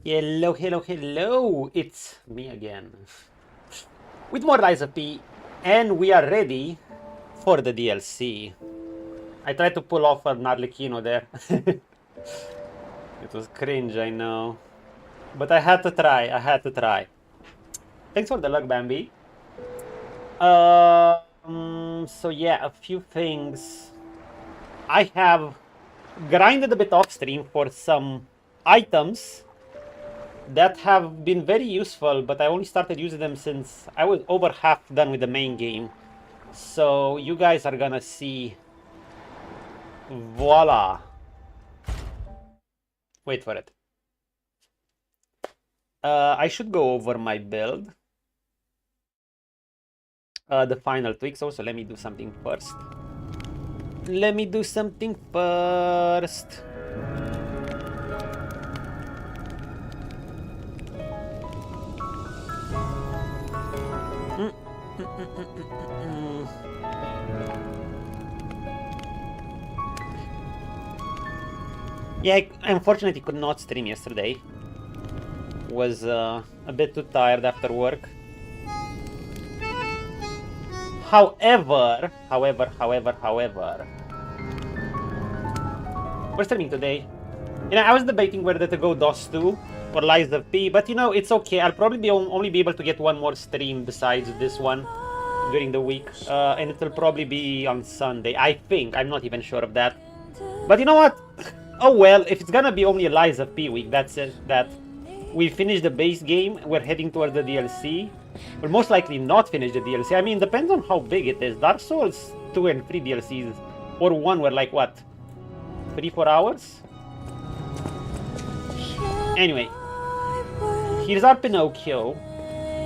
Hello, hello, hello! It's me again. With more Lies of P, and we are ready for the DLC. I tried to pull off an Arlecchino there. It was cringe, I know. But I had to try, Thanks for the luck, Bambi. So yeah, a few things. I have grinded a bit off stream for some items that have been very useful, but I only started using them since I was over half done with the main game. So you guys are gonna see. Voila. Wait for it. I should go over my build. The final tweaks also. Let me do something first. Yeah, I unfortunately could not stream yesterday. Was a bit too tired after work. However, we're streaming today. You know, I was debating whether to go DOS 2 or Lies of P, but you know, it's okay. I'll probably only be able to get one more stream besides this one during the week, and it'll probably be on Sunday, I think. I'm not even sure of that. But you know what? Oh well, if it's gonna be only a Lies of P week, that's it. That we finish the base game, we're heading towards the DLC. We'll most likely not finish the DLC. I mean, depends on how big it is. Dark Souls 2 and 3 DLCs, or 1 were like, what? 3-4 hours? Anyway, here's our Pinocchio.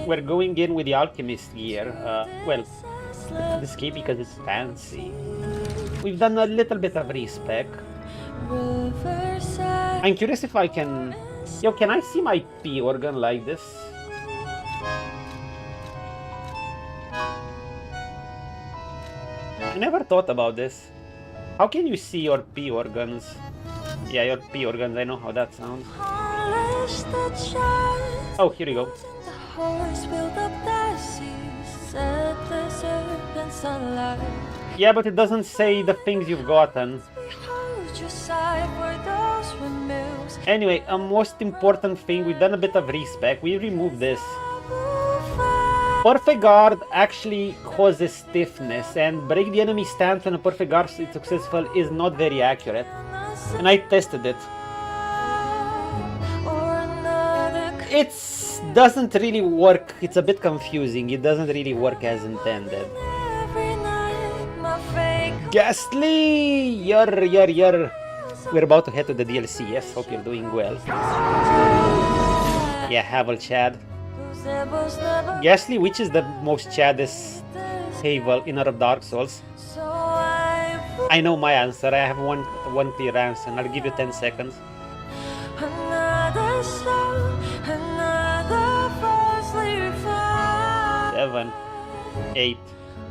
We're going in with the Alchemist gear. Well, this key because it's fancy. We've done a little bit of respec. I'm curious if I can... Yo, can I see my P organ like this? I never thought about this. How can you see your P organs? Yeah, your P organs, I know how that sounds. Oh, here we go. Yeah, but it doesn't say the things you've gotten. Anyway, a most important thing, we've done a bit of respec. We removed this. Perfect guard actually causes stiffness, and break the enemy stance when a perfect guard is successful is not very accurate. And I tested it. It doesn't really work. It's a bit confusing. It doesn't really work as intended. Ghastly! Yer. We're about to head to the DLC. Yes, hope you're doing well. Yeah, Havel Chad. Ghastly, which is the most chaddest Havel in of Dark Souls? I know my answer. I have one clear answer, and I'll give you 10 seconds. 7, 8,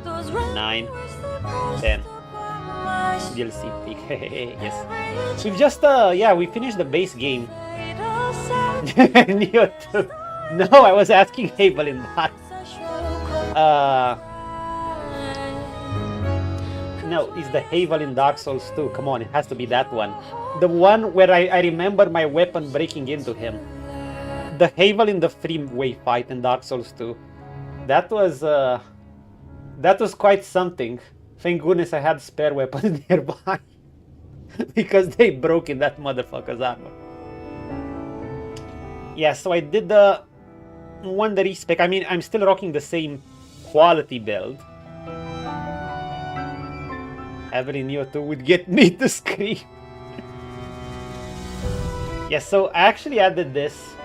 9, 10. DLC pick. Yes. We've just we finished the base game. No, I was asking Havel in that. No, it's the Havel in Dark Souls 2. Come on, it has to be that one. The one where I remember my weapon breaking into him. The Havel in the freeway fight in Dark Souls 2. That was quite something. Thank goodness I had spare weapons nearby. Because they broke in that motherfucker's armor. Yeah, so I did the respec. I mean, I'm still rocking the same quality build. Every Neo 2 would get me to scream. Yeah, so I actually added this.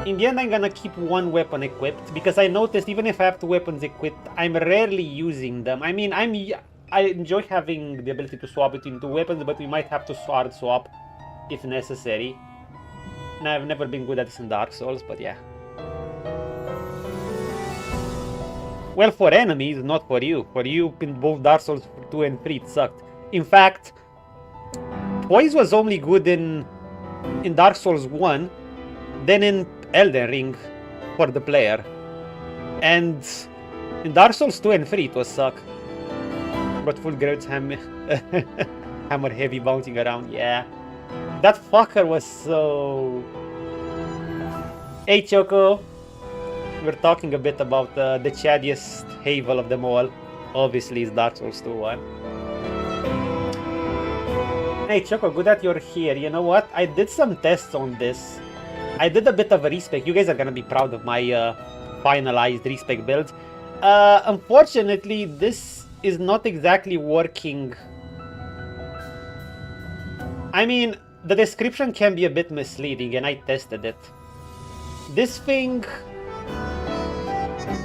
In the end, I'm gonna keep one weapon equipped, because I noticed even if I have 2 weapons equipped, I'm rarely using them. I mean, I enjoy having the ability to swap between 2 weapons, but we might have to sword swap if necessary. And I've never been good at this in Dark Souls, but yeah. Well, for enemies, not for you. For you, in both Dark Souls 2 and 3, it sucked. In fact, Poise was only good in Dark Souls 1, than in Elden Ring for the player. And in Dark Souls 2 and 3 it was suck. But full Gert's hammer heavy bouncing around, yeah. That fucker was so... Hey Choco! We're talking a bit about the chaddiest Havel of them all. Obviously it's Dark Souls 2 one. Hey Choco, good that you're here. You know what? I did some tests on this. I did a bit of a respec. You guys are gonna be proud of my finalized respec build. Unfortunately, this is not exactly working. I mean, the description can be a bit misleading, and I tested it. This thing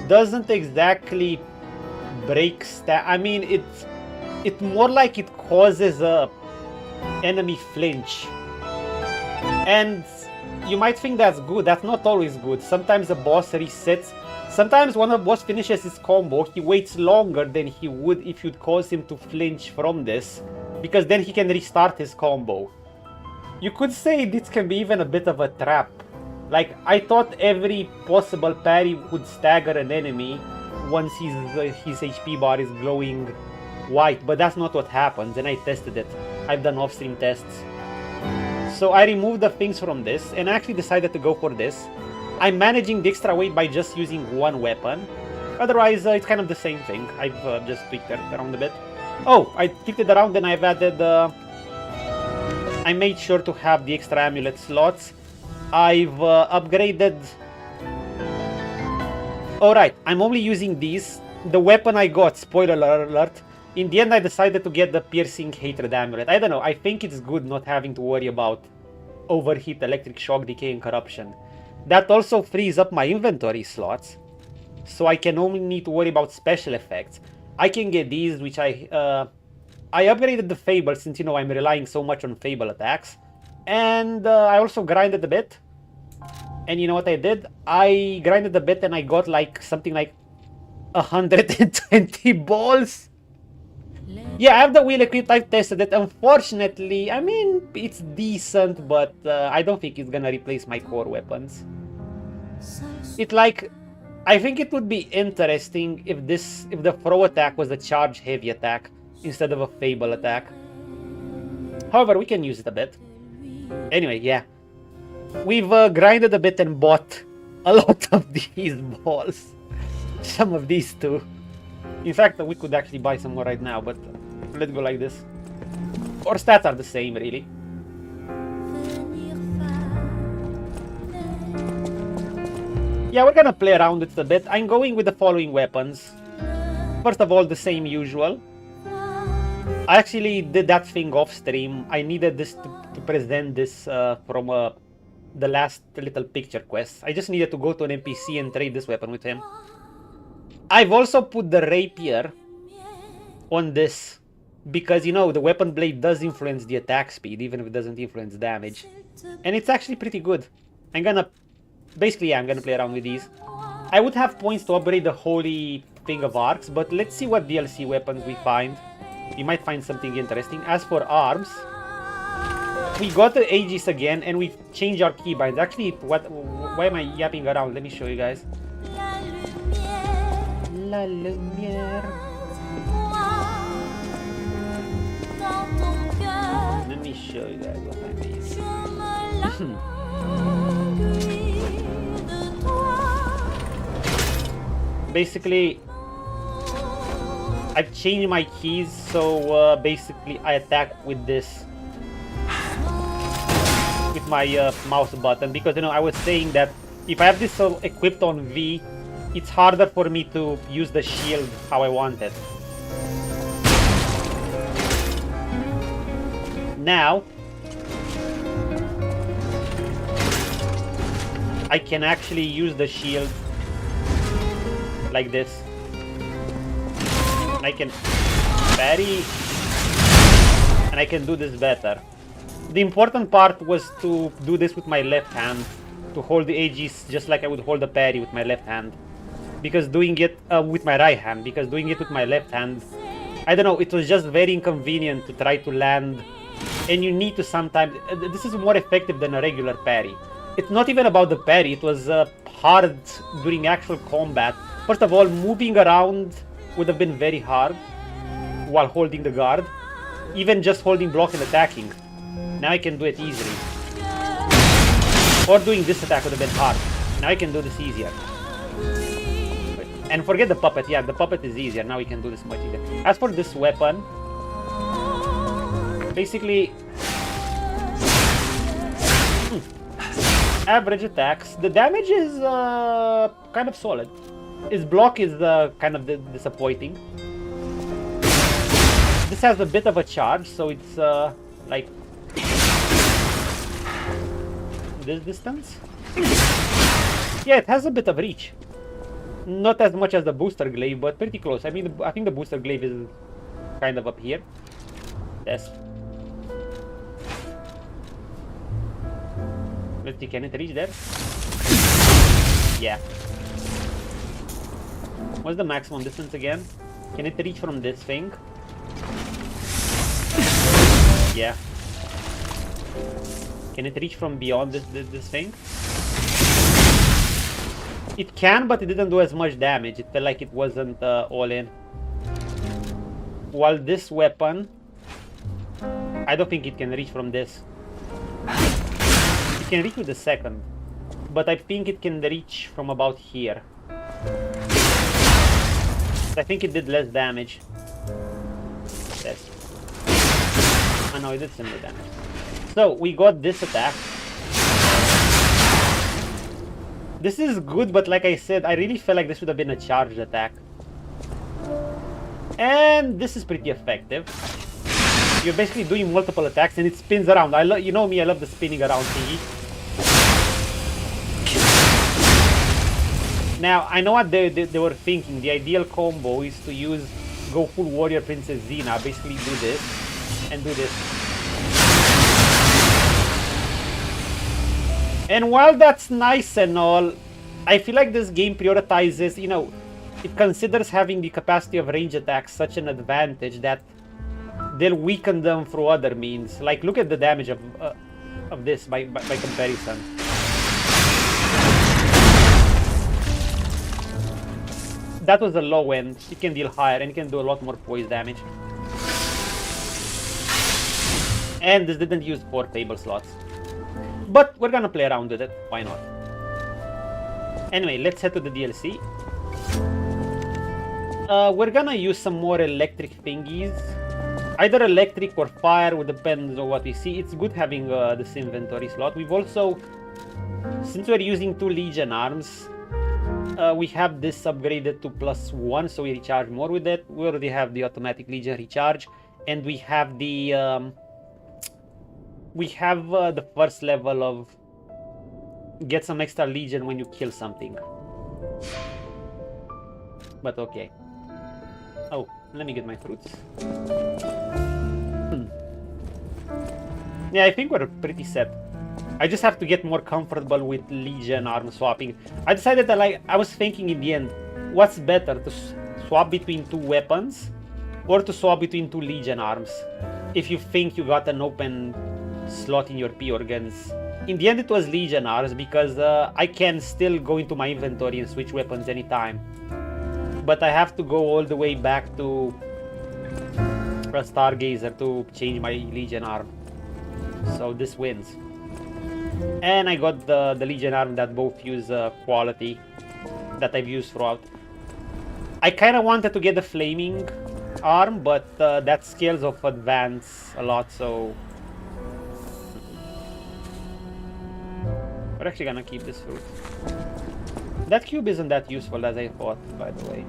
doesn't exactly break I mean, it's more like it causes a enemy flinch. And you might think that's good. That's not always good. Sometimes the boss resets. Sometimes when a boss finishes his combo, he waits longer than he would if you'd cause him to flinch from this, because then he can restart his combo. You could say this can be even a bit of a trap. Like, I thought every possible parry would stagger an enemy once his HP bar is glowing white, but that's not what happens, and I tested it. I've done off-stream tests. So I removed the things from this, and I actually decided to go for this. I'm managing the extra weight by just using one weapon. Otherwise, it's kind of the same thing. I've just tweaked it around a bit. Oh, I tweaked it around, and I've added... I made sure to have the extra amulet slots. I've upgraded... Alright, I'm only using these. The weapon I got, spoiler alert, in the end I decided to get the piercing hatred amulet. I don't know, I think it's good not having to worry about overheat, electric shock, decay, and corruption. That also frees up my inventory slots, so I can only need to worry about special effects. I can get these, which I upgraded the Fable, since, you know, I'm relying so much on Fable attacks. And I also grinded a bit. And you know what I did? I grinded a bit and I got like something like 120 balls. Yeah, I have the wheel equipped. I've tested it. Unfortunately, I mean, it's decent, but I don't think it's gonna replace my core weapons. I think it would be interesting if the throw attack was a charge heavy attack instead of a Fable attack. However, we can use it a bit. Anyway, yeah. We've grinded a bit and bought a lot of these balls. Some of these too. In fact, we could actually buy some more right now, but let's go like this. Our stats are the same, really. Yeah, we're gonna play around with it a bit. I'm going with the following weapons. First of all, the same usual. I actually did that thing off stream. I needed this to present this from the last little picture quest. I just needed to go to an NPC and trade this weapon with him. I've also put the rapier on this because, you know, the weapon blade does influence the attack speed, even if it doesn't influence damage. And it's actually pretty good. I'm gonna play around with these. I would have points to upgrade the Holy Thing of Arcs, but let's see what DLC weapons we find. We might find something interesting. As for arms, we got the Aegis again, and we've changed our keybinds. Actually, why am I yapping around? Let me show you guys. La lumière. Let me show you guys what I mean. Basically, I've changed my keys, so basically I attack with this, with my mouse button, because, you know, I was saying that if I have this equipped on V, it's harder for me to use the shield how I want it. Now, I can actually use the shield like this. I can parry, and I can do this better. The important part was to do this with my left hand, to hold the Aegis just like I would hold the parry with my left hand. Because doing it with my right hand, because doing it with my left hand, I don't know, it was just very inconvenient to try to land, and you need to sometimes, this is more effective than a regular parry. It's not even about the parry, it was hard during actual combat. First of all, moving around would have been very hard while holding the guard. Even just holding block and attacking. Now I can do it easily. Or doing this attack would have been hard. Now I can do this easier. And forget the puppet, yeah, the puppet is easier. Now we can do this much easier. As for this weapon, basically, average attacks. The damage is kind of solid. His block is kind of disappointing. This has a bit of a charge, so it's like this distance. Yeah, it has a bit of reach. Not as much as the booster glaive, but pretty close. I mean, I think the booster glaive is kind of up here. Yes. Let's see, can it reach there? Yeah. What's the maximum distance again? Can it reach from this thing? Yeah. Can it reach from beyond this thing? It can, but it didn't do as much damage. It felt like it wasn't all in. While this weapon, I don't think it can reach from this. It can reach with the second, but I think it can reach from about here. I think it did less damage. Yes. Oh no, it did similar damage. So, we got this attack. This is good, but like I said, I really felt like this would have been a charged attack. And this is pretty effective. You're basically doing multiple attacks and it spins around. You know me, I love the spinning around thingy. Now, I know what they were thinking. The ideal combo is to go full Warrior Princess Xena, basically do this and do this. And while that's nice and all, I feel like this game prioritizes, you know, it considers having the capacity of range attacks such an advantage that they'll weaken them through other means. Like, look at the damage of this by comparison. That was the low end. It can deal higher and it can do a lot more poise damage. And this didn't use 4 Fable slots. But we're gonna play around with it. Why not? Anyway, let's head to the DLC. We're gonna use some more electric thingies. Either electric or fire, would depend on what we see. It's good having this inventory slot. We've also, since we're using 2 Legion arms, we have this upgraded to +1, so we recharge more with it. We already have the automatic Legion recharge, and we have the first level of get some extra Legion when you kill something. But okay. Oh, let me get my fruits. Yeah, I think we're pretty set. I just have to get more comfortable with Legion arm swapping. I decided that, like, I was thinking in the end, what's better, to swap between 2 weapons or to swap between 2 Legion arms? If you think you got an open slot in your P organs. In the end, it was Legion arms because I can still go into my inventory and switch weapons anytime. But I have to go all the way back to a Stargazer to change my Legion arm. So this wins. And I got the Legion arm that both use quality that I've used throughout. I kind of wanted to get the flaming arm, but that scales of advance a lot, so we're actually gonna keep this fruit. That cube isn't that useful as I thought, by the way.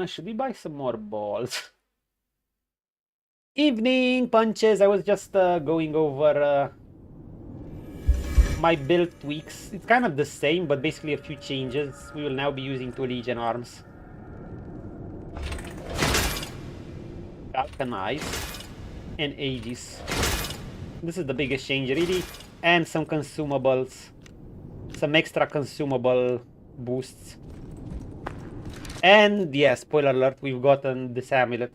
Should we buy some more balls? Evening punches. I was just going over my build tweaks. It's kind of the same, but basically a few changes. We will now be using 2 Legion arms. Galvanize and Aegis. This is the biggest change really. And some consumables. Some extra consumable boosts. And yeah, spoiler alert, we've gotten this amulet.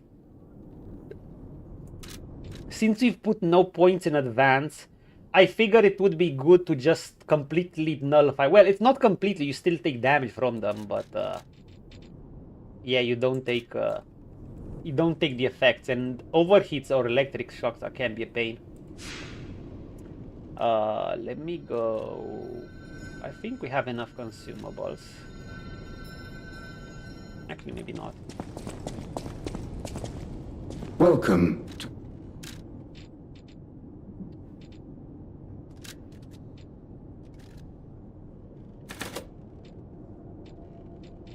since we've put no points in advance, I figured it would be good to just completely nullify. Well, it's not completely, you still take damage from them, but yeah, you don't take the effects, and overheats or electric shocks can be a pain. Let me go. I think we have enough consumables. Actually, maybe not. Welcome to...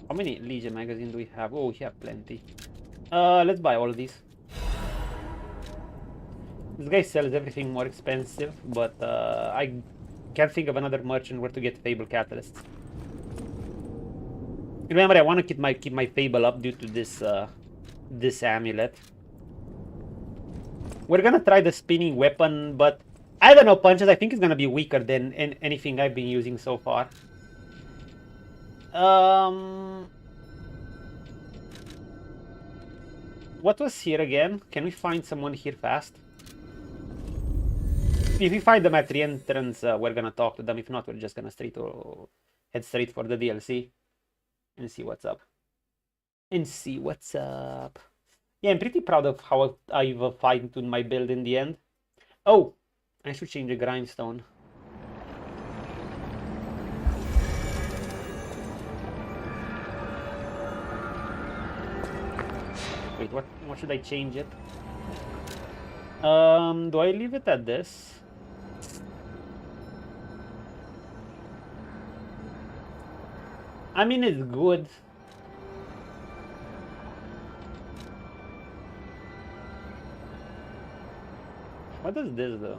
How many Legion magazines do we have? Oh, we have plenty. Let's buy all of these. This guy sells everything more expensive, but I can't think of another merchant where to get Fable catalysts. Remember, I want to keep my Fable up due to this this amulet. We're gonna try the spinning weapon, but I don't know, punches. I think it's gonna be weaker than anything I've been using so far. What was here again? Can we find someone here fast? If we find them at the entrance, we're gonna talk to them. If not, we're just gonna head straight for the DLC and see what's up. Yeah, I'm pretty proud of how I've fine-tuned my build in the end. Oh, I should change the grindstone. Wait, what should I change it? Do I leave it at this? I mean, it's good. What does this do?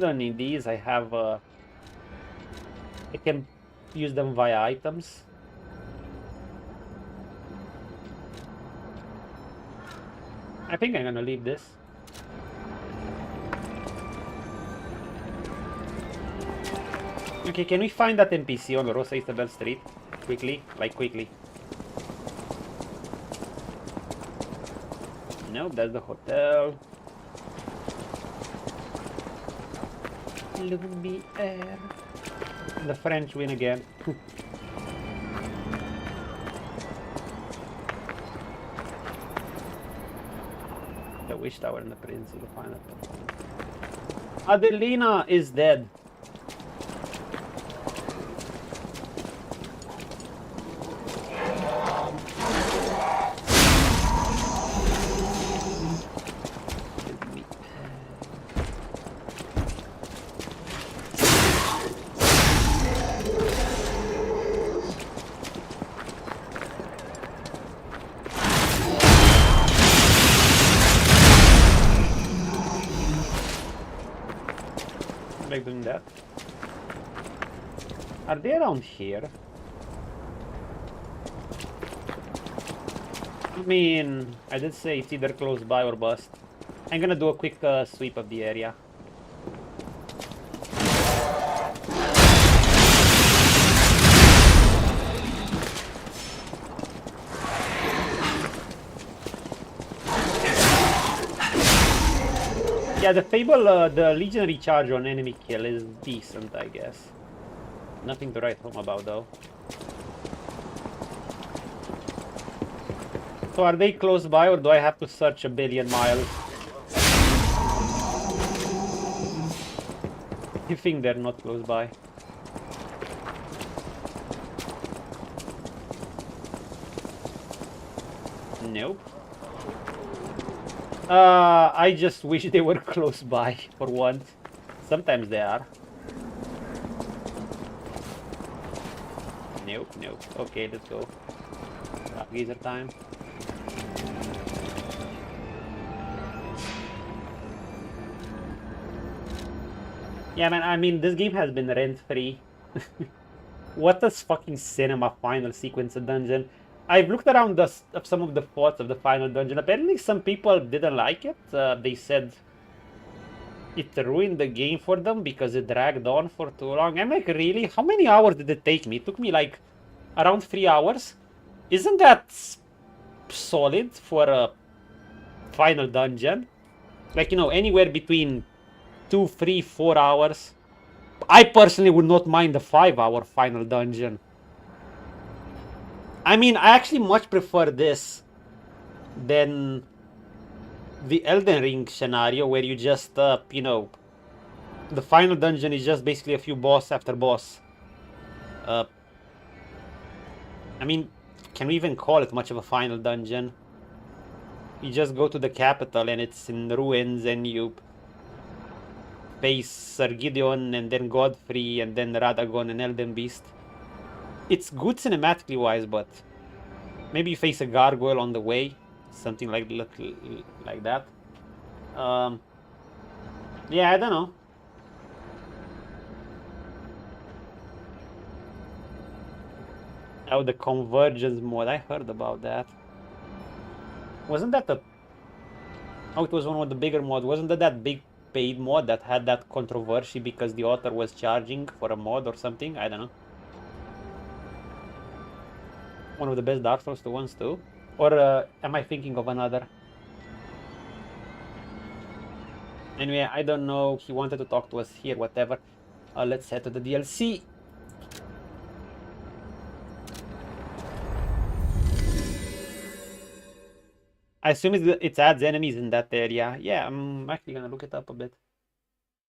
Don't need these. I have I can use them via items. I think I'm gonna leave this. Okay, can we find that NPC on Rosa Isabel Street? Quickly, like quickly. Nope, that's the hotel. Lumiere. The French win again. The Wish Tower and the Prince of the Final. Adelina is dead. Like doing that. Are they around here? I mean, I did say it's either close by or bust. I'm gonna do a quick sweep of the area. Yeah, the Fable, the Legionary charge on enemy kill is decent, I guess. Nothing to write home about, though. So are they close by, or do I have to search a billion miles? You think they're not close by? Nope. I just wish they were close by for once. Sometimes they are. Nope, nope. Okay, let's go. Geyser time. Yeah, man, I mean, this game has been rent-free. What a fucking cinema final sequence of dungeon. I've looked around some of the thoughts of the final dungeon. Apparently some people didn't like it. They said it ruined the game for them because it dragged on for too long. I'm like, really? How many hours did it take me? It took me like around 3 hours. Isn't that solid for a final dungeon? Like, you know, anywhere between 2, 3, 4 hours. I personally would not mind a 5-hour final dungeon. I mean, I actually much prefer this than the Elden Ring scenario where you just, you know, the final dungeon is just basically a few boss after boss. I mean, can we even call it much of a final dungeon? You just go to the capital and it's in ruins and you face Sir Gideon and then Godfrey and then Radagon and Elden Beast. It's good cinematically wise, but maybe you face a gargoyle on the way. Something like that. Yeah, I don't know. Oh, the convergence mod. I heard about that. Wasn't that the... Oh, it was one of the bigger mods. Wasn't that big paid mod that had that controversy because the author was charging for a mod or something? I don't know. One of the best Dark Souls 2 ones too? Or am I thinking of another? Anyway, I don't know. He wanted to talk to us here, whatever. Let's head to the DLC. I assume it adds enemies in that area. Yeah, I'm actually gonna look it up a bit.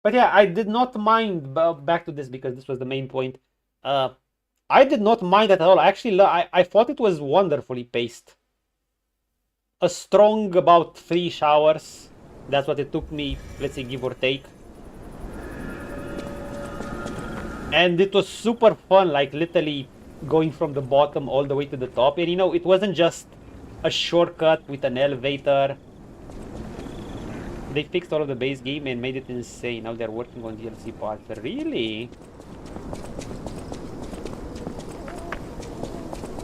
But yeah, I did not mind, back to this because this was the main point. I did not mind at all. Actually, I thought it was wonderfully paced. A strong about 3 showers. That's what it took me, let's say, give or take. And it was super fun, like literally going from the bottom all the way to the top. And you know, it wasn't just a shortcut with an elevator. They fixed all of the base game and made it insane. Now they're working on DLC parts. Really?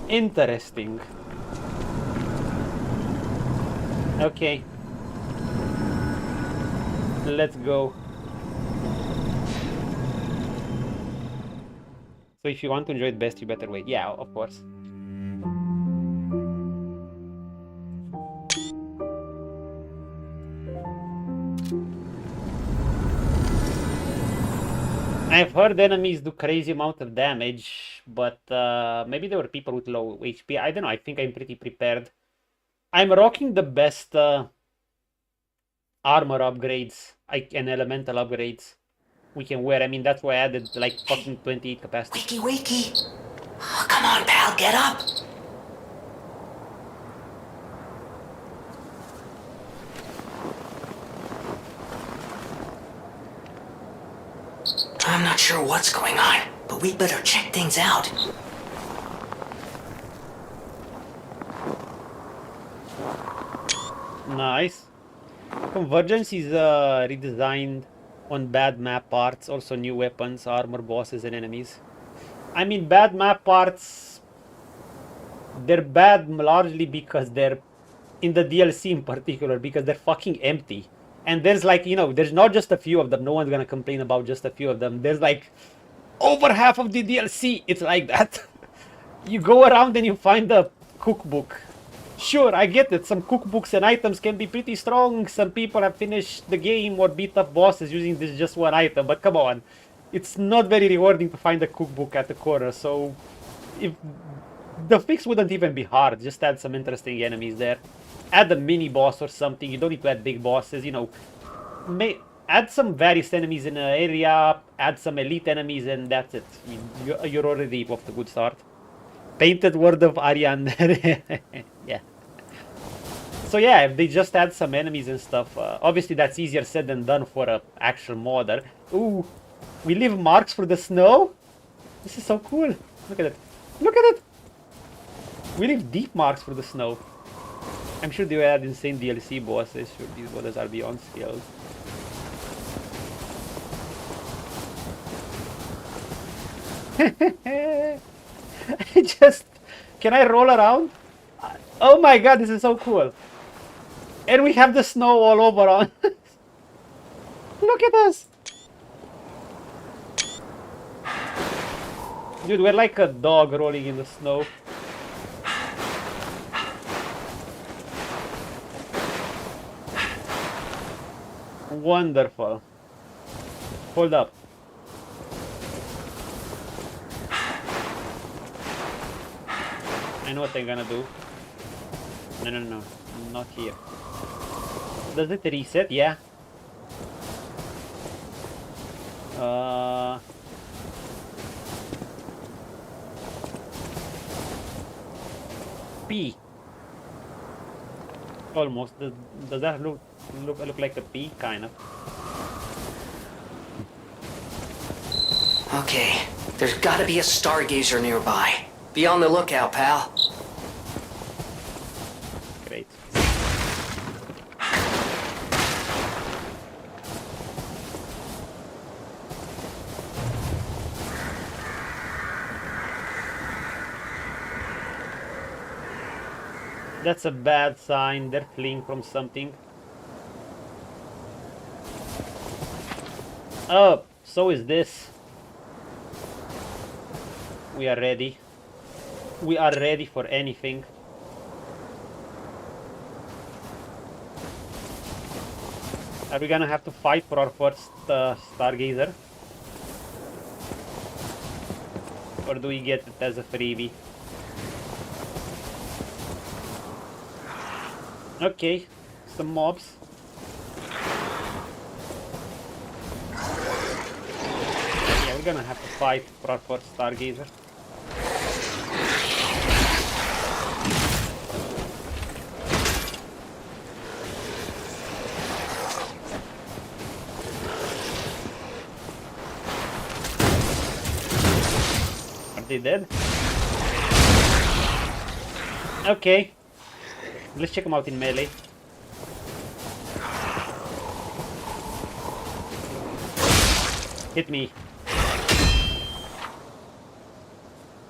Interesting. Okay. Let's go. So if you want to enjoy it best, you better wait. Yeah, of course. I've heard enemies do crazy amount of damage, but maybe there were people with low HP. I don't know. I think I'm pretty prepared. I'm rocking the best armor upgrades and elemental upgrades we can wear. I mean, that's why I added like fucking 28 capacity. Wakey. Oh, come on, pal, get up. I'm not sure what's going on, but we better check things out. Nice. Convergence is redesigned on bad map parts, also new weapons, armor, bosses, and enemies. I mean, bad map parts, they're bad largely because they're, in the DLC in particular, because they're fucking empty. And there's like, you know, there's not just a few of them. No one's gonna complain about just a few of them. There's like over half of the DLC. It's like that. You go around and you find a cookbook. Sure, I get it. Some cookbooks and items can be pretty strong. Some people have finished the game or beat up bosses using this just one item. But come on. It's not very rewarding to find a cookbook at the corner. So if the fix wouldn't even be hard. Just add some interesting enemies there. Add a mini boss or something. You don't need to add big bosses, you know. Add some various enemies in an area, add some elite enemies, and that's it. You're already off to a good start. Painted Word of Ariane. Yeah. So yeah, if they just add some enemies and stuff, obviously that's easier said than done for an actual modder. Ooh, we leave marks for the snow? This is so cool. Look at it. Look at it! We leave deep marks for the snow. I'm sure they will add insane DLC bosses. Sure, these bosses are beyond skilled. Can I roll around? Oh my god, this is so cool. And we have the snow all over on. Look look at us! Dude, we're like a dog rolling in the snow. Wonderful. Hold up. I know what I'm gonna do. No. Not here. Does it reset? Yeah. P. Almost. Does that look like a P? Kind of. Okay, there's gotta be a stargazer nearby. Be on the lookout, pal. Great. That's a bad sign. They're fleeing from something. Oh, so is this. We are ready. We are ready for anything. Are we gonna have to fight for our first Stargazer? Or do we get it as a freebie? Okay, some mobs. Yeah, we're gonna have to fight for our first Stargazer. Are they dead? Okay. Let's check them out in melee. Hit me.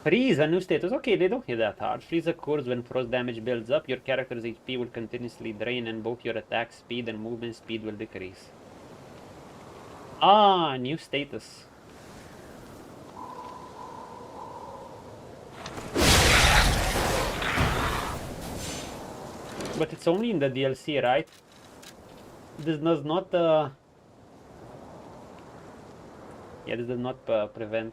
Freeze, a new status. Okay, they don't hit that hard. Freeze occurs when frost damage builds up. Your character's HP will continuously drain and both your attack speed and movement speed will decrease. Ah, new status. But it's only in the DLC, right? This does not... Yeah, this does not prevent.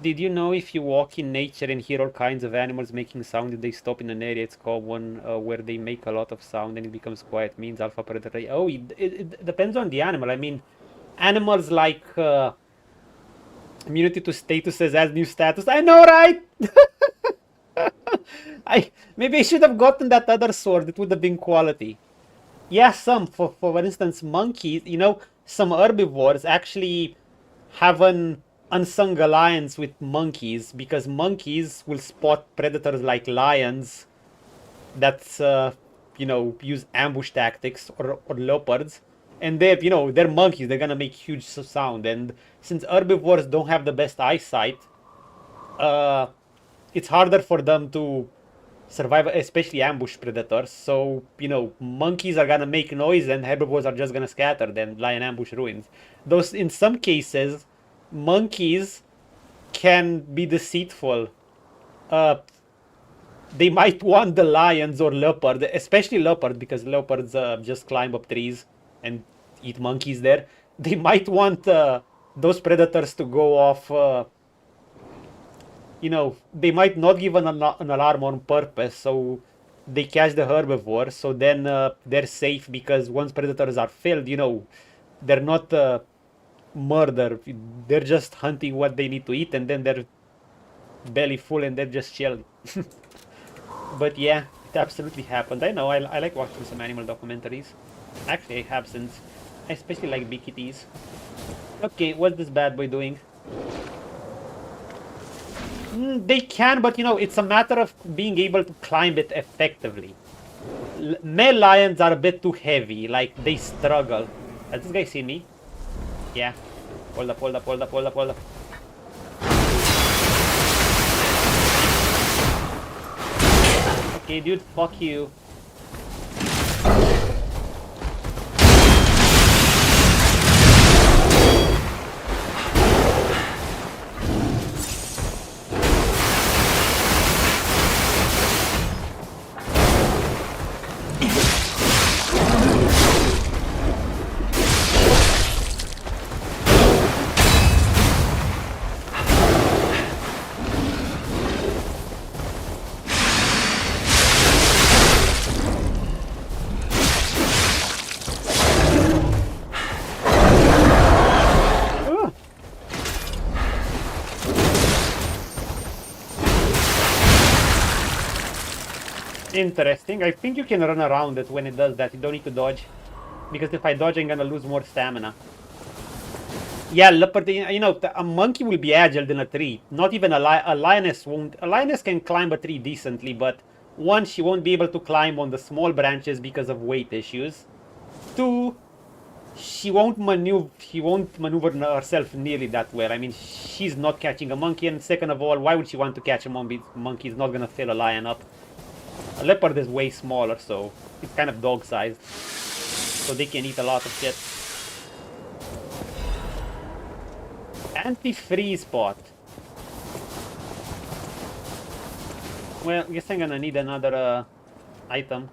Did you know if you walk in nature and hear all kinds of animals making sound, if they stop in an area, it's called one where they make a lot of sound and it becomes quiet, means alpha predator? Oh, it depends on the animal. I mean, animals like immunity to statuses as new status. I know, right? Maybe I should have gotten that other sword. It would have been quality. Yeah, some. For instance, monkeys. You know, some herbivores actually have an unsung alliance with monkeys because monkeys will spot predators like lions that you know, use ambush tactics or leopards, and they're monkeys. They're gonna make huge sound, and since herbivores don't have the best eyesight, it's harder for them to survive, especially ambush predators. So, you know, monkeys are gonna make noise and herbivores are just gonna scatter, then lion ambush ruins. Those, in some cases, monkeys can be deceitful. They might want the lions or leopard, especially leopard, because leopards just climb up trees and eat monkeys there. They might want those predators to go off. You know, they might not give an alarm on purpose, so they catch the herbivore, so then they're safe, because once predators are filled, you know, they're not murder, they're just hunting what they need to eat, and then they're belly full and they're just chilling. But yeah, it absolutely happened. I know, I like watching some animal documentaries. Actually, I have, since I especially like big kitties. Okay, what's this bad boy doing? They can, but you know, it's a matter of being able to climb it effectively. Male lions are a bit too heavy, like they struggle. Has this guy seen me? Yeah. Hold up. Okay, dude, fuck you. Interesting. I think you can run around it when it does that. You don't need to dodge. Because if I dodge, I'm gonna lose more stamina. Yeah, leopard, you know, a monkey will be agile than a tree. Not even a lioness won't. A lioness can climb a tree decently, but one, she won't be able to climb on the small branches because of weight issues. Two, she won't maneuver herself nearly that well. I mean, she's not catching a monkey, and second of all, why would she want to catch a monkey? Monkey's not gonna fill a lion up. A leopard is way smaller, so it's kind of dog-sized. So they can eat a lot of shit. Anti-freeze pot. Well, I guess I'm gonna need another item.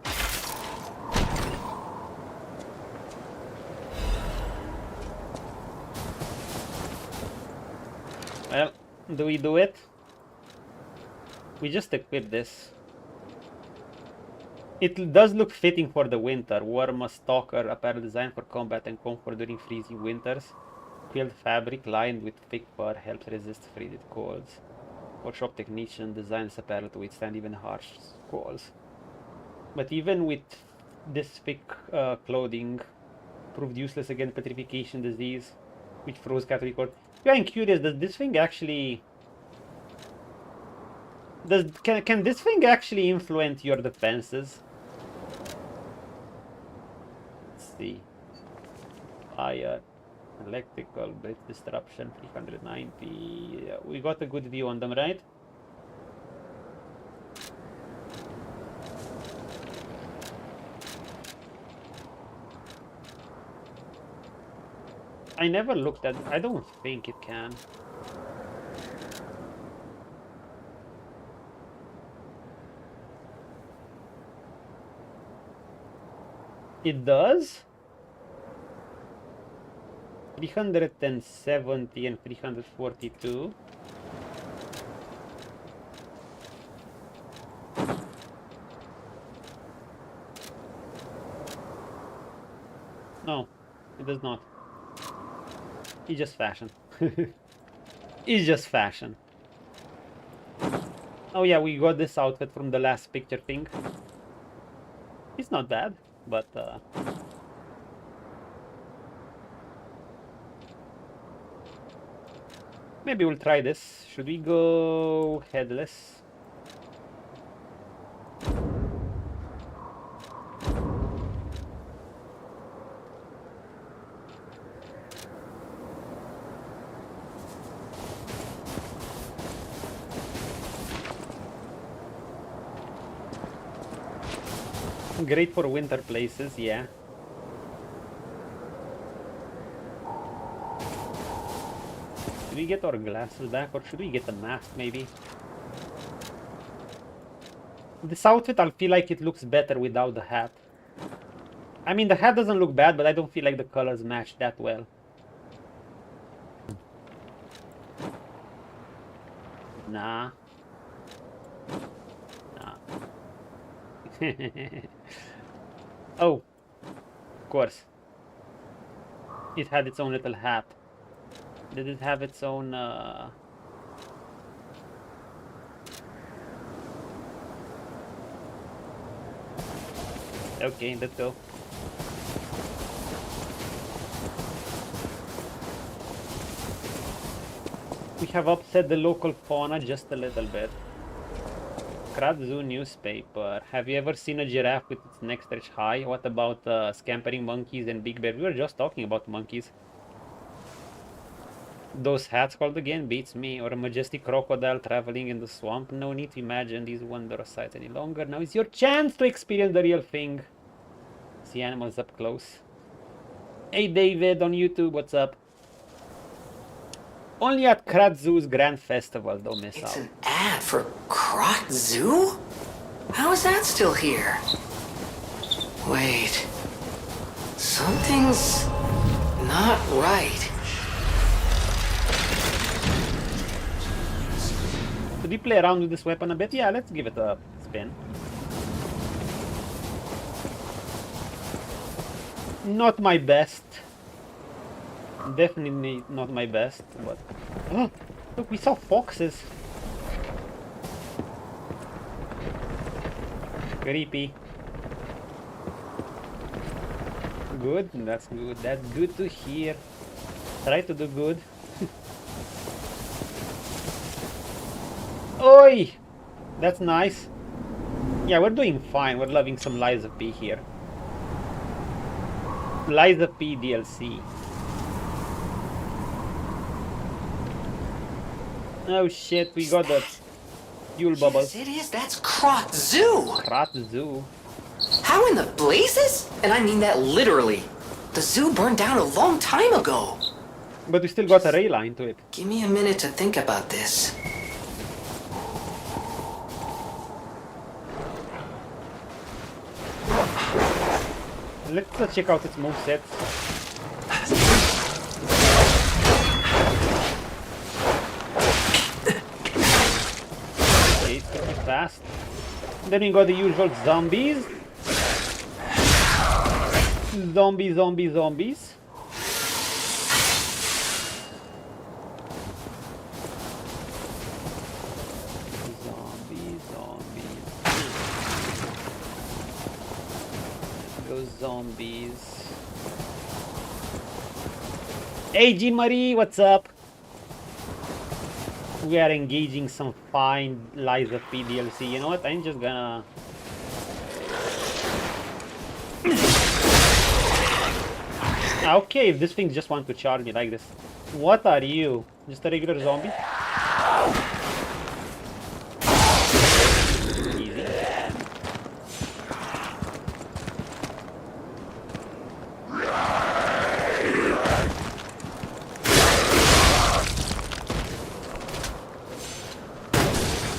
Well, do we do it? We just equip this. It does look fitting for the winter. Warm a stalker apparel design for combat and comfort during freezing winters. Quilled fabric lined with thick fur helps resist frigid colds. Workshop technician designs apparel to withstand even harsh colds. But even with this thick clothing, proved useless against petrification disease, which froze Catholic cold. Yeah, I'm curious. Does this thing actually? Can this thing actually influence your defenses? Let's see. Fire, electrical, blade disruption, 390. Yeah, we got a good view on them, right? I never looked at. I don't think it can. It does? 370 and 342. No, it does not. It's just fashion. It's just fashion. Oh yeah, we got this outfit from the last picture thing. It's not bad, but maybe we'll try this. Should we go headless? Great for winter places, yeah. Should we get our glasses back, or should we get a mask, maybe? This outfit, I feel like it looks better without the hat. I mean, the hat doesn't look bad, but I don't feel like the colors match that well. Nah. Oh, of course. It had its own little hat. Did it have its own Okay, let's go. We have upset the local fauna just a little bit. Kratzu newspaper. Have you ever seen a giraffe with its neck stretched high? What about scampering monkeys and big bears? We were just talking about monkeys. Those hats called again beats me. Or a majestic crocodile traveling in the swamp. No need to imagine these wondrous sights any longer. Now is your chance to experience the real thing. See animals up close. Hey David on YouTube, what's up? Only at Kratzu's Grand Festival, don't miss out. It's an ad for Kratzu? How is that still here? Wait. Something's not right. Should we play around with this weapon a bit? Yeah, let's give it a spin. Not my best. Definitely not my best, but... Oh, look, we saw foxes. Creepy. Good, that's good. That's good to hear. Try to do good. Oi! That's nice. Yeah, we're doing fine. We're loving some Liza P here. Liza P DLC. Oh shit, we got the fuel bubbles. Yes, it is. That's Krot Zoo. Rat Zoo. How in the blazes? And I mean that literally. The zoo burned down a long time ago. But we still got a rail line to it. Give me a minute to think about this. Let's check out its movesets. Okay, it's pretty fast. Then we got the usual zombies. Zombies. Zombie, Those zombies. Hey Jean Marie, what's up? We are engaging some fine Liza P DLC. You know what? I'm just gonna... Okay, if this thing just wants to charge me like this. What are you? Just a regular zombie? Easy.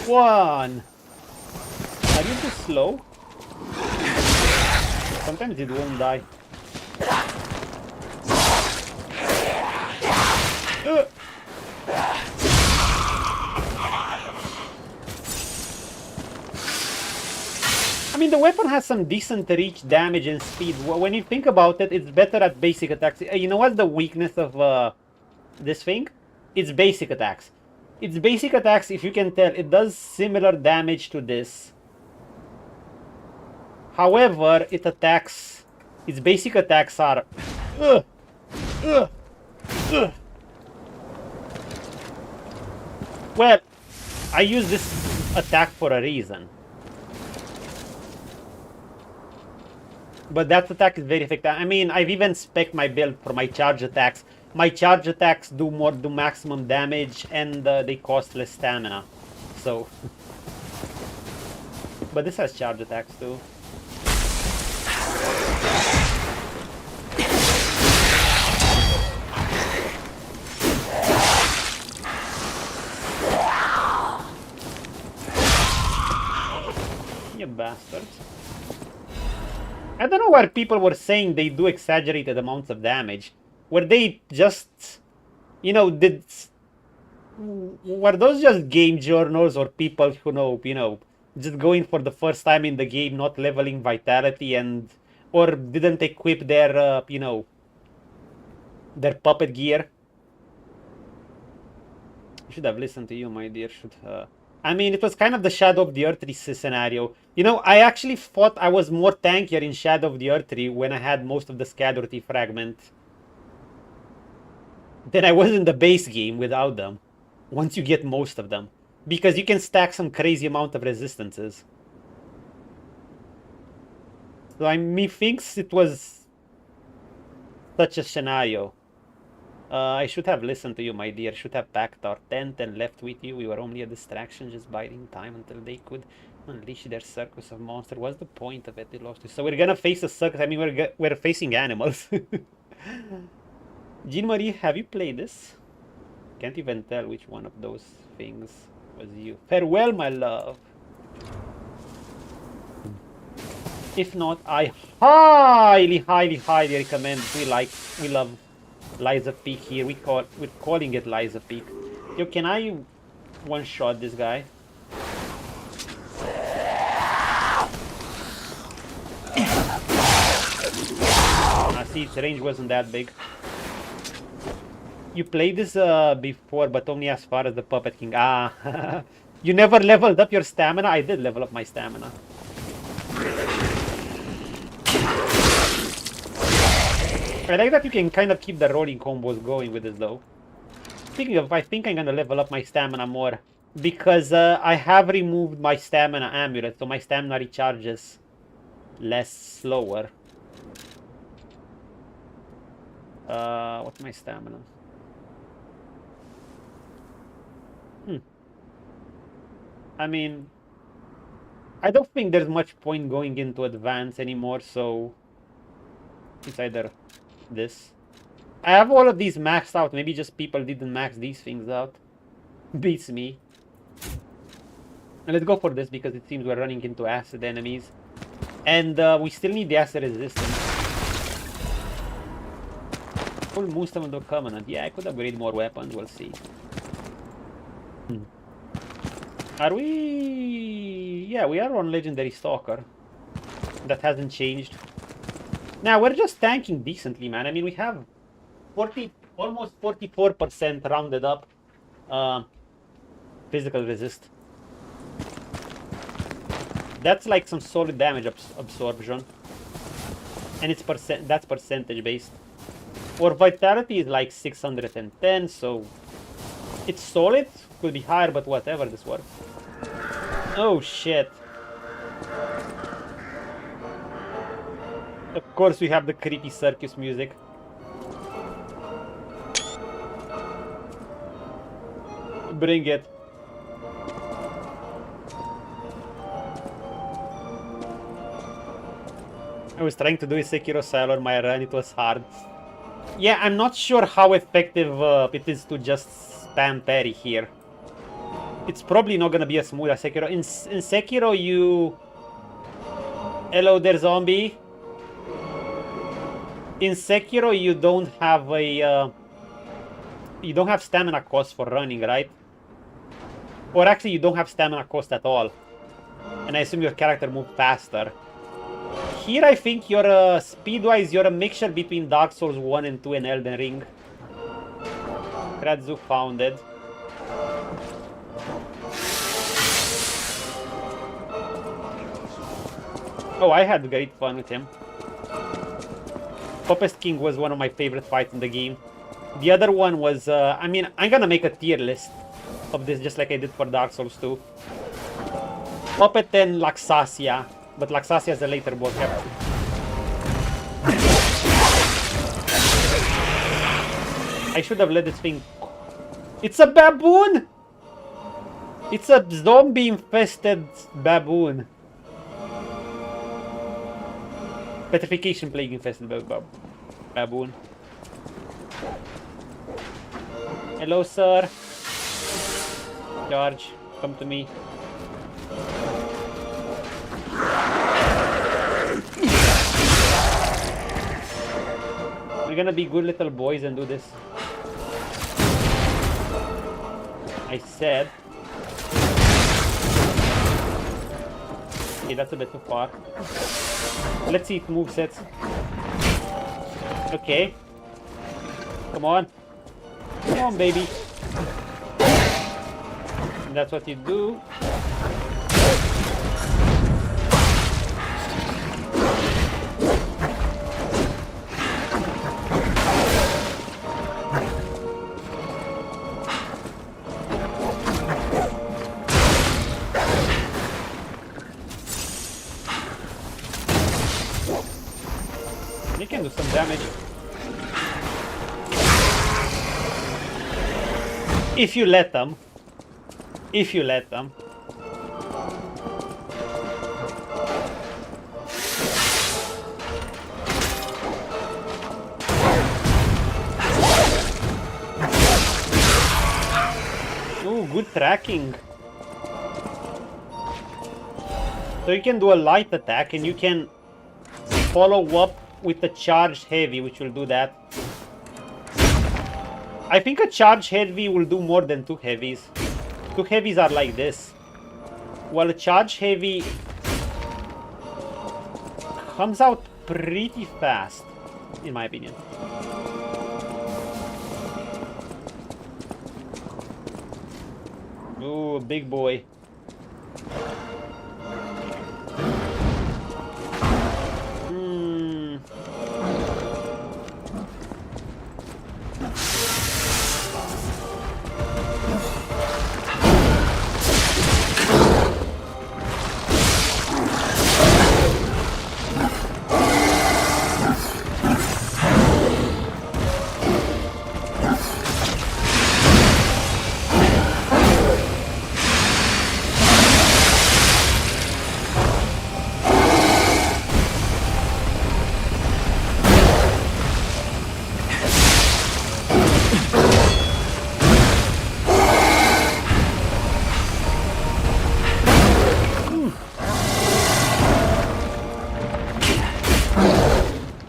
One. Are you too slow? Sometimes it won't die. I mean, the weapon has some decent reach, damage, and speed. When you think about it, it's better at basic attacks. You know what's the weakness of this thing? It's basic attacks. Its basic attacks, if you can tell, it does similar damage to this. However, it attacks... Its basic attacks are... Well, I use this attack for a reason. But that attack is very effective. I mean, I've even spec'd my build for my charge attacks. My charge attacks do maximum damage, and they cost less stamina. So... But this has charge attacks too. You bastards. I don't know why people were saying they do exaggerated amounts of damage. Were they just, you know, were those just game journals or people who know, you know, just going for the first time in the game, not leveling vitality, and, or didn't equip their, you know, their puppet gear? I should have listened to you, my dear. I mean, it was kind of the Shadow of the Earth 3 scenario. You know, I actually thought I was more tankier in Shadow of the Earth 3 when I had most of the Scadorty fragment than I was in the base game without them, once you get most of them. Because you can stack some crazy amount of resistances. So I methinks it was such a scenario. I should have listened to you, my dear. Should have packed our tent and left with you. We were only a distraction, just biding time until they could unleash their circus of monsters. What's the point of it? They lost it. So we're gonna face a circus. I mean, we're facing animals. Jean Marie, have you played this? Can't even tell which one of those things was you. Farewell, my love. If not, I highly recommend. We love Liza Peak here. We're calling it Liza Peak. Yo, can I one-shot this guy? I see its range wasn't that big. You played this before, but only as far as the Puppet King. Ah, you never leveled up your stamina? I did level up my stamina. I like that you can kind of keep the rolling combos going with this though. Speaking of, I think I'm gonna level up my stamina more. Because I have removed my stamina amulet, so my stamina recharges less slower. What's my stamina? I mean, I don't think there's much point going into advance anymore, so it's either this. I have all of these maxed out. Maybe just people didn't max these things out. Beats me. And let's go for this because it seems we're running into acid enemies. And we still need the acid resistance. Full moose summon the covenant. Yeah, I could upgrade more weapons. We'll see. Are we... Yeah, we are on Legendary Stalker. That hasn't changed. Now, we're just tanking decently, man. I mean, we have almost 44% rounded up physical resist. That's like some solid damage absorption. And it's that's percentage based. Our vitality is like 610, so it's solid. Could be higher, but whatever, this works. Oh shit. Of course we have the creepy circus music. Bring it. I was trying to do a Sekiro style on my run, it was hard. Yeah, I'm not sure how effective it is to just spam parry here. It's probably not gonna be as smooth as Sekiro. In Sekiro, you... Hello there, zombie. In Sekiro, you don't have a... You don't have stamina cost for running, right? Or actually, you don't have stamina cost at all. And I assume your character moves faster. Here, I think your speed-wise, you're a mixture between Dark Souls 1 and 2 and Elden Ring. Kratzu founded. Oh, I had great fun with him. Puppet King was one of my favorite fights in the game. The other one was, I mean, I'm gonna make a tier list of this just like I did for Dark Souls 2. Puppet and Laxasia, but Laxasia is a later boss. Yep. I should have let this thing... It's a baboon! It's a zombie-infested baboon. Petrification plague infested baboon. Hello, sir. George, come to me. We're gonna be good little boys and do this. I said. Okay, that's a bit too far. Let's see if movesets. Okay. Come on. Come on, baby. And that's what you do. They can do some damage. If you let them. If you let them. Ooh, good tracking. So you can do a light attack and you can follow up with a charged heavy, which will do that. I think a charged heavy will do more than two heavies. Two heavies are like this. While a charged heavy comes out pretty fast, in my opinion. Ooh, big boy.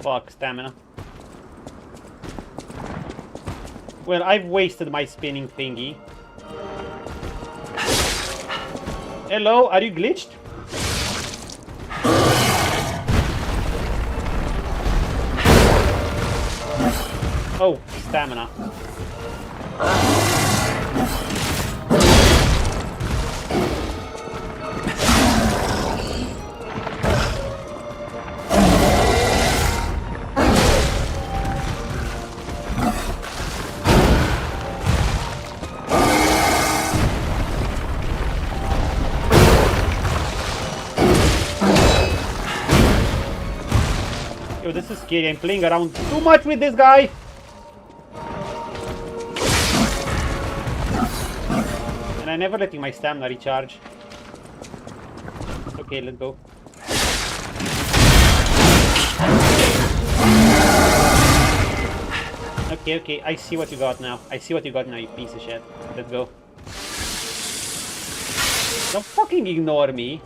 fuck, stamina. Well, I've wasted my spinning thingy. Hello, are you glitched? Oh, stamina. Yo, this is scary. I'm playing around too much with this guy. And I never letting my stamina recharge. Okay, let's go. Okay, okay, I see what you got now. I see what you got now, you piece of shit. Let's go. Don't fucking ignore me.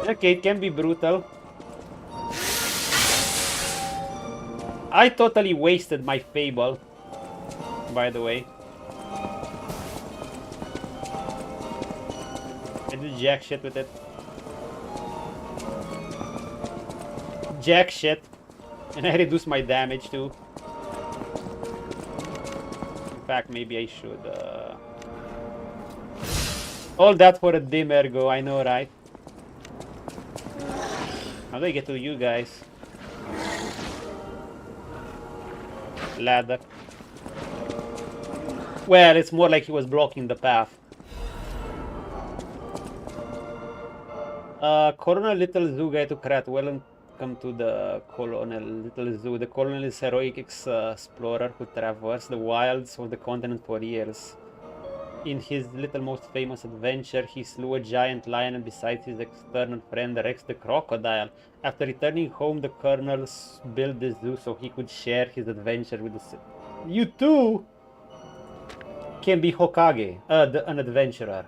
Okay, it can be brutal. I totally wasted my Fable, by the way. I did jack shit with it. Jack shit. And I reduced my damage too. In fact, maybe I should... All that for a dim ergo, I know, right? How do I get to you guys? Ladder. Well, it's more like he was blocking the path. Colonel Little Zoo guy to Krat. Welcome to the Colonel Little Zoo. The Colonel is a heroic explorer who traversed the wilds of the continent for years. In his little most famous adventure, he slew a giant lion and besides his external friend Rex the crocodile. After returning home, the colonel built the zoo so he could share his adventure with the city. You too can be Hokage, an adventurer.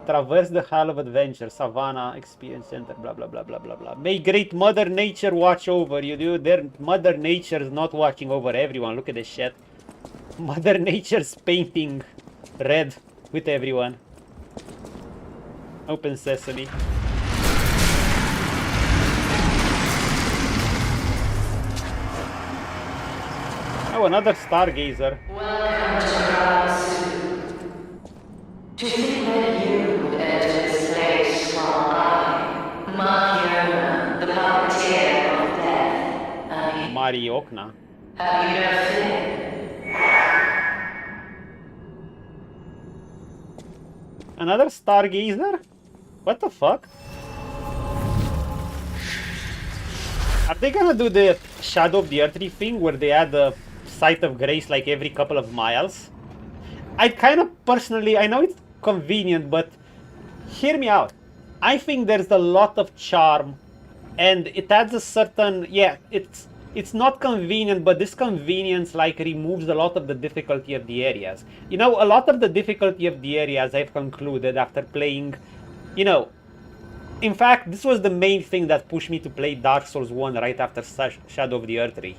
Traverse the Hall of Adventure, Savannah Experience Center, blah blah blah blah blah blah. May great Mother Nature watch over you, dude. Mother Nature is not watching over everyone. Look at this shit. Mother Nature's painting red with everyone. Open sesame. Oh, another stargazer. Welcome to our zoo. To think that you would enter this place while I, Markiona, the Puppeteer of Death, Markiona. have you no fear? Another stargazer? What the fuck? Are they gonna do the Shadow of the Earth thing where they add the Sight of Grace like every couple of miles? I kind of personally, I know it's convenient, but hear me out. I think there's a lot of charm and it adds a certain, yeah, it's not convenient, but this convenience like removes a lot of the difficulty of the areas. You know, a lot of the difficulty of the areas I've concluded after playing, you know, in fact, this was the main thing that pushed me to play Dark Souls 1 right after Shadow of the Earth 3.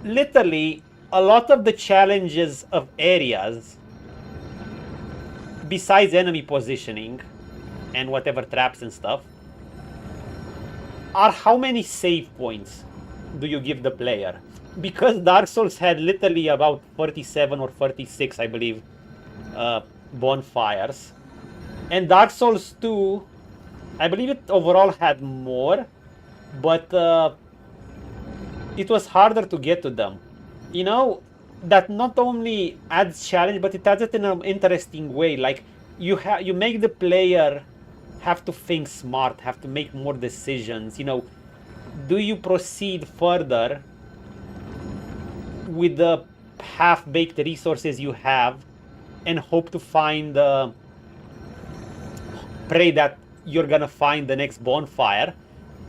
Literally, a lot of the challenges of areas, besides enemy positioning and whatever traps and stuff, are how many save points do you give the player? Because Dark Souls had literally about 37 or 36, I believe, bonfires. And Dark Souls 2, I believe it overall had more, but it was harder to get to them. You know, that not only adds challenge, but it adds it in an interesting way. Like, you make the player have to think smart, have to make more decisions. You know, do you proceed further with the half-baked resources you have and hope to find pray that you're gonna find the next bonfire,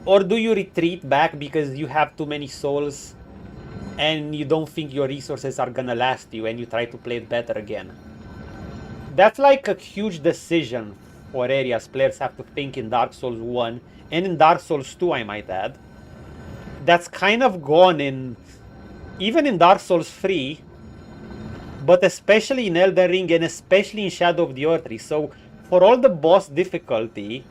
or do you retreat back because you have too many souls and you don't think your resources are gonna last you and you try to play it better again. That's like a huge decision for areas players have to think in Dark Souls 1 and in Dark Souls 2, I might add. That's kind of gone in even in Dark Souls 3, but especially in Elden Ring and especially in Shadow of the Earth. So for all the boss difficulty,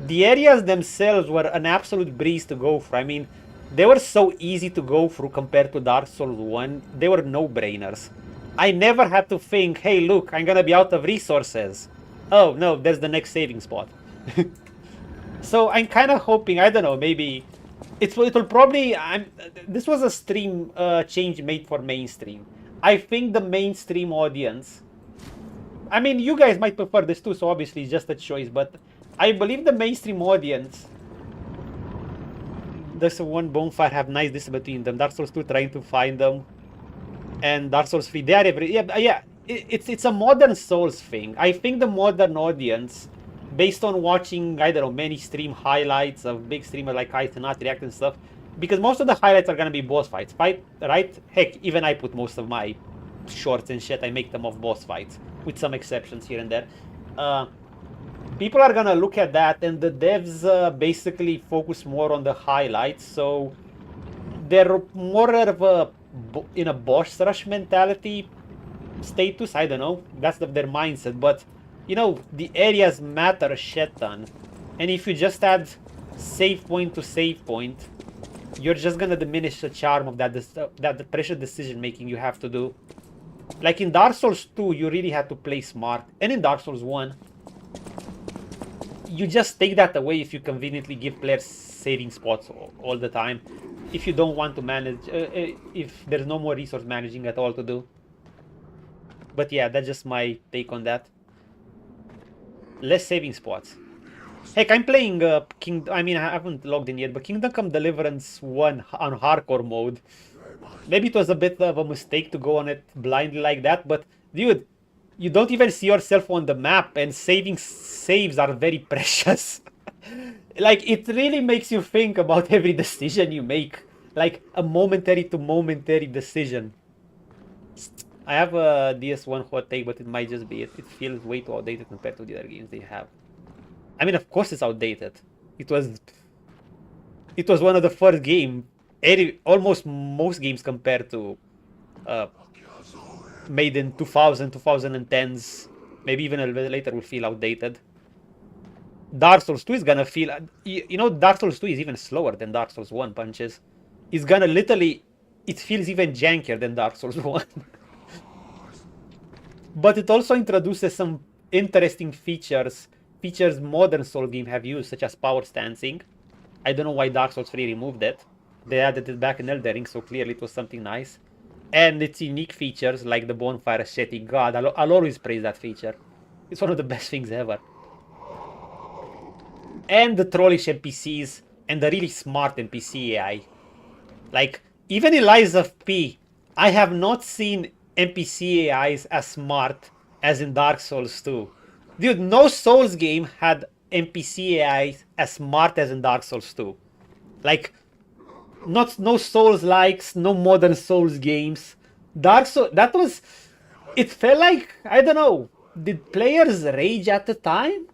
the areas themselves were an absolute breeze to go through. I mean, they were so easy to go through compared to Dark Souls 1. They were no-brainers. I never had to think, hey, look, I'm gonna be out of resources. Oh, no, there's the next saving spot. So I'm kind of hoping, I don't know, maybe it'll probably, this was a stream change made for mainstream. I think the mainstream audience, I mean, you guys might prefer this too, so obviously it's just a choice, but I believe the mainstream audience, there's one bonfire have nice distance between them. Dark Souls 2 trying to find them, and Dark Souls 3, they are it's a modern Souls thing. I think the modern audience, based on watching, I don't know, many stream highlights of big streamers like Itonat React and stuff, because most of the highlights are gonna be boss fights, right? Heck, even I put most of my shorts and shit, I make them of boss fights, with some exceptions here and there. People are gonna look at that, and the devs basically focus more on the highlights, so they're more of a in a boss rush mentality status. I don't know, that's their mindset, but you know, the areas matter a shit ton, and if you just add save point to save point, you're just gonna diminish the charm of that precious decision making you have to do. Like in Dark Souls 2, you really had to play smart, and in Dark Souls 1, you just take that away if you conveniently give players saving spots all the time. If you don't want to manage, if there's no more resource managing at all to do. But yeah, that's just my take on that. Less saving spots. Heck, I'm playing I mean, I haven't logged in yet, but Kingdom Come Deliverance 1 on hardcore mode. Maybe it was a bit of a mistake to go on it blindly like that, but dude, you don't even see yourself on the map, and saves are very precious. Like, it really makes you think about every decision you make. Like, a momentary to momentary decision. I have a DS1 hot take, but it might just be it. It feels way too outdated compared to the other games they have. I mean, of course it's outdated. It was one of the first game. Almost most games compared to made in 2000, 2010s, maybe even a little bit later, will feel outdated. Dark Souls 2 is gonna feel, you know, Dark Souls 2 is even slower than Dark Souls 1 punches. It's gonna literally, it feels even jankier than Dark Souls 1. But it also introduces some interesting features modern Souls games have used, such as power stancing. I don't know why Dark Souls 3 removed it. They added it back in Elden Ring, so clearly it was something nice. And its unique features, like the bonfire setting. God, I'll always praise that feature. It's one of the best things ever. And the trollish NPCs, and the really smart NPC AI. Like, even in Lies of P, I have not seen NPC AIs as smart as in Dark Souls 2. Dude, no Souls game had NPC AIs as smart as in Dark Souls 2. Like, no Souls likes, no modern Souls games. Dark Souls, it felt like, I don't know, did players rage at the time?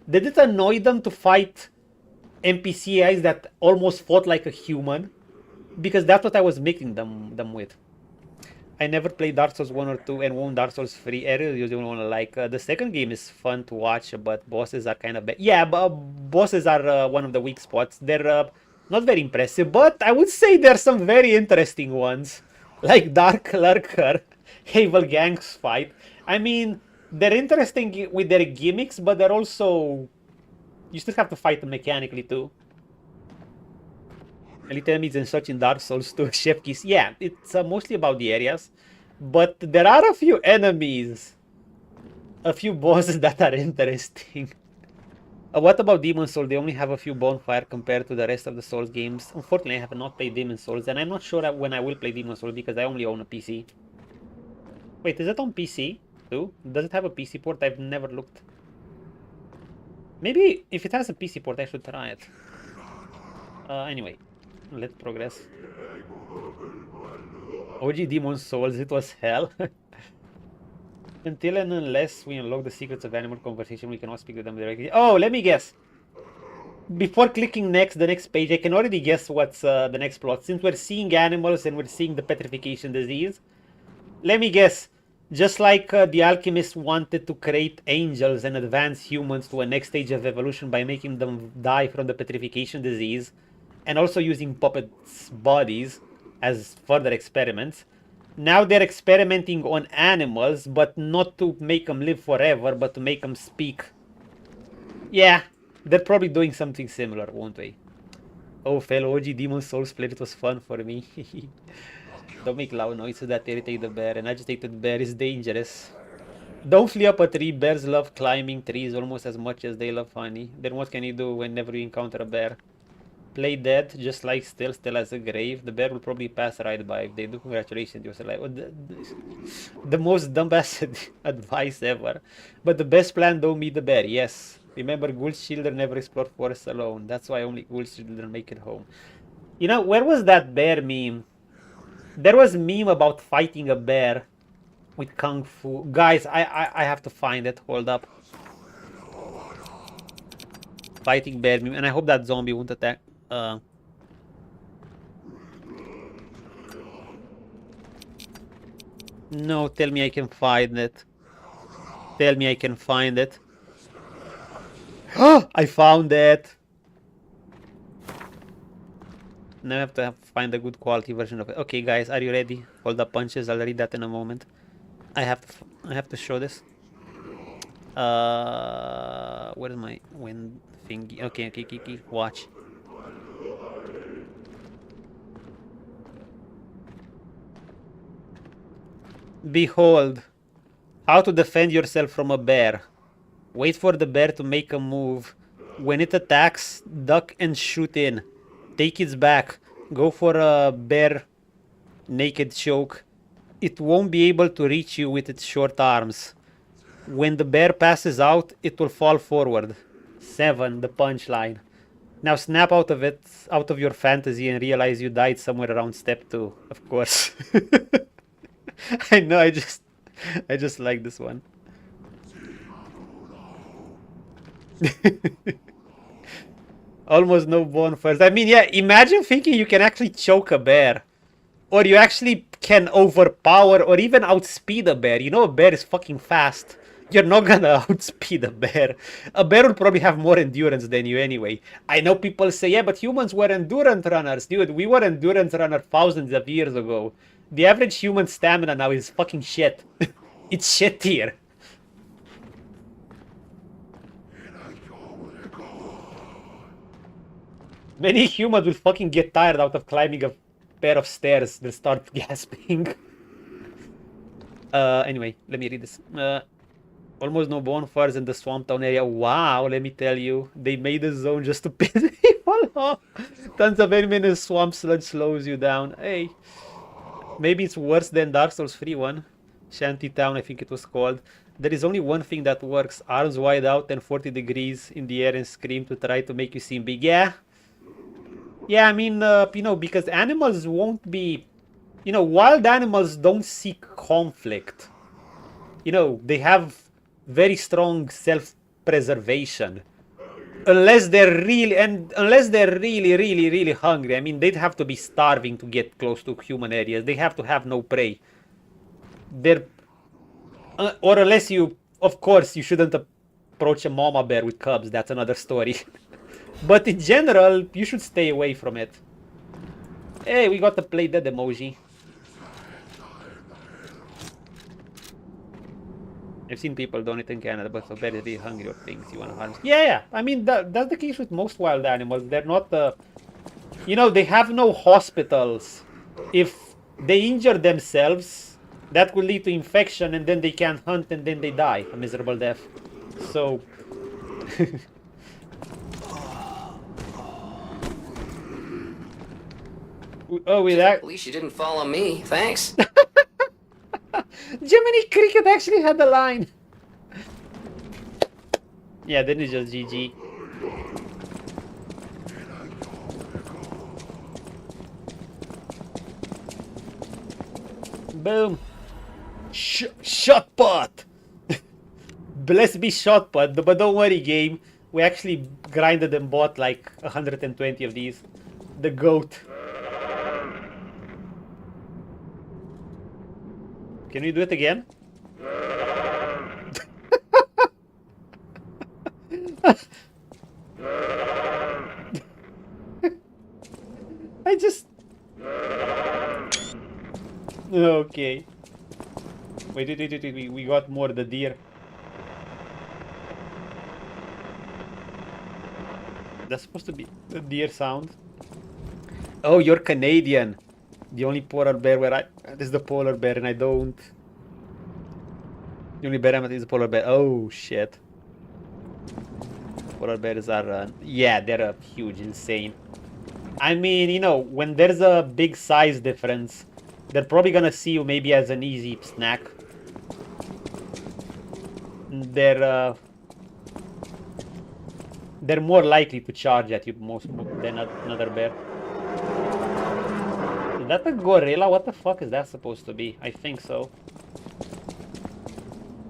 Did it annoy them to fight NPC AIs that almost fought like a human? Because that's what I was making them with. I never played Dark Souls 1 or 2 and won Dark Souls 3. I really don't want to like. The second game is fun to watch, but bosses are kind of bad. Yeah, but bosses are one of the weak spots. They're not very impressive, but I would say there are some very interesting ones. Like Dark Lurker, Evil Gangs fight. I mean, they're interesting with their gimmicks, but they're also... You still have to fight them mechanically too. Elite enemies and such in Dark Souls 2, Chef Keys. Yeah, it's mostly about the areas. But there are a few enemies. A few bosses that are interesting. What about Demon Souls? They only have a few bonfire compared to the rest of the Souls games. Unfortunately, I have not played Demon Souls, and I'm not sure when I will play Demon Souls because I only own a PC. Wait, is it on PC too? Does it have a PC port? I've never looked. Maybe if it has a PC port, I should try it. Anyway. Let's progress. OG Demon Souls, it was hell. Until and unless we unlock the secrets of animal conversation, we cannot speak with them directly. Oh, let me guess. Before clicking next, the next page, I can already guess what's the next plot. Since we're seeing animals and we're seeing the petrification disease, let me guess. Just like the alchemist wanted to create angels and advance humans to a next stage of evolution by making them die from the petrification disease, and also using puppets' bodies as further experiments, now they're experimenting on animals, but not to make them live forever, but to make them speak. Yeah, they're probably doing something similar, won't they? Oh, fellow OG Demon Souls played, it was fun for me. Don't make loud noises that irritate the bear. An agitated bear is dangerous. Don't flee up a tree. Bears love climbing trees almost as much as they love honey. Then what can you do whenever you encounter a bear? Play dead, just like still has a grave. The bear will probably pass right by. If they do, congratulations, you're alive. The most dumbass advice ever. But the best plan, don't meet the bear. Yes. Remember, ghouls children never explore forests alone. That's why only ghouls children make it home. You know, where was that bear meme? There was a meme about fighting a bear with Kung Fu. Guys, I have to find it. Hold up. Fighting bear meme. And I hope that zombie won't attack. No, tell me I can find it. Tell me I can find it. I found it. Now I have to find a good quality version of it. Okay, guys, are you ready? Hold up punches. I'll read that in a moment. I have to show this. Where is my wind thingy? Okay. Watch. Behold, how to defend yourself from a bear. Wait for the bear to make a move. When it attacks, duck and shoot in. Take its back. Go for a bear naked choke. It won't be able to reach you with its short arms. When the bear passes out, it will fall forward. 7, the punchline. Now snap out of it, out of your fantasy, and realize you died somewhere around step 2. Of course. I know, I just like this one. Almost no bonfires. I mean, yeah, imagine thinking you can actually choke a bear. Or you actually can overpower or even outspeed a bear. You know a bear is fucking fast. You're not gonna outspeed a bear. A bear will probably have more endurance than you anyway. I know people say, yeah, but humans were endurance runners. Dude, we were endurance runners thousands of years ago. The average human stamina now is fucking shit. It's shit tier. Many humans will fucking get tired out of climbing a pair of stairs. They'll start gasping. Anyway, let me read this. Almost no bonfires in the swamp town area. Wow, let me tell you. They made a zone just to piss people off. Tons of enemy in the swamp sludge slows you down. Hey. Maybe it's worse than Dark Souls 3 one. Shantytown, I think it was called. There is only one thing that works. Arms wide out and 40 degrees in the air and scream to try to make you seem big. Yeah. Yeah, I mean, you know, because animals won't be... You know, wild animals don't seek conflict. You know, they have very strong self-preservation. Unless they're really, really hungry. I mean, they'd have to be starving to get close to human areas. They have to have no prey. They're... or unless you... Of course, you shouldn't approach a mama bear with cubs. That's another story. But in general, you should stay away from it. Hey, we got the play dead emoji. I've seen people donate in Canada, but for very, very hungry or things you want to harm. Yeah. I mean, that's the case with most wild animals. They're not... you know, they have no hospitals. If they injure themselves, that will lead to infection, and then they can't hunt, and then they die a miserable death. So... Oh, with that... At least you didn't follow me. Thanks. Jiminy Cricket actually had the line. Yeah, then it's just GG. Boom. Shotpot! Bless be Shotpot, but don't worry, game. We actually grinded and bought like 120 of these. The goat. Can we do it again? I just... Okay. Wait, we got more the deer. That's supposed to be the deer sound. Oh, you're Canadian. The only polar bear where I... This is the polar bear and I don't... The only bear I met is the polar bear. Oh, shit. Polar bears are... yeah, they're huge, insane. I mean, you know, when there's a big size difference, they're probably gonna see you maybe as an easy snack. They're more likely to charge at you than another bear. Is that a gorilla? What the fuck is that supposed to be? I think so.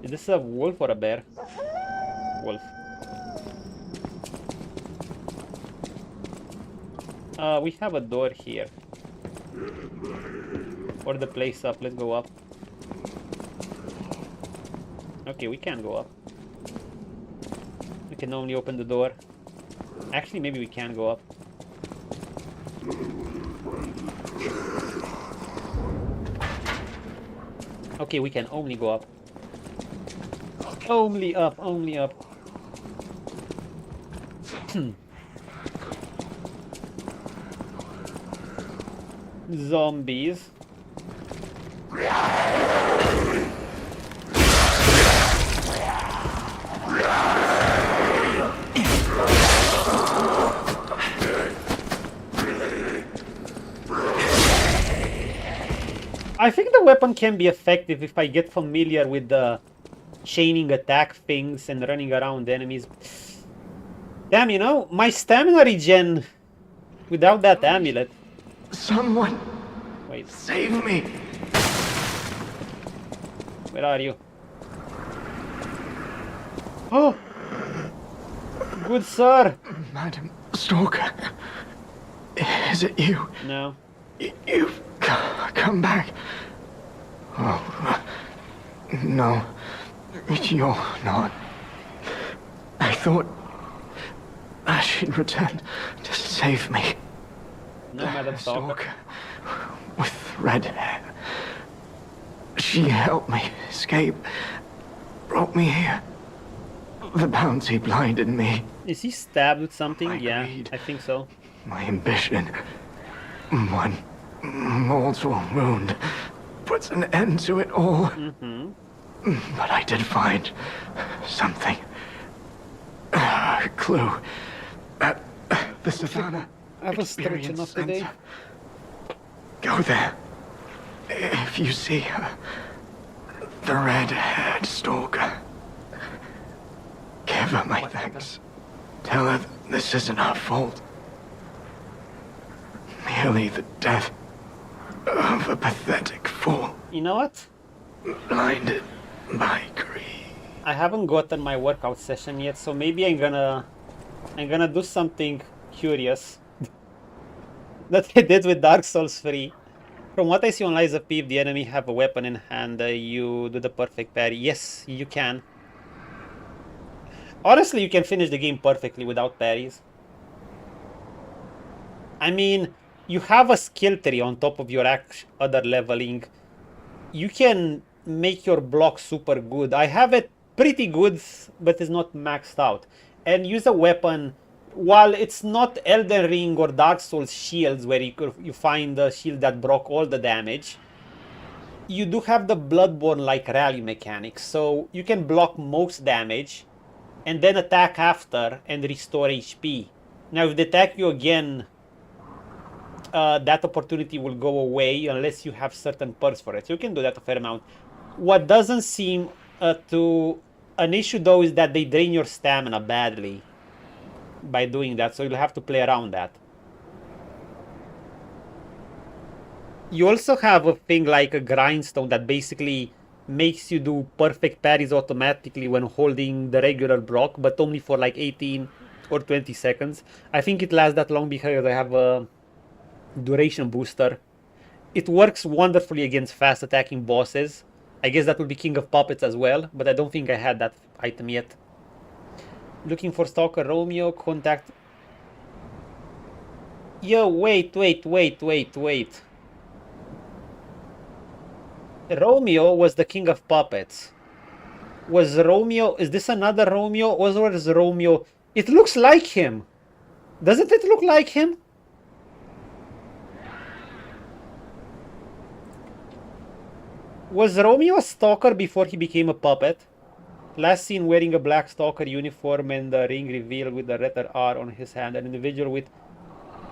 Is this a wolf or a bear? Wolf. We have a door here. Or the place up. Let's go up. Okay, we can't go up. We can only open the door. Actually, maybe we can go up. Okay, we can only go up. Only up, only up. Zombies. I think the weapon can be effective if I get familiar with the chaining attack things and running around enemies. Damn, you know, my stamina regen without that amulet. Someone Wait, save me. where are you? Oh! Good sir! Madam Stalker. Is it you? No. You've come back. Oh, no. You're not. I thought she'd return to save me. No, Madam Stalker. Stalker with red hair. She helped me escape. Brought me here. The bounty blinded me. Is he stabbed with something? My Yeah, greed. I think so. My ambition. One mortal wound puts an end to it all. Mm-hmm. But I did find something. A clue. At the Savannah I was stretching Experience enough today. Center. Go there. If you see her, the red-haired stalker, give her my thanks. Tell her this isn't her fault. Merely the death of a pathetic fool, You know what? blinded by greed. I haven't gotten my workout session yet, so maybe I'm gonna do something curious that I did with Dark Souls 3. From what I see on Lies of P, if the enemy have a weapon in hand, you do the perfect parry. Yes, you can. Honestly, you can finish the game perfectly without parries. I mean, you have a skill tree on top of your other leveling. You can make your block super good. I have it pretty good, but it's not maxed out. And use a weapon, while it's not Elden Ring or Dark Souls shields where you find the shield that broke all the damage, you do have the Bloodborne-like rally mechanics. So you can block most damage and then attack after and restore HP. Now if they attack you again, that opportunity will go away unless you have certain perks for it. So you can do that a fair amount. What doesn't seem to an issue though is that they drain your stamina badly by doing that, so you'll have to play around that. You also have a thing like a grindstone that basically makes you do perfect parries automatically when holding the regular block, but only for like 18 or 20 seconds. I think it lasts that long because I have a duration booster. It works wonderfully against fast attacking bosses. I guess that would be King of Puppets as well, but I don't think I had that item yet. Looking for Stalker Romeo, contact... Yo, wait. Romeo was the King of Puppets. Was Romeo... Is this another Romeo? Or was Romeo... It looks like him. Doesn't it look like him? Was Romeo a stalker before he became a puppet? Last seen wearing a black stalker uniform and the ring revealed with the letter R on his hand. An individual with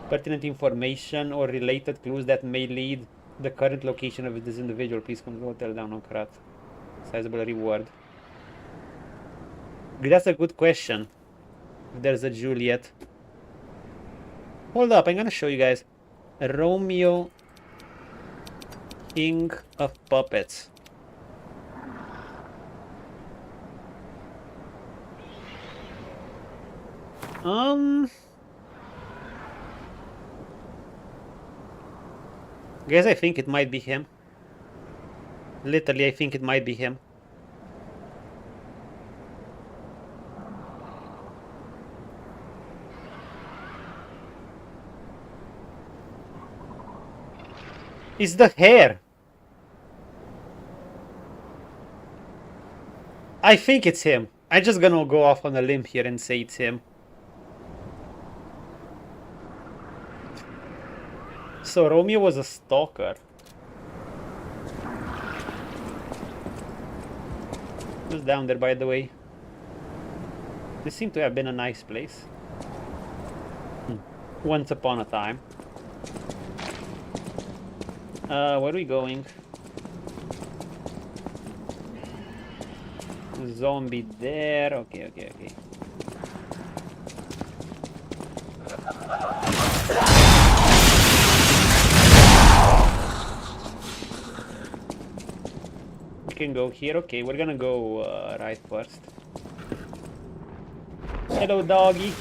pertinent information or related clues that may lead the current location of this individual. Please come to the hotel down on Krat. Sizable reward. That's a good question. If there's a Juliet. Hold up, I'm gonna show you guys. Romeo, King of Puppets. Guys, I think it might be him. Literally, I think it might be him. It's the hair. I think it's him. I'm just gonna go off on a limb here and say it's him. So Romeo was a stalker. Who's down there, by the way? This seemed to have been a nice place. Once upon a time. Where are we going? Zombie there. Okay. We can go here. Okay, we're gonna go right first. Hello, doggy.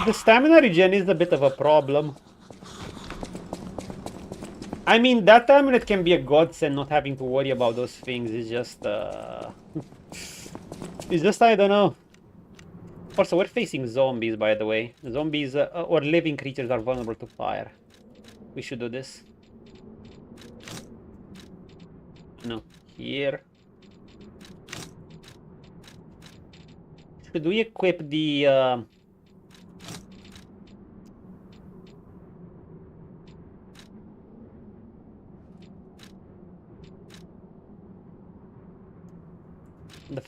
The stamina regen is a bit of a problem. I mean, that time it can be a godsend not having to worry about those things. It's just, it's just, I don't know. Also, we're facing zombies, by the way. Zombies or living creatures are vulnerable to fire. We should do this. No, here. Should we equip the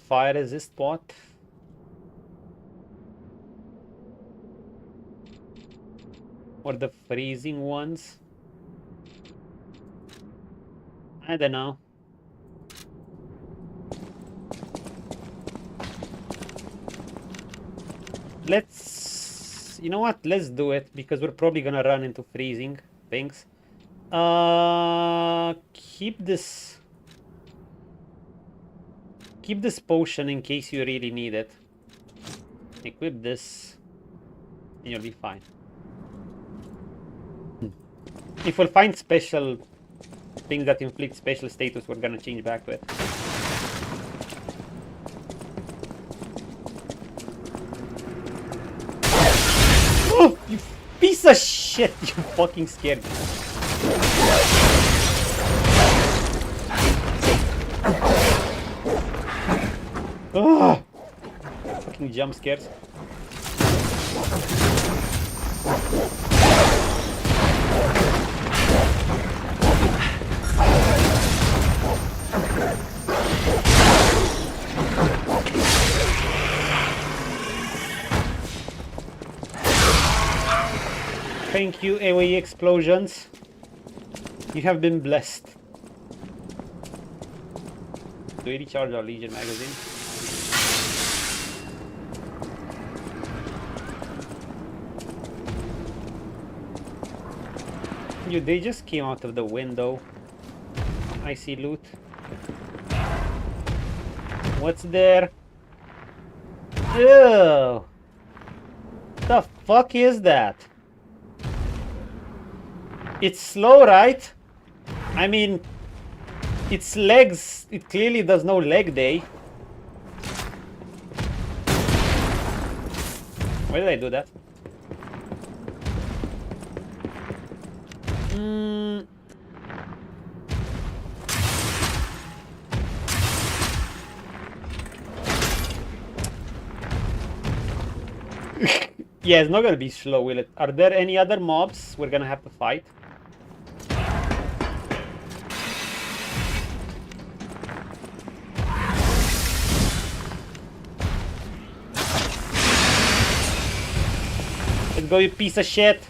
fire resist pot? Or the freezing ones? I don't know. Let's... You know what? Let's do it, because we're probably gonna run into freezing things. Keep this... Keep this potion in case you really need it. Equip this, and you'll be fine. If we'll find special things that inflict special status, we're gonna change back to it. Oh, you piece of shit! You fucking scared me. Oh, fucking jump scares. Thank you, AOE explosions. You have been blessed. Do we recharge our Legion magazine? They just came out of the window. I see loot. What's there? Ew! The fuck is that? It's slow, right? I mean, its legs, it clearly does no leg day. Why did I do that? Yeah, it's not gonna be slow, will it? Are there any other mobs we're gonna have to fight? Let's go, you piece of shit!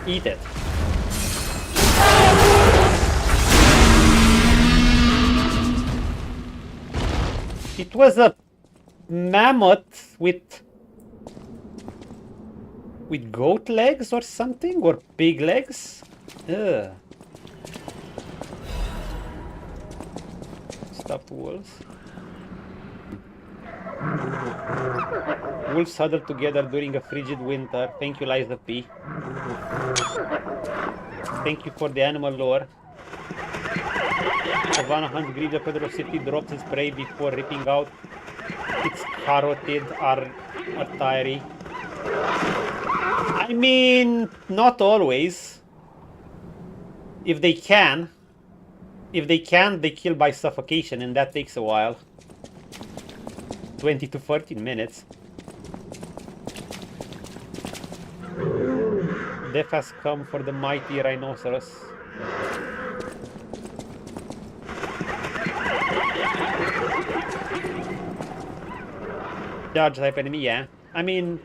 Eat it. It was a mammoth with goat legs or something, or pig legs. Ugh. Stuffed wolves. Wolves huddled together during a frigid winter. Thank you, Liza P. Thank you for the animal lore. Savannah hunts Grigio City, drops his prey before ripping out its carotid artery. I mean, not always. If they can. If they can, they kill by suffocation, and that takes a while. 20 to 14 minutes. Death has come for the mighty rhinoceros. Charge type enemy, yeah. I mean,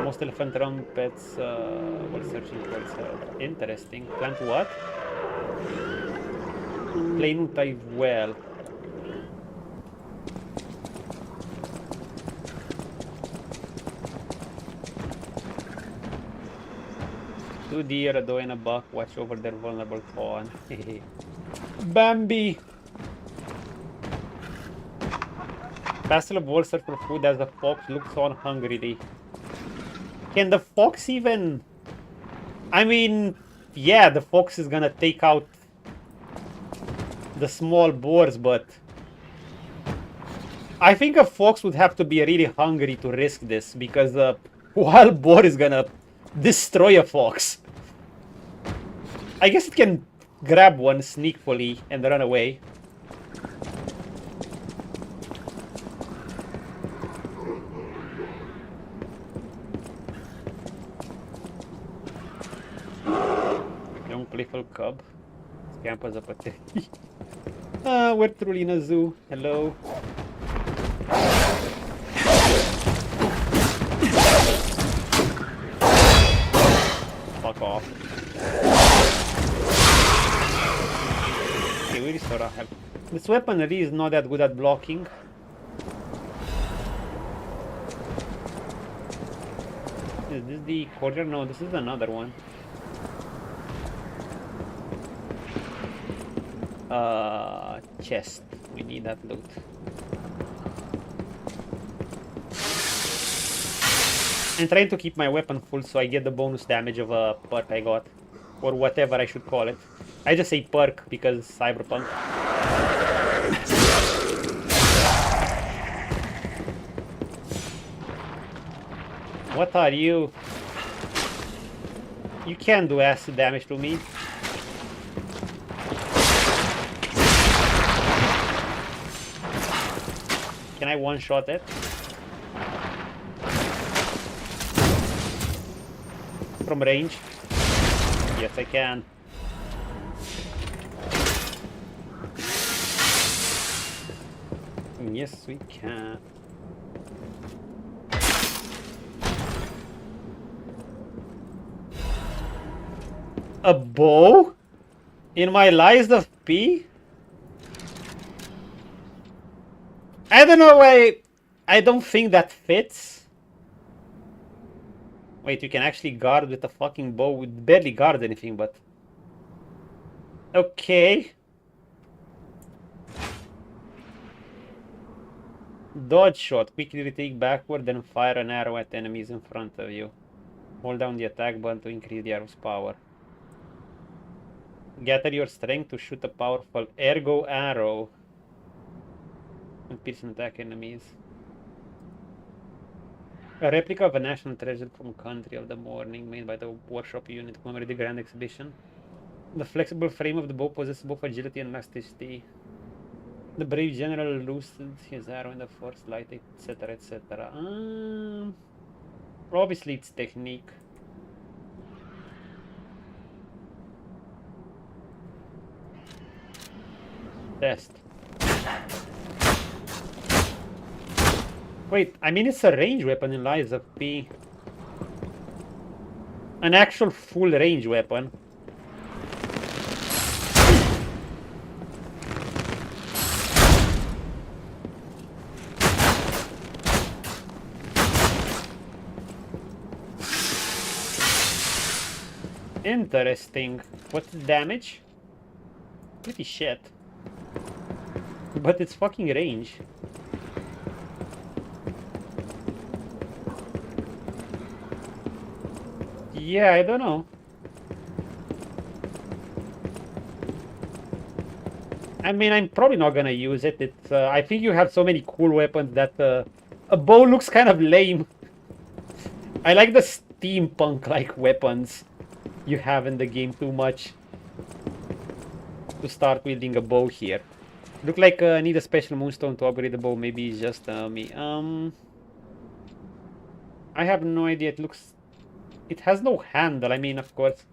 most elephant trumpets were searching for itself. Interesting. Plant what? Plain type well. Two deer, a doe and a buck watch over their vulnerable fawn. Bambi! Pastel of wolves search for food as the fox looks on hungrily. Can the fox even... I mean, yeah, the fox is gonna take out the small boars, but... I think a fox would have to be really hungry to risk this, because a wild boar is gonna destroy a fox. I guess it can grab one sneakily and run away. Young playful cub scampers up a tree. We're truly in a zoo. Hello. Fuck off. Okay, we restore our health. This weaponry is not that good at blocking. Is this the courier? No, this is another one. Chest. We need that loot. I'm trying to keep my weapon full so I get the bonus damage of a perk I got. Or whatever I should call it. I just say perk because cyberpunk. What are you? You can't do acid damage to me. Can I one-shot it? From range? Yes, I can. Yes, we can. A bow? In my Lies of P? I don't know why. I don't think that fits. Wait, you can actually guard with a fucking bow. It barely guards anything, but... Okay. Dodge shot. Quickly retake backward, then fire an arrow at enemies in front of you. Hold down the attack button to increase the arrow's power. Gather your strength to shoot a powerful ergo arrow. And pierce and attack enemies. A replica of a national treasure from Country of the Morning, made by the workshop unit commemorating the Grand Exhibition. The flexible frame of the bow possesses both agility and majesty. The brave general loosened his arrow in the first light, etc., etc. Obviously, it's technique. Test. Wait, I mean it's a range weapon in Lies of P. An actual full range weapon. Interesting. What's the damage? Pretty shit. But it's fucking range. Yeah, I don't know. I mean, I'm probably not gonna use it. It's, I think you have so many cool weapons that a bow looks kind of lame. I like the steampunk-like weapons you have in the game too much to start wielding a bow here. Look like I need a special moonstone to upgrade the bow. Maybe it's just me. I have no idea. It looks... It has no handle. I mean, of course.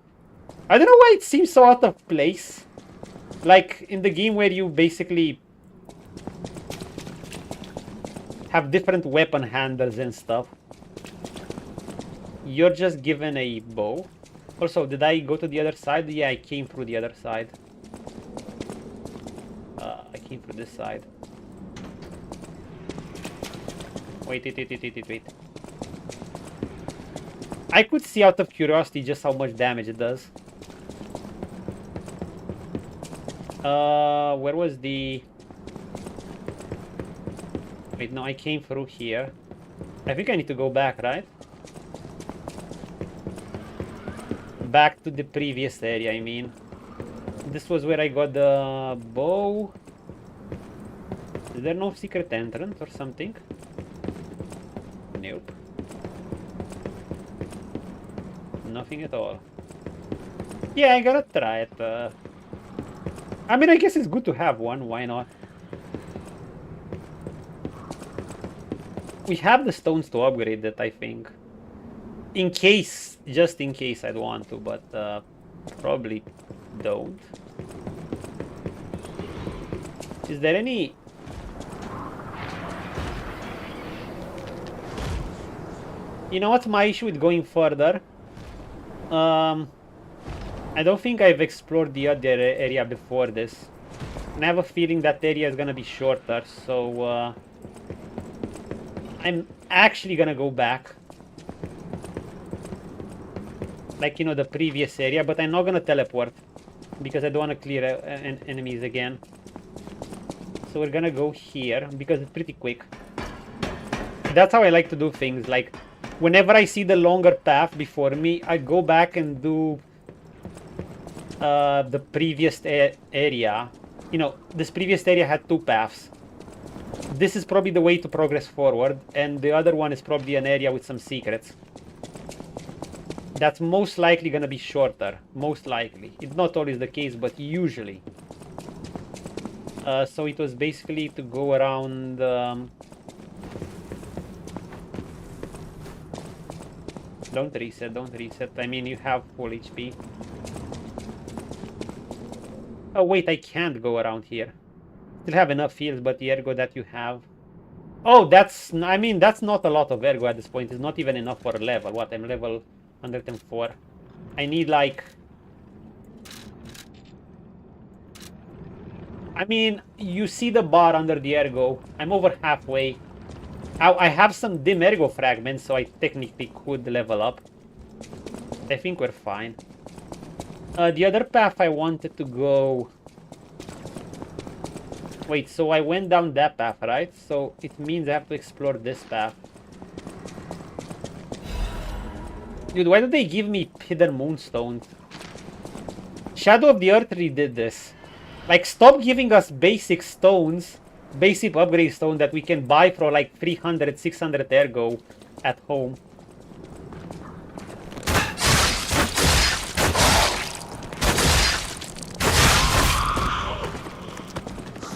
I don't know why it seems so out of place. Like in the game where you basically have different weapon handles and stuff. You're just given a bow. Also, did I go to the other side? Yeah, I came through the other side. I came through this side. Wait. I could see out of curiosity just how much damage it does. Where was the... Wait, no, I came through here. I think I need to go back, right? Back to the previous area, I mean. This was where I got the bow. Is there no secret entrance or something? Nope. Nothing at all. Yeah, I gotta try it. I mean, I guess it's good to have one. Why not? We have the stones to upgrade that, I think. In case, just in case I'd want to, but probably don't. Is there any... You know what's my issue with going further? I don't think I've explored the other area before this. And I have a feeling that area is gonna be shorter, so I'm actually gonna go back. Like, you know, the previous area, but I'm not gonna teleport because I don't want to clear enemies again. So we're gonna go here because it's pretty quick. That's how I like to do things. Like, whenever I see the longer path before me, I go back and do the previous area. You know, this previous area had two paths. This is probably the way to progress forward, and the other one is probably an area with some secrets. That's most likely gonna be shorter. Most likely. It's not always the case, but usually. So it was basically to go around Don't reset, don't reset. I mean, you have full HP. Oh wait, I can't go around here. Still have enough heals, but the ergo that you have... Oh, that's... I mean, that's not a lot of ergo at this point. It's not even enough for a level. What, I'm level 104. I need like... I mean, you see the bar under the ergo. I'm over halfway. I have some dim ergo fragments, so I technically could level up. I think we're fine. The other path I wanted to go... Wait, so I went down that path, right? So it means I have to explore this path. Dude, why do they give me hidden moonstones? Shadow of the Earth redid this. Like, stop giving us basic stones, basic upgrade stone that we can buy for like 300, 600 ergo at home.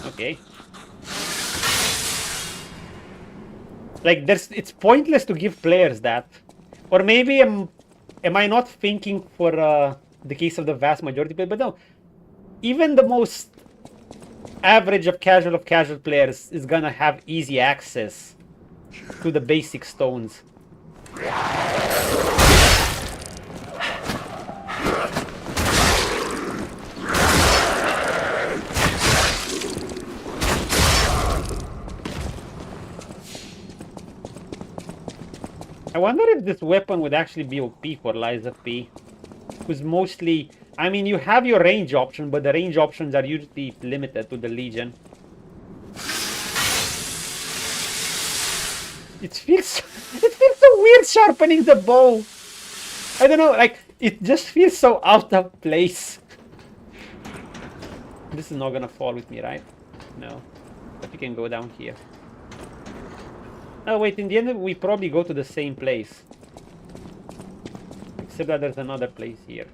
Okay. Like, it's pointless to give players that. Or maybe am I not thinking for the case of the vast majority of people? But no. Even the most average of casual players is gonna have easy access to the basic stones. I wonder if this weapon would actually be OP for Lies of P. Because mostly... I mean, you have your range option, but the range options are usually limited to the Legion. It feels so weird sharpening the bow. I don't know, like, it just feels so out of place. This is not gonna fall with me, right? No. But we can go down here. Oh wait, in the end we probably go to the same place. Except that there's another place here.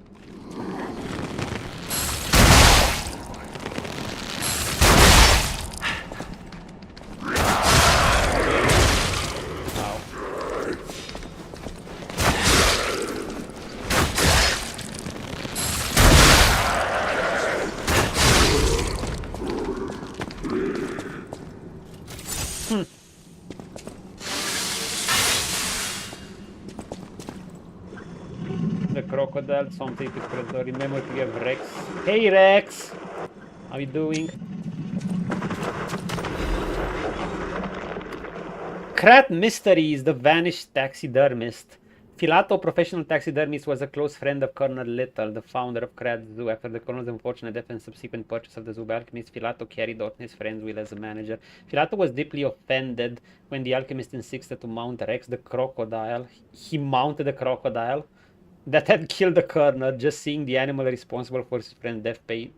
Crocodile, something to preserve. Remember we have Rex. Hey Rex! How you doing? Krat Mysteries, the vanished taxidermist. Filato, professional taxidermist, was a close friend of Colonel Little, the founder of Krat Zoo. After the Colonel's unfortunate death and subsequent purchase of the zoo by alchemist, Filato carried out his friend's will as a manager. Filato was deeply offended when the alchemist insisted to mount Rex the crocodile. He mounted a crocodile that had killed the Colonel. Just seeing the animal responsible for his friend's death pained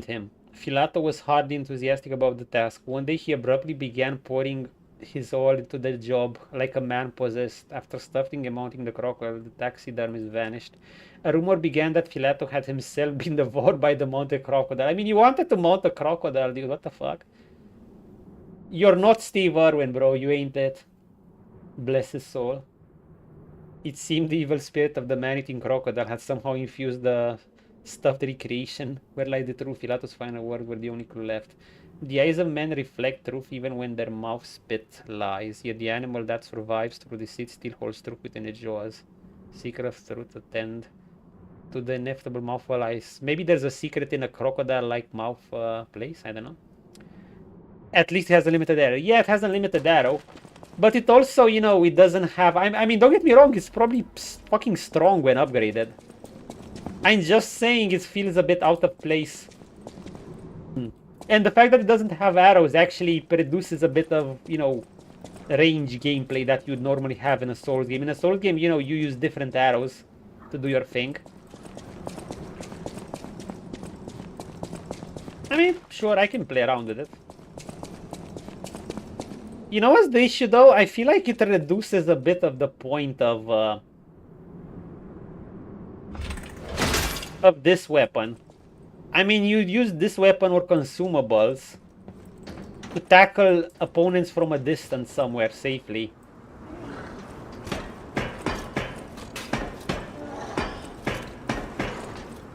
him. Filato was hardly enthusiastic about the task. One day he abruptly began pouring his all into the job like a man possessed. After stuffing and mounting the crocodile, the taxidermist vanished. A rumor began that Filato had himself been devoured by the mounted crocodile. I mean, you wanted to mount a crocodile, dude. What the fuck? You're not Steve Irwin, bro. You ain't it. Bless his soul. It seemed the evil spirit of the man-eating crocodile had somehow infused the stuffed recreation, where lies the truth. Filato's final words were the only clue left. The eyes of men reflect truth even when their mouths spit lies, yet the animal that survives through deceit still holds truth within its jaws. Seeker of truth attend to the inevitable mouthful eyes. Maybe there's a secret in a crocodile-like mouth place, I don't know. At least it has a limited arrow. Yeah, it has a limited arrow. But it also, you know, it doesn't have... I mean, don't get me wrong, it's probably fucking strong when upgraded. I'm just saying it feels a bit out of place. And the fact that it doesn't have arrows actually produces a bit of, you know, range gameplay that you'd normally have in a Souls game. In a Souls game, you know, you use different arrows to do your thing. I mean, sure, I can play around with it. You know what's the issue though? I feel like it reduces a bit of the point of this weapon. I mean, you use this weapon or consumables to tackle opponents from a distance somewhere safely.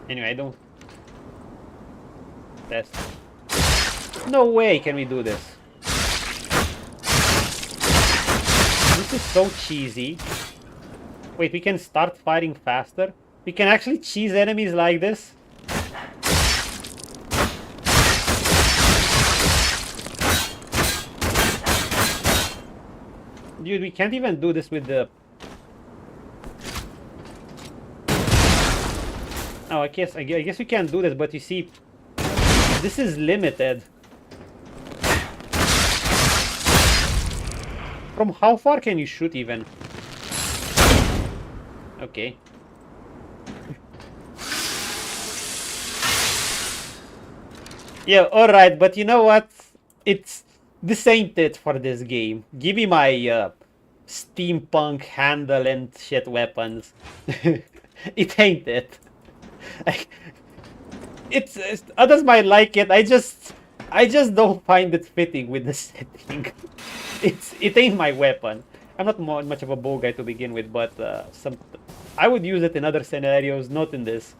Anyway, I don't... Test. No way can we do this. This is so cheesy. Wait, we can start firing faster? We can actually cheese enemies like this? Dude, we can't even do this with the... Oh, I guess we can't do this, but you see, this is limited. From how far can you shoot even? Okay. Yeah, alright, but you know what? This ain't it for this game. Give me my steampunk handle and shit weapons. It ain't it. It's others might like it. I just don't find it fitting with the setting. It ain't my weapon. I'm not much of a bow guy to begin with, but I would use it in other scenarios, not in this.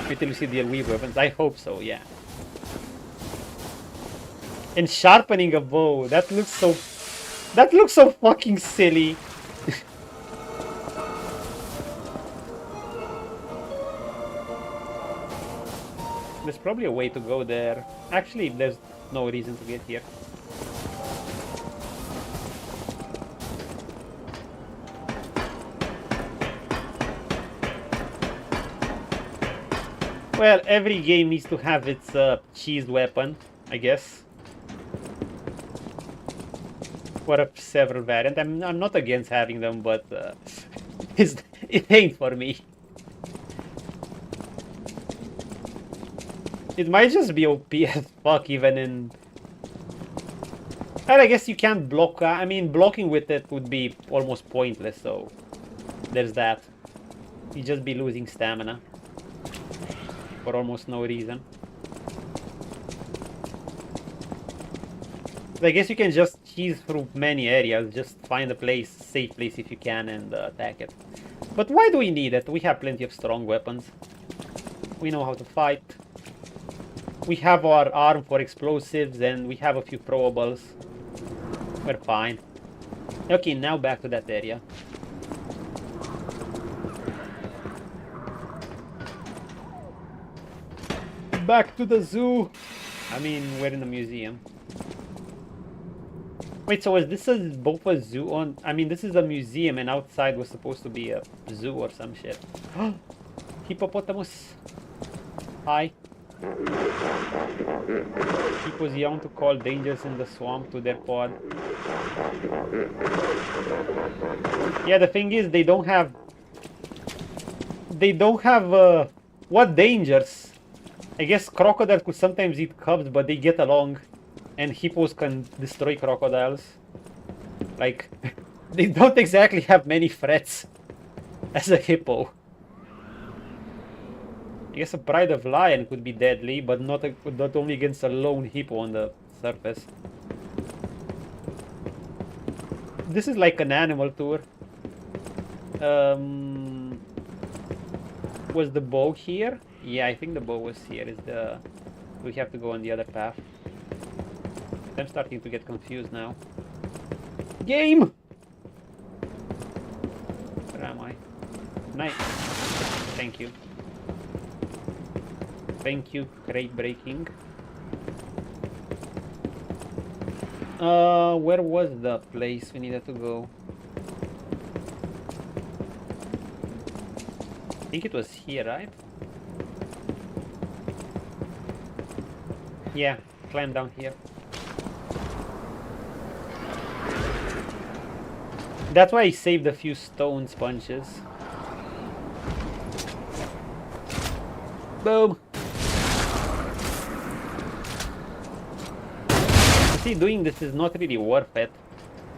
Wait till you see the weave weapons. I hope so, yeah. And sharpening a bow, that looks so fucking silly. There's probably a way to go there. Actually, there's no reason to get here. Well, every game needs to have its cheesed weapon, I guess. For several variants. I'm not against having them, but it ain't for me. It might just be OP as fuck even in... And I guess you can't block... I mean, blocking with it would be almost pointless, so... There's that. You'd just be losing stamina. For almost no reason. So I guess you can just cheese through many areas. Just find a place, safe place if you can, and attack it. But why do we need it? We have plenty of strong weapons. We know how to fight. We have our arm for explosives, and we have a few throwables. We're fine. Okay, now back to that area. Back to the zoo! I mean, we're in the museum. Wait, so is this both a zoo on... I mean, this is a museum, and outside was supposed to be a zoo or some shit. Hippopotamus! Hi. He was young to call dangers in the swamp to their pod. Yeah, the thing is, they don't have... what dangers? I guess crocodiles could sometimes eat cubs, but they get along. And hippos can destroy crocodiles. Like, they don't exactly have many threats as a hippo. I guess a pride of lion could be deadly, but not only against a lone hippo on the surface. This is like an animal tour. Was the bow here? Yeah, I think the bow was here. We have to go on the other path. I'm starting to get confused now. Game! Where am I? Nice. Thank you. Thank you, crate breaking. Where was the place we needed to go? I think it was here, right? Yeah, climb down here. That's why I saved a few stone sponges. Boom! See, doing this is not really worth it.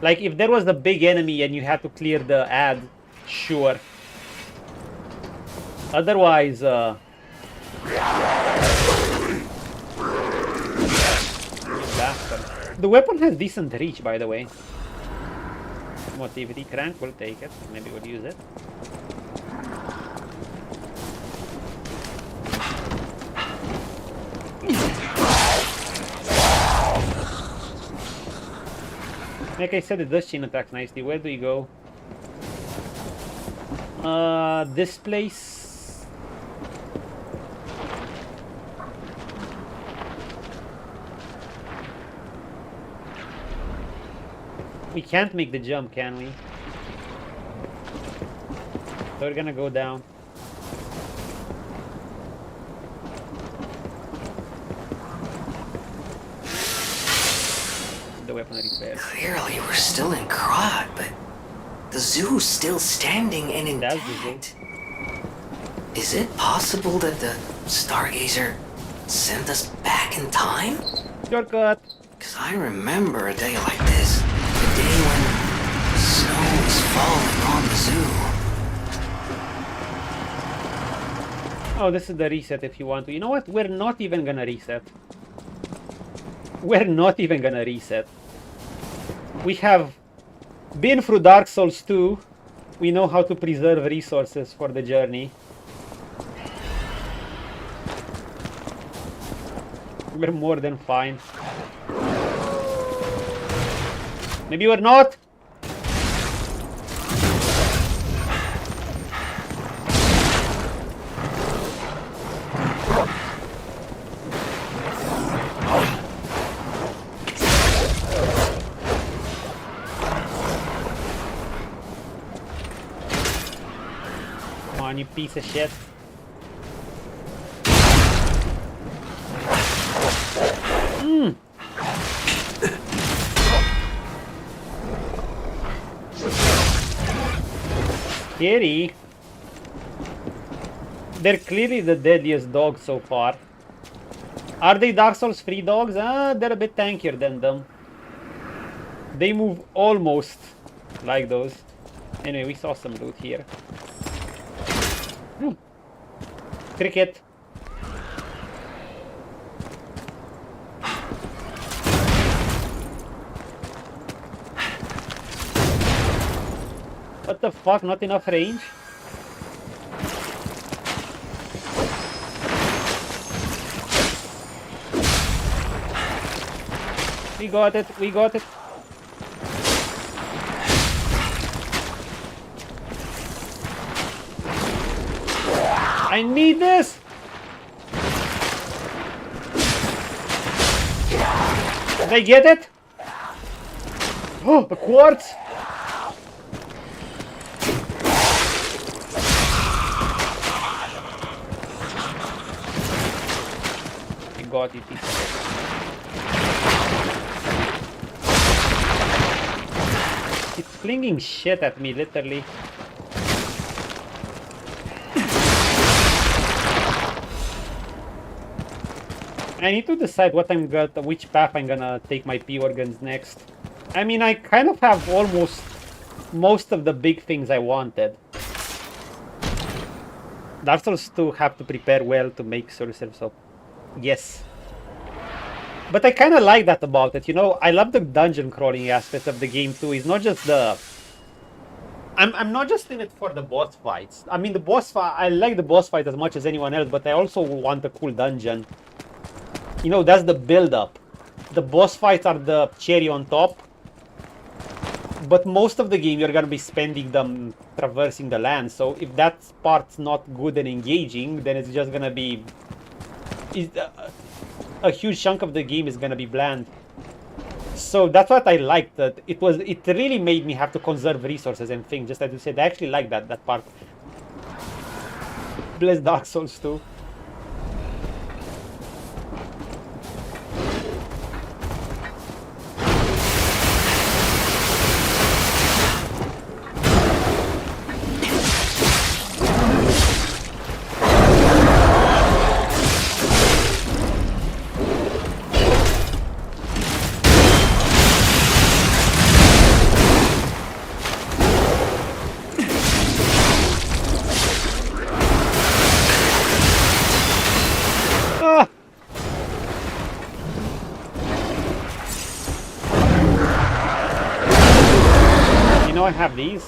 Like, if there was a big enemy and you had to clear the ad, sure. Otherwise, bastard. The weapon has decent reach, by the way. Motivity crank, we'll take it. Maybe we'll use it. Like I said, it does chain attack nicely. Where do we go? This place. We can't make the jump, can we? So we're gonna go down. The weapon repair. Clearly, we're still in Krot, but the zoo's still standing and That's the intact. Is it possible that the Stargazer sent us back in time? Shortcut! Because I remember a day like this. The day when snow was falling on the zoo. Oh, this is the reset if you want to. You know what? We're not even gonna reset. We're not even gonna reset. We have been through Dark Souls 2. We know how to preserve resources for the journey. We're more than fine. Maybe we're not. Come on, you piece of shit. Scary. They're clearly the deadliest dogs so far. Are they Dark Souls 3 dogs? They're a bit tankier than them. They move almost like those. Anyway, we saw some loot here. Cricket. What the fuck? Not enough range? We got it. We got it. I need this! Did I get it? Oh, the quartz! I got it. It's flinging shit at me, literally. I need to decide which path I'm gonna take my P organs next. I mean, I kind of have almost most of the big things I wanted. Dark Souls 2 have to prepare well to make yourself so. Yes. But I kind of like that about it, you know. I love the dungeon crawling aspect of the game too. It's not just the. I'm not just in it for the boss fights. I mean, the boss fight. I like the boss fight as much as anyone else, but I also want a cool dungeon. You know, that's the build-up. The boss fights are the cherry on top. But most of the game, you're gonna be spending them traversing the land. So if that part's not good and engaging, then it's just gonna be. A huge chunk of the game is gonna be bland. So that's what I liked. That it really made me have to conserve resources and things. Just as you said, I actually like that part. Bless Dark Souls 2. know I have these.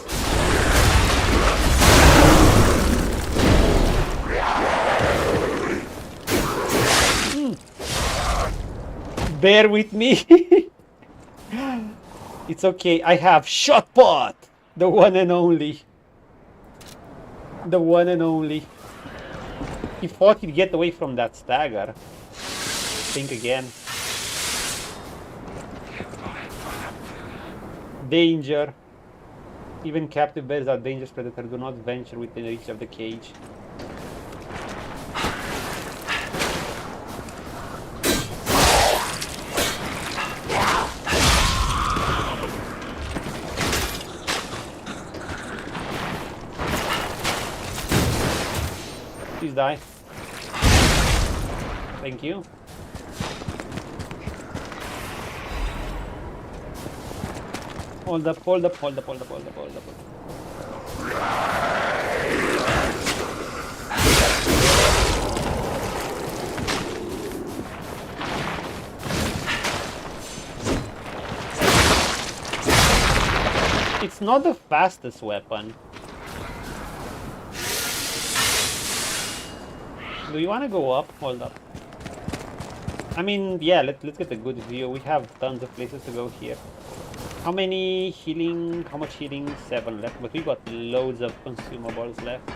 Bear with me. It's okay. I have Shotpot, the one and only. The one and only. He thought he'd get away from that stagger. Think again. Danger. Even captive bears are dangerous predators. Do not venture within reach of the cage. Please die. Thank you. Hold up, hold up, hold up, hold up, hold up, hold up. It's not the fastest weapon. Do you want to go up? Hold up. I mean, yeah, let's get a good view. We have tons of places to go here. How many healing? How much healing? 7 left, but we got loads of consumables left.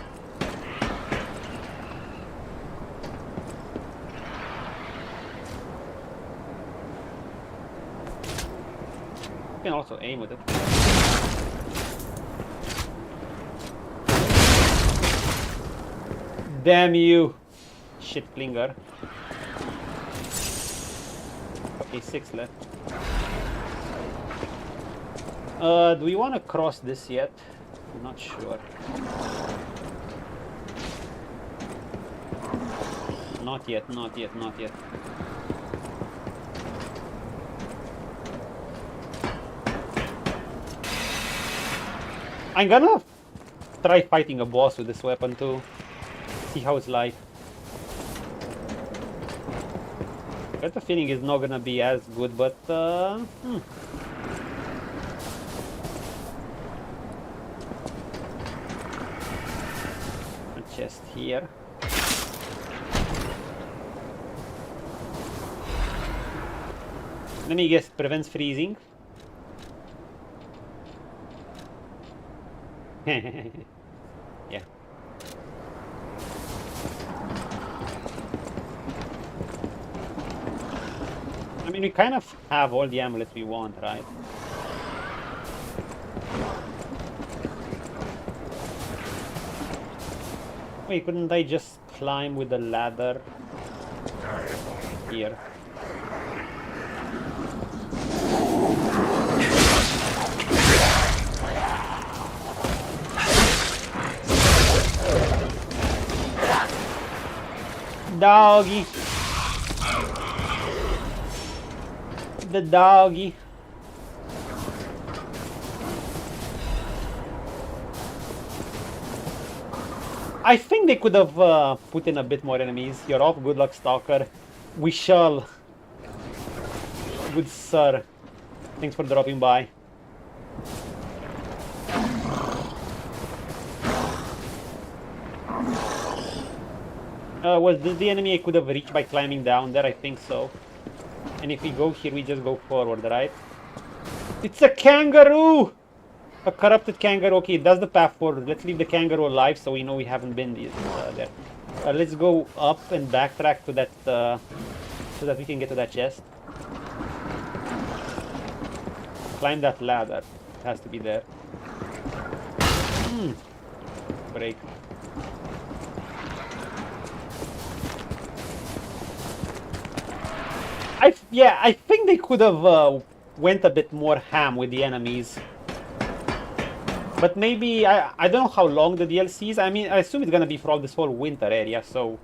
You can also aim with it. Damn you! Shit clinger. Okay, 6 left. Do we want to cross this yet? I'm not sure. Not yet, not yet, not yet. I'm gonna try fighting a boss with this weapon too. See how it's like. I got the feeling it's not gonna be as good, but A chest here. Let me guess, prevents freezing. Yeah. I mean, we kind of have all the amulets we want, right? Wait, couldn't I just climb with the ladder here? Doggy. The doggy. I think they could have put in a bit more enemies. You're off. Good luck, Stalker. We shall. Good sir. Thanks for dropping by. Was this the enemy I could have reached by climbing down there? I think so. And if we go here, we just go forward, right? It's a kangaroo! A corrupted kangaroo. Okay, that's the path forward. Let's leave the kangaroo alive so we know we haven't been there. Let's go up and backtrack to that, so that we can get to that chest. Climb that ladder. It has to be there. Break. I think they could have went a bit more ham with the enemies. But maybe, I don't know how long the DLC is. I mean, I assume it's gonna be for all this whole winter area, so...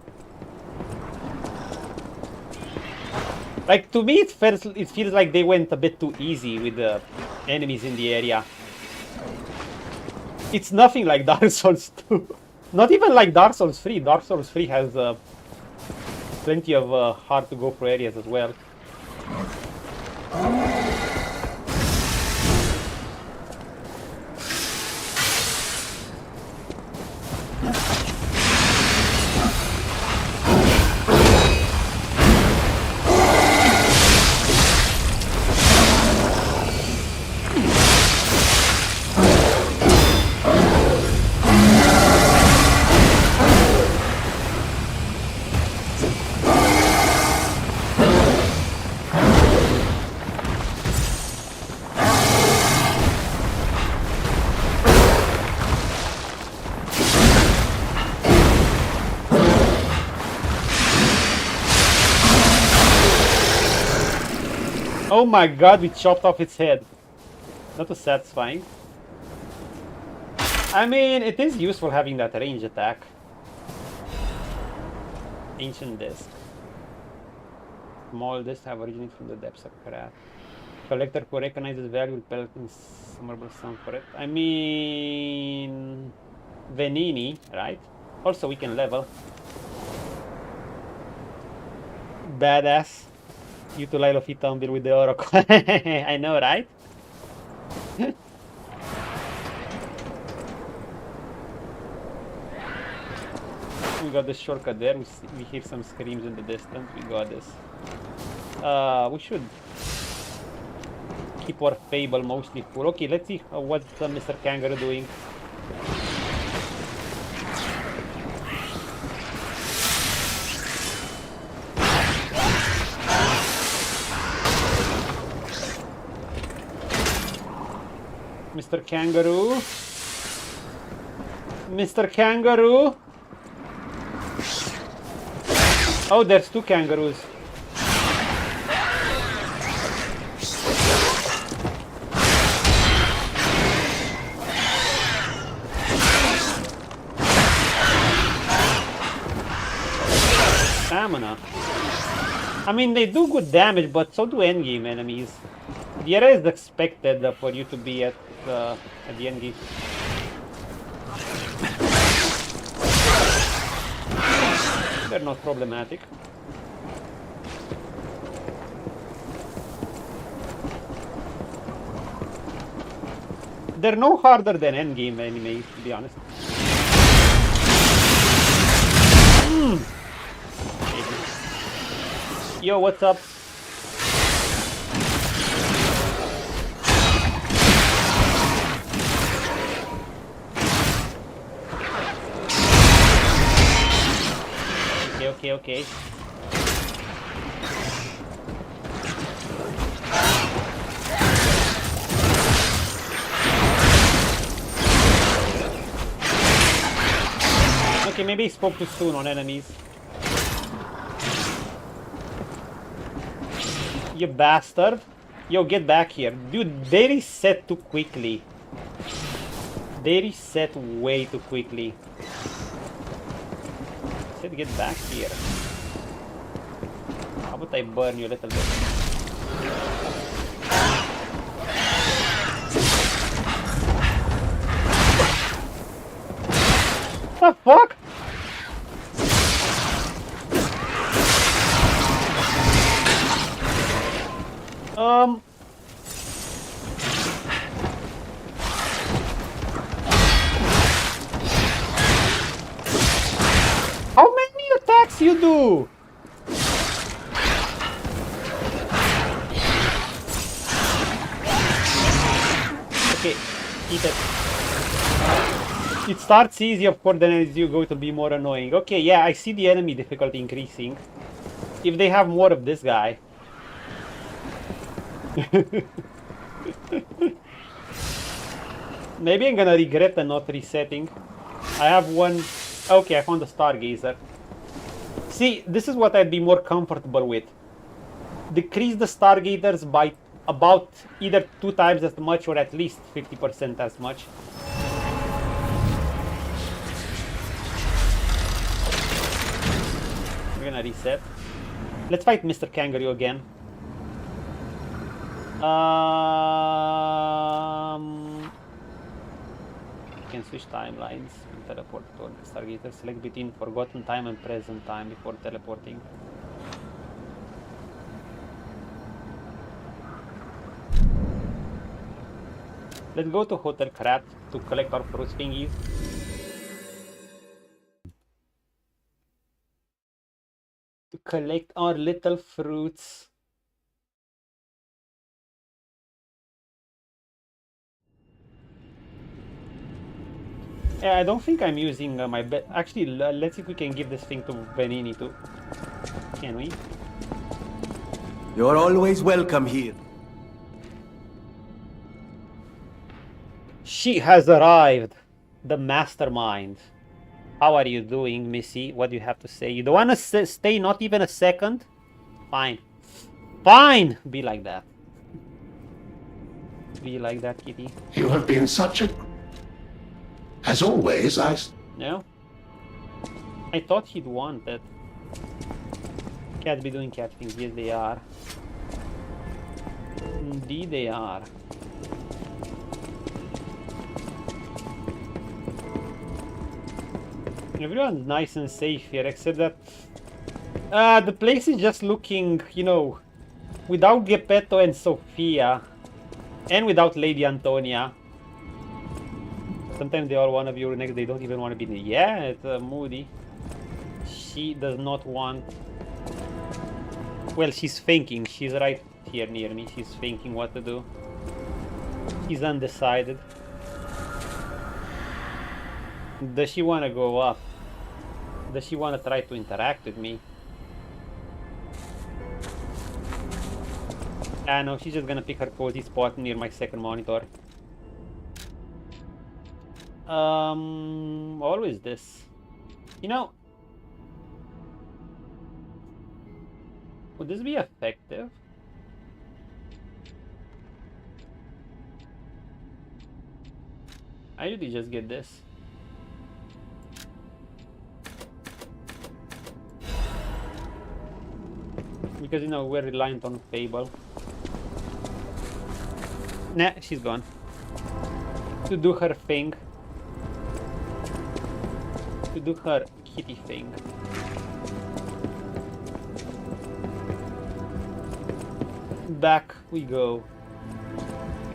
Like, to me, it feels like they went a bit too easy with the enemies in the area. It's nothing like Dark Souls 2. Not even like Dark Souls 3. Dark Souls 3 has plenty of hard to go for areas as well. Oh my god, we chopped off its head. That was satisfying. I mean, it is useful having that range attack. Ancient disc. Small discs have originated from the depths of Krat. Collector who recognizes value will pelt in summable sound for it. I mean... Venini, right? Also we can level. Badass. You to Lilo Tumble with the Oracle. I know, right? We got this shortcut there. We hear some screams in the distance. We got this. We should keep our Fable mostly full. Okay, let's see what's Mr. Kangaroo doing. Mr. Kangaroo. Mr. Kangaroo. Oh, there's two kangaroos. Stamina. I mean, they do good damage, but so do endgame enemies. The area is expected for you to be at the endgame. They're not problematic. They're no harder than endgame enemies, to be honest. Yo, what's up? Okay. Okay, maybe he spoke too soon on enemies. You bastard. Yo, get back here. Dude, they reset too quickly. They reset way too quickly. Get back here. How about I burn you a little bit? What the fuck? How many attacks you do? Okay, eat it. It starts easy, of course, then as you go to be more annoying. Okay, yeah, I see the enemy difficulty increasing. If they have more of this guy. Maybe I'm gonna regret the not resetting. I have one... Okay, I found the Stargazer. See, this is what I'd be more comfortable with. Decrease the Stargazers by about either 2 times as much or at least 50% as much. We're gonna reset. Let's fight Mr. Kangaroo again. You can switch timelines and teleport to the Stargazer. Select between forgotten time and present time before teleporting. Let's go to Hotel Krat to collect our fruit thingies. To collect our little fruits. Yeah, I don't think I'm using my bet. Actually, let's see if we can give this thing to Benini too. Can we? You're always welcome here. She has arrived. The mastermind. How are you doing, Missy? What do you have to say? You don't want to stay not even a second? Fine. Fine! Be like that. be like that, kitty. You have been such a... As always, No? I thought he'd want it. Cats be doing cat things. Yes, they are. Indeed, they are. Everyone's nice and safe here, except that the place is just looking, you know, without Geppetto and Sofia, and without Lady Antonia. Sometimes they all want to be next, they don't even want to be there. Yeah, it's Moody. She does not want... Well, she's thinking. She's right here near me. She's thinking what to do. She's undecided. Does she want to go up? Does she want to try to interact with me? Ah, no, she's just gonna pick her cozy spot near my second monitor. Always this. You know, would this be effective? I usually just get this. Because, you know, we're reliant on Fable. Nah, she's gone. To do her thing. To do her kitty thing. Back we go.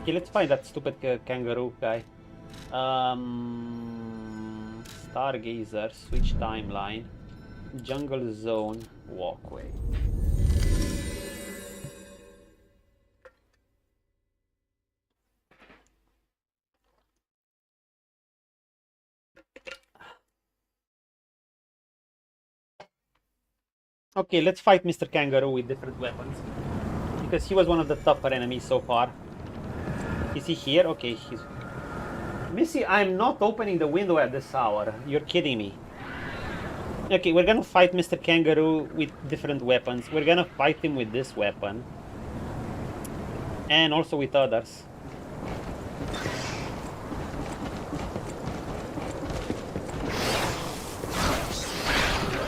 Okay, let's find that stupid kangaroo guy. Stargazer, switch timeline. Jungle zone, walkway. Okay, let's fight Mr. Kangaroo with different weapons. Because he was one of the tougher enemies so far. Is he here? Okay, he's... Missy, I'm not opening the window at this hour. You're kidding me. Okay, we're gonna fight Mr. Kangaroo with different weapons. We're gonna fight him with this weapon. And also with others.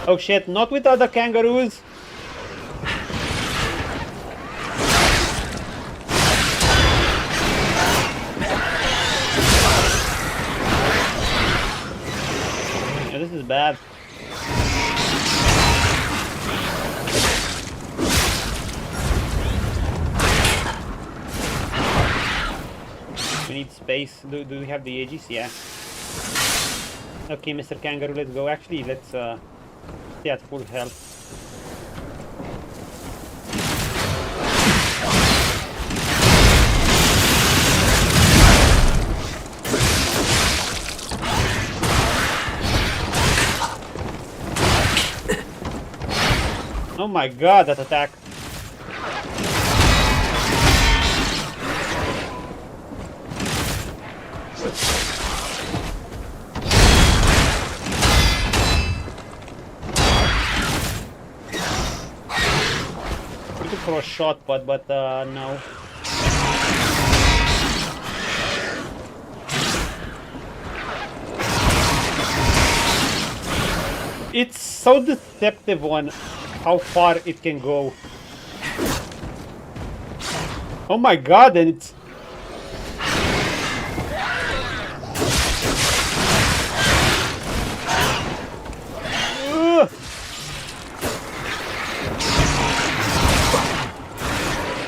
Oh shit, not with other kangaroos! Yeah, this is bad. We need space. Do we have the Aegis? Yeah. Okay, Mr. Kangaroo, let's go. Actually, let's stay at full health. Oh my god, that attack. For a shot, but no. It's so deceptive on how far it can go. Oh my god, and it's... Ugh.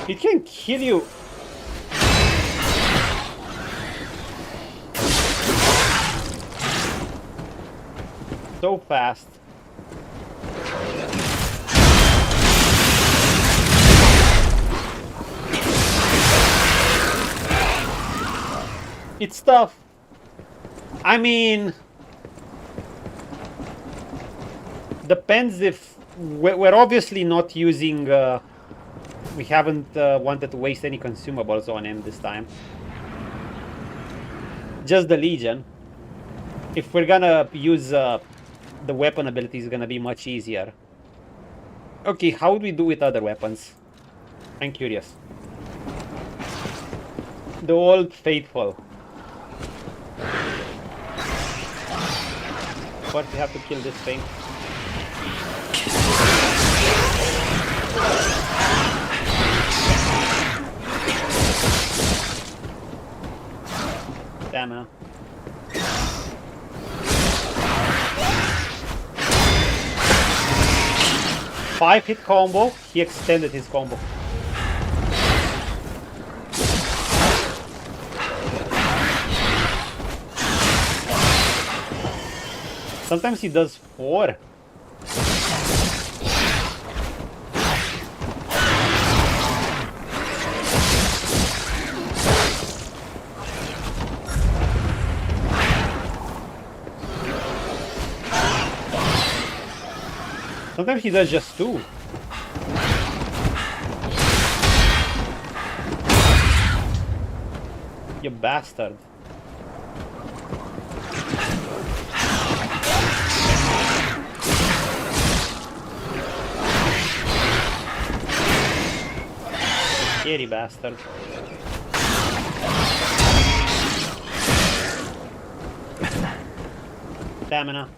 It can kill you. So fast. It's tough. I mean, depends if we're obviously not using we haven't wanted to waste any consumables on him this time. Just the Legion. If we're gonna use the weapon ability, is gonna be much easier. Okay, how do we do with other weapons? I'm curious. The old faithful. First we have to kill this thing. Stamina. 5-hit combo. He extended his combo. Sometimes he does 4. Sometimes he does just 2. You bastard. Scary bastard. Stamina.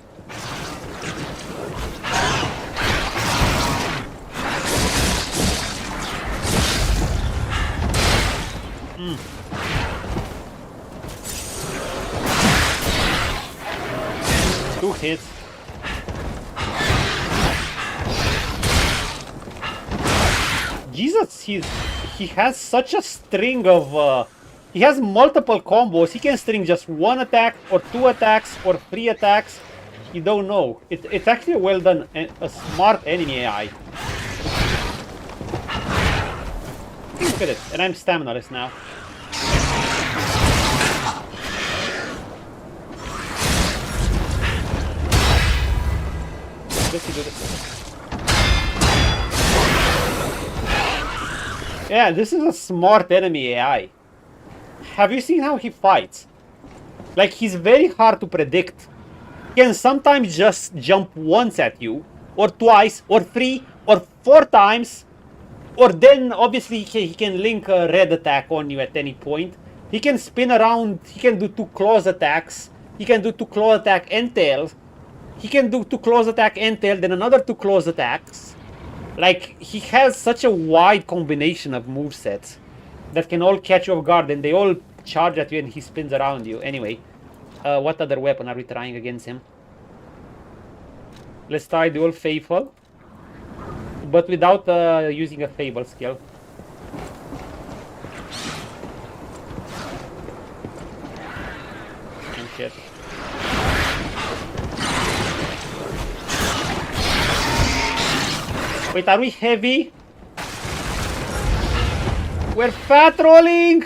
Two hits. Jesus, he has such a string of he has multiple combos. He can string just 1 attack or 2 attacks or 3 attacks. You don't know. It's actually a well done, a smart enemy AI. Look at it, and I'm stamina-less now. Let's do this. Yeah, this is a smart enemy AI. Have you seen how he fights? Like, he's very hard to predict. He can sometimes just jump once at you, or twice, or 3, or 4 times. Or then, obviously, he can link a red attack on you at any point. He can spin around, he can do 2 claws attacks. He can do 2 claw attack and tail. He can do 2 claws attack and tail, then another 2 claws attacks. Like, he has such a wide combination of movesets that can all catch you off guard, and they all charge at you and he spins around you. Anyway, what other weapon are we trying against him? Let's try the old Faithful, but without using a Fable skill. Oh shit. Wait, are we heavy? We're fat rolling!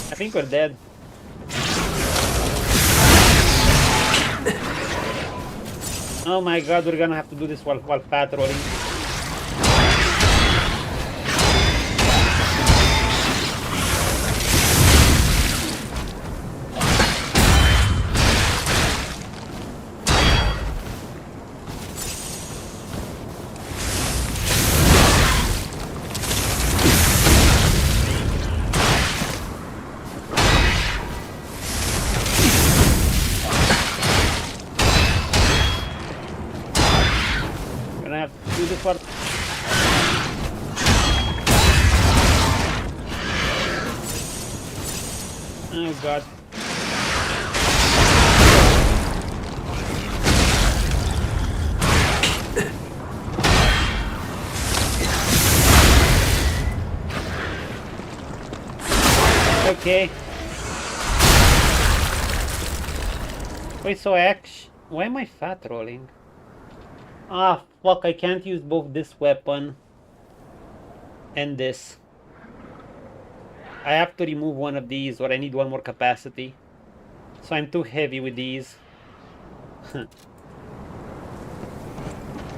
I think we're dead. Oh my god, we're gonna have to do this while fat rolling. Oh god. Okay. Wait, so why am I fat rolling? Ah, fuck, I can't use both this weapon and this. I have to remove one of these, or I need one more capacity. So I'm too heavy with these.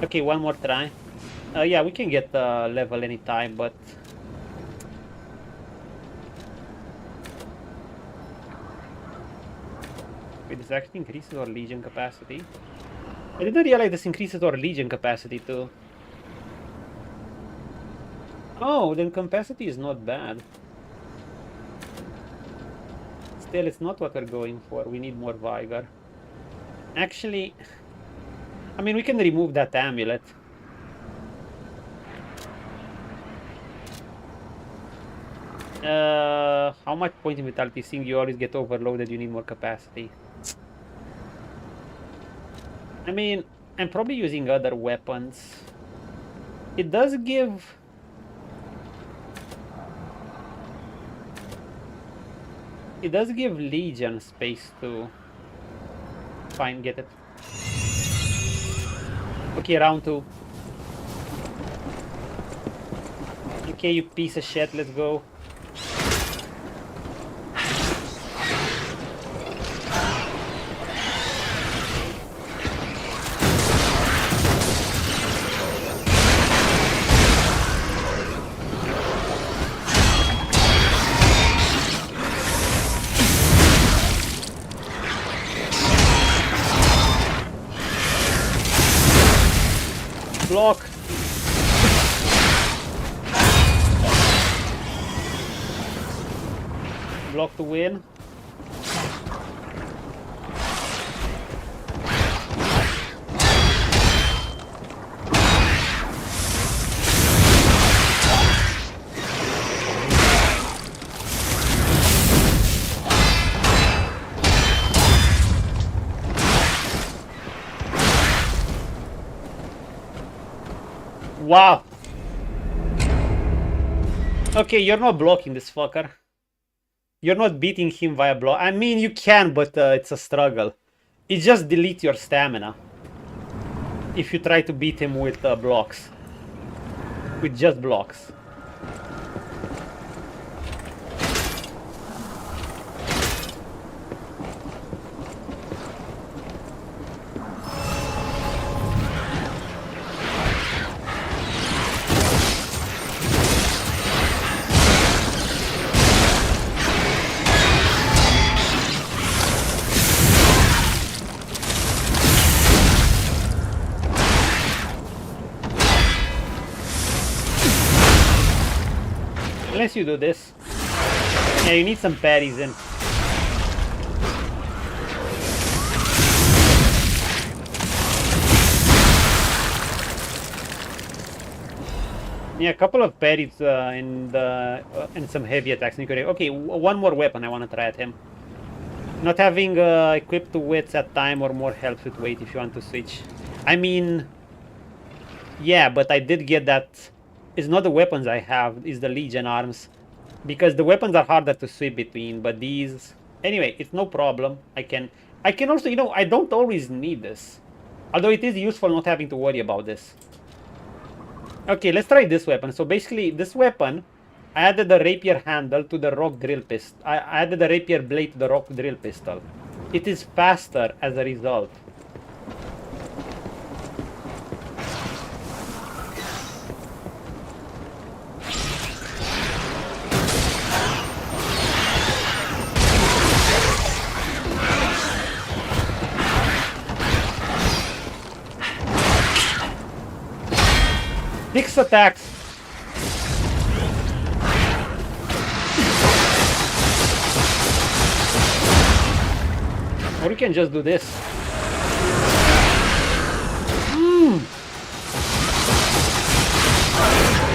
Okay, one more try. Yeah, we can get level anytime, but... Wait, this actually increases our Legion capacity? I didn't realize this increases our Legion capacity too. Oh, then capacity is not bad. Still, it's not what we're going for. We need more Vigor. Actually, I mean, we can remove that amulet. How much point in vitality? Seeing you always get overloaded, you need more capacity. I mean, I'm probably using other weapons. It does give... It does give Legion space to... Fine, get it. Okay, round 2. Okay, you piece of shit, let's go. Block. Block to win. Wow. Okay, you're not blocking this fucker. You're not beating him via block. I mean, you can, but it's a struggle. It just deletes your stamina if you try to beat him with blocks. With just blocks. Unless you do this. Yeah, you need some parries in. Yeah, a couple of parries and some heavy attacks. Okay, one more weapon I want to try at him. Not having equipped wits at time or more helps with weight if you want to switch. I mean, yeah, but I did get that. It's not the weapons I have, it's the Legion arms. Because the weapons are harder to switch between, but these... Anyway, it's no problem. I can also, you know, I don't always need this. Although it is useful not having to worry about this. Okay, let's try this weapon. So basically, this weapon, I added the rapier handle to the rock drill pistol. I added the rapier blade to the rock drill pistol. It is faster as a result. Six attacks. Or you can just do this.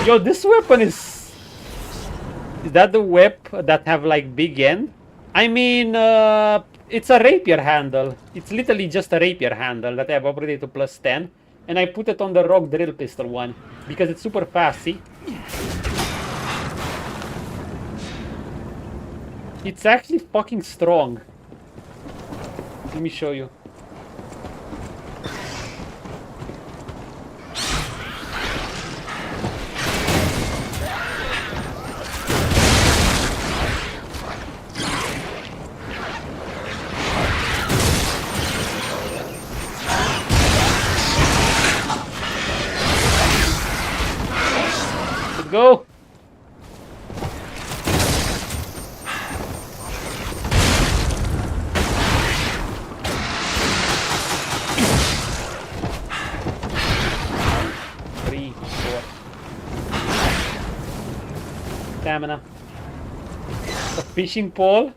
Yo, this weapon is... Is that the whip that have like big end? I mean, it's a rapier handle. It's literally just a rapier handle that I have upgraded to +10. And I put it on the rock drill pistol one. Because it's super fast, see? It's actually fucking strong. Let me show you. Let's go. stamina. A fishing pole?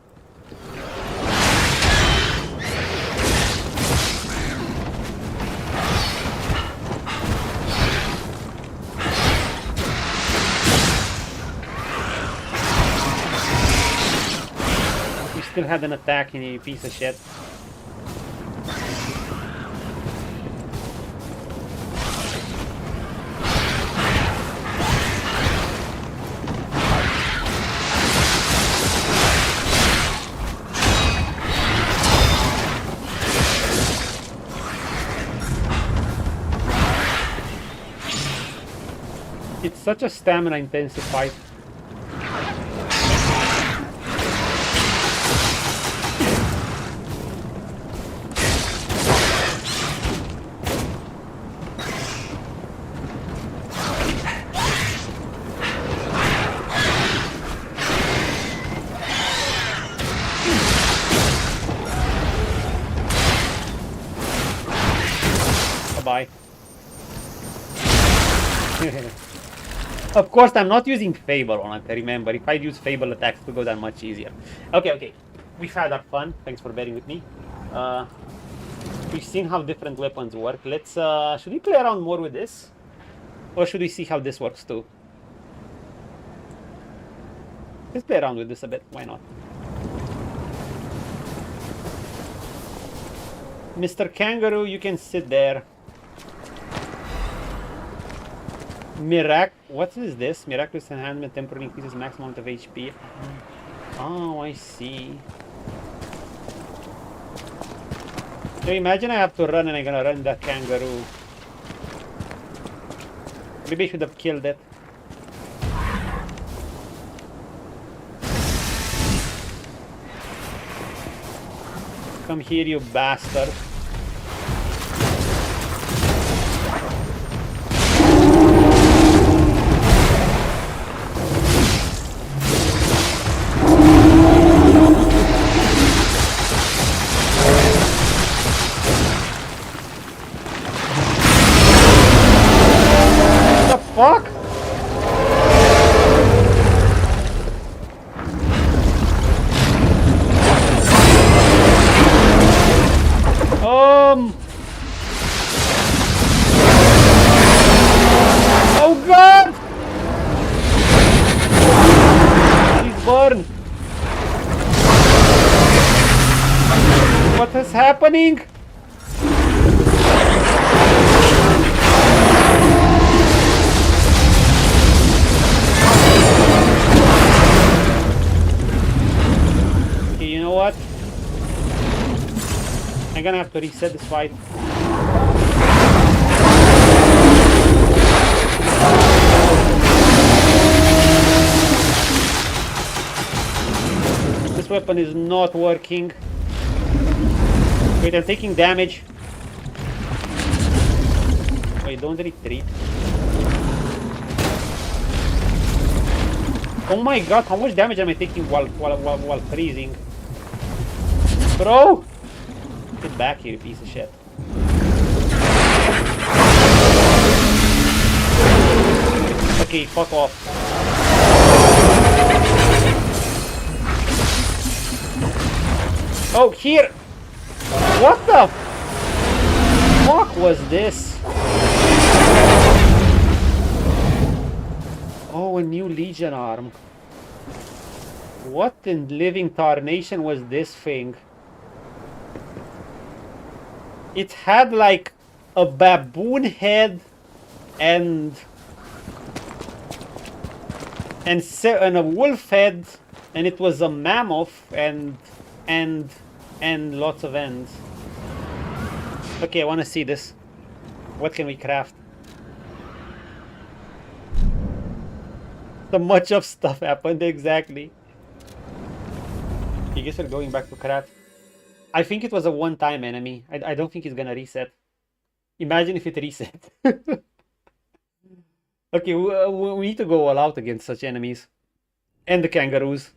You still had an attack, you piece of shit. It's such a stamina intensive fight. Bye-bye. Of course, I'm not using Fable on it, I remember. If I'd use Fable, attacks would go down much easier. Okay. We've had our fun. Thanks for bearing with me. We've seen how different weapons work. Let's, should we play around more with this? Or should we see how this works too? Let's play around with this a bit. Why not? Mr. Kangaroo, you can sit there. What is this? Miraculous enhancement temporarily increases maximum amount of HP. Oh, I see. So imagine I have to run and I'm gonna run that kangaroo. Maybe I should have killed it. Come here, you bastard. Fuck? Oh god! He's burned. What is happening? What? I'm gonna have to reset this fight. This weapon is not working. Wait, I'm taking damage. Wait, don't retreat. Oh my god, how much damage am I taking while freezing? Bro! Get back here, you piece of shit. Okay, fuck off. Oh, here! What the fuck was this? Oh, a new Legion arm. What in living tarnation was this thing? It had like a baboon head and a wolf head, and it was a mammoth and lots of ends. Okay, I want to see this. What can we craft? So much of stuff happened, exactly. I guess we're going back to craft. I think it was a one-time enemy. I don't think it's gonna reset. Imagine if it reset. Okay, we need to go all out against such enemies. And the kangaroos.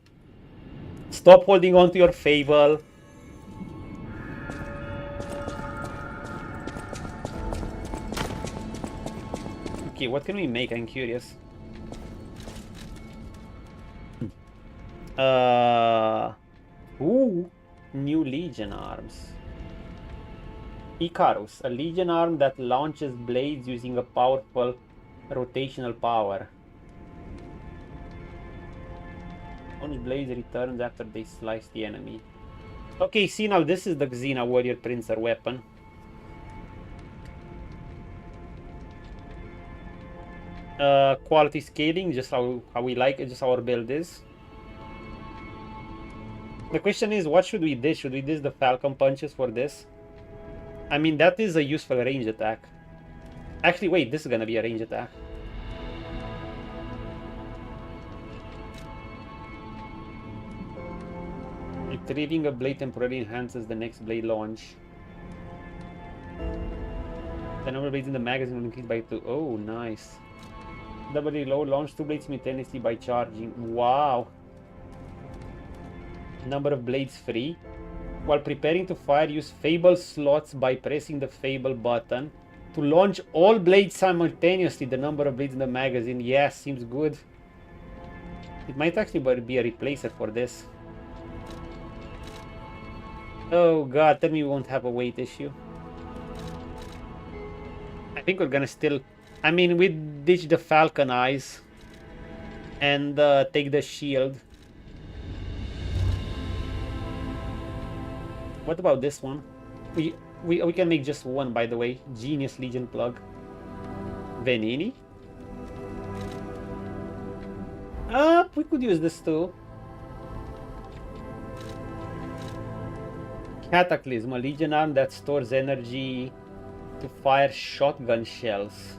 Stop holding on to your Fable. Okay, what can we make? I'm curious. Ooh, new Legion arms. Icarus, a Legion arm that launches blades using a powerful rotational power. Launch blades returns after they slice the enemy. Okay, see now this is the Xena Warrior Princer weapon. Quality scaling, just how we like it, just how our build is. The question is, what should we dish? Should we dish the Falcon Punches for this? I mean, that is a useful range attack. Actually, wait, this is gonna be a range attack. Retrieving a blade temporarily enhances the next blade launch. The number of blades in the magazine will increase by 2. Oh, nice. Double reload, launch 2 blades simultaneously by charging. Wow. Number of blades free. While preparing to fire, use Fable slots by pressing the Fable button to launch all blades simultaneously. The number of blades in the magazine. Yes, seems good. It might actually be a replacer for this. Oh god, tell me we won't have a weight issue. I think we're gonna still... I mean, we ditch the Falcon Eyes and take the shield. What about this one? We can make just one, by the way. Genius Legion plug. Venini? We could use this too. Cataclysm, a Legion arm that stores energy to fire shotgun shells.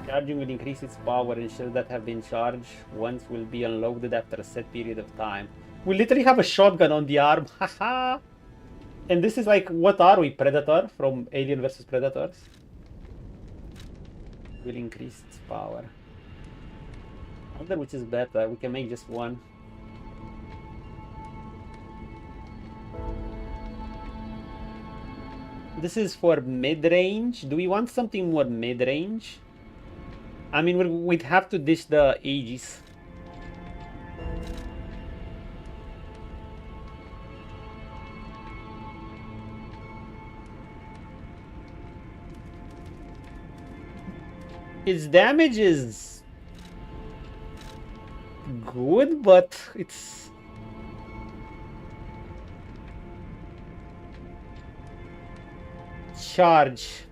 Charging will increase its power, and shells that have been charged once will be unloaded after a set period of time. We literally have a shotgun on the arm, haha! And this is like, what are we, Predator from Alien vs Predators? Will increase its power. I wonder which is better. We can make just one. This is for mid-range. Do we want something more mid-range? I mean, we'd have to dish the Aegis. Its damage is good, but it's... Charge.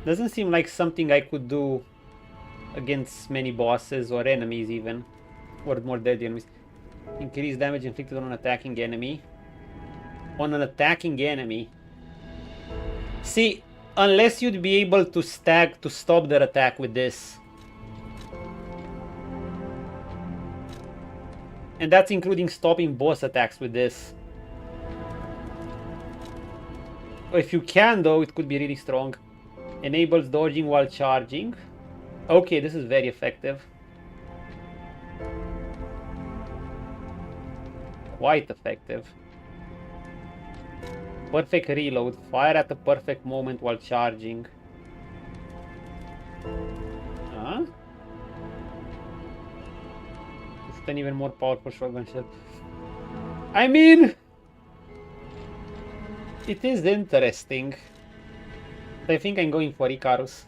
Doesn't seem like something I could do against many bosses or enemies even. Or more deadly enemies. Increase damage inflicted on an attacking enemy. On an attacking enemy. See, unless you'd be able to stack to stop their attack with this. And that's including stopping boss attacks with this. If you can though, it could be really strong. Enables dodging while charging. Okay, this is very effective. Quite effective. Perfect reload. Fire at the perfect moment while charging. Huh? It's an even more powerful shotgun shell. I mean... It is interesting. I think I'm going for Icarus.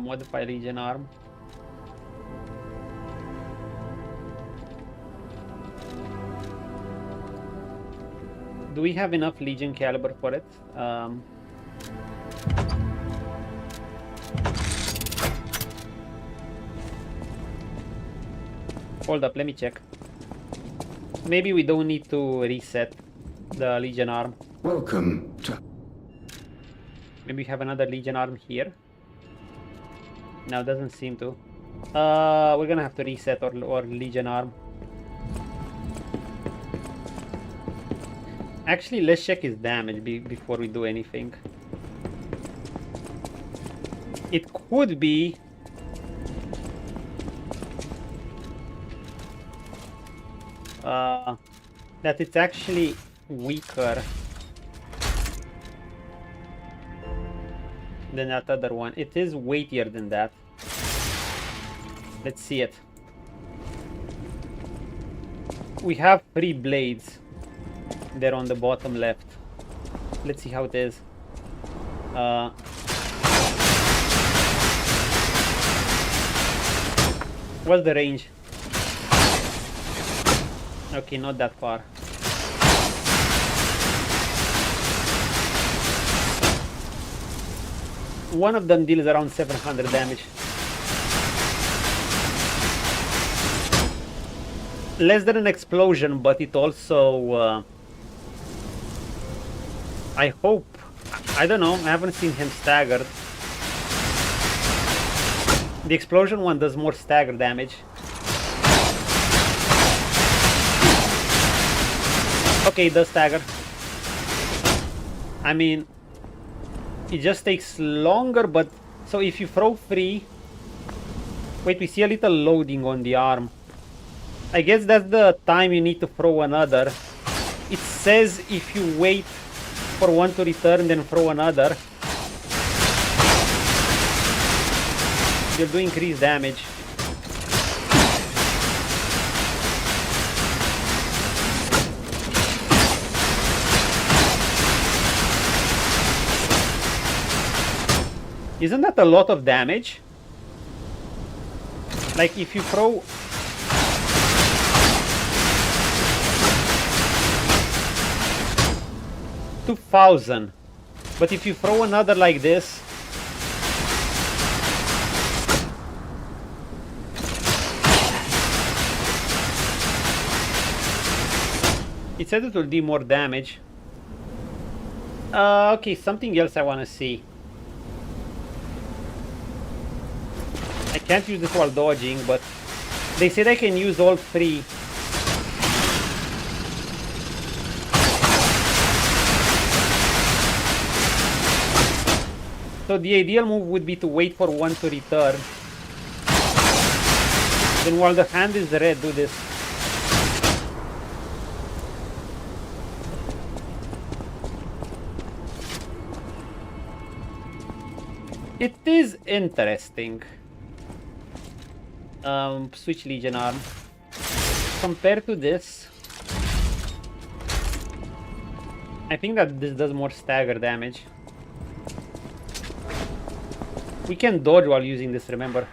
Modify Legion arm. Do we have enough Legion caliber for it? Hold up, let me check. Maybe we don't need to reset the Legion arm. Welcome to... Maybe we have another Legion arm here. No, doesn't seem to. We're gonna have to reset our Legion arm. Actually, let's check his damage before we do anything. It could be... that it's actually weaker than that other one. It is weightier than that. Let's see it. We have 3 blades there on the bottom left. Let's see how it is. What's the range? Okay, not that far. One of them deals around 700 damage. Less than an explosion, but it also... I hope... I don't know, I haven't seen him staggered. The explosion one does more stagger damage. Okay, it does stagger. I mean, it just takes longer, but... So if you throw 3... Wait, we see a little loading on the arm. I guess that's the time you need to throw another. It says if you wait for one to return, then throw another, you'll do increased damage. Isn't that a lot of damage? Like if you throw... $2,000, but if you throw another like this, it said it will do more damage. Okay, something else I want to see. I can't use this while dodging, but they said I can use all 3. So the ideal move would be to wait for one to return. Then while the hand is red, do this. It is interesting. Switch Legion arm. Compared to this, I think that this does more stagger damage. We can dodge while using this, remember.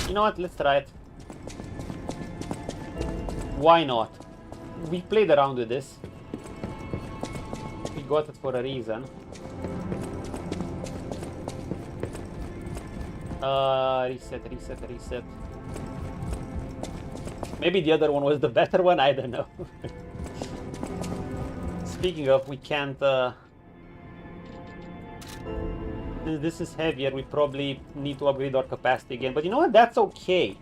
You know what? Let's try it. Why not? We played around with this. We got it for a reason. Reset. Maybe the other one was the better one, I don't know. Speaking of, we can't... Since this is heavier, we probably need to upgrade our capacity again. But you know what? That's okay.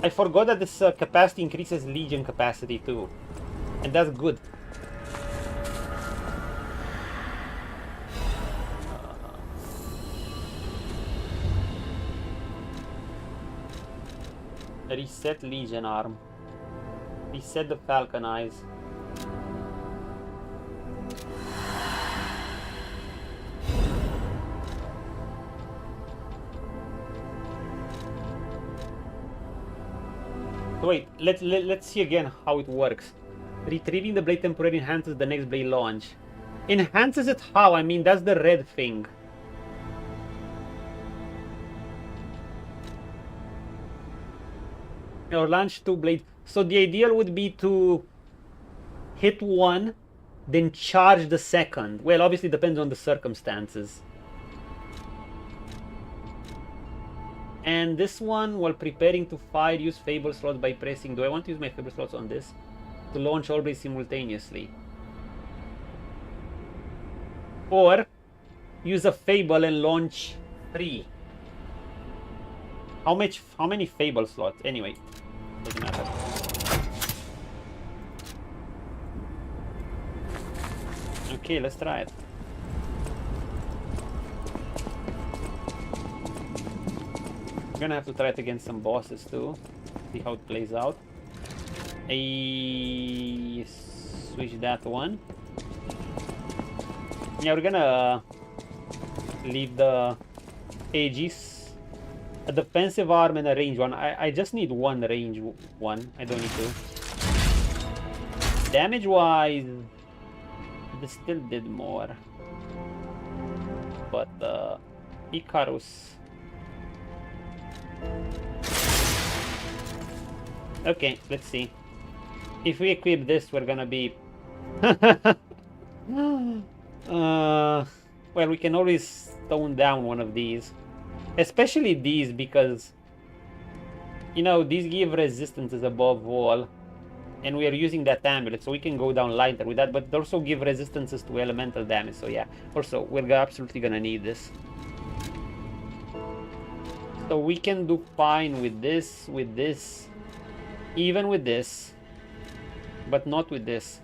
I forgot that this capacity increases Legion capacity too. And that's good. Reset Legion arm. Reset the Falcon eyes. Wait, let's see again how it works. Retrieving the blade temporarily enhances the next blade launch. Enhances it how? I mean, that's the red thing. Or launch 2 blades. So the ideal would be to hit one, then charge the second. Well, obviously it depends on the circumstances. And this one, while preparing to fire, use Fable slots by pressing... Do I want to use my Fable slots on this? To launch all blades simultaneously. Or use a Fable and launch 3. How many Fable slots? Anyway, doesn't matter. Okay, let's try it. We're gonna have to try it against some bosses too. See how it plays out. I switch that one. Yeah, we're gonna leave the Aegis, a defensive arm and a range one. I just need one range one. I don't need two. Damage wise, this still did more. But Icarus. Okay, let's see. If we equip this, we're gonna be well, we can always tone down one of these. Especially these, because you know, these give resistances above wall. And we are using that amulet, so we can go down lighter with that, but also give resistances to elemental damage. So yeah, also we're absolutely gonna need this. So we can do fine with this, even with this, but not with this.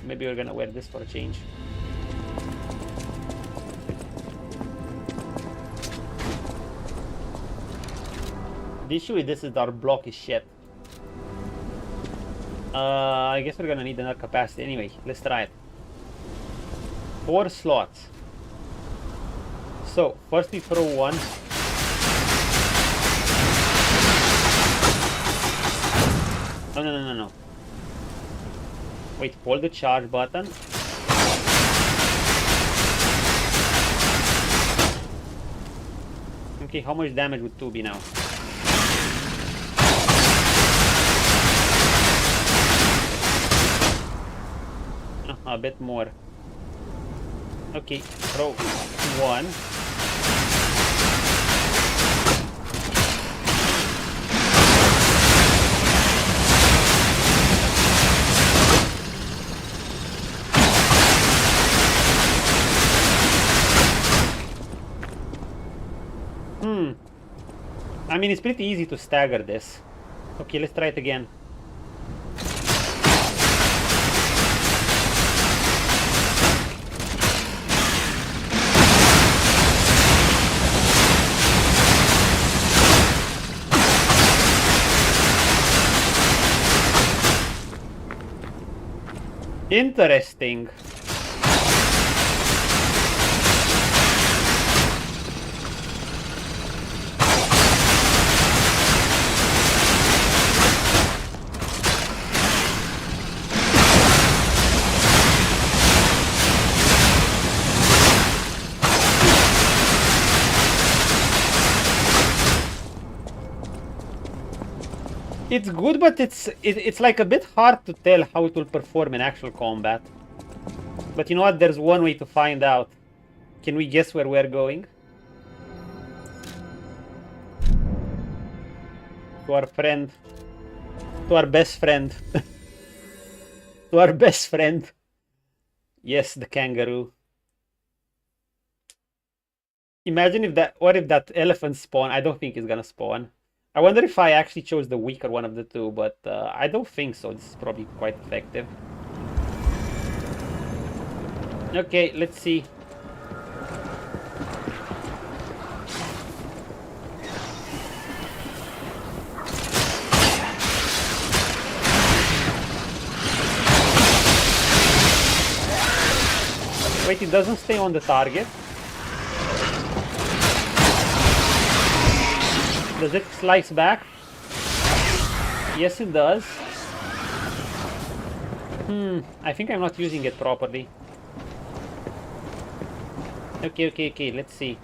Maybe we're gonna wear this for a change. The issue with this is our block is shit. I guess we're gonna need another capacity. Anyway, let's try it. 4 slots. So, first we throw one. No. Wait, hold the charge button. Okay, how much damage would 2 be now? A bit more. Okay, throw 1. I mean, it's pretty easy to stagger this. Okay, let's try it again. Interesting. It's good, but it's like a bit hard to tell how it will perform in actual combat. But you know what? There's one way to find out. Can we guess where we're going? To our friend. To our best friend. To our best friend. Yes, the kangaroo. Imagine if that... What if that elephant spawn? I don't think it's gonna spawn. I wonder if I actually chose the weaker one of the two, but I don't think so. This is probably quite effective. Okay, let's see. Wait, it doesn't stay on the target. Does it slice back? Yes, it does. I think I'm not using it properly. Okay, let's see.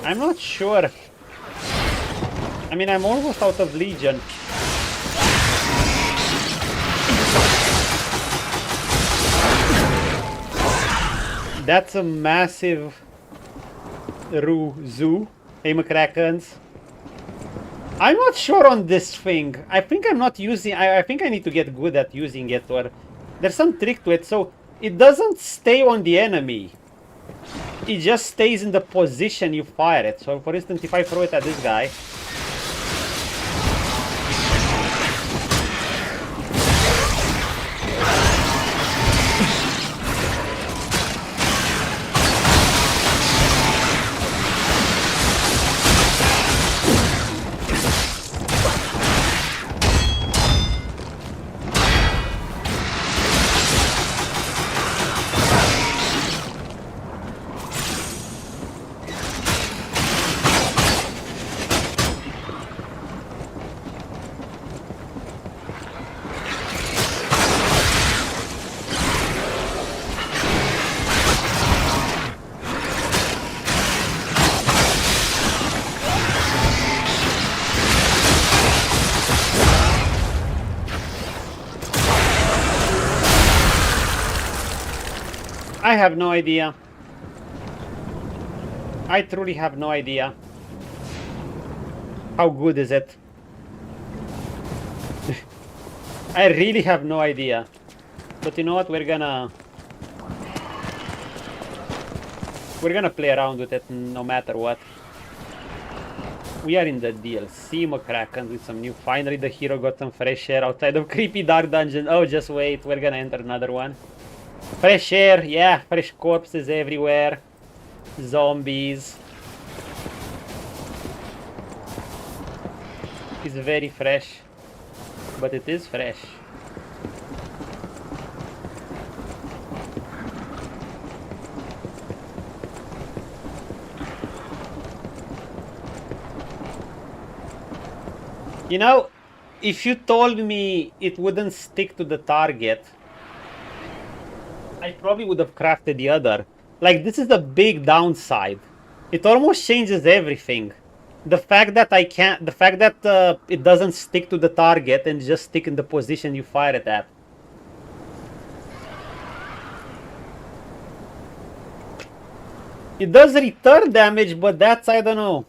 I'm not sure. I mean, I'm almost out of Legion. That's a massive zoo. Hey, McCrackens. I'm not sure on this thing. I think I'm not using... I think I need to get good at using it, or... There's some trick to it, so it doesn't stay on the enemy. It just stays in the position you fire it. So, for instance, if I throw it at this guy... I have no idea. I truly have no idea. How good is it? I really have no idea. But you know what? We're gonna play around with it no matter what. We are in the DLC, McCracken, with some new... Finally, the hero got some fresh air outside of creepy dark dungeon. Oh, just wait. We're gonna enter another one. Fresh air, yeah, fresh corpses everywhere. Zombies. It's very fresh. But it is fresh. You know, if you told me it wouldn't stick to the target, I probably would have crafted the other. Like, this is a big downside. It almost changes everything. The fact that it doesn't stick to the target and just stick in the position you fire it at. It does return damage, but that's, I don't know.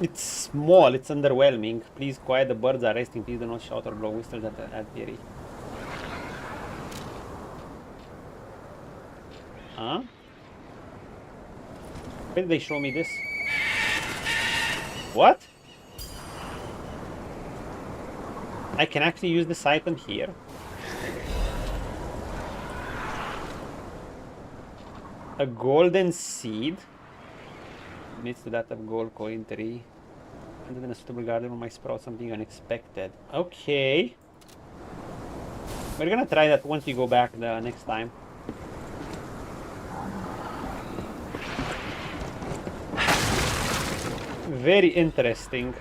It's small, it's underwhelming. Please quiet, the birds are resting. Please do not shout or blow whistles at Thierry. Huh? When did they show me this? What? I can actually use this item here. A golden seed. Needs to that of gold coin 3. And then a suitable garden might sprout something unexpected. Okay. We're gonna try that once we go back the next time. Very interesting.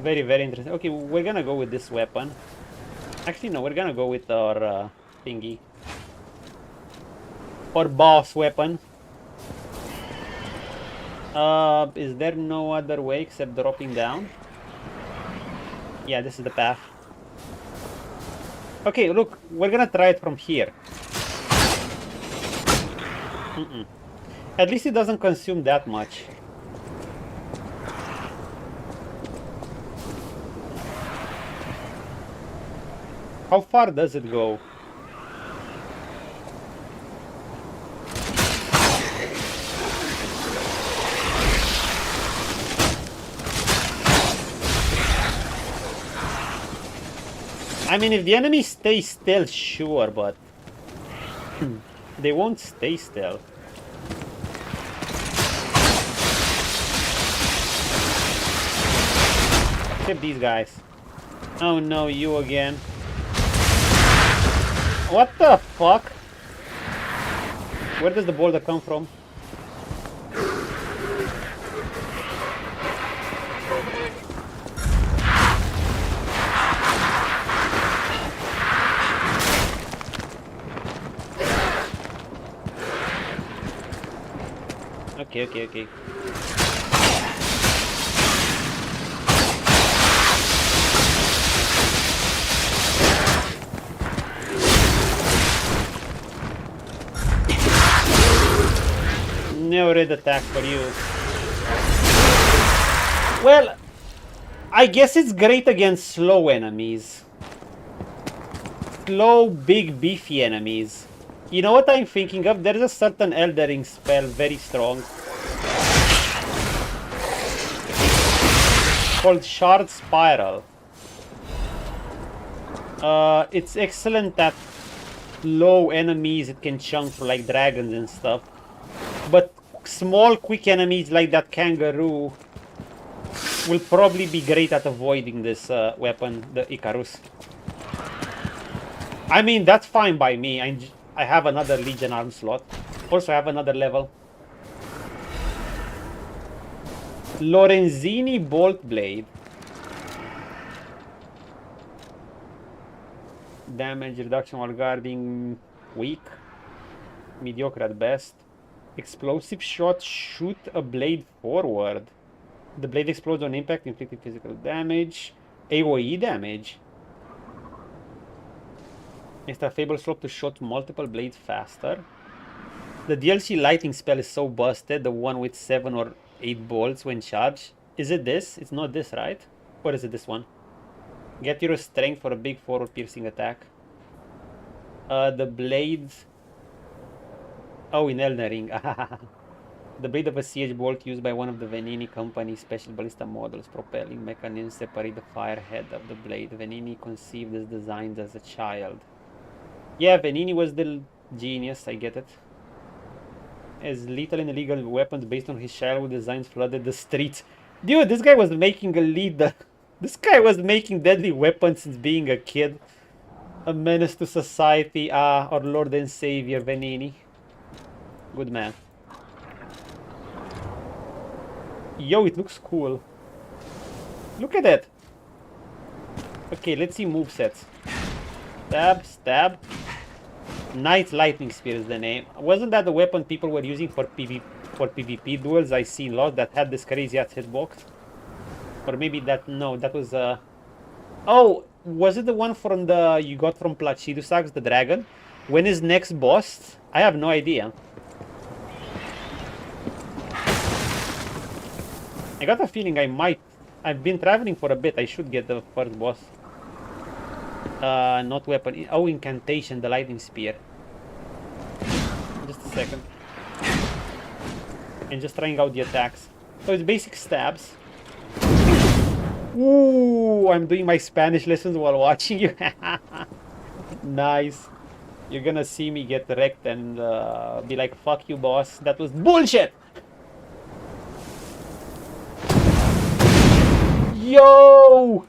Very, very interesting. Okay, we're gonna go with this weapon. Actually, no, we're gonna go with our thingy. Our boss weapon. Is there no other way except dropping down? Yeah, this is the path. Okay, look, we're gonna try it from here. At least it doesn't consume that much. How far does it go? I mean, if the enemy stays still, sure, but they won't stay still. Except these guys. Oh no, you again. What the fuck? Where does the boulder come from? okay. No red attack for you. Well, I guess it's great against slow enemies. Slow, big, beefy enemies. You know what I'm thinking of? There's a certain Eldering spell, very strong, called Shard Spiral. It's excellent at low enemies. It can chunk through like dragons and stuff. But small, quick enemies like that kangaroo will probably be great at avoiding this weapon, the Icarus. I mean, that's fine by me. I have another Legion arm slot. Also, I have another level. Lorenzini Bolt Blade. Damage reduction while guarding weak. Mediocre at best. Explosive shot, shoot a blade forward. The blade explodes on impact, inflicting physical damage. AoE damage. Extra Fable slope to shoot multiple blades faster. The DLC lighting spell is so busted, the one with 7 or 8 bolts when charged. Is it this? It's not this, right? Or is it this one? Get your strength for a big forward piercing attack. The blade... Oh, in Elden Ring. The blade of a siege bolt used by one of the Venini company's special ballista models. Propelling mechanisms separate the fire head of the blade. Venini conceived this design as a child. Yeah, Venini was the genius, I get it. As lethal and illegal weapons based on his childhood designs flooded the streets. Dude, this guy was making a lead. This guy was making deadly weapons since being a kid. A menace to society. Our Lord and Savior, Venini. Good man. Yo, it looks cool. Look at that. Okay, let's see movesets. Stab, stab. Night Lightning Spear is the name. Wasn't that the weapon people were using for PvP duels? I seen a lot that had this crazy ass hitbox. Or maybe that, no, that was oh, was it the one from the you got from Placidusax, the dragon? When is next boss? I have no idea. I got a feeling I might. I've been traveling for a bit. I should get the first boss. Not weapon. Oh, incantation, the lightning spear. Just a second. And just trying out the attacks. So it's basic stabs. Ooh, I'm doing my Spanish lessons while watching you. Nice. You're gonna see me get wrecked and be like, fuck you, boss. That was bullshit. Yo!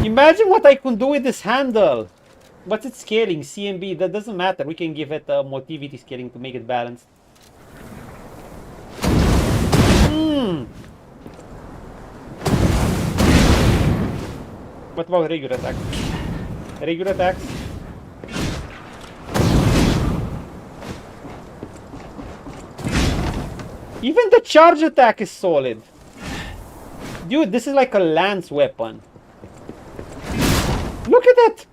Imagine what I can do with this handle. What's it scaling? CMB, that doesn't matter. We can give it motivity scaling to make it balanced. What about regular attacks? Regular attacks? Even the charge attack is solid. Dude, this is like a lance weapon. Look at it!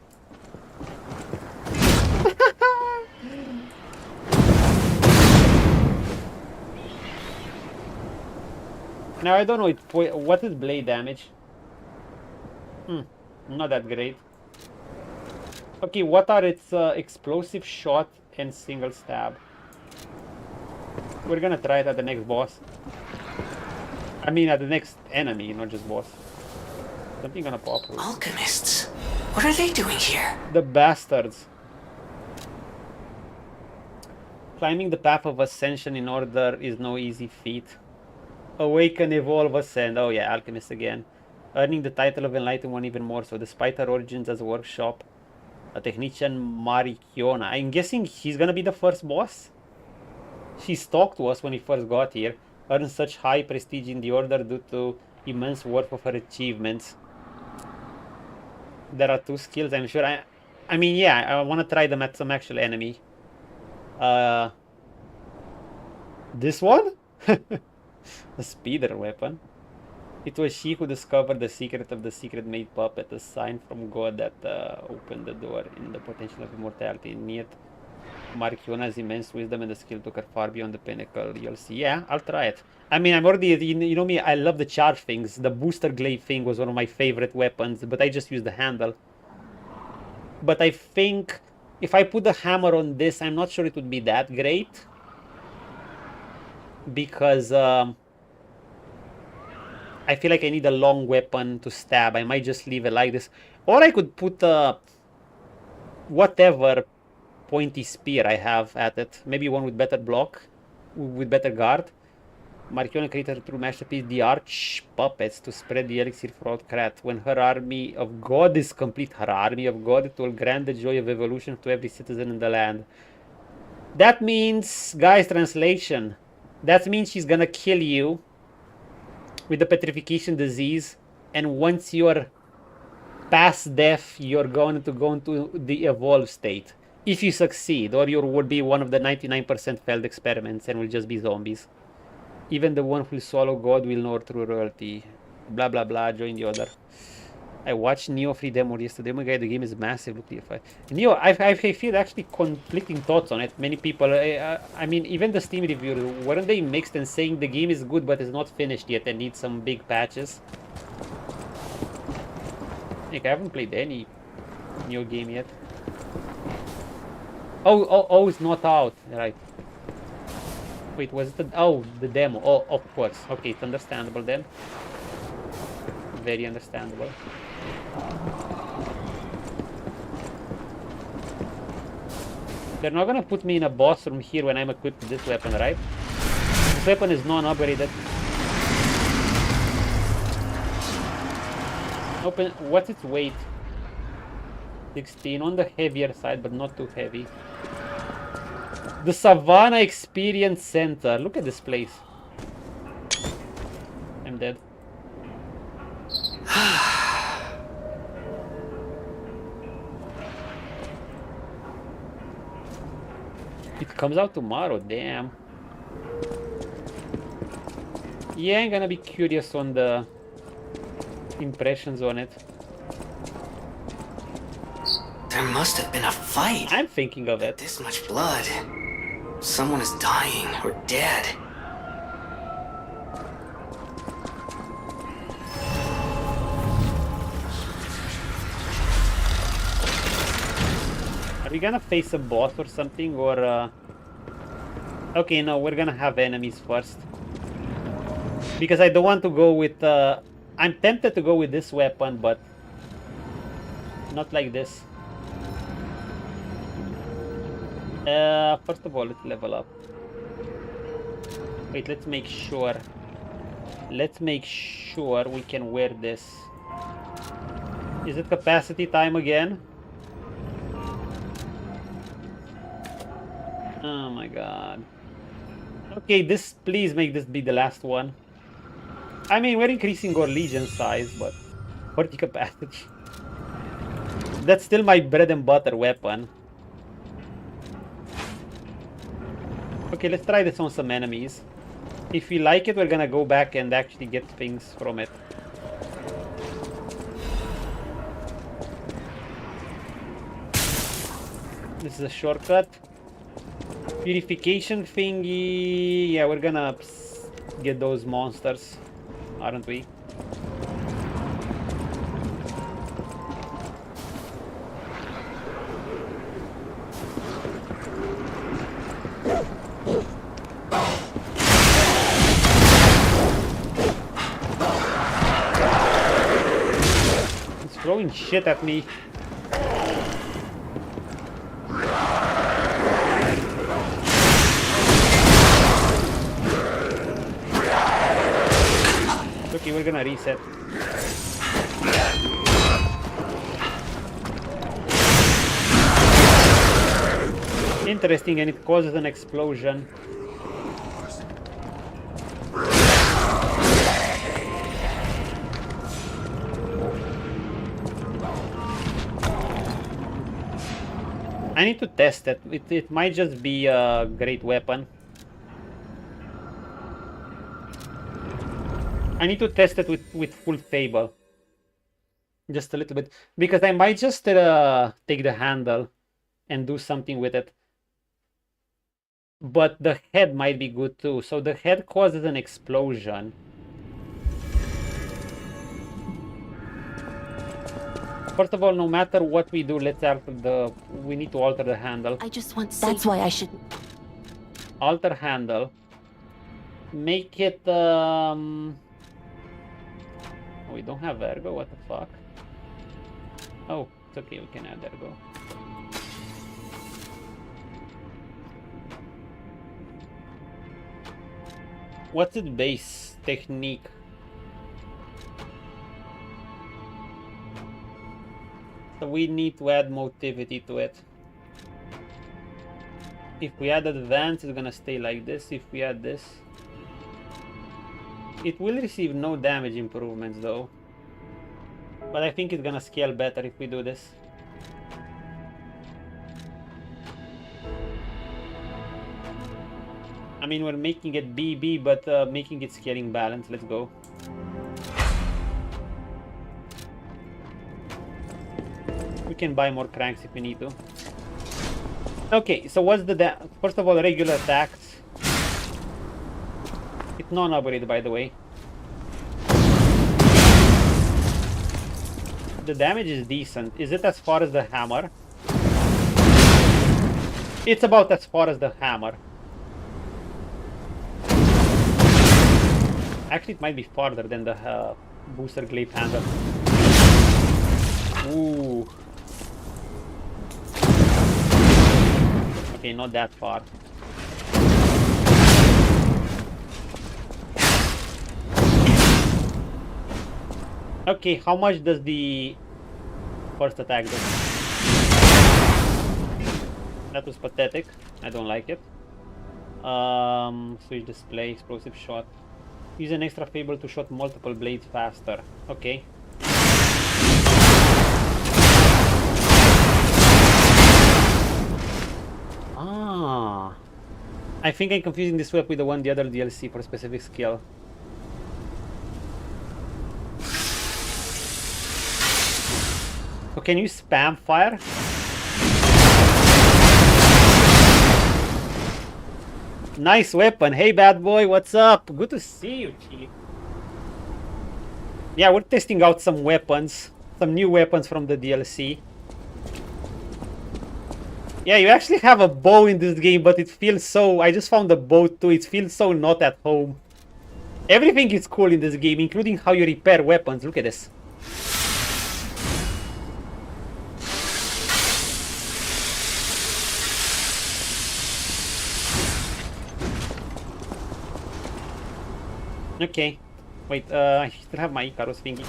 Now I don't know what is blade damage. Not that great. Okay, what are its explosive shot and single stab? We're gonna try it at the next boss. I mean at the next enemy, not just boss. Something gonna pop. Alchemists? What are they doing here? The bastards. Climbing the path of ascension in order is no easy feat. Awaken, evolve, ascend. Oh yeah, alchemist again. Earning the title of Enlightened One even more so, despite her origins as a workshop. A technician, Markiona. I'm guessing he's gonna be the first boss? She talked to us when he first got here. Earned such high prestige in the order due to immense worth of her achievements. There are 2 skills, I'm sure. I mean, yeah, I want to try them at some actual enemy. This one? A speeder weapon. It was she who discovered the secret of the secret-made puppet, a sign from God that opened the door in the potential of immortality. And yet, Markiona's immense wisdom and the skill took her far beyond the pinnacle. You'll see. Yeah, I'll try it. I mean, I'm already, you know me, I love the charge things. The booster glaive thing was one of my favorite weapons, but I just used the handle. But I think if I put the hammer on this, I'm not sure it would be that great. Because I feel like I need a long weapon to stab. I might just leave it like this. Or I could put whatever pointy spear I have at it. Maybe one with better block, with better guard. Markiona created through masterpiece the arch puppets to spread the elixir for all Krat. When her army of God is complete, her army of God, it will grant the joy of evolution to every citizen in the land. That means, guys, translation. That means she's gonna kill you with the petrification disease, and once you're past death, you're going to go into the evolved state. If you succeed, or you would be one of the 99% failed experiments and will just be zombies. Even the one who will swallow God will know true royalty. Blah blah blah, join the order. I watched Neo free demo yesterday. Oh my god, the game is massive. Look at it. Neo, I feel actually conflicting thoughts on it. Many people, I mean, even the Steam reviewer, weren't they mixed and saying the game is good but is not finished yet and needs some big patches? Like, I haven't played any Neo game yet. Oh, it's not out. Right. Wait, was it the demo? Oh, of course. Okay, it's understandable then. Very understandable. They're not gonna put me in a boss room here when I'm equipped with this weapon, right? This weapon is non-upgraded. Open. What's its weight? 16, on the heavier side, but not too heavy. The Savannah Experience Center. Look at this place. I'm dead. It comes out tomorrow, damn. Yeah, I'm gonna be curious on the impressions on it. There must have been a fight. I'm thinking of it. This much blood. Someone is dying or dead. Are we gonna face a boss or something, or okay, no, we're gonna have enemies first. Because I don't want to go with I'm tempted to go with this weapon, but not like this. First of all, let's level up. Wait, let's make sure. Let's make sure we can wear this. Is it capacity time again? Oh my god. Okay, this, please make this be the last one. I mean, we're increasing our legion size, but 40 capacity. That's still my bread and butter weapon. Okay, let's try this on some enemies. If we like it, we're gonna go back and actually get things from it. This is a shortcut. Purification thingy. Yeah, we're gonna get those monsters, aren't we? It's throwing shit at me. Okay, we're gonna reset. Interesting, and it causes an explosion. I need to test it. It might just be a great weapon. I need to test it with full Fable. Just a little bit. Because I might just take the handle and do something with it. But the head might be good too. So the head causes an explosion. First of all, no matter what we do, let's alter the... We need to alter the handle. I just want safe. That's why I should... Alter handle. Make it... Oh, we don't have ergo? What the fuck? Oh, it's okay, we can add ergo. What's its base technique? So we need to add motivity to it. If we add advance, it's gonna stay like this. If we add this, it will receive no damage improvements though. But I think it's gonna scale better if we do this. I mean, we're making it BB, but making it scaling balance. Let's go. We can buy more cranks if we need to. Okay, so what's the first of all, regular attacks. It's non-upgraded, by the way. The damage is decent. Is it as far as the hammer? It's about as far as the hammer. Actually, it might be farther than the booster glaive handle. Ooh. Okay, not that far. Okay, how much does the first attack do? That was pathetic. I don't like it. Switch display, explosive shot. Use an extra fable to shot multiple blades faster. Okay. Ah. I think I'm confusing this weapon with the one the other DLC for a specific skill. So can you spam fire? Nice weapon. Hey, bad boy, what's up? Good to see you, Chief. Yeah, we're testing out some weapons. Some new weapons from the DLC. Yeah, you actually have a bow in this game, but it feels so... I just found the bow too. It feels so not at home. Everything is cool in this game, including how you repair weapons. Look at this. Okay, wait, I still have my Icarus thingy.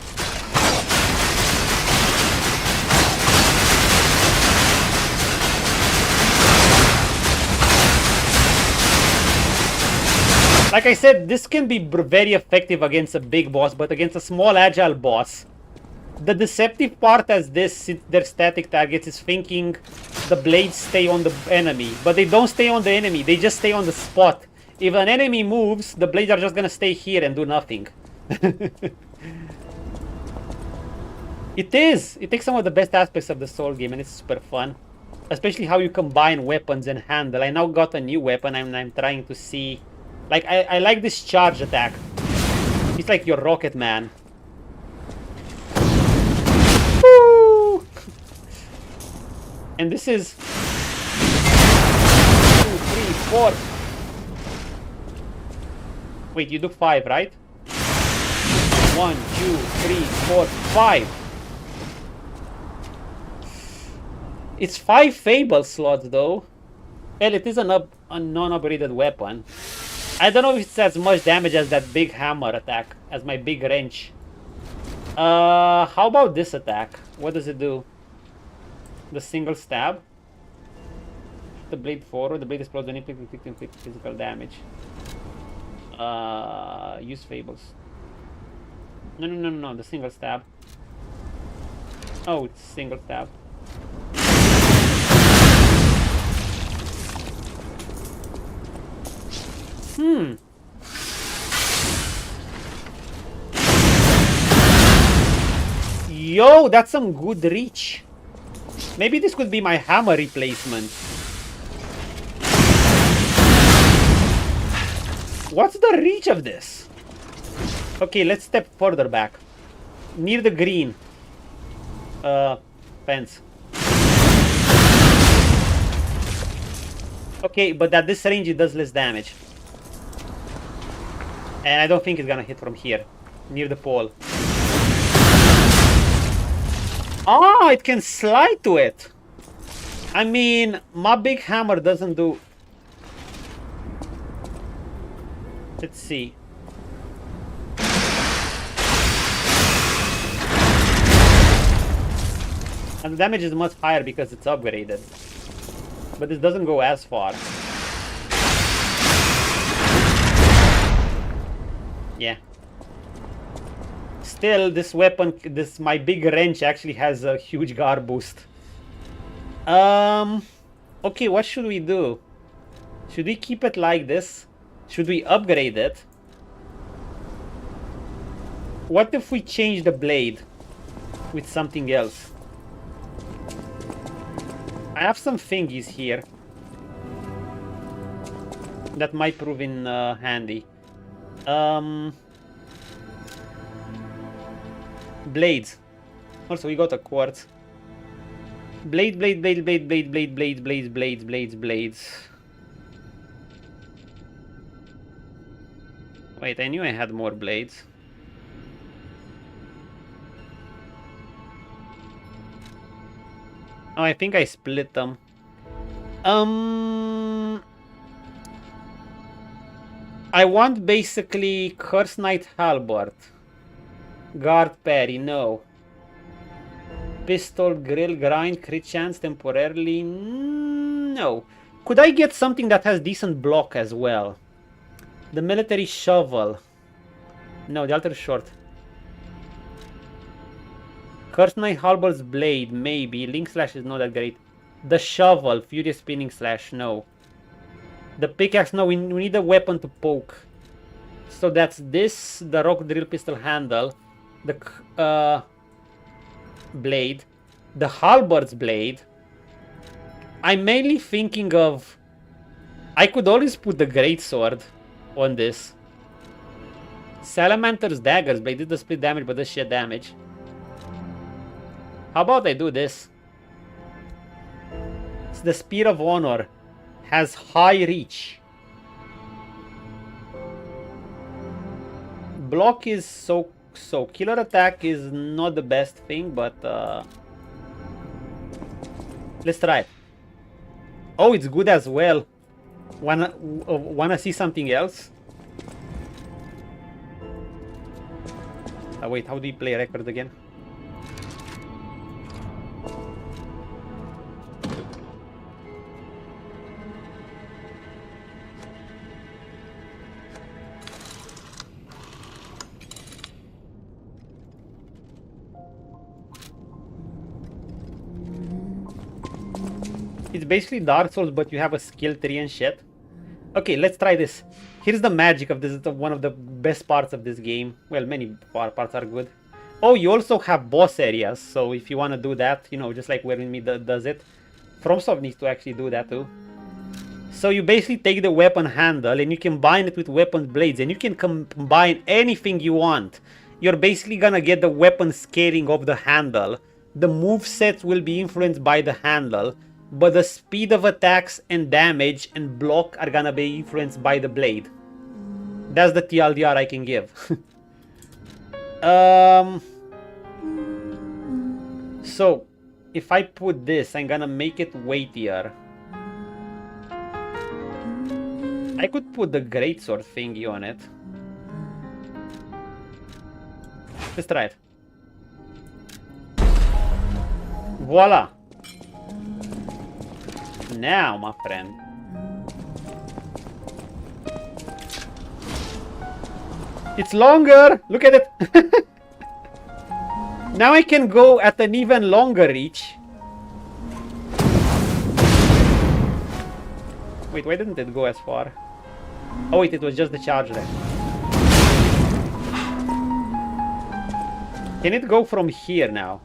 Like I said, this can be very effective against a big boss, but against a small agile boss, the deceptive part as this, their static targets, is thinking the blades stay on the enemy, but they don't stay on the enemy, they just stay on the spot. If an enemy moves, the blades are just gonna stay here and do nothing. It is! It takes some of the best aspects of the Soul game and it's super fun. Especially how you combine weapons and handle. I now got a new weapon and I'm trying to see... Like, I like this charge attack. It's like your Rocket Man. Woo! And this is... 2, 3, 4... Wait, you do 5, right? 1, 2, 3, 4, 5. It's 5 Fable slots, though. Well, it is a non-upgraded weapon. I don't know if it's as much damage as that big hammer attack, as my big wrench. How about this attack? What does it do? The single stab? The blade forward. The blade explodes when inflicting physical damage. Use fables. No, the single stab. Oh, it's single stab. Yo, that's some good reach. Maybe this could be my hammer replacement. What's the reach of this? Okay, let's step further back. Near the green. Fence. Okay, but at this range it does less damage. And I don't think it's gonna hit from here. Near the pole. Ah, it can slide to it. I mean, my big hammer doesn't do... Let's see. And the damage is much higher because it's upgraded. But this doesn't go as far. Yeah. Still, this weapon, my big wrench actually has a huge guard boost. Okay, what should we do? Should we keep it like this? Should we upgrade it? What if we change the blade with something else? I have some thingies here that might prove in handy. Blades. Also, we got a quartz. Blades. Wait, I knew I had more blades. Oh, I think I split them. I want basically Curse Knight Halberd. Guard parry, no. Pistol, grill, grind, crit chance temporarily, no. Could I get something that has decent block as well? The military shovel. No, the altar is short. Curse Knight Halberd's blade, maybe. Link slash is not that great. The shovel, furious spinning slash, no. The pickaxe, no, we need a weapon to poke. So that's this, the rock drill pistol handle, the blade, the halberd's blade. I'm mainly thinking of... I could always put the greatsword on this. Salamander's daggers blade, did the split damage but does shit damage. How about I do this? It's the Spear of Honor. Has high reach. Block is so. Killer attack is not the best thing, but let's try it. Oh, it's good as well. Wanna see something else? Wait, how do you play record again? It's basically Dark Souls, but you have a skill tree and shit. Okay, let's try this. Here's the magic of this. It's one of the best parts of this game. Well, many parts are good. Oh, you also have boss areas. So if you want to do that, you know, just like Wherein Me does it. FromSoft needs to actually do that too. So you basically take the weapon handle and you combine it with weapon blades. And you can combine anything you want. You're basically gonna get the weapon scaling of the handle. The movesets will be influenced by the handle. But the speed of attacks and damage and block are gonna be influenced by the blade. That's the TLDR I can give. So, if I put this, I'm gonna make it weightier. I could put the greatsword thingy on it. Let's try it. Voila! Now, my friend. It's longer! Look at it! Now I can go at an even longer reach. Wait, why didn't it go as far? Oh wait, it was just the charge there. Can it go from here now?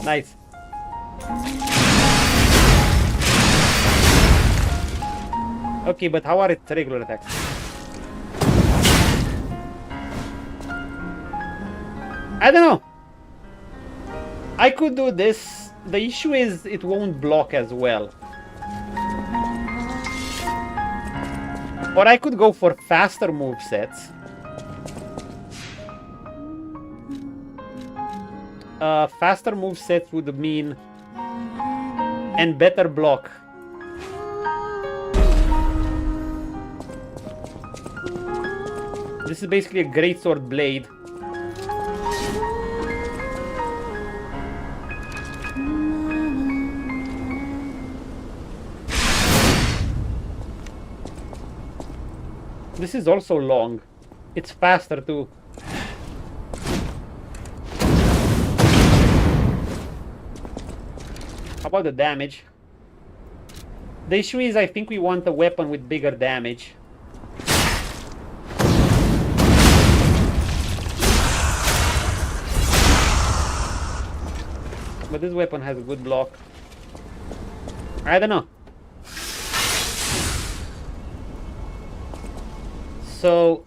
Nice. Okay, but how are its regular attacks? I don't know. I could do this. The issue is it won't block as well. Or I could go for faster movesets. Faster movesets would mean... and better block. This is basically a greatsword blade. This is also long. It's faster too. How about the damage? The issue is I think we want a weapon with bigger damage. But this weapon has a good block. I don't know. So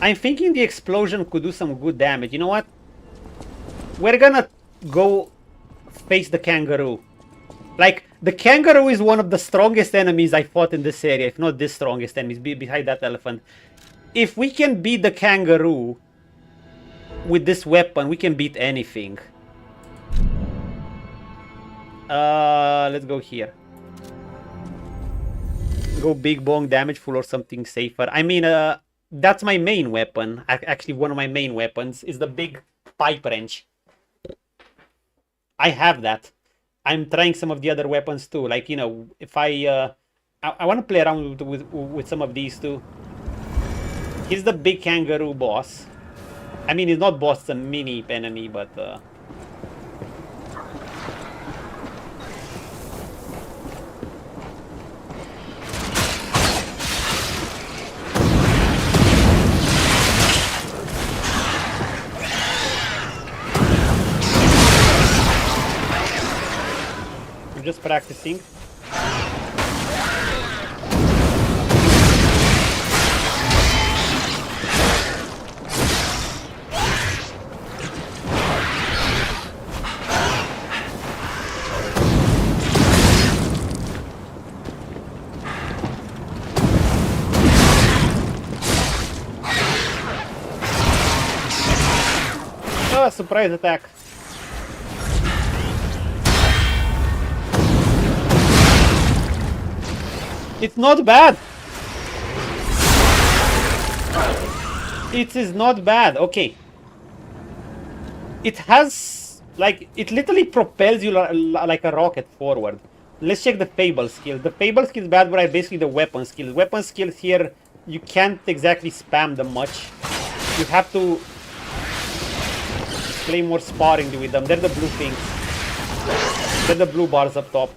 I'm thinking the explosion could do some good damage. You know what? We're gonna go face the kangaroo. Like, the kangaroo is one of the strongest enemies I fought in this area, if not the strongest enemies, behind that elephant. If we can beat the kangaroo with this weapon, we can beat anything. Let's go here. Go big bong, damageful, or something safer. I mean, that's my main weapon. Actually, one of my main weapons is the big pipe wrench. I have that. I'm trying some of the other weapons too. Like, you know, if I want to play around with some of these too. He's the big kangaroo boss. I mean, he's not boss, it's a mini enemy, but... I'm just practicing. Oh, surprise attack. It's not bad. It is not bad. Okay. It has, like, it literally propels you like a rocket forward. Let's check the Fable skill. The Fable skill is bad, but I basically the weapon skills. Weapon skills here, you can't exactly spam them much. You have to play more sparring with them. They're the blue things. They're the blue bars up top.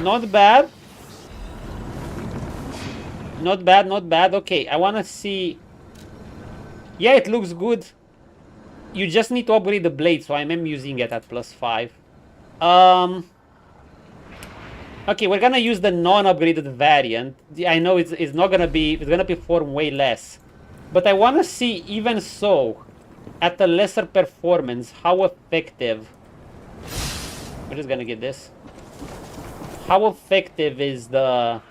Not bad. Not bad, not bad. Okay, I want to see... Yeah, it looks good. You just need to upgrade the blade, so I'm using it at +5. Okay, we're gonna use the non-upgraded variant. I know it's not gonna be... It's gonna perform way less. But I want to see, even so, at a lesser performance, how effective... We're just gonna get this. How effective is the...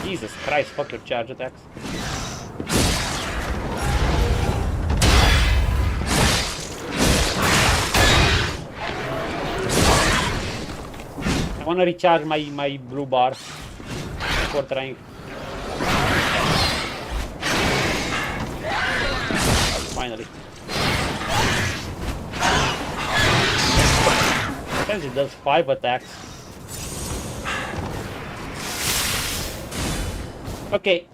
Jesus Christ, fuck your charge attacks. want to recharge my blue bar before trying. Finally. Sometimes it does 5 attacks. Okay,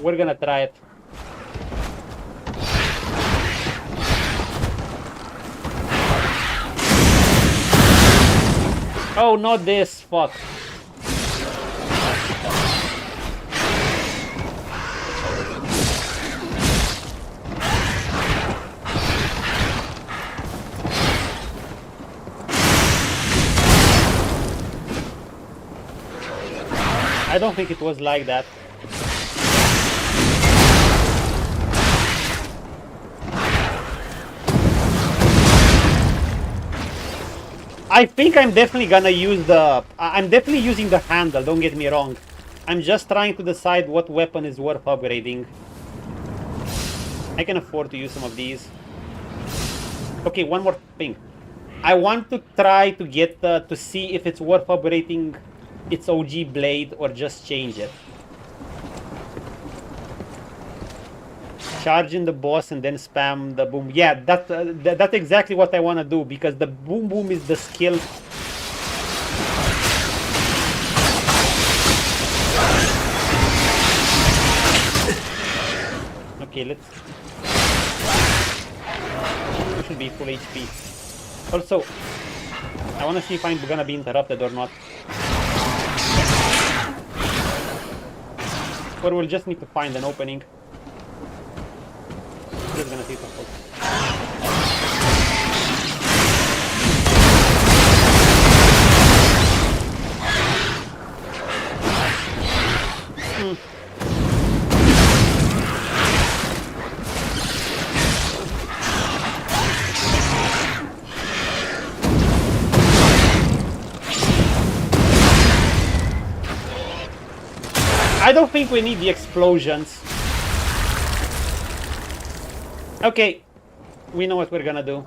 we're gonna try it. Oh, not this, fuck. I don't think it was like that. I think I'm definitely gonna use the... I'm definitely using the handle, don't get me wrong. I'm just trying to decide what weapon is worth upgrading. I can afford to use some of these. Okay, one more thing. I want to try to get to see if it's worth upgrading its OG blade or just change it. Charge in the boss and then spam the boom. Yeah, that's exactly what I want to do, because the boom boom is the skill. Okay, let's... We should be full HP. Also, I want to see if I'm gonna be interrupted or not. Or we'll just need to find an opening. Just gonna see something. I don't think we need the explosions. Okay, we know what we're gonna do.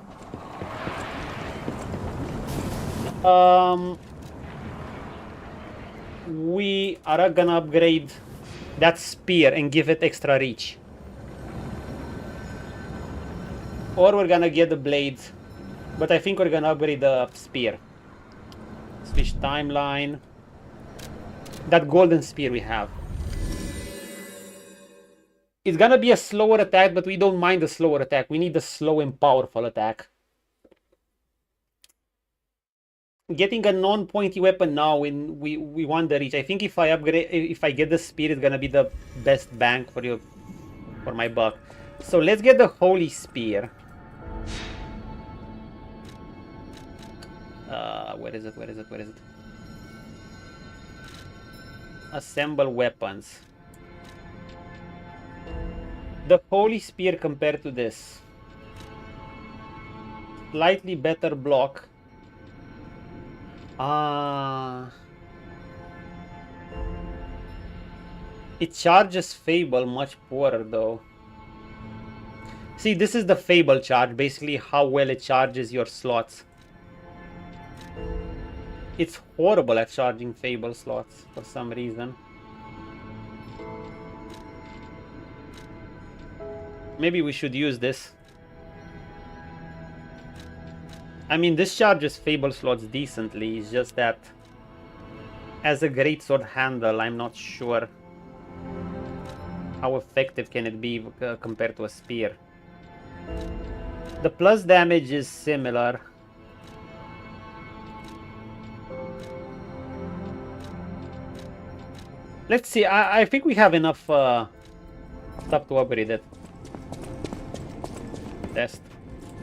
We are gonna upgrade that spear and give it extra reach. Or we're gonna get the blade, but I think we're gonna upgrade the spear. Switch timeline. That golden spear we have. It's gonna be a slower attack, but we don't mind the slower attack. We need the slow and powerful attack. Getting a non-pointy weapon now when we want the reach. I think if I upgrade, if I get the spear, it's gonna be the best bang for my buck. So let's get the holy spear. Where is it? Where is it? Where is it? Assemble weapons. The holy spear compared to this. Slightly better block. It charges Fable much poorer though. See, this is the Fable charge, basically how well it charges your slots. It's horrible at charging Fable slots for some reason. Maybe we should use this. I mean, this charges Fable slots decently. It's just that as a greatsword handle, I'm not sure how effective can it be compared to a spear. The plus damage is similar. Let's see. I think we have enough stuff to upgrade it. Test.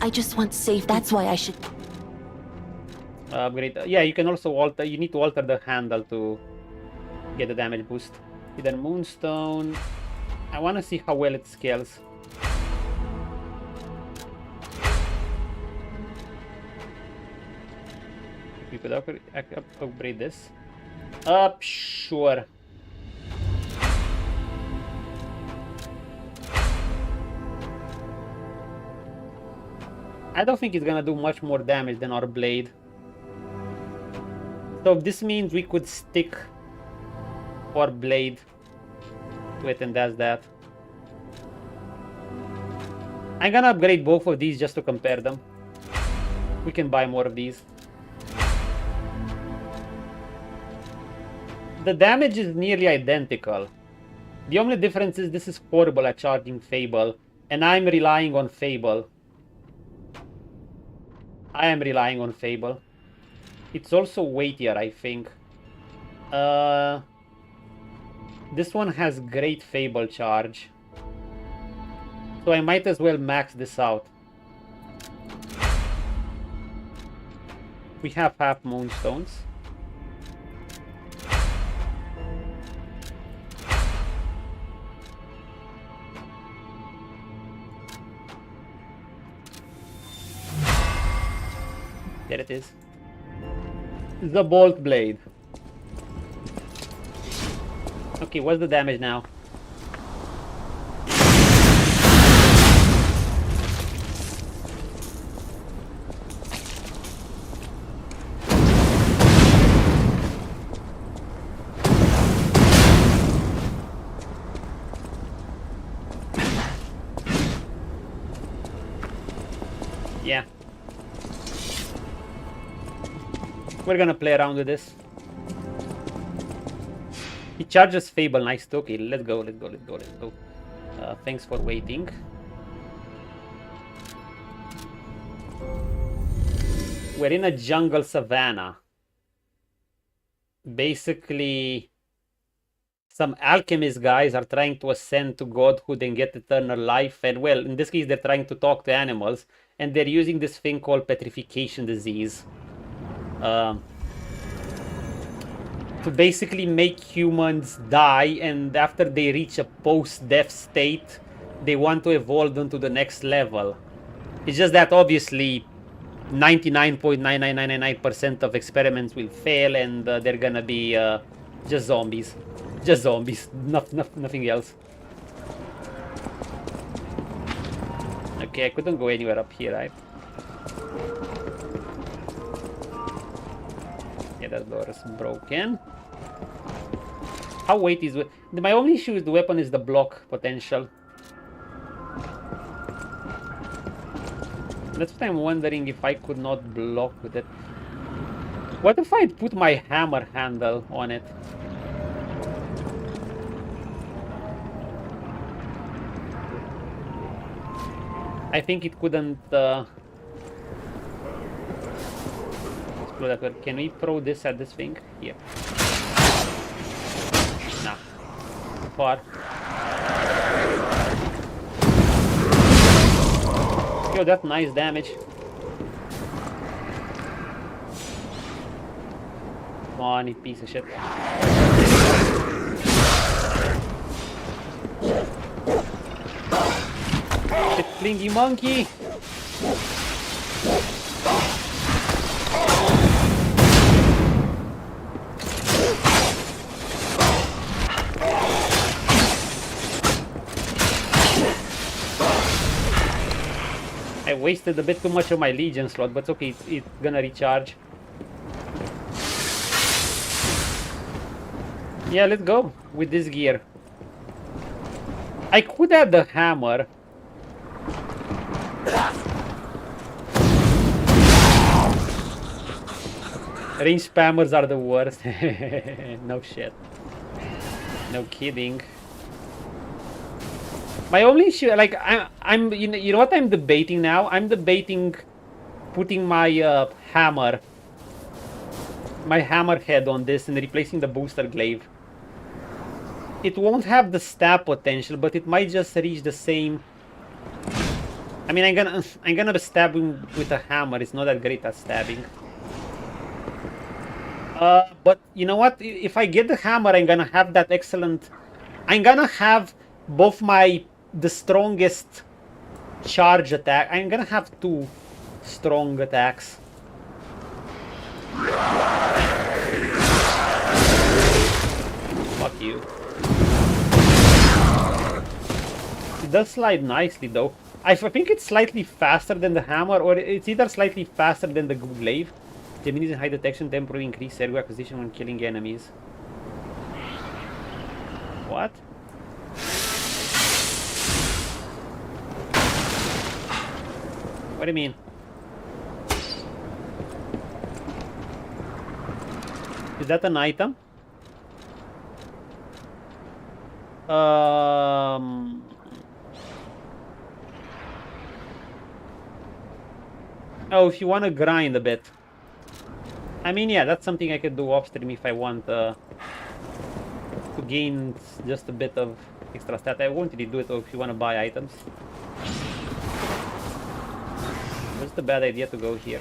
I just want safe. That's why I should. Upgrade. Yeah, you can also alter. You need to alter the handle to get the damage boost. Hidden Moonstone. I want to see how well it scales. We could upgrade this. Sure. I don't think it's gonna do much more damage than our blade. So this means we could stick our blade to it, and that's that. I'm gonna upgrade both of these just to compare them. We can buy more of these. The damage is nearly identical. The only difference is this is horrible at charging Fable, and I'm relying on Fable. I am relying on Fable. It's also weightier, I think. This one has great Fable charge. So I might as well max this out. We have half moonstones. There it is. The bolt blade. Okay, what's the damage now? Yeah. We're gonna play around with this. He charges Fable, nice. Okay, let's go. Thanks for waiting. We're in a jungle savannah. Basically, some alchemist guys are trying to ascend to godhood and get eternal life. And well, in this case, they're trying to talk to animals. And they're using this thing called petrification disease. To basically make humans die, and after they reach a post-death state, they want to evolve into the next level. It's just that obviously 99.99999% of experiments will fail, and they're gonna be just zombies. Just zombies, nothing else. Okay, I couldn't go anywhere up here, right? Yeah, that door is broken. How weight is it? My only issue with the weapon is the block potential. That's what I'm wondering, if I could not block with it. What if I put my hammer handle on it? I think it couldn't Can we throw this at this thing? Here. Nah. Far. Yo, that's nice damage. Come on, you piece of shit. Shit, flingy monkey! I wasted a bit too much of my Legion slot, but it's okay, it's gonna recharge. Yeah, let's go with this gear. I could add the hammer. Range spammers are the worst. No shit. No kidding. My only issue, like, I'm you know what I'm debating now? I'm debating putting my hammer head on this and replacing the booster glaive. It won't have the stab potential, but it might just reach the same. I mean, I'm gonna stab him with a hammer. It's not that great at stabbing. But you know what? If I get the hammer, I'm gonna have that excellent. I'm gonna have both the strongest charge attack. I'm gonna have 2 strong attacks. Fuck you. It does slide nicely though. I think it's slightly faster than the hammer, or it's either slightly faster than the glaive. Gemini's high detection temporarily increase ergo acquisition when killing enemies. What? What do you mean? Is that an item? Oh, if you want to grind a bit. I mean, yeah, that's something I could do off stream if I want to gain just a bit of extra stat. I won't really do it if you want to buy items. What's the bad idea to go here?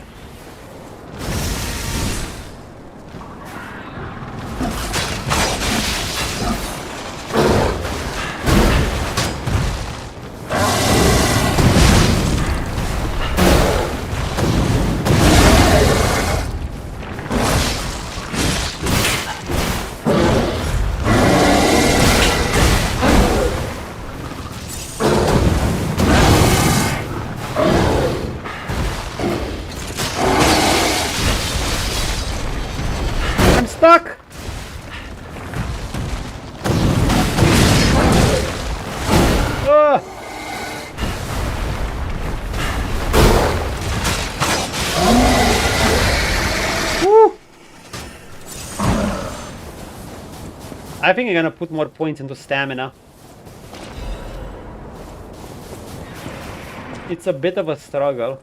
Stuck! Ugh. Woo. I think I'm gonna put more points into stamina. It's a bit of a struggle.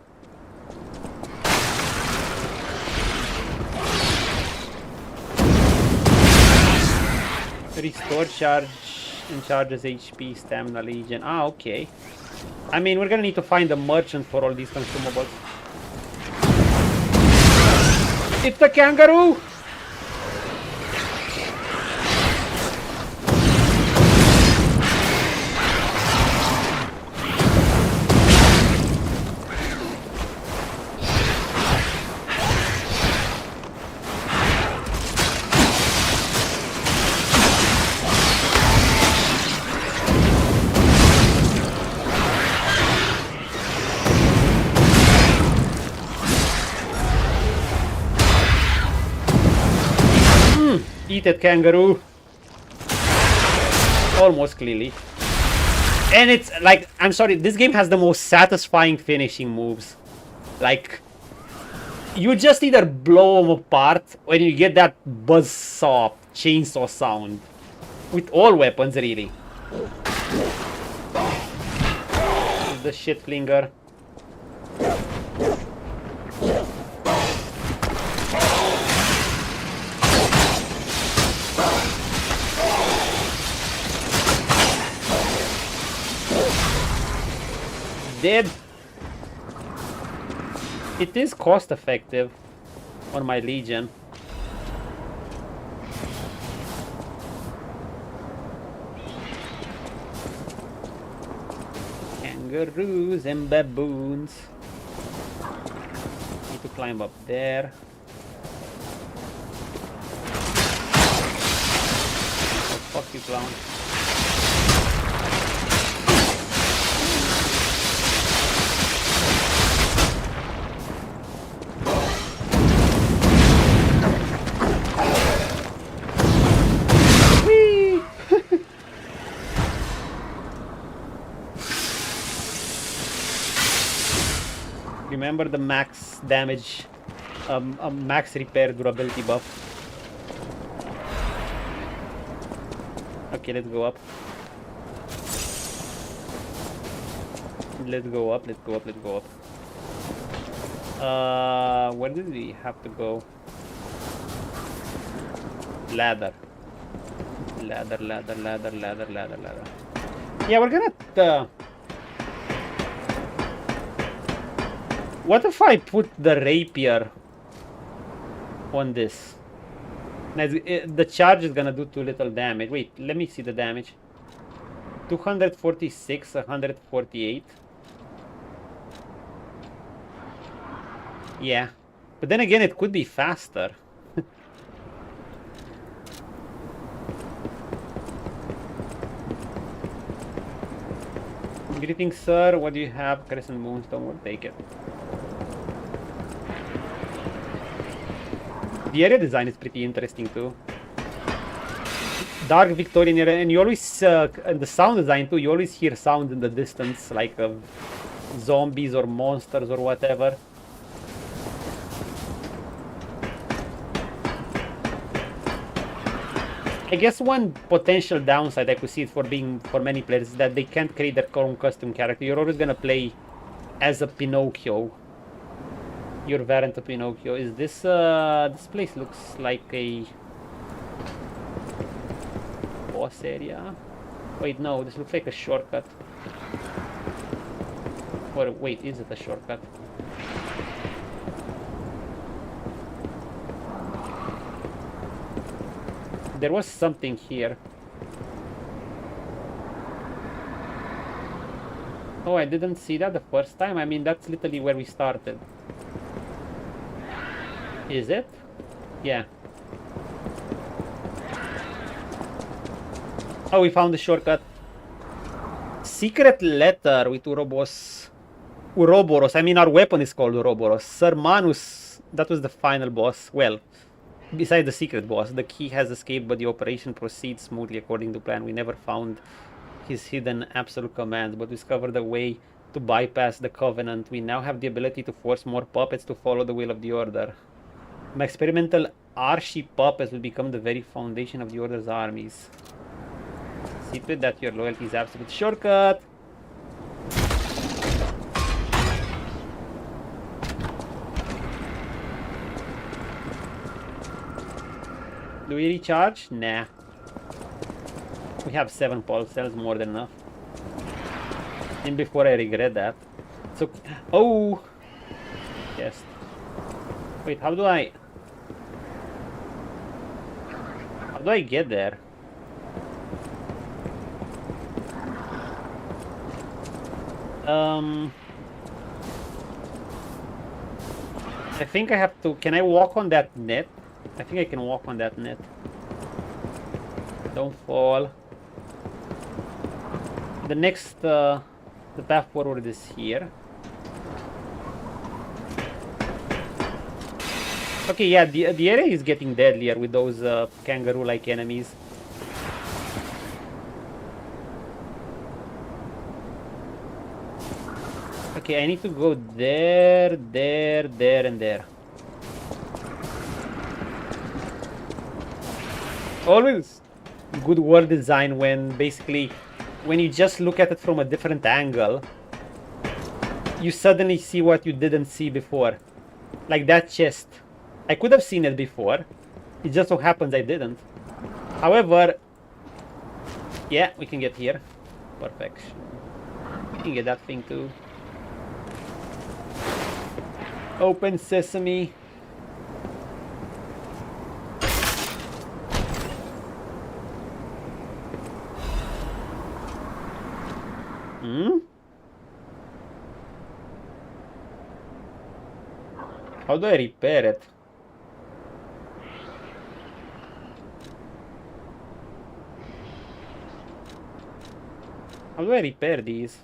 Restore charge and charges HP, stamina, legion. Ah, okay. I mean, we're gonna need to find a merchant for all these consumables. It's the kangaroo! Eat it, kangaroo. Almost clearly. And it's like, I'm sorry, this game has the most satisfying finishing moves. Like, you just either blow them apart when you get that buzzsaw chainsaw sound. With all weapons, really. The shit flinger. Dead. It is cost effective on my legion. Kangaroos and baboons. Need to climb up there. Oh, fuck you, clown. Remember the max damage, max repair durability buff. Okay, let's go up. Let's go up, let's go up, let's go up. Where did we have to go? Ladder. Ladder, ladder, ladder, ladder, ladder, ladder. Yeah, we're gonna... What if I put the rapier on this? The charge is gonna do too little damage. Wait, let me see the damage. 246, 148. Yeah. But then again, it could be faster. Greetings, sir. What do you have? Crescent Moonstone. We'll take it. The area design is pretty interesting too. Dark Victorian area, and you always, and the sound design too, you always hear sounds in the distance, like of zombies or monsters or whatever. I guess one potential downside I could see it for many players is that they can't create their own custom character. You're always gonna play as a Pinocchio. Your variant of Pinocchio. Is this this place looks like a boss area? Wait, no, this looks like a shortcut. Or wait, is it a shortcut? There was something here. Oh, I didn't see that the first time. I mean, that's literally where we started. Is it? Yeah. Oh, we found the shortcut. Secret letter with Uroboros. I mean, our weapon is called Uroboros. Sir Manus, that was the final boss. Well, besides the secret boss, the key has escaped, but the operation proceeds smoothly according to plan. We never found his hidden absolute commands, but discovered a way to bypass the Covenant. We now have the ability to force more puppets to follow the will of the Order. My experimental Archie puppets will become the very foundation of the Order's armies. See to it that your loyalty is absolute. Shortcut! Do we recharge? Nah. We have 7 pulse cells, more than enough. And before I regret that. So, oh! Yes. Wait, how do I get there? I think I have to. Can I walk on that net? I think I can walk on that net. Don't fall. The next, the path forward is here. Okay, yeah, the area is getting deadlier with those kangaroo-like enemies. Okay, I need to go there, there, there, and there. Always good world design when basically when you just look at it from a different angle, you suddenly see what you didn't see before. Like that chest. I could have seen it before. It just so happens I didn't. However, yeah, we can get here. Perfection. We can get that thing too. Open sesame. How do I repair it? How do I repair these?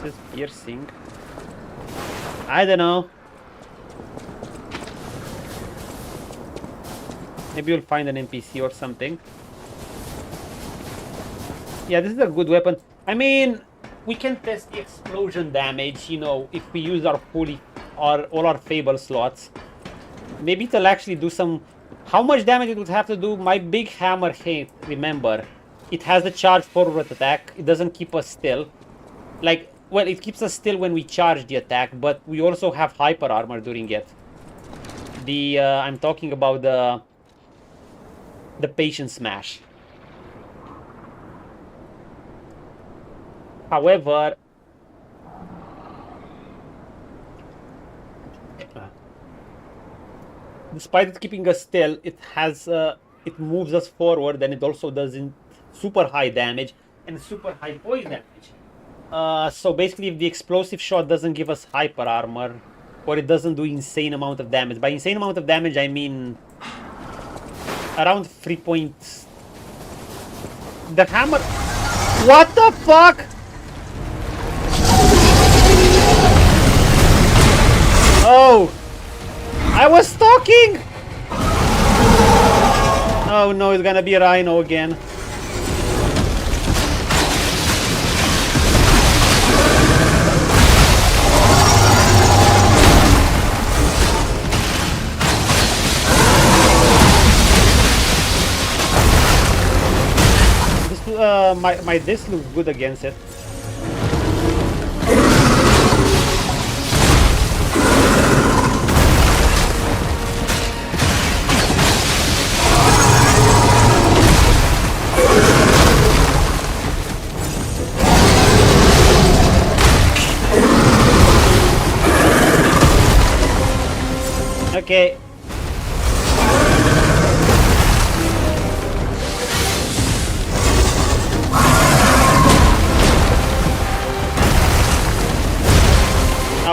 This is piercing. I don't know. Maybe you'll find an NPC or something. Yeah, this is a good weapon. I mean, we can test the explosion damage, you know, if we use our all our Fable slots. Maybe it'll actually do some... How much damage it would have to do? My big hammer hit, remember, it has the charge forward attack. It doesn't keep us still. Like, well, it keeps us still when we charge the attack, but we also have hyper armor during it. I'm talking about the Patient Smash. However, despite it keeping us still, it moves us forward, and it also does super high damage and super high poison damage. So basically, if the explosive shot doesn't give us hyper armor, or it doesn't do insane amount of damage. By insane amount of damage, I mean around 3 points. The hammer. What the fuck? Oh, I was talking. Oh no, it's gonna be Rhino again. My disc looks good against it. Okay.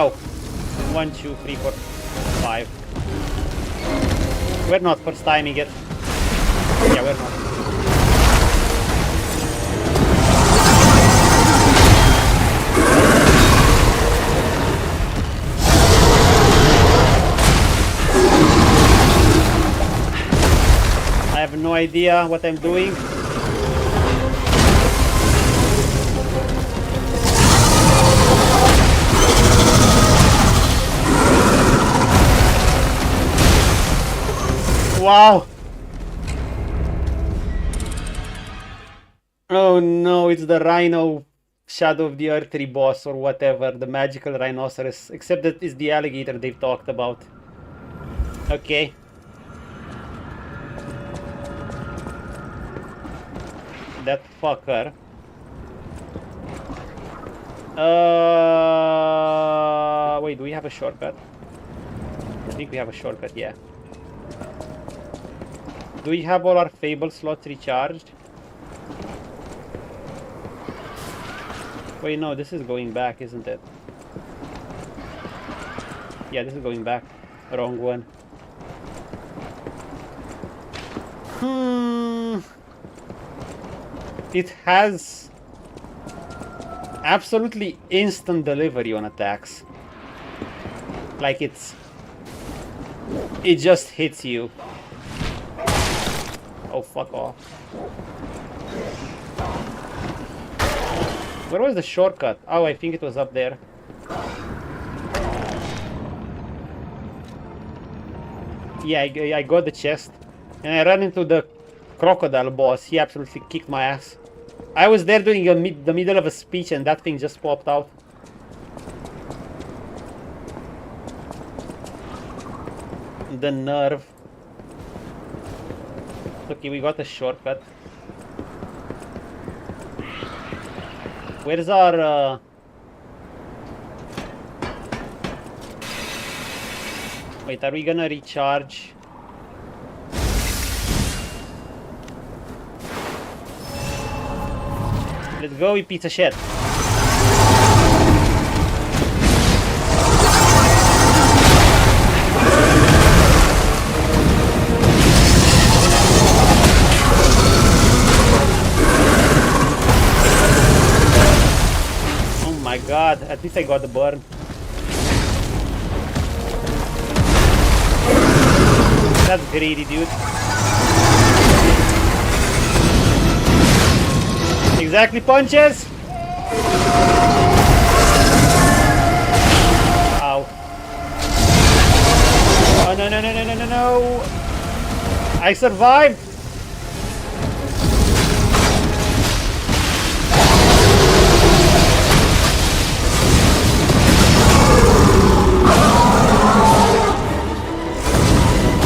Oh. 1, 2, 3, 4, 5. We're not first timing it. Yeah, we're not. I have no idea what I'm doing. Wow! Oh no, it's the Rhino Shadow of the Earth 3 boss or whatever, the magical rhinoceros, except that it's the alligator they've talked about. Okay. That fucker. Wait, do we have a shortcut? I think we have a shortcut, yeah. Do we have all our Fable slots recharged? Wait, no, this is going back, isn't it? Yeah, this is going back. Wrong one. It has absolutely instant delivery on attacks. Like it just hits you. Oh, fuck off. Where was the shortcut? Oh, I think it was up there. Yeah, I got the chest. And I ran into the crocodile boss. He absolutely kicked my ass. I was there doing the middle of a speech and that thing just popped out. The nerve. Okay, we got a shortcut. Where's our... Wait, are we gonna recharge? Let's go, you piece of shit. Oh my god, at least I got the burn. That's greedy, dude. Exactly, punches! Ow. Oh, no, no, no, no, no, no, no! I survived!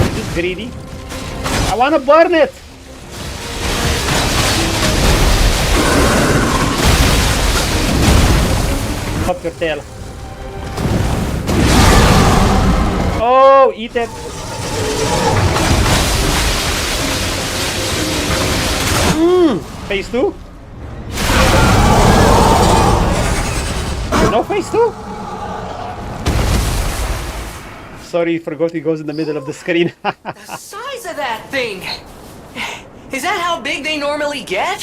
Is this greedy? I wanna burn it! Pop your tail. Oh, eat it. Phase 2? No phase 2? sorry, forgot it goes in the middle of the screen. The size of that thing! Is that how big they normally get?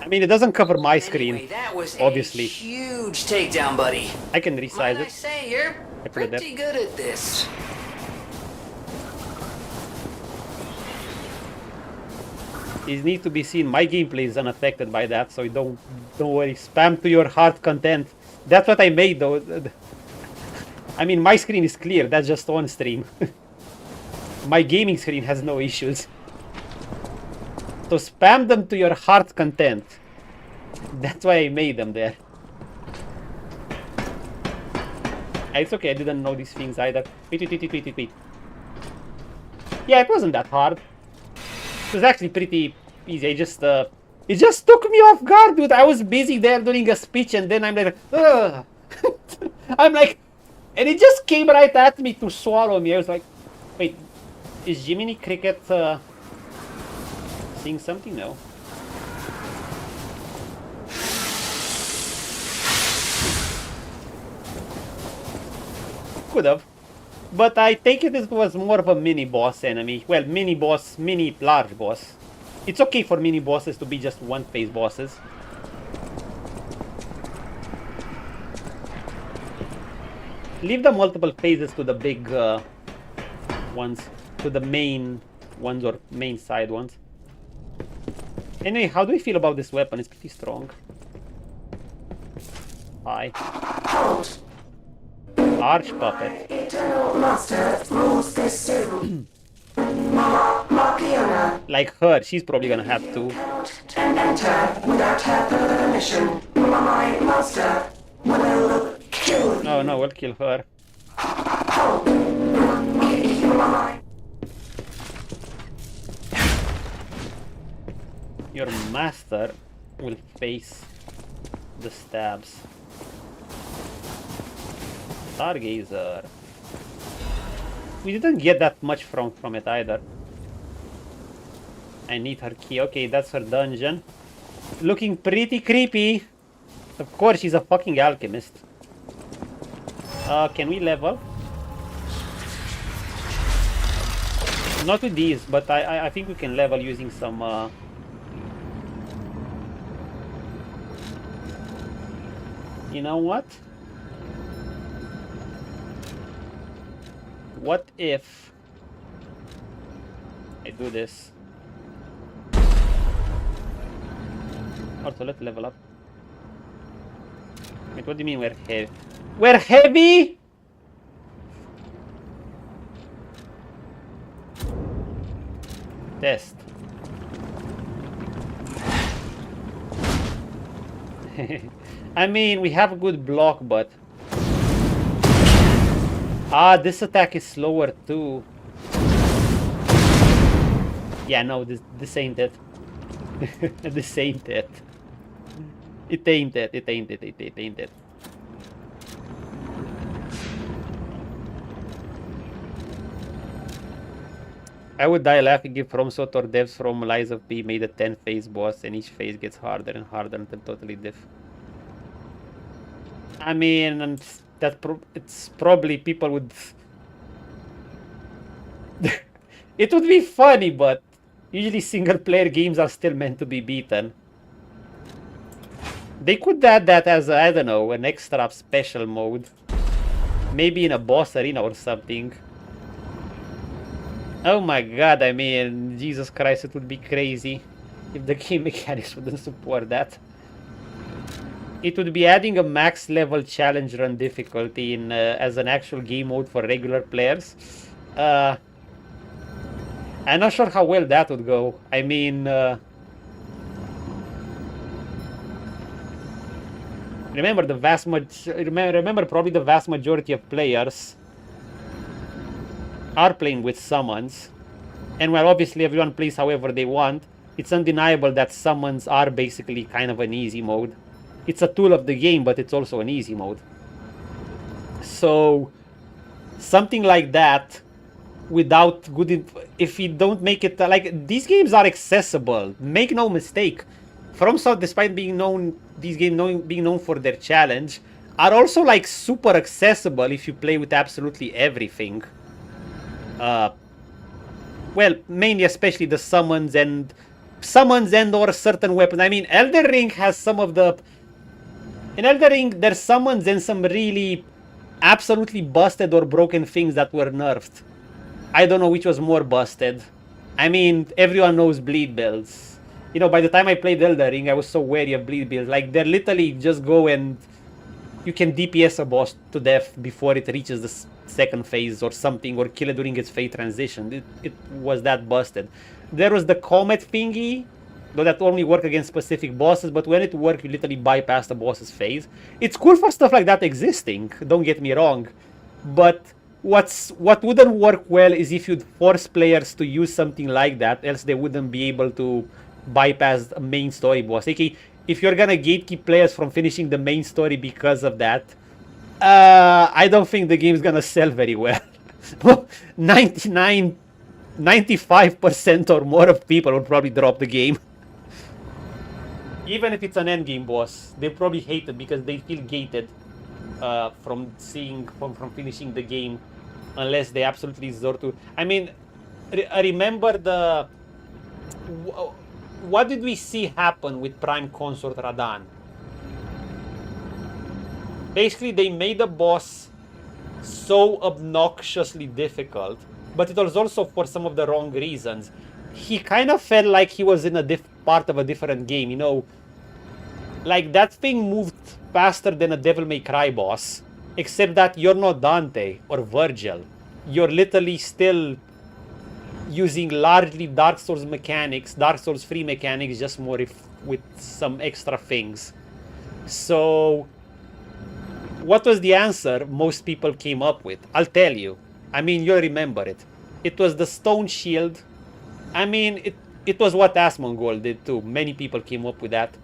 I mean, it doesn't cover my screen, Anyway, that was obviously. a huge takedown, buddy. I can resize Might I it. say, you're I put it there. pretty good at this. It needs to be seen. My gameplay is unaffected by that, so don't worry. Spam to your heart content. That's what I made, though. I mean, my screen is clear. That's just on stream. My gaming screen has no issues. So spam them to your heart content. That's why I made them there. It's okay. I didn't know these things either. Wait. Yeah, it wasn't that hard. It was actually pretty easy. It just took me off guard, dude. I was busy there doing a speech, and then I'm like, ugh. I'm like, and it just came right at me to swallow me. I was like, wait, is Jiminy Cricket seeing something? No. Could have. But I take it was more of a mini-boss enemy. Well, mini-boss, mini-large boss. It's okay for mini-bosses to be just one-phase bosses. Leave the multiple phases to the big ones. To the main ones or main side ones. Anyway, how do we feel about this weapon? It's pretty strong. Hi. Arch puppet. Eternal Master rules this zone. Markiona Like her, she's probably gonna have to. and enter without her further permission. My master will kill you. Oh no, we'll kill her. Your master will face the stabs. Stargazer. We didn't get that much from it either. I need her key. Okay, that's her dungeon. Looking pretty creepy. Of course, she's a fucking alchemist. Can we level? Not with these, but I think we can level using some you know what? What if I do this? Also, let's level up. Wait, what do you mean we're heavy? We're heavy? Test. I mean, we have a good block, but... Ah, this attack is slower too. Yeah, no, this ain't it. This ain't it. It ain't it, it ain't it, it ain't it. I would die laughing if From Sotor devs from Lies of P made a 10-phase boss and each phase gets harder and harder until totally diff. I mean, it's probably people would... It would be funny, but usually single-player games are still meant to be beaten. They could add that as, I don't know, an extra special mode. Maybe in a boss arena or something. Oh my god, I mean, Jesus Christ, it would be crazy if the game mechanics wouldn't support that. It would be adding a max level challenge run difficulty in as an actual game mode for regular players. I'm not sure how well that would go. I mean, remember probably the vast majority of players are playing with summons, and while obviously everyone plays however they want, it's undeniable that summons are basically kind of an easy mode. It's a tool of the game, but it's also an easy mode. So something like that, without good, if you don't make it like these games are accessible. Make no mistake. FromSoft, despite being known, these games being known for their challenge, are also like super accessible if you play with absolutely everything. Well, mainly especially the summons and or certain weapons. I mean, Elden Ring has some of the... In Elden Ring, there's summons and some really absolutely busted or broken things that were nerfed. I don't know which was more busted. I mean, everyone knows bleed builds. You know, by the time I played Elden Ring, I was so wary of bleed builds. Like, they're literally just go and you can DPS a boss to death before it reaches the second phase or something, or kill it during its phase transition. It was that busted. There was the comet thingy, though that only worked against specific bosses, but when it worked, you literally bypass the boss's phase. It's cool for stuff like that existing, don't get me wrong, but what wouldn't work well is if you'd force players to use something like that, else they wouldn't be able to bypass a main story boss. Okay, if you're gonna gatekeep players from finishing the main story because of that, I don't think the game's gonna sell very well. 95% or more of people will probably drop the game. Even if it's an endgame boss, they probably hate it because they feel gated from finishing the game, unless they absolutely resort to... I mean, I remember the... What did we see happen with Prime Consort Radahn? Basically, they made the boss so obnoxiously difficult, but it was also for some of the wrong reasons. He kind of felt like he was in a part of a different game, you know? Like, that thing moved faster than a Devil May Cry boss, except that you're not Dante or Virgil. You're literally still using largely Dark Souls mechanics, Dark Souls 3 mechanics, just more with some extra things. So, what was the answer most people came up with? I'll tell you. I mean, you'll remember it. It was the stone shield. I mean, it was what Asmongold did too. Many people came up with that.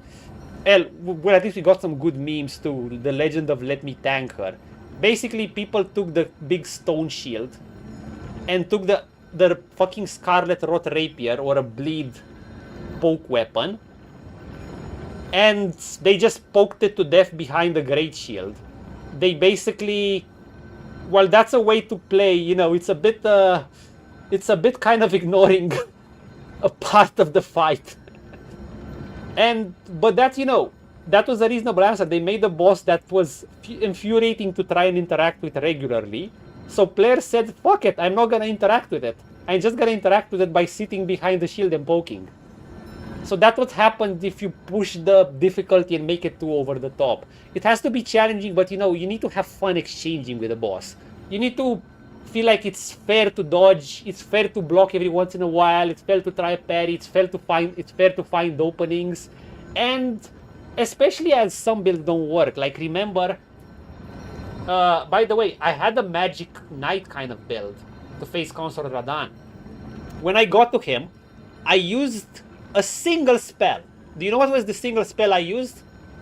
Well, at least we got some good memes too. The legend of Let Me Tank Her. Basically, people took the big stone shield and took the fucking Scarlet Rot Rapier or a bleed poke weapon, and they just poked it to death behind the Great Shield. They basically... Well, that's a way to play, you know, it's a bit kind of ignoring a part of the fight. But that's, you know, that was a reasonable answer. They made a boss that was infuriating to try and interact with regularly. So players said, fuck it, I'm not gonna interact with it. I'm just gonna interact with it by sitting behind the shield and poking. So that's what happens if you push the difficulty and make it too over the top. It has to be challenging, but you know, you need to have fun exchanging with the boss. You need to feel like it's fair to dodge, it's fair to block every once in a while, it's fair to try a parry, it's fair to find openings. And especially as some builds don't work. Like, remember, by the way, I had a Magic Knight kind of build to face Consort Radahn. When I got to him, I used a single spell. Do you know what was the single spell I used?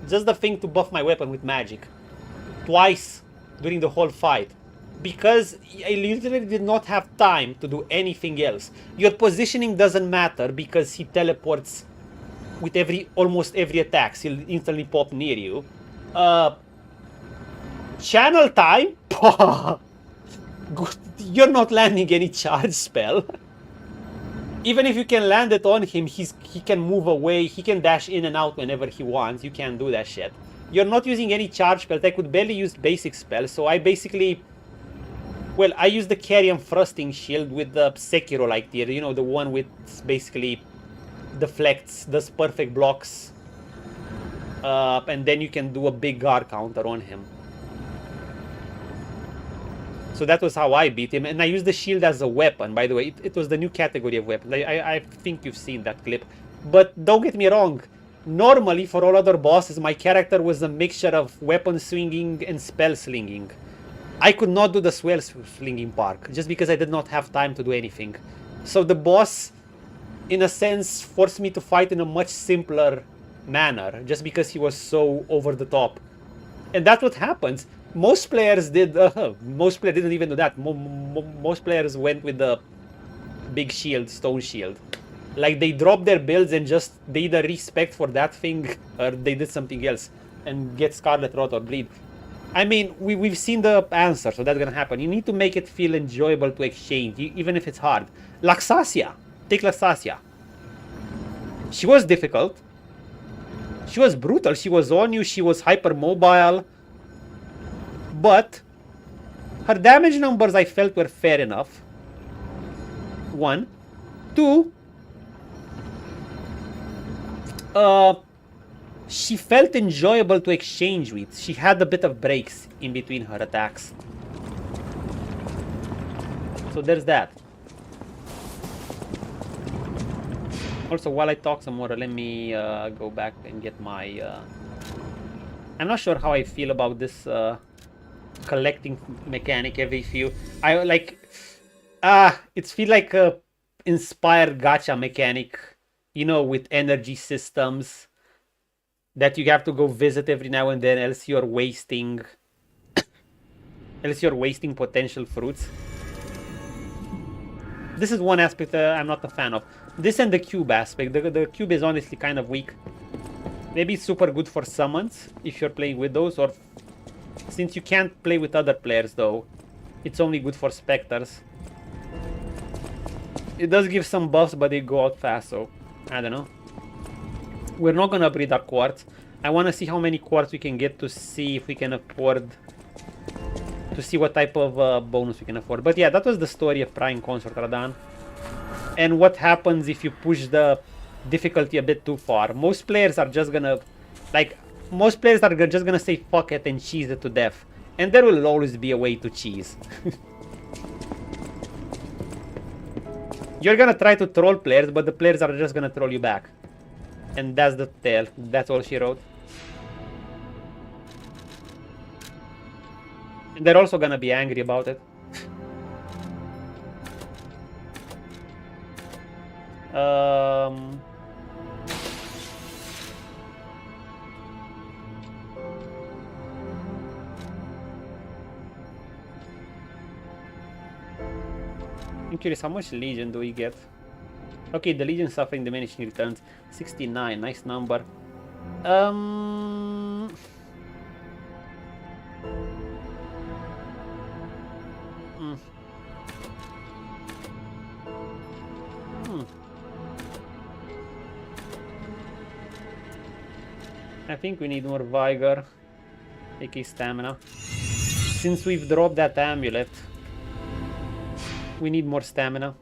Just the thing to buff my weapon with magic. Twice during the whole fight. Because I literally did not have time to do anything else. Your positioning doesn't matter because he teleports with almost every attack. He'll instantly pop near you. Channel time? You're not landing any charge spell. Even if you can land it on him, he can move away, he can dash in and out whenever he wants. You can't do that shit. You're not using any charge spells. I could barely use basic spells, so I basically... Well, I use the Carrion Thrusting Shield with the Sekiro-like tier, you know, the one with basically deflects, does perfect blocks. And then you can do a big guard counter on him. So that was how I beat him, and I used the shield as a weapon, by the way. It was the new category of weapon. I think you've seen that clip. But don't get me wrong. Normally, for all other bosses, my character was a mixture of weapon swinging and spell slinging. I could not do the spell slinging part, just because I did not have time to do anything. So the boss, in a sense, forced me to fight in a much simpler manner, just because he was so over the top. And that's what happens. Most players did, most players didn't even do that. Most players went with the big shield, stone shield. Like, they dropped their builds and just, they either respect for that thing, or they did something else, and get Scarlet Rot or Bleed. I mean, we've seen the answer, so that's gonna happen. You need to make it feel enjoyable to exchange, even if it's hard. Laxasia. Take Laxasia. She was difficult. She was brutal. She was on you. She was hypermobile. But her damage numbers, I felt, were fair enough. 1. 2. She felt enjoyable to exchange with. She had a bit of breaks in between her attacks. So there's that. Also, while I talk some more, let me go back and get my... I'm not sure how I feel about this collecting mechanic every few... I like... it feels like a inspired gacha mechanic, you know, with energy systems that you have to go visit every now and then, else you're wasting... else you're wasting potential fruits. This is one aspect I'm not a fan of. This and the cube aspect. The cube is honestly kind of weak. Maybe it's super good for summons if you're playing with those, or since you can't play with other players though, it's only good for specters. It does give some buffs, but they go out fast, so I don't know. We're not gonna upgrade our quartz. I want to see how many quartz we can get to see if we can afford... to see what type of bonus we can afford. But yeah, that was the story of Prying Consort Radan. And what happens if you push the difficulty a bit too far. Most players are just gonna... like, most players are just gonna say fuck it and cheese it to death. And there will always be a way to cheese. You're gonna try to troll players, but the players are just gonna troll you back. And that's the tale. That's all she wrote. And they're also gonna be angry about it. I'm curious, how much Legion do we get? Okay, the Legion suffering diminishing returns. 69, nice number. I think we need more Vigor, aka Stamina. Since we've dropped that amulet, we need more Stamina.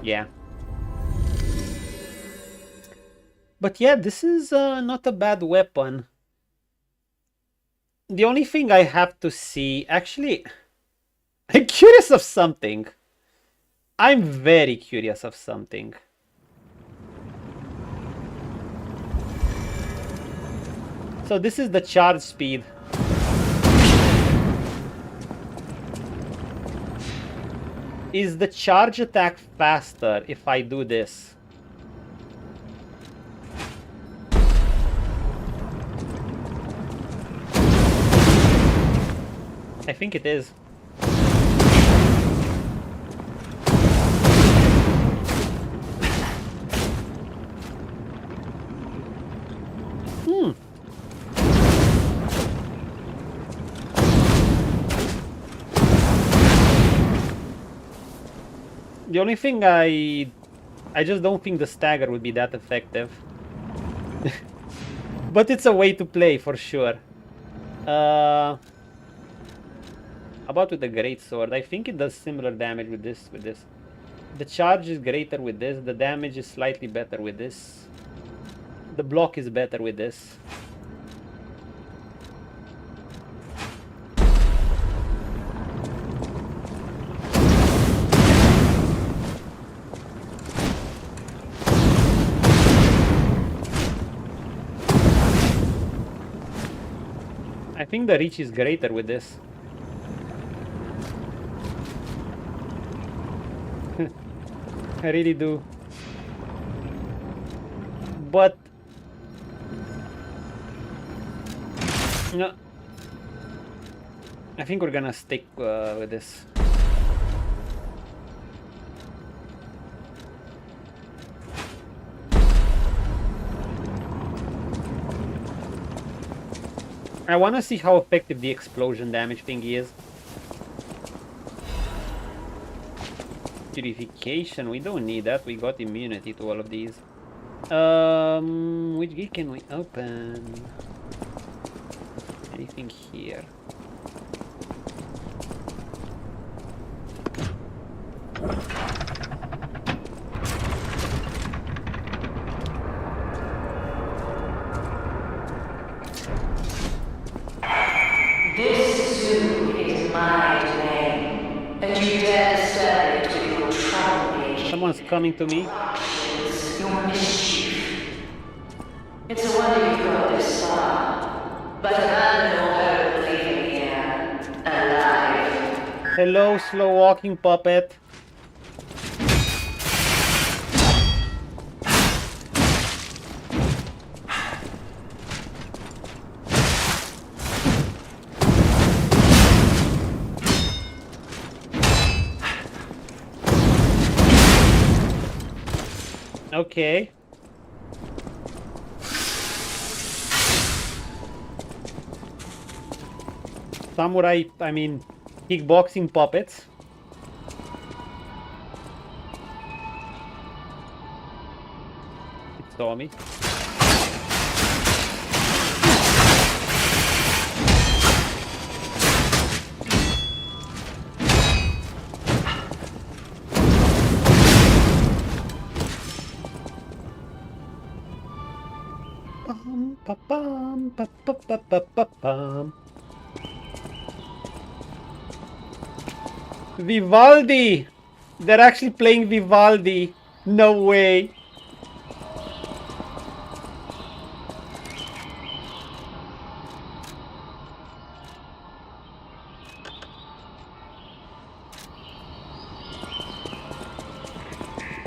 Yeah. But yeah, this is not a bad weapon. The only thing I have to see... Actually, I'm curious of something. I'm very curious of something. So this is the charge speed. Is the charge attack faster if I do this? I think it is. The only thing I just don't think the stagger would be that effective. But it's a way to play for sure. How about with the great sword? I think it does similar damage with this. The charge is greater with this. The damage is slightly better with this. The block is better with this. I think the reach is greater with this. I really do. But no, I think we're gonna stick with this. I want to see how effective the explosion damage thingy is. Purification, we don't need that. We got immunity to all of these. Which gate can we open? Anything here? This zoo is my domain, and you dare disturb it with your troublemaking Someone's coming to me. actions, your mischief. It's a wonder you've got this far, but abandon all hope of leaving here alive. Hello, slow walking puppet. Okay. Samurai, I mean, kickboxing puppets. It saw me. Pam, pa, pa, pa, pa, pa, pam. Vivaldi! They're actually playing Vivaldi. No way.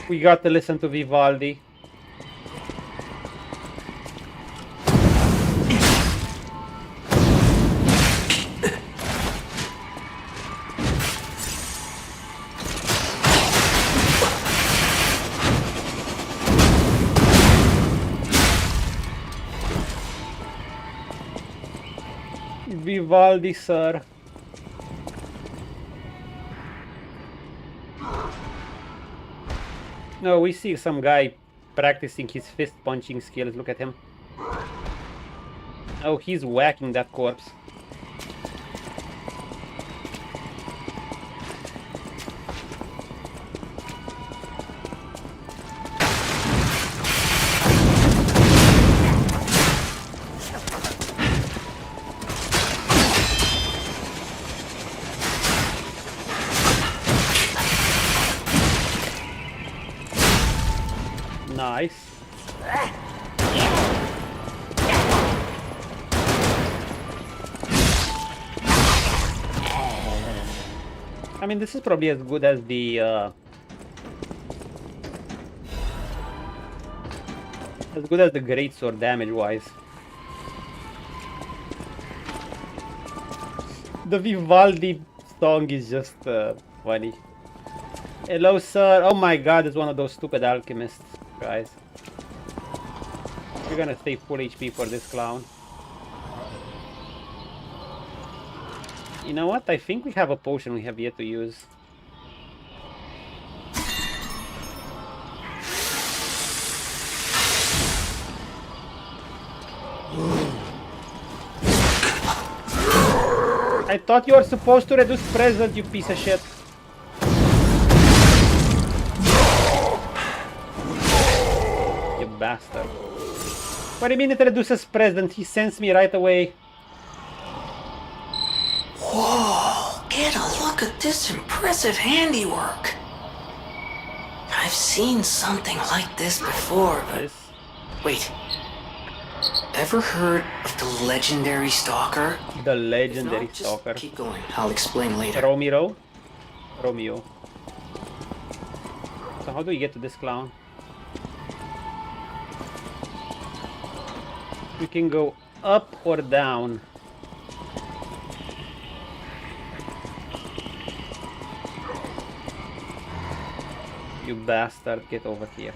We got to listen to Vivaldi. Vivaldi, sir. No, we see some guy practicing his fist punching skills. Look at him. Oh, he's whacking that corpse. Nice. I mean, this is probably as good as the greatsword damage-wise. The Vivaldi song is just funny. Hello, sir. Oh my god, it's one of those stupid alchemists, guys. We're gonna stay full HP for this clown. You know what? I think we have a potion we have yet to use. I thought you were supposed to reduce present, you piece of shit. You bastard. What do you mean it reduces present? He sends me right away. Whoa, get a look at this impressive handiwork. I've seen something like this before, but... Wait. Ever heard of the legendary stalker? The legendary If not, stalker. just keep going. I'll explain later. Romeo. So how do we get to this clown? We can go up or down. You bastard, get over here.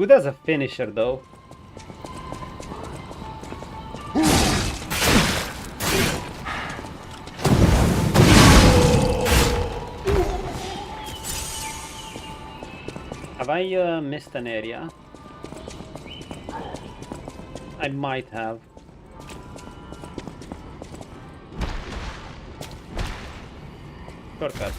good as a finisher, though. Have I missed an area? I might have. Shortcut.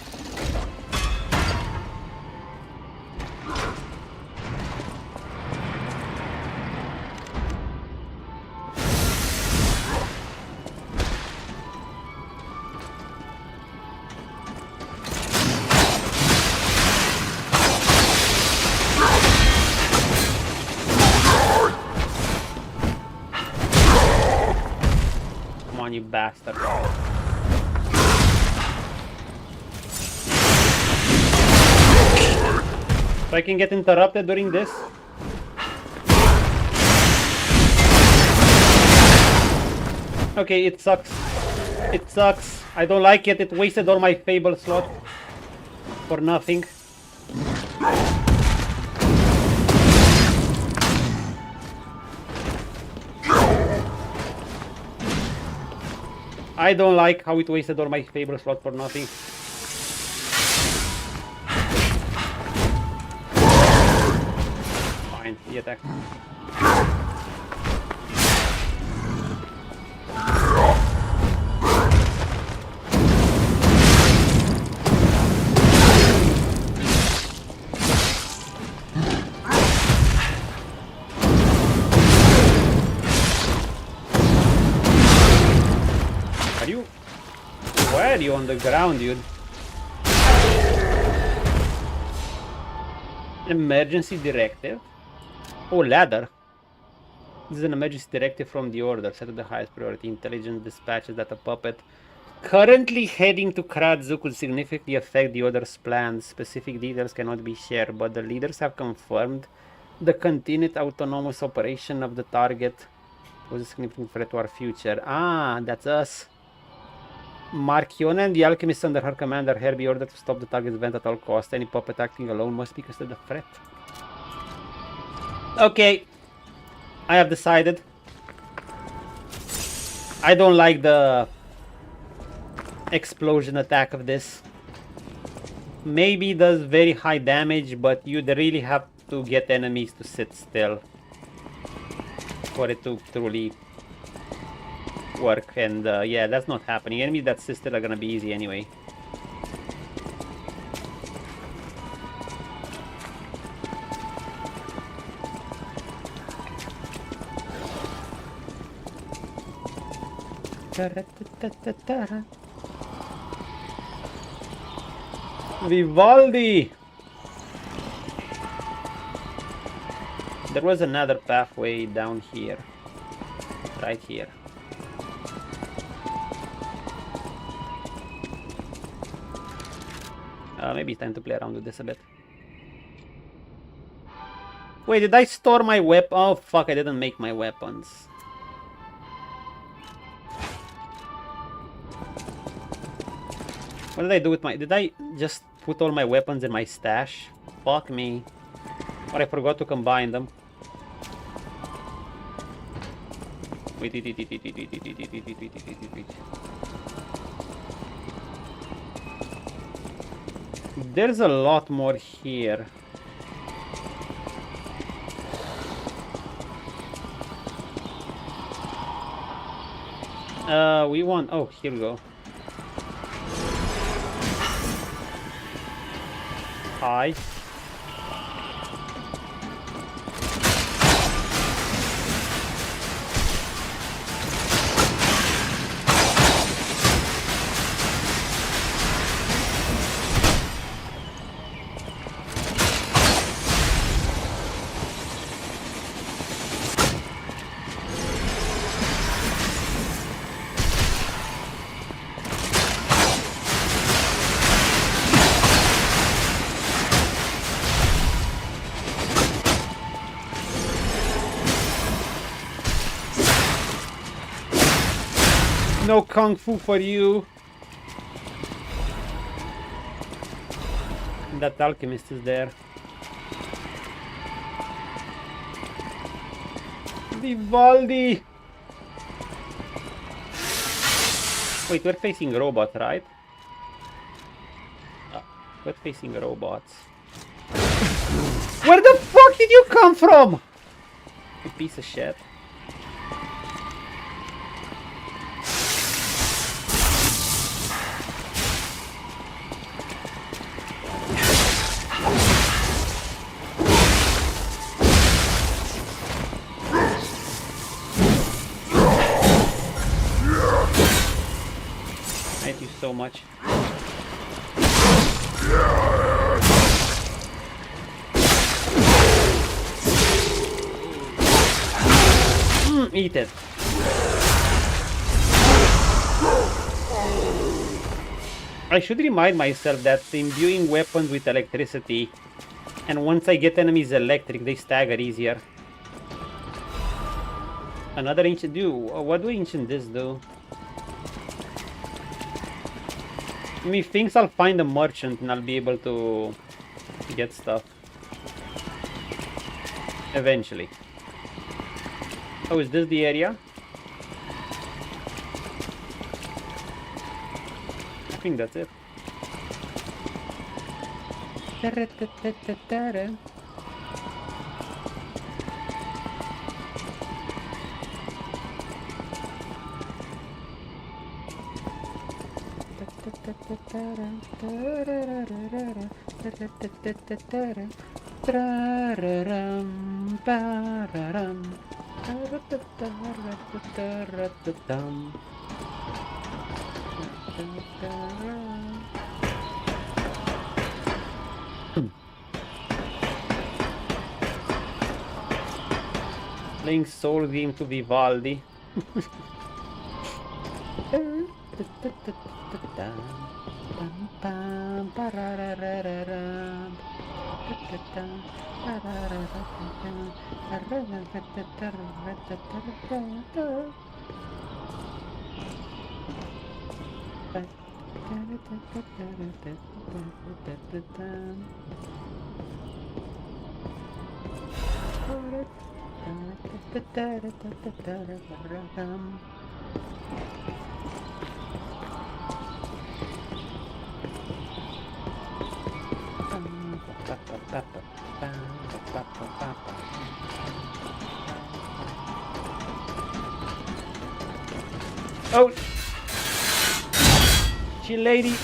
Come on, you bastard. If I can get interrupted during this. Okay, it sucks. It sucks. I don't like it. It wasted all my Fable slot for nothing. I don't like how it wasted all my Fable slot for nothing. Fine, he attacked. Why are you on the ground, dude? Emergency directive? Oh, ladder. This is an emergency directive from the order. Set to the highest priority. Intelligence dispatches that a puppet currently heading to Kratzu could significantly affect the order's plans. Specific details cannot be shared, but the leaders have confirmed the continued autonomous operation of the target was a significant threat to our future. Ah, that's us. Markiona and the alchemist under her command are here be ordered to stop the target's event at all costs. Any puppet acting alone must be considered a threat. Okay. I have decided. I don't like the explosion attack of this. Maybe it does very high damage, but you'd really have to get enemies to sit still for it to truly work, and yeah, that's not happening. Enemies that sit still are gonna be easy anyway. Vivaldi! There was another pathway down here. Right here. Maybe it's time to play around with this a bit. Wait, did I store my weapon? Oh fuck, I didn't make my weapons. What did I do with my... Did I just put all my weapons in my stash? Fuck me. Or I forgot to combine them. Wait. There's a lot more here. We want... Oh, here we go. Hi. No kung fu for you. That alchemist is there. Vivaldi! Wait, we're facing robots, right? We're facing robots. Where the fuck did you come from? You piece of shit. I hate you so much. Eat it. I should remind myself that imbuing weapons with electricity, and once I get enemies electric, they stagger easier. Another ancient do. What do ancient this do? Methinks I'll find a merchant and I'll be able to get stuff. Eventually. Oh, is this the area? I think that's it. Playing soul game to Vivaldi. Oh, chill, lady.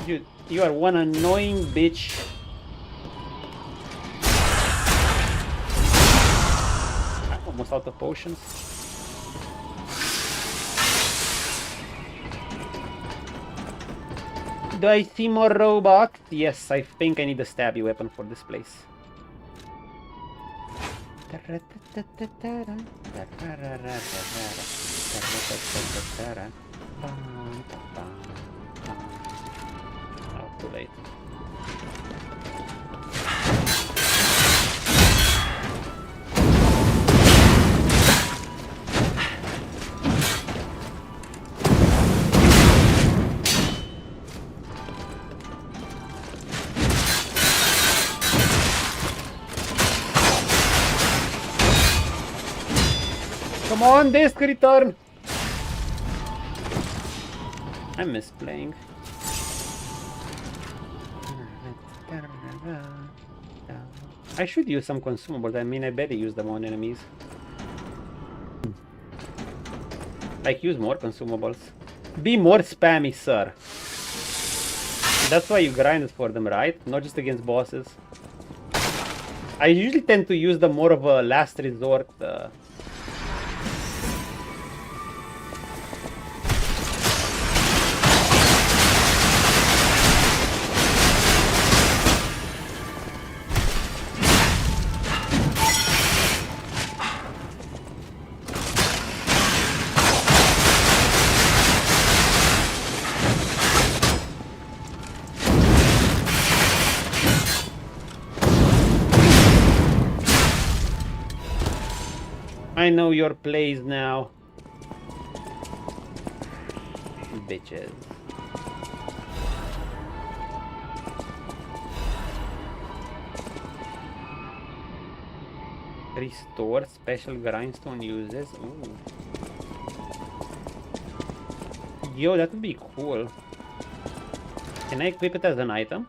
Dude, you are one annoying bitch. I'm almost out of potions. Do I see more robots? Yes, I think I need a stabby weapon for this place. Oh, too late. Come on, disc return! I miss playing. I should use some consumables. I mean, I bet I use them on enemies. Like, use more consumables. Be more spammy, sir. That's why you grind for them, right? Not just against bosses. I usually tend to use them more of a last resort. I know your plays now. Bitches. Restore special grindstone uses. Ooh. Yo, that would be cool. Can I equip it as an item?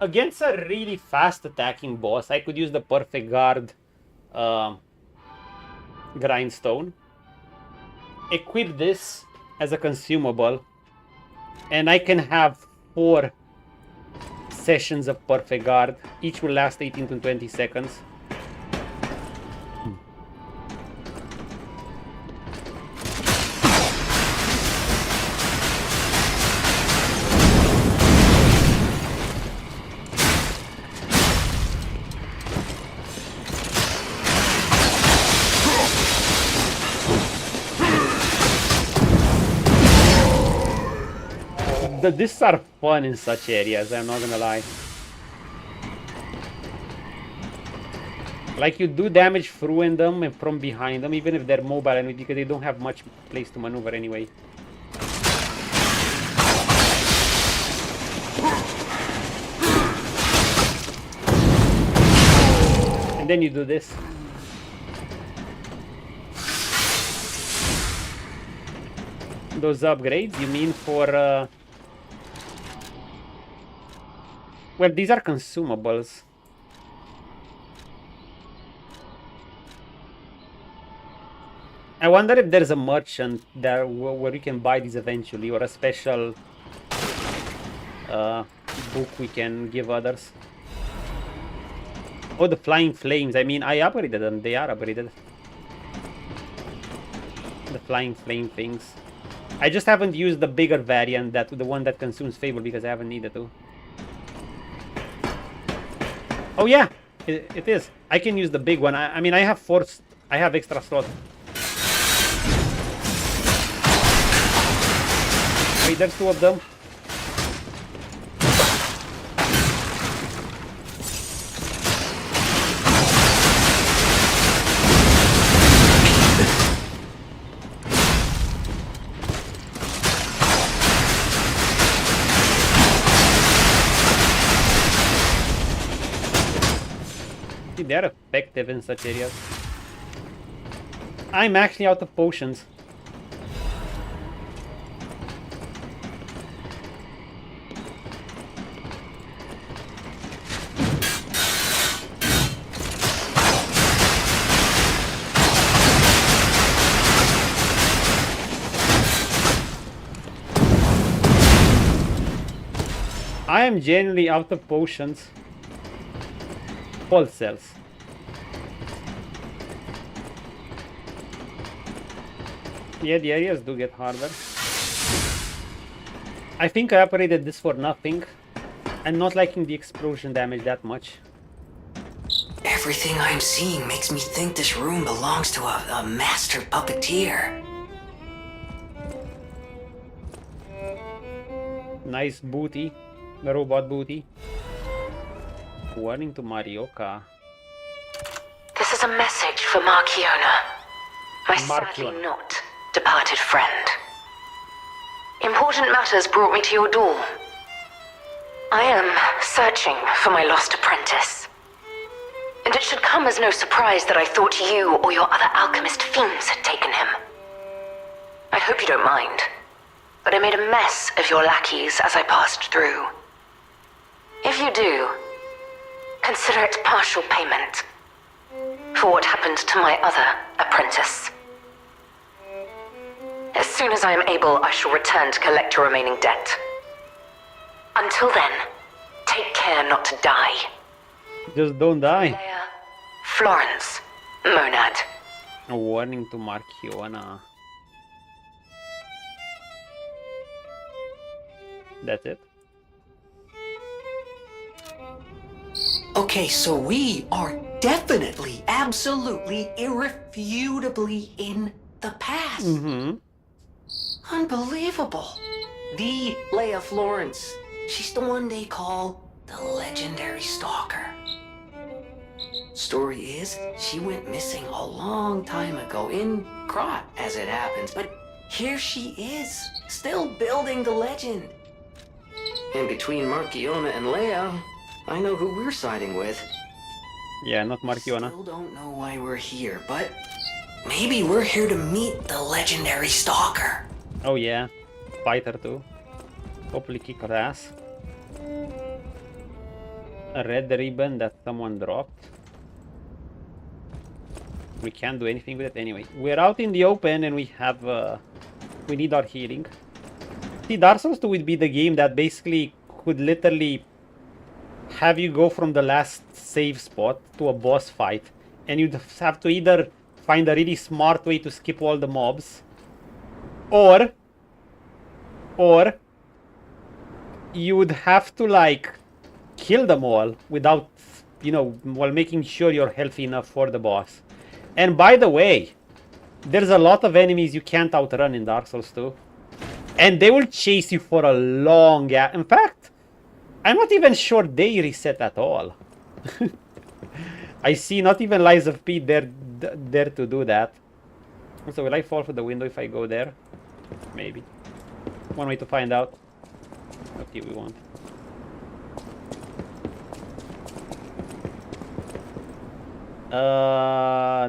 Against a really fast attacking boss, I could use the Perfect Guard grindstone. Equip this as a consumable. And I can have 4 sessions of Perfect Guard. Each will last 18 to 20 seconds. These are fun in such areas, I'm not gonna lie. Like, you do damage through in them and from behind them, even if they're mobile, and because they don't have much place to maneuver anyway. And then you do this. Those upgrades, you mean for... Well, these are consumables. I wonder if there's a merchant there where you can buy these eventually, or a special book we can give others. Oh, the flying flames. I mean, I upgraded them. They are upgraded. The flying flame things. I just haven't used the bigger variant, the one that consumes Fable, because I haven't needed to. Oh yeah, it is. I can use the big one. I mean, I have extra slots. Wait, there's 2 of them. They're effective in such areas. I'm actually out of potions. I am genuinely out of potions. Pulse cells. Yeah, the areas do get harder. I think I operated this for nothing. I'm not liking the explosion damage that much. Everything I'm seeing makes me think this room belongs to a master puppeteer. Nice booty. The robot booty. Warning to Marioka. This is a message for Markiona, my sadly not departed friend. Important matters brought me to your door. I am searching for my lost apprentice. And it should come as no surprise that I thought you or your other alchemist fiends had taken him. I hope you don't mind, but I made a mess of your lackeys as I passed through. If you do, consider it partial payment for what happened to my other apprentice. As soon as I am able, I shall return to collect your remaining debt. Until then, take care not to die. Just don't die. Leia, Florence, Monad. A warning to Markiona. That's it. Okay, so we are definitely, absolutely, irrefutably in the past. Mm-hmm. Unbelievable. The Leia Florence. She's the one they call the legendary stalker. Story is, she went missing a long time ago, in Krot, as it happens, but Here she is, still building the legend. And between Markiona and Leo, I know who we're siding with. Yeah, not Markiona. Still don't know why we're here, but maybe we're here to meet the legendary stalker. Oh yeah, fighter too. Hopefully kick her ass. A red ribbon that someone dropped. We can't do anything with it anyway. We're out in the open and we have we need our healing. See, Dark Souls 2 would be the game that basically could literally have you go from the last save spot to a boss fight, and you'd have to either find a really smart way to skip all the mobs, or you would have to like kill them all without, you know, while making sure you're healthy enough for the boss. And by the way, there's a lot of enemies you can't outrun in Dark Souls 2. And they will chase you for a long gap. In fact, I'm not even sure they reset at all. I see not even Lies of P there to do that. So will I fall through the window if I go there? Maybe. One way to find out. Okay, we won't.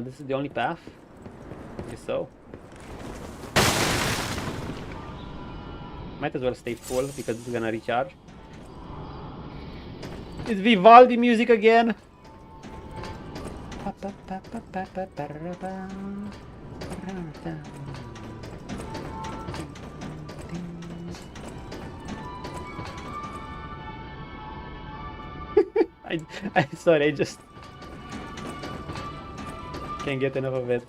This is the only path? I guess so. Might as well stay full because it's gonna recharge. It's Vivaldi music again. I sorry, I just can't get enough of it.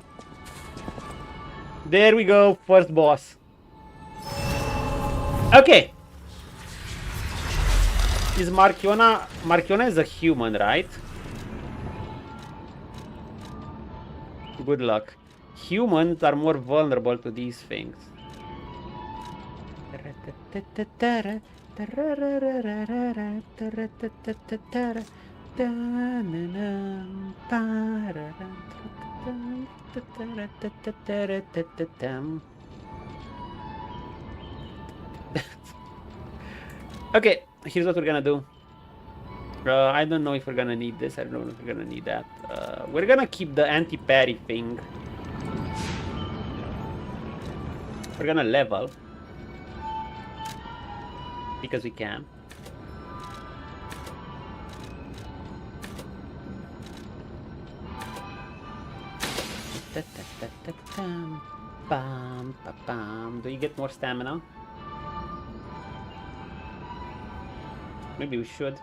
There we go, first boss. Okay. Is Markiona is a human, right? Good luck. Humans are more vulnerable to these things. Okay, here's what we're gonna do. I don't know if we're gonna need this. I don't know if we're gonna need that. We're gonna keep the anti-parry thing. We're gonna level. Because we can. Do you get more stamina? Maybe we should.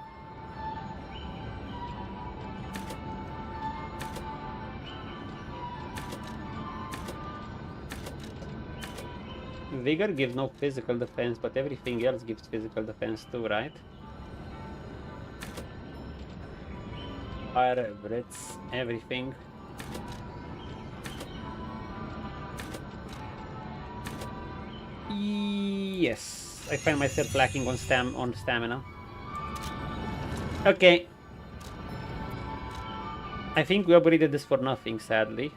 Vigor gives no physical defense, but everything else gives physical defense too, right? Fire, Brits, everything. Yes, I find myself lacking on stamina. Okay. I think we upgraded this for nothing, sadly.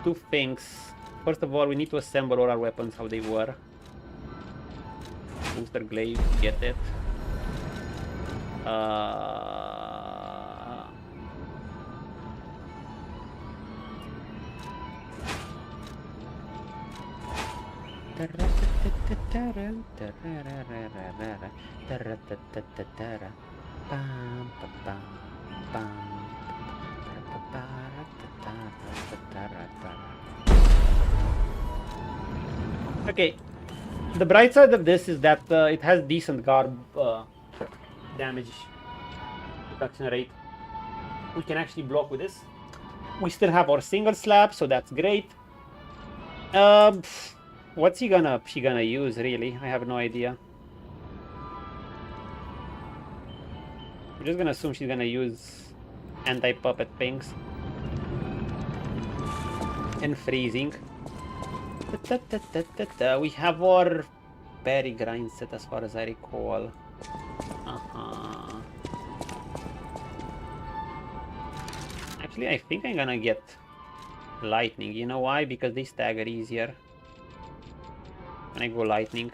Two things. First of all, we need to assemble all our weapons how they were. Booster glaive, get it. Okay, the bright side of this is that it has decent guard damage reduction rate. We can actually block with this. We still have our single slab, so that's great. What's she gonna use, really? I have no idea. I'm just gonna assume she's gonna use anti-puppet things. And freezing. We have our berry grind set as far as I recall. Actually, I think I'm gonna get Lightning. You know why? Because they stagger easier. When I go lightning.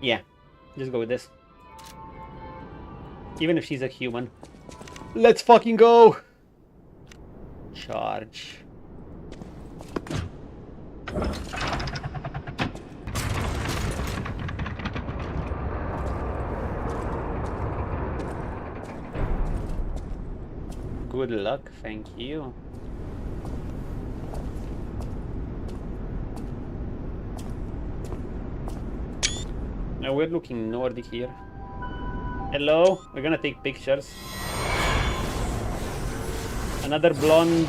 Yeah, just go with this. Even if she's a human. Let's fucking go! Charge. Good luck, thank you. Now we're looking Nordic here. Hello, we're gonna take pictures. Another blonde.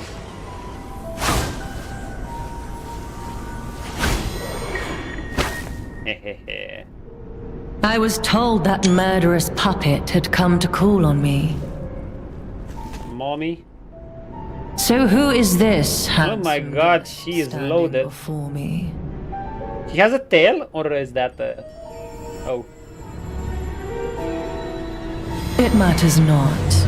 Hehehe. I was told that murderous puppet had come to call on me. Mommy. So who is this? Oh my god, she is standing loaded. before me? She has a tail, or is that oh. It matters not.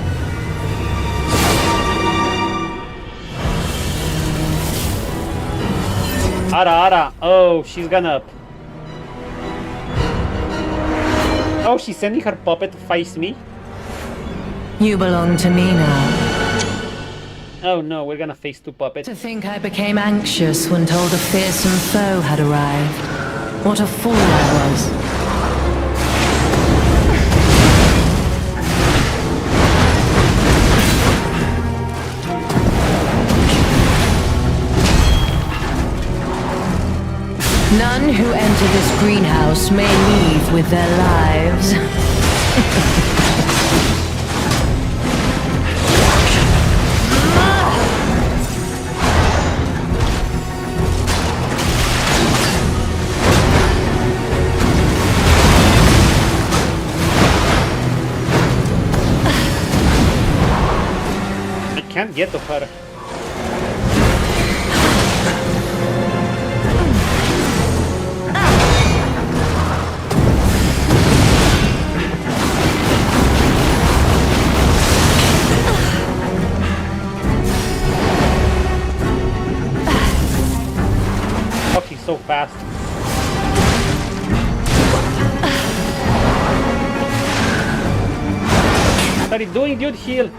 Ara. Oh, she's gonna. Oh, she's sending her puppet to face me. You belong to me now. Oh no, we're gonna face two puppets. To think I became anxious when told a fearsome foe had arrived. What a fool I was. None who enter this greenhouse may leave with their lives. I can't get to her. So fast. What are you doing, dude? Heal.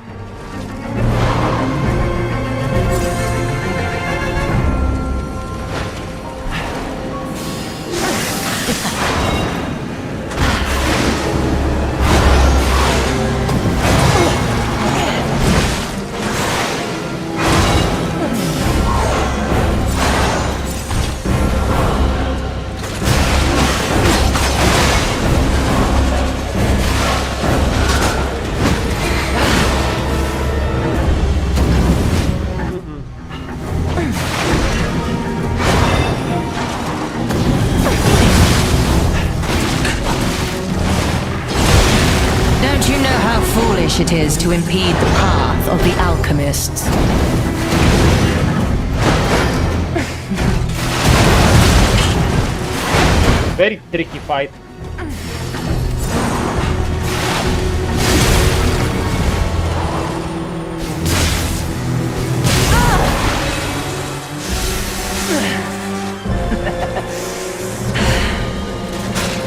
It is to impede the path of the alchemists. Very tricky fight.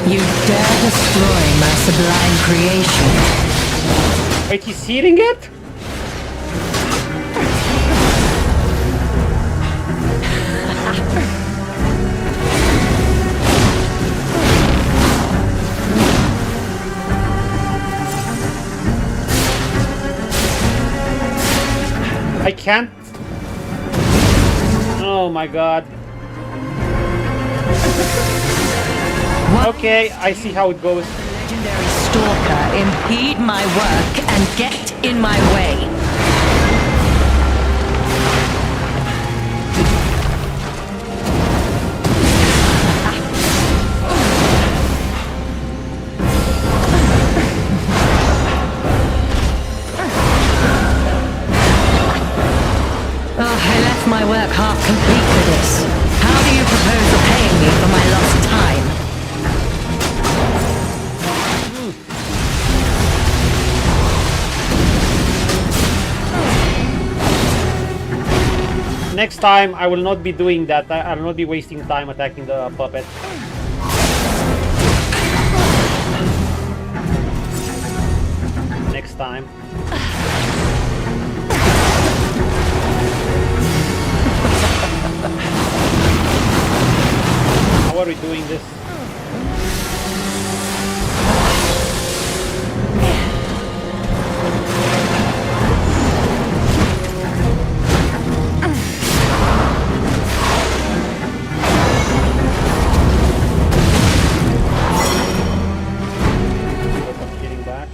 You dare destroy my sublime creation. Wait, he's healing it? I can't. Oh my god. Okay, I see how it goes. Legendary stalker, impede my work and get in my way. I left my work half complete for this. How do you propose repaying me for my lost time? next time I will not be doing that. I will not be wasting time attacking the puppet. Next time. How are we doing this? Getting back.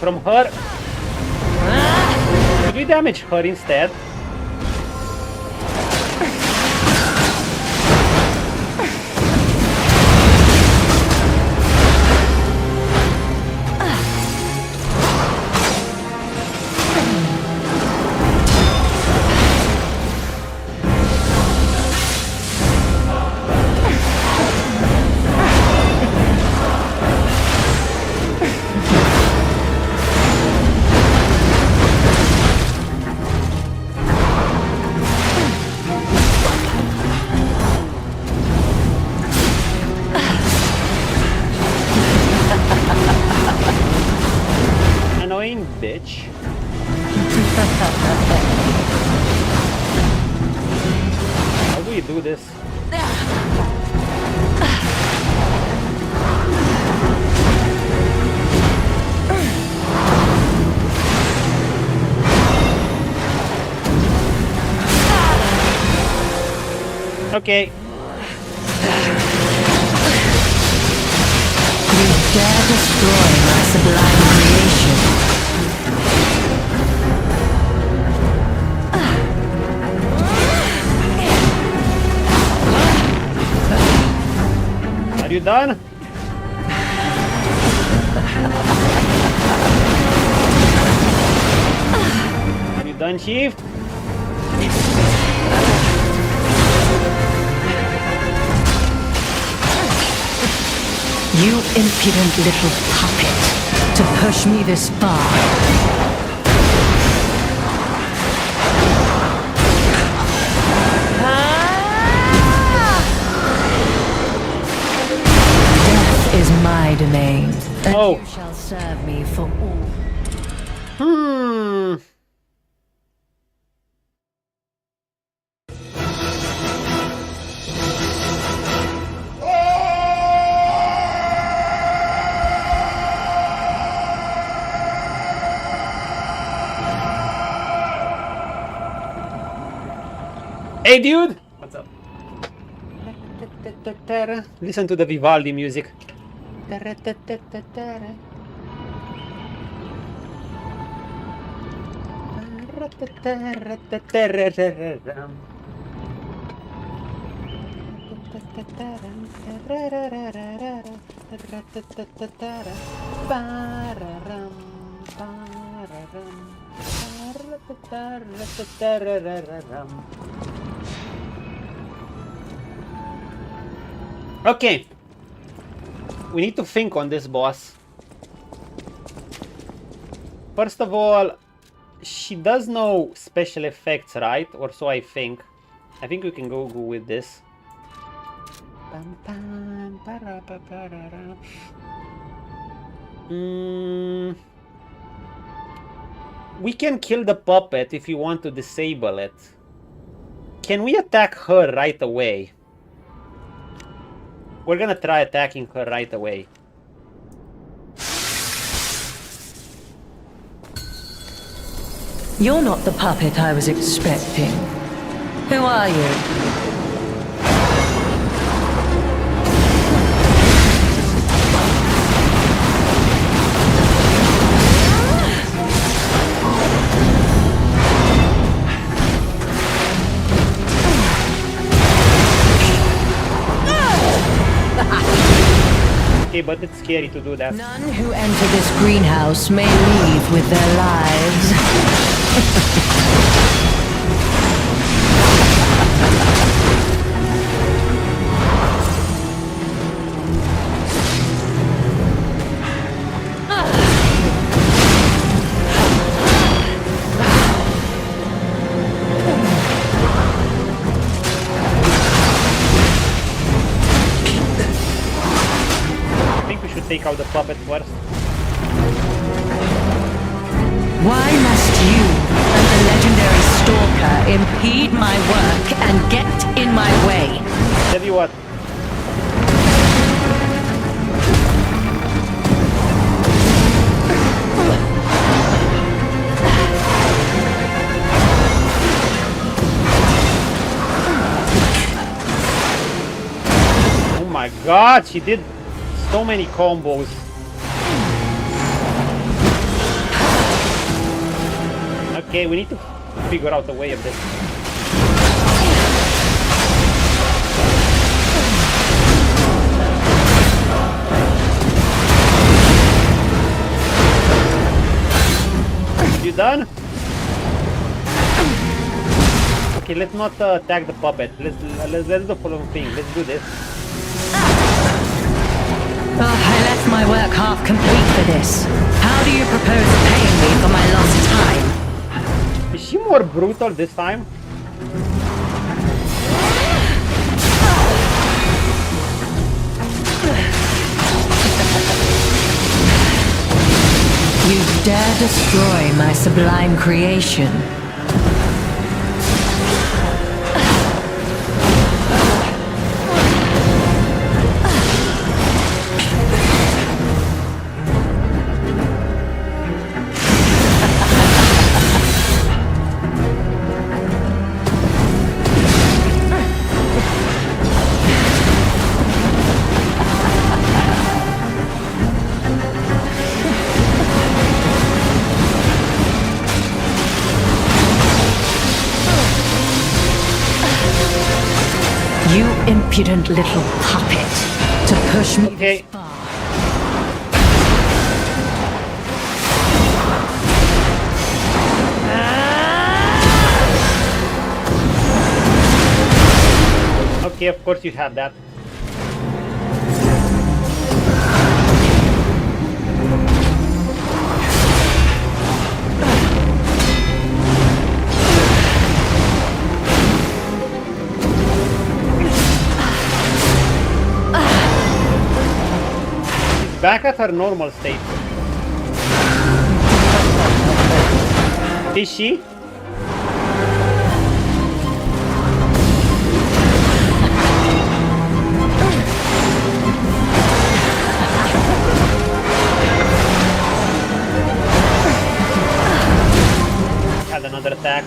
From her. Could we damage her instead? Annoying bitch. How do you do this? Okay. You dare destroy my sublime creation. Are you done? Are you done, Chief? You impudent little puppet, to push me this far. Death is my domain, and Oh. you shall serve me for all. Hey, dude! What's up? Listen to the Vivaldi music. Okay. We need to think on this boss. First of all, she does know special effects, right? Or so I think. I think we can go with this. We can kill the puppet if you want to disable it. Can we attack her right away? We're gonna try attacking her right away. You're not the puppet I was expecting. Who are you? Okay, but it's scary to do that. None who enter this greenhouse may leave with their lives. take out the puppet first. Why must you and the legendary stalker impede my work and get in my way? Tell you what. Oh my god, she did so many combos. Okay, we need to figure out a way of this. You done? Okay, let's not attack the puppet. Let's do the following thing. Let's do this. I left my work half complete for this. How do you propose paying me for my lost time? Is she more brutal this time? You dare destroy my sublime creation. You impudent little puppet, to push me Okay. this far. Okay, of course you have that. Back at her normal state. Is she? Had another attack.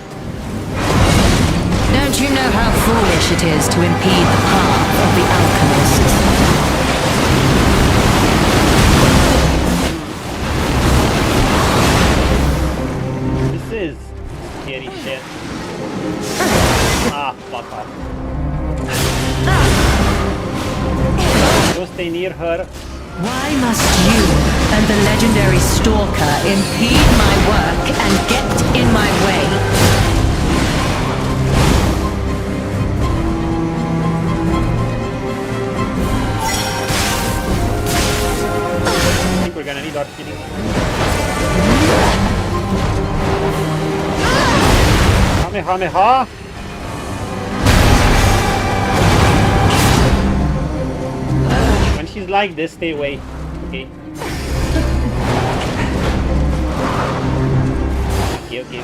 Don't you know how foolish it is to impede the path of the alchemists? This is scary shit. Ah, fuck off. Don't stay near her. Why must you and the legendary stalker impede my work and get in my way? I think we're gonna need our healing. Kamehameha! When she's like this, stay away. Okay. Okay.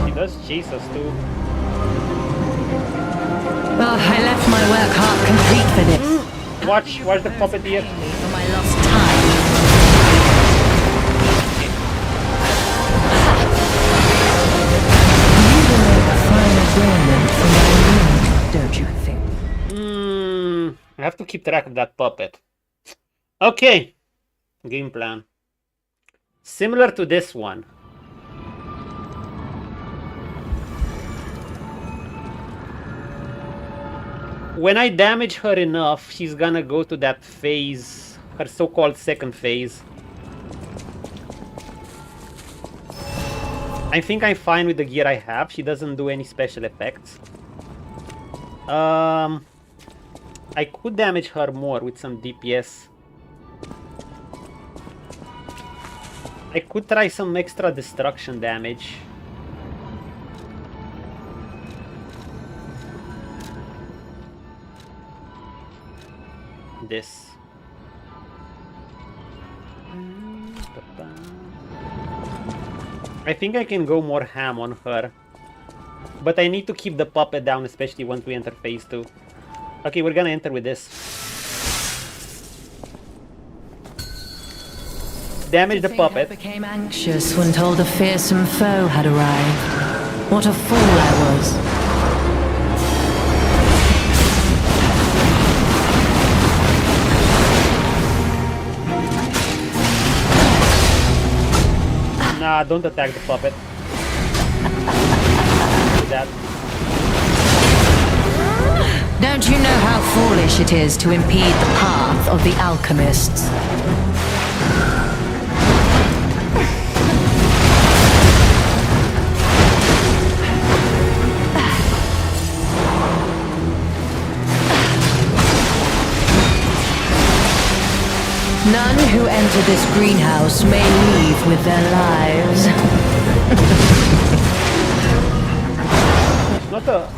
She does chase us too. Oh, I left my work half complete for this. Watch the puppeteer. For my lost time. You will make a fine adornment for my room, don't you think? I have to keep track of that puppet. Okay. Game plan. Similar to this one. When I damage her enough, she's gonna go to that phase, her so-called second phase. I think I'm fine with the gear I have. She doesn't do any special effects. I could damage her more with some DPS. I could try some extra destruction damage. this. I think I can go more ham on her. But I need to keep the puppet down, especially once we enter phase 2. Okay, we're gonna enter with this. Damage the puppet. I became anxious when told a fearsome foe had arrived. What a fool I was. Nah, don't attack the puppet. Do that. Don't you know how foolish it is to impede the path of the alchemists? None who enter this greenhouse may leave with their lives. It's not a...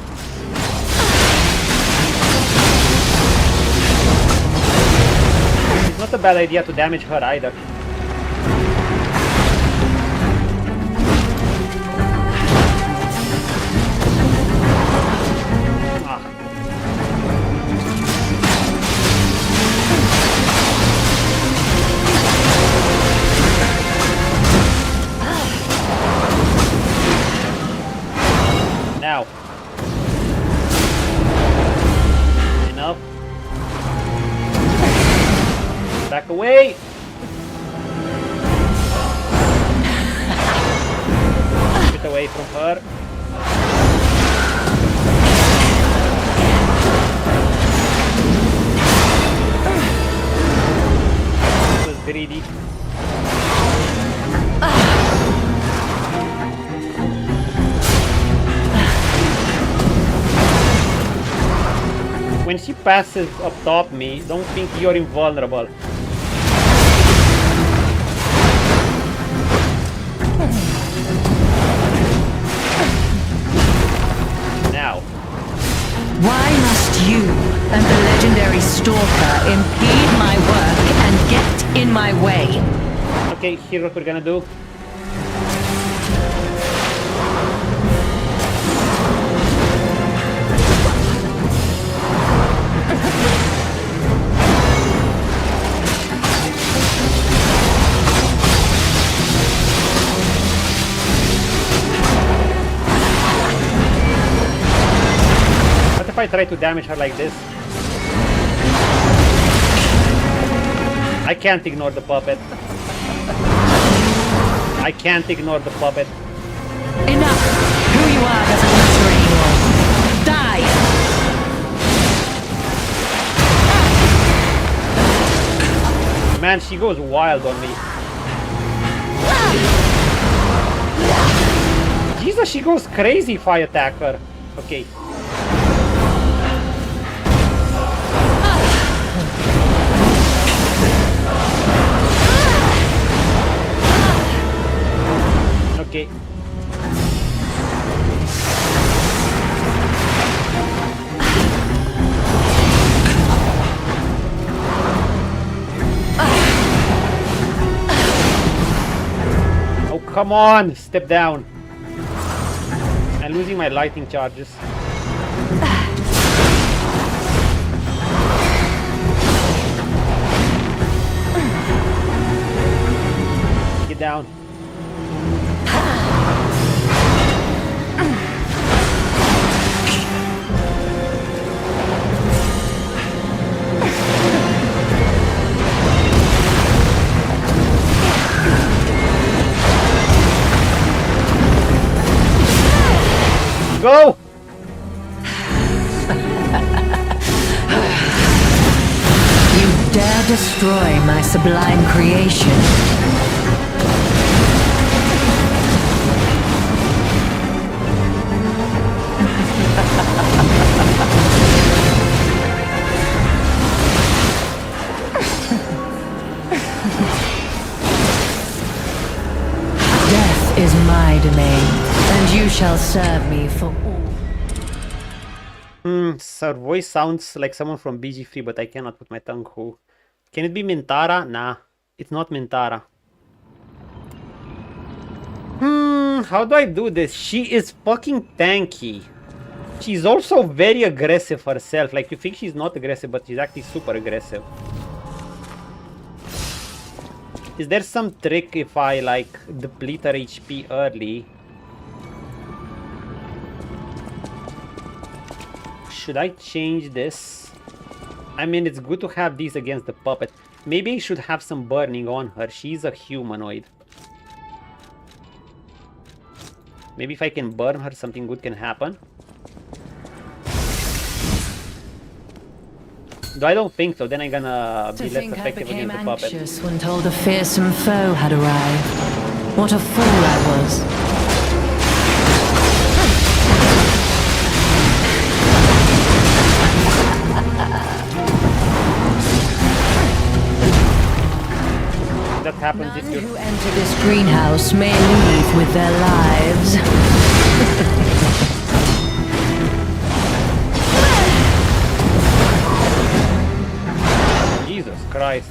It's not a bad idea to damage her either. Now. Enough. Back away. Get away from her. This was greedy. When she passes up top me, don't think you're invulnerable. Now. Why must you and the legendary stalker impede my work and get in my way? Okay, here's what we're gonna do. If I try to damage her like this, I can't ignore the puppet. I can't ignore the puppet. Enough! Who you are doesn't matter anymore. Die! Man, she goes wild on me. Jesus, she goes crazy if I attack her. Okay. Okay. Oh, come on! Step down. I'm losing my lightning charges. Get down. Go! You dare destroy my sublime creation. Death is my domain, and you shall serve me for all. Her voice sounds like someone from BG3, but I cannot put my tongue who. Can it be Mintara? Nah, it's not Mintara. How do I do this? She is fucking tanky. She's also very aggressive herself. Like, you think she's not aggressive, but she's actually super aggressive. Is there some trick if I, like, deplete her HP early? Should I change this? I mean, it's good to have these against the puppet. Maybe I should have some burning on her. She's a humanoid. Maybe if I can burn her, something good can happen. Though I don't think so, then I'm gonna be less effective against the puppet. I anxious when told a fearsome foe had arrived. What a fool I was. That happens if None you... who enter this greenhouse may leave with their lives. Jesus Christ.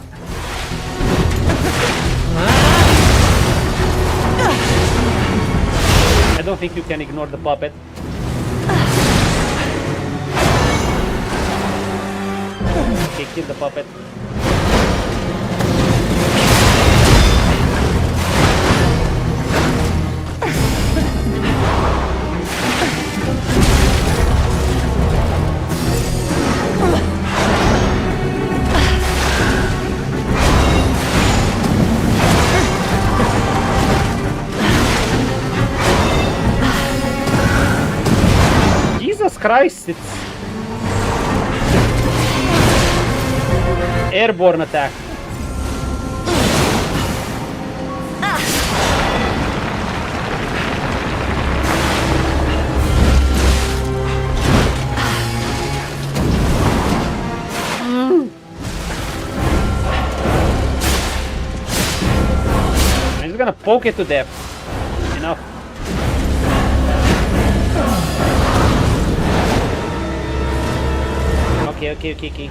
I don't think you can ignore the puppet. Okay, kill the puppet. Jesus Christ, it's airborne attack. I'm just gonna poke it to death. Enough. Okay.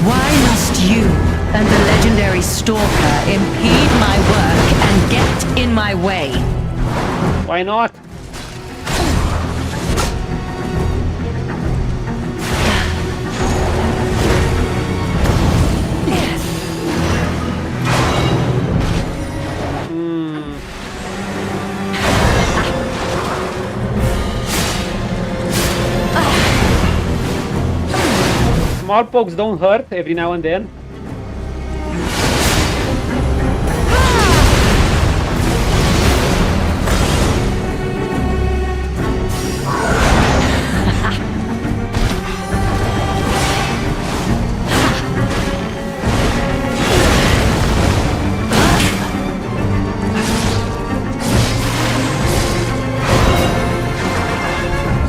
Why must you and the legendary stalker impede my work and get in my way? Why not? Small pokes don't hurt every now and then.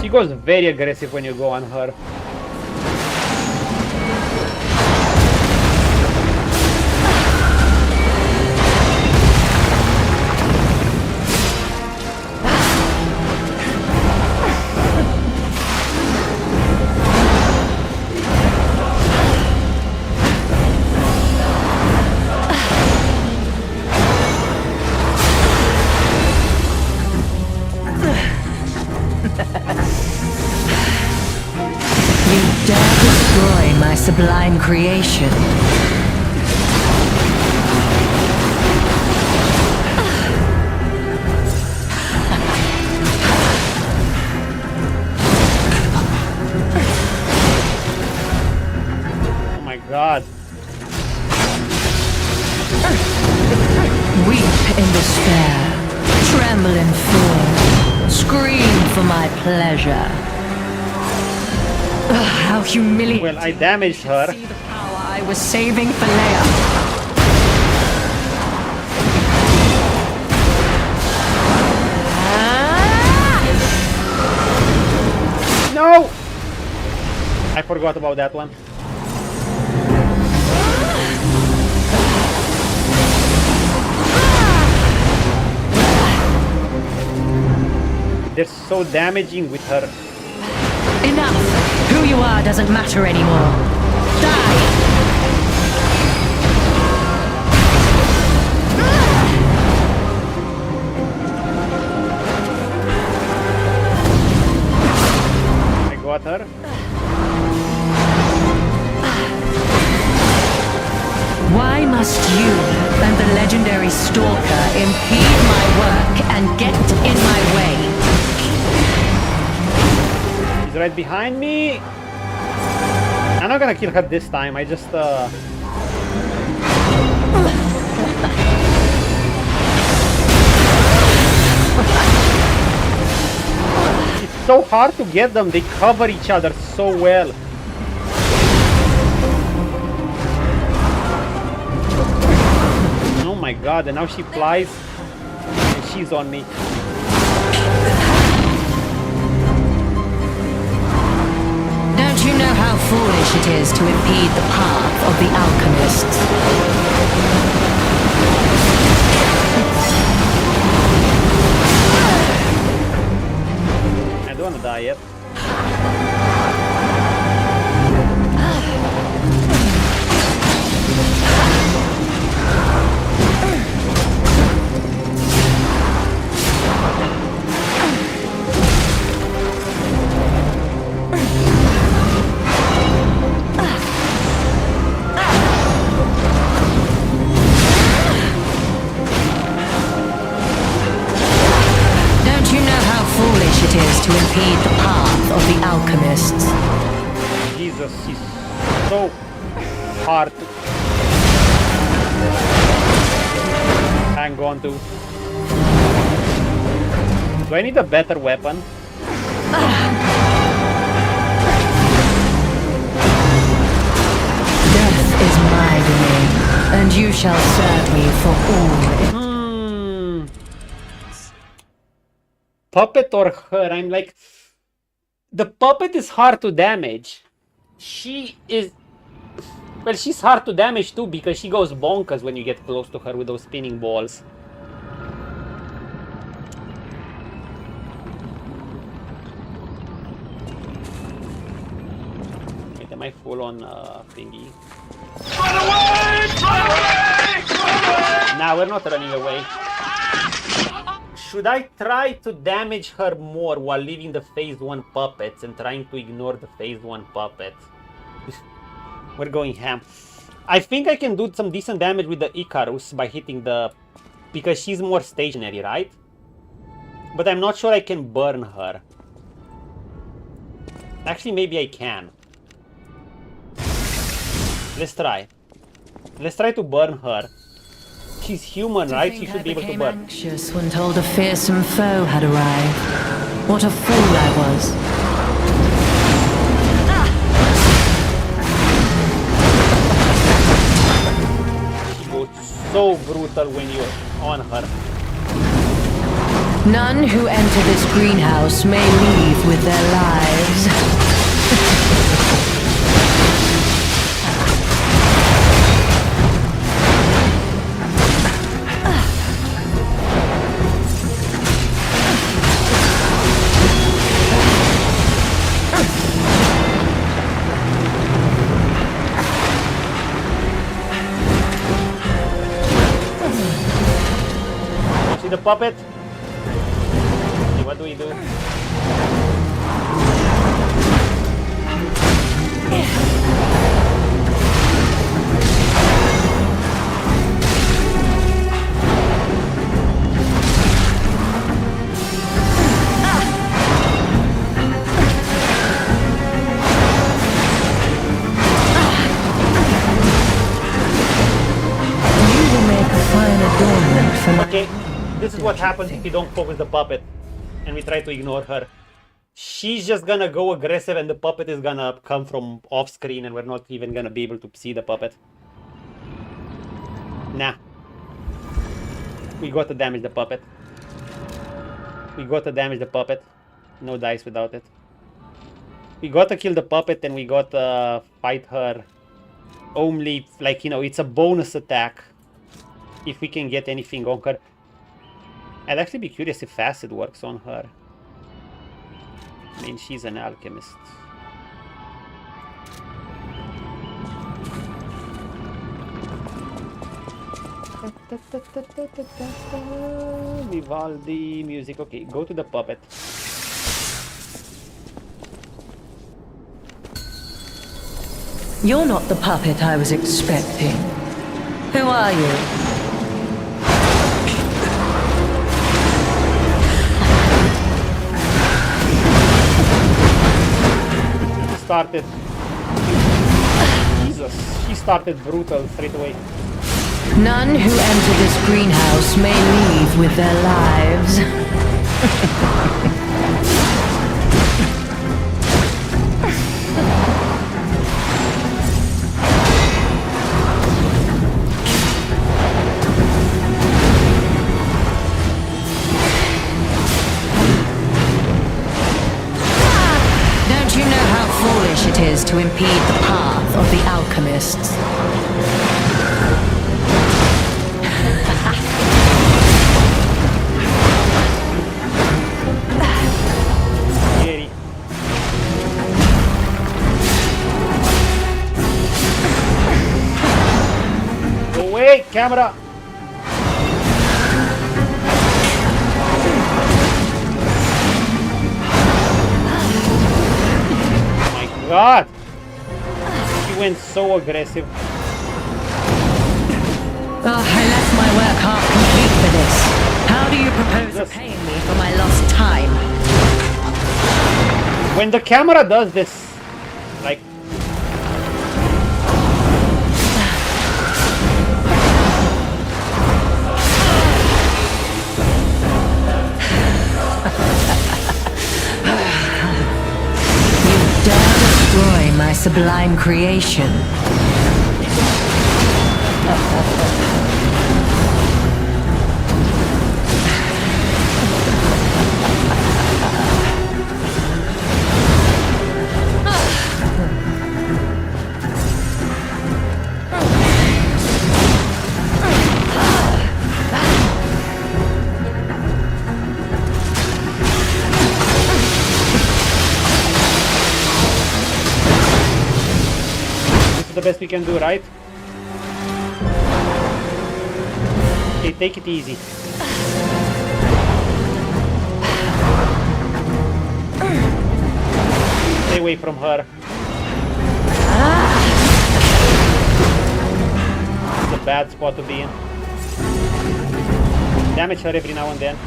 She goes very aggressive when you go on her. Sublime creation. Oh my god. Weep in despair, tremble in fear, scream for my pleasure. How humiliating. Well, I damaged her. See the power I was saving for Leia. No! I forgot about that one. They're so damaging with her. Enough! Who you are doesn't matter anymore. Die! I got her. Why must you and the legendary stalker impede my work and get in my way? He's right behind me. I'm not gonna kill her this time. I just It's so hard to get them. They cover each other so well. Oh my god, and now she flies and she's on me. Don't you know how foolish it is to impede the path of the alchemists? I don't wanna die yet. To impede the path of the alchemists. Jesus, he's so hard to hang on to. Do I need a better weapon? Death is my domain, and you shall serve me for all. Puppet or her? I'm like, the puppet is hard to damage. She is, well, she's hard to damage too because she goes bonkers when you get close to her with those spinning balls. Wait, am I full on thingy? Run away! Run away! Run away! Nah, we're not running away. Should I try to damage her more while leaving the phase 1 puppets and trying to ignore the phase 1 puppet? We're going ham. I think I can do some decent damage with the Icarus by hitting the... because she's more stationary, right? But I'm not sure I can burn her. Actually, maybe I can. Let's try. Let's try to burn her. She's human, right? She should be able to burn. Anxious when told a fearsome foe had arrived. What a fool I was. She goes so brutal when you're on her. None who enter this greenhouse may leave with their lives. See the puppet? Okay, what do we do? Okay, this is what happens if you don't focus the puppet and we try to ignore her. She's just gonna go aggressive and the puppet is gonna come from off screen and we're not even gonna be able to see the puppet. Nah. We got to damage the puppet. We got to damage the puppet. No dice without it. We got to kill the puppet and we got to fight her. Only, like, you know, it's a bonus attack. If we can get anything on her. I'd actually be curious if acid works on her. I mean, she's an alchemist. Vivaldi music. Okay, go to the puppet. You're not the puppet I was expecting. Who are you? Started. Jesus, she started brutal straight away. None who enter this greenhouse may leave with their lives. Don't you know how foolish it is to impede the path of the alchemists? Camera! Oh my god! She went so aggressive. Oh, I left my work half complete for this. How do you propose repaying me for my lost time? When the camera does this, like... My sublime creation. The best we can do, right? Okay, take it easy. Stay away from her. It's a bad spot to be in. Damage her every now and then.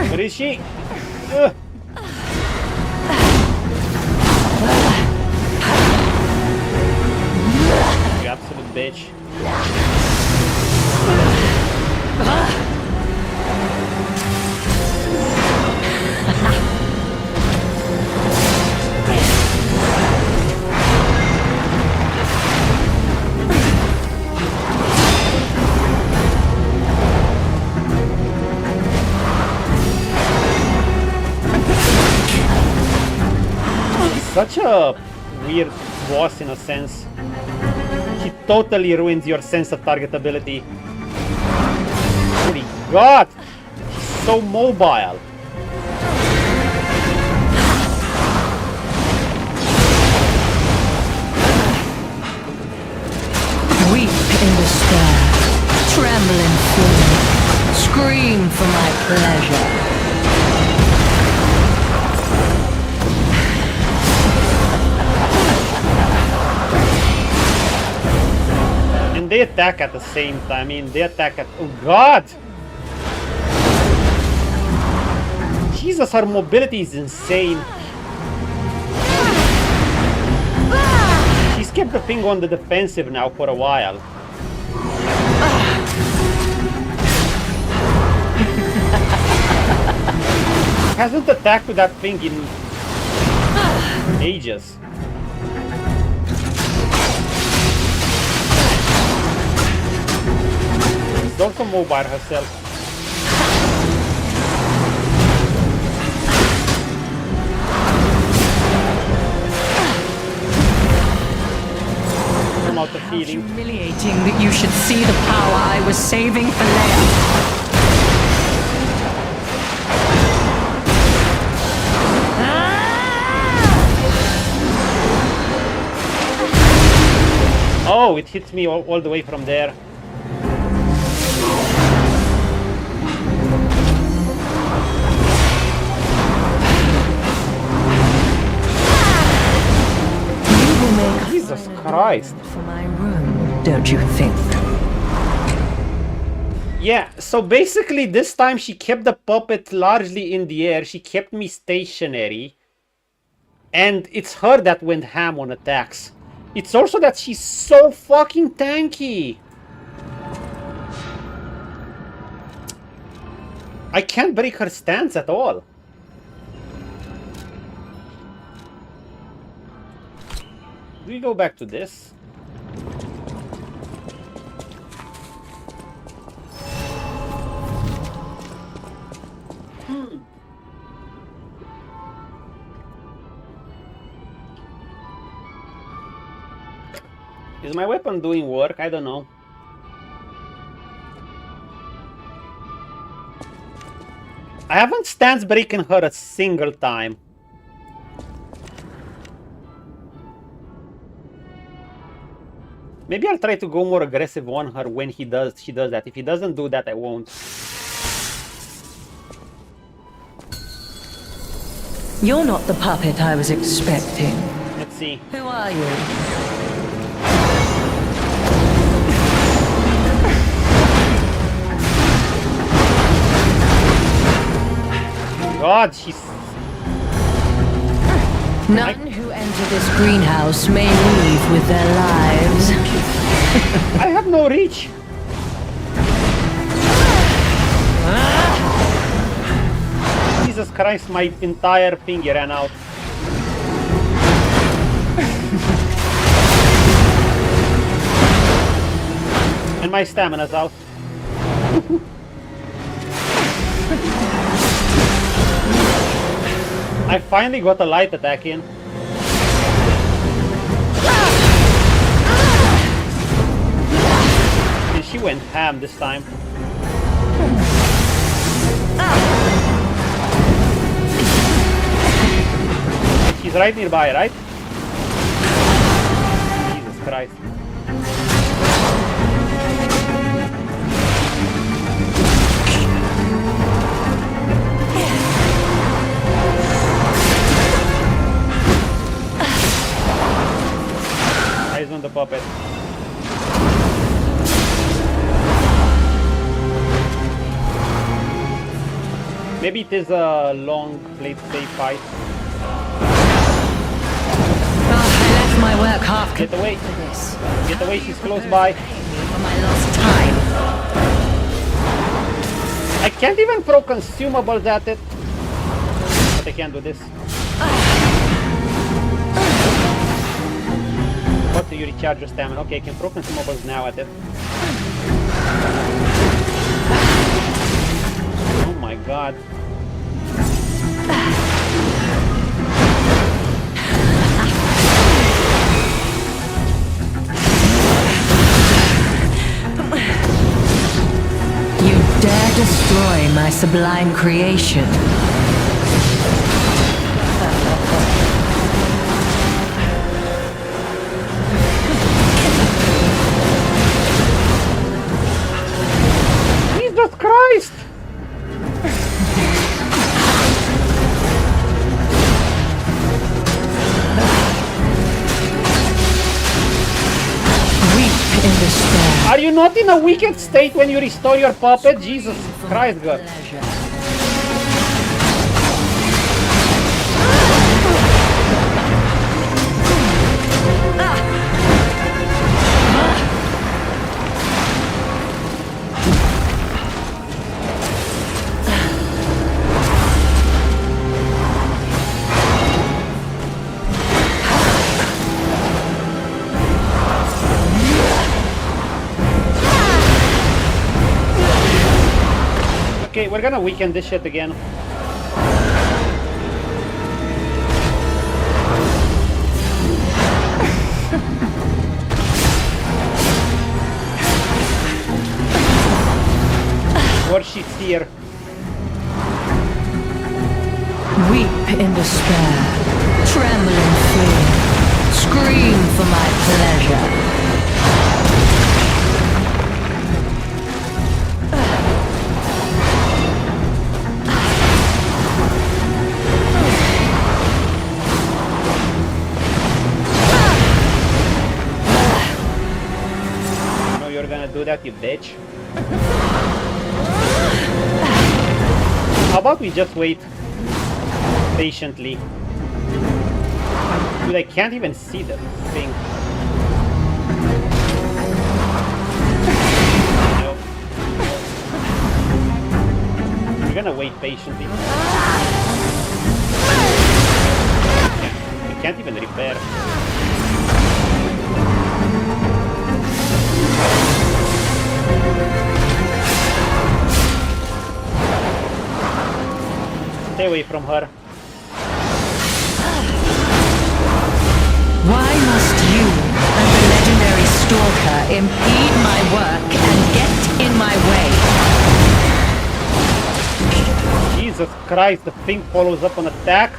What is she? Ugh. You absolute bitch. Such a weird boss in a sense. He totally ruins your sense of targetability. Holy god! He's so mobile. Weep in despair, tremble in fear, scream for my pleasure. And they attack at the same time. I mean, they attack at... Oh, God! Jesus, her mobility is insane. She's kept the thing on the defensive now for a while. Hasn't attacked with that thing in ages. She's also mobile herself. I'm out of feeling. Humiliating that you should see the power I was saving for Leia. Oh, it hits me all the way from there. Jesus Christ. For my room, don't you think? Yeah, so basically this time she kept the puppet largely in the air. She kept me stationary. And it's her that went ham on attacks. It's also that she's so fucking tanky. I can't break her stance at all. Do we go back to this? Is my weapon doing work? I don't know. I haven't stance breaking her a single time. Maybe I'll try to go more aggressive on her when she does that. If he doesn't do that, I won't. You're not the puppet I was expecting. Let's see. Who are you? God, she's... None who enter this greenhouse may leave with their lives. I have no reach. Jesus Christ, my entire finger ran out. And my stamina's out. I finally got a light attack in. And she went ham this time. She's right nearby, right? Jesus Christ. Eyes on the puppet. Maybe it is a long play fight. I left my work half Get away. for this. Get away, she's close by. For my lost time. I can't even throw consumables at it. But I can do this. What do you recharge your stamina? Okay, I can throw consumables now at it. Oh my god. You dare destroy my sublime creation. Jesus Christ! Weep in despair. Are you not in a wicked state when you restore your puppet? Jesus Christ, God. Okay, we're gonna weaken this shit again. Or she's here. Weep in despair, tremble in fear, scream for my pleasure. I know you're gonna do that, you bitch. How about we just wait patiently? Dude, I can't even see the thing. No. We're gonna wait patiently. Yeah, we can't even repair. Stay away from her. Why must you and the legendary stalker impede my work and get in my way? Jesus Christ, the thing follows up on attack.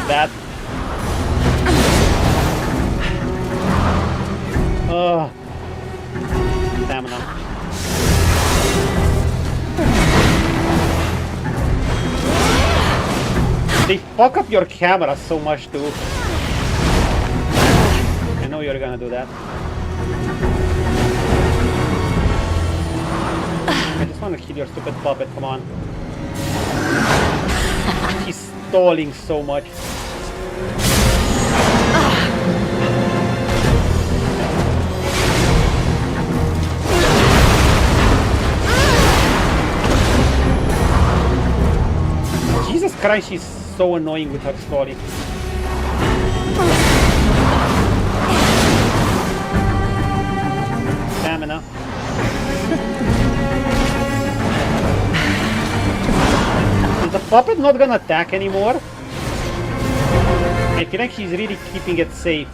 That. Stamina. They fuck up your camera so much too. I know you're gonna do that. I just want to kill your stupid puppet, come on. He's stalling so much. Jesus Christ, she's so annoying with her story. Stamina. Is the puppet not gonna attack anymore? I feel like she's really keeping it safe.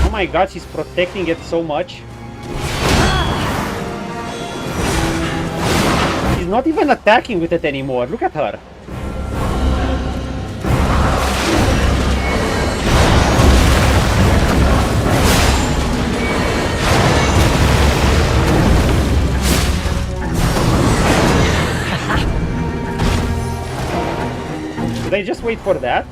Oh my god, she's protecting it so much. She's not even attacking with it anymore. Look at her. Should I just wait for that?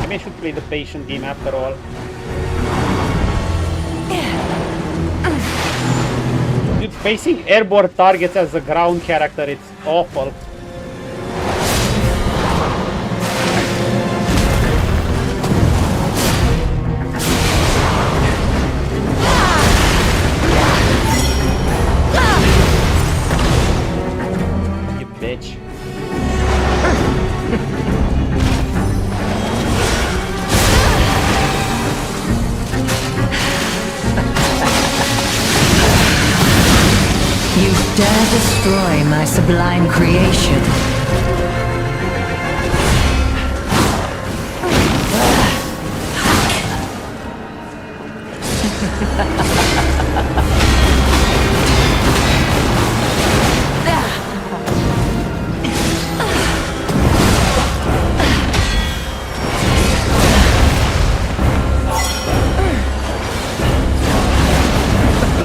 Maybe I should play the patient game after all. Dude, facing airborne targets as a ground character, it's awful. Bitch. You dare destroy my sublime creation. This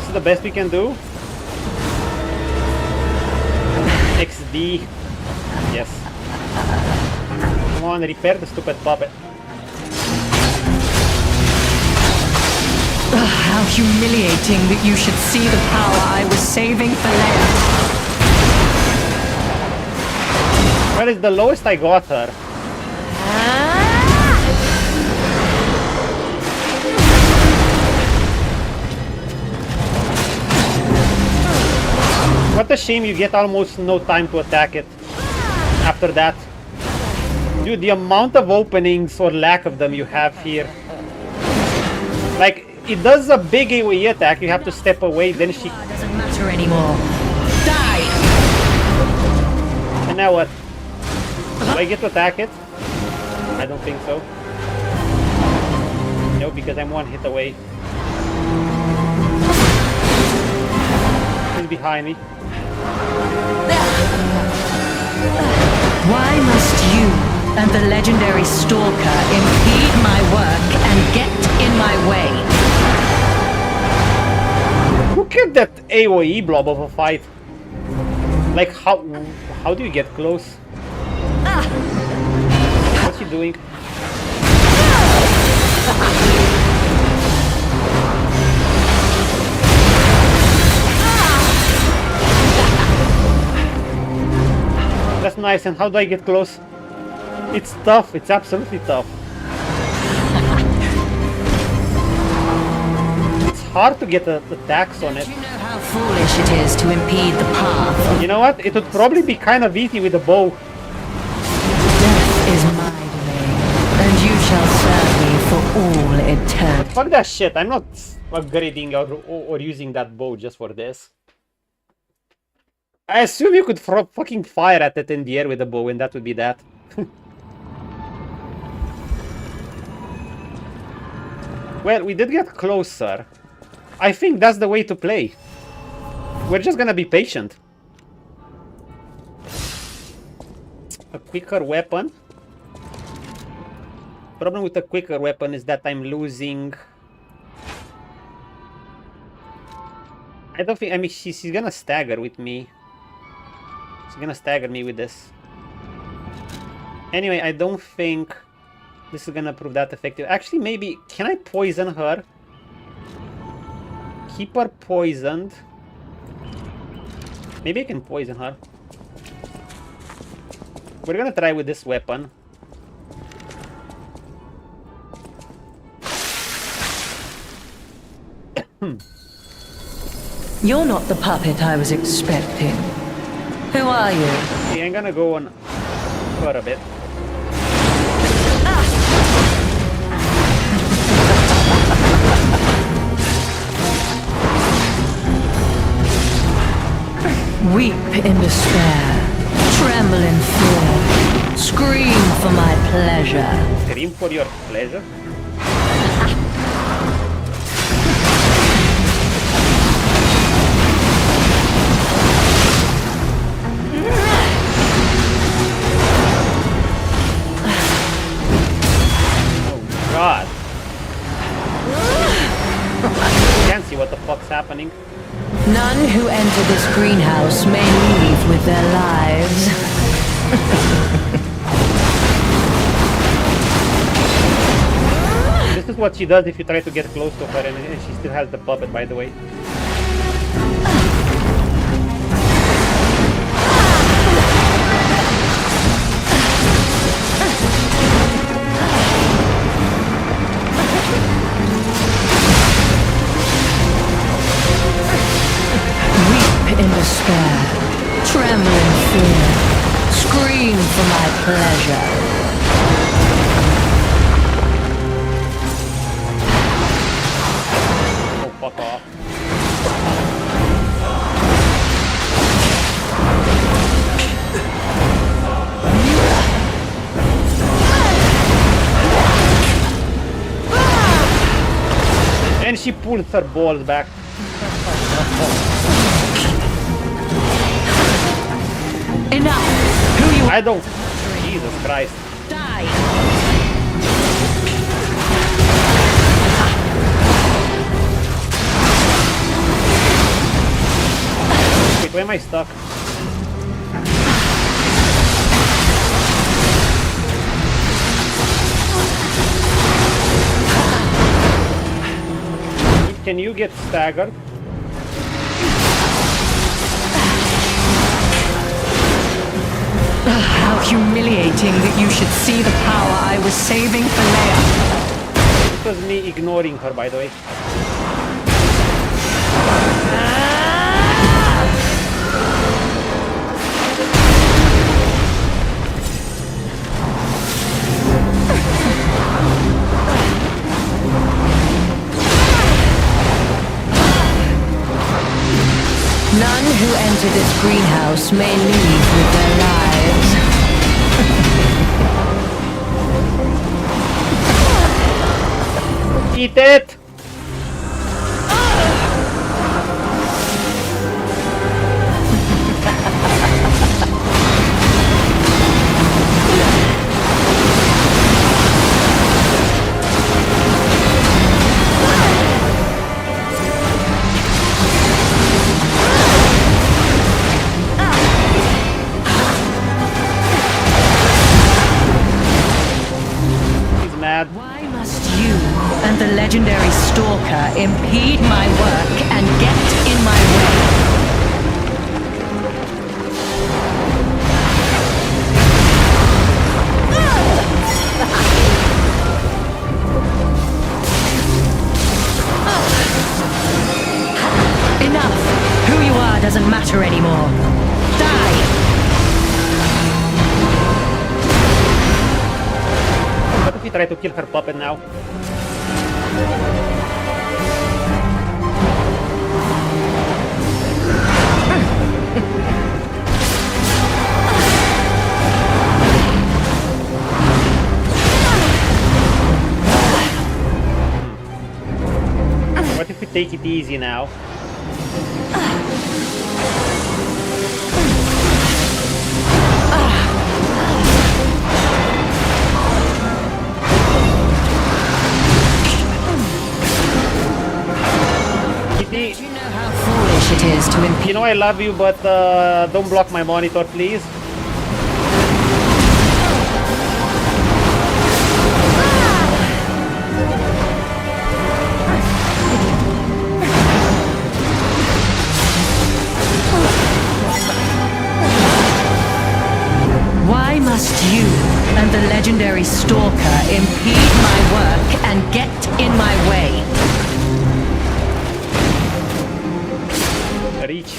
is the best we can do. XD. Yes. Come on, repair the stupid puppet. How humiliating that you should see the power I was saving for Leia. Where is the lowest I got her? What a shame you get almost no time to attack it after that. Dude, the amount of openings or lack of them you have here. Like, it does a big AoE attack, you have to step away, then she... Doesn't matter anymore. Die! And now what? Do I get to attack it? I don't think so. No, because I'm one hit away. He's behind me. Why must you and the legendary stalker impede my work and get in my way? Look at that AoE blob of a fight. Like, how do you get close? What's he doing? That's nice, and how do I get close? It's tough, it's absolutely tough. It's hard to get attacks on it. You know how foolish it is to impede the path. You know what? It would probably be kind of easy with a bow. Death is my domain, and you shall serve me for all eternity. Fuck that shit, I'm not upgrading or using that bow just for this. I assume you could fucking fire at it in the air with a bow, and that would be that. Well, we did get closer. I think that's the way to play. We're just gonna be patient. A quicker weapon. Problem with a quicker weapon is that I'm losing... I don't think... I mean, she's gonna stagger with me. She's gonna stagger me with this. Anyway, I don't think this is gonna prove that effective. Actually, maybe... Can I poison her? Keep her poisoned. Maybe I can poison her. We're gonna try with this weapon. You're not the puppet I was expecting. Who are you? Okay, I'm gonna go on her a bit. Weep in despair, tremble in fear, scream for my pleasure. Scream for your pleasure? Oh god. I can't see what the fuck's happening. None who enter this greenhouse may leave with their lives. This is what she does if you try to get close to her, and she still has the puppet, by the way. In despair, tremble in fear, scream for my pleasure. Oh, fuck off. And she pulls her balls back. Enough! Who you I don't... Jesus Christ. die! Wait, where am I stuck? Can you get staggered? How humiliating that you should see the power I was saving for Leia. It was me ignoring her, by the way. None who enter this greenhouse may leave with their lives. Eat it! He's mad. Why must you and the legendary stalker impede my work and get in my way? Enough! Who you are doesn't matter anymore. Die! What if we try to kill her puppet now? What if we take it easy now? Kitty, You know how foolish it is to impede. you know I love you, but don't block my monitor, please. Why must you and the legendary stalker impede my work and get in my way? Reach.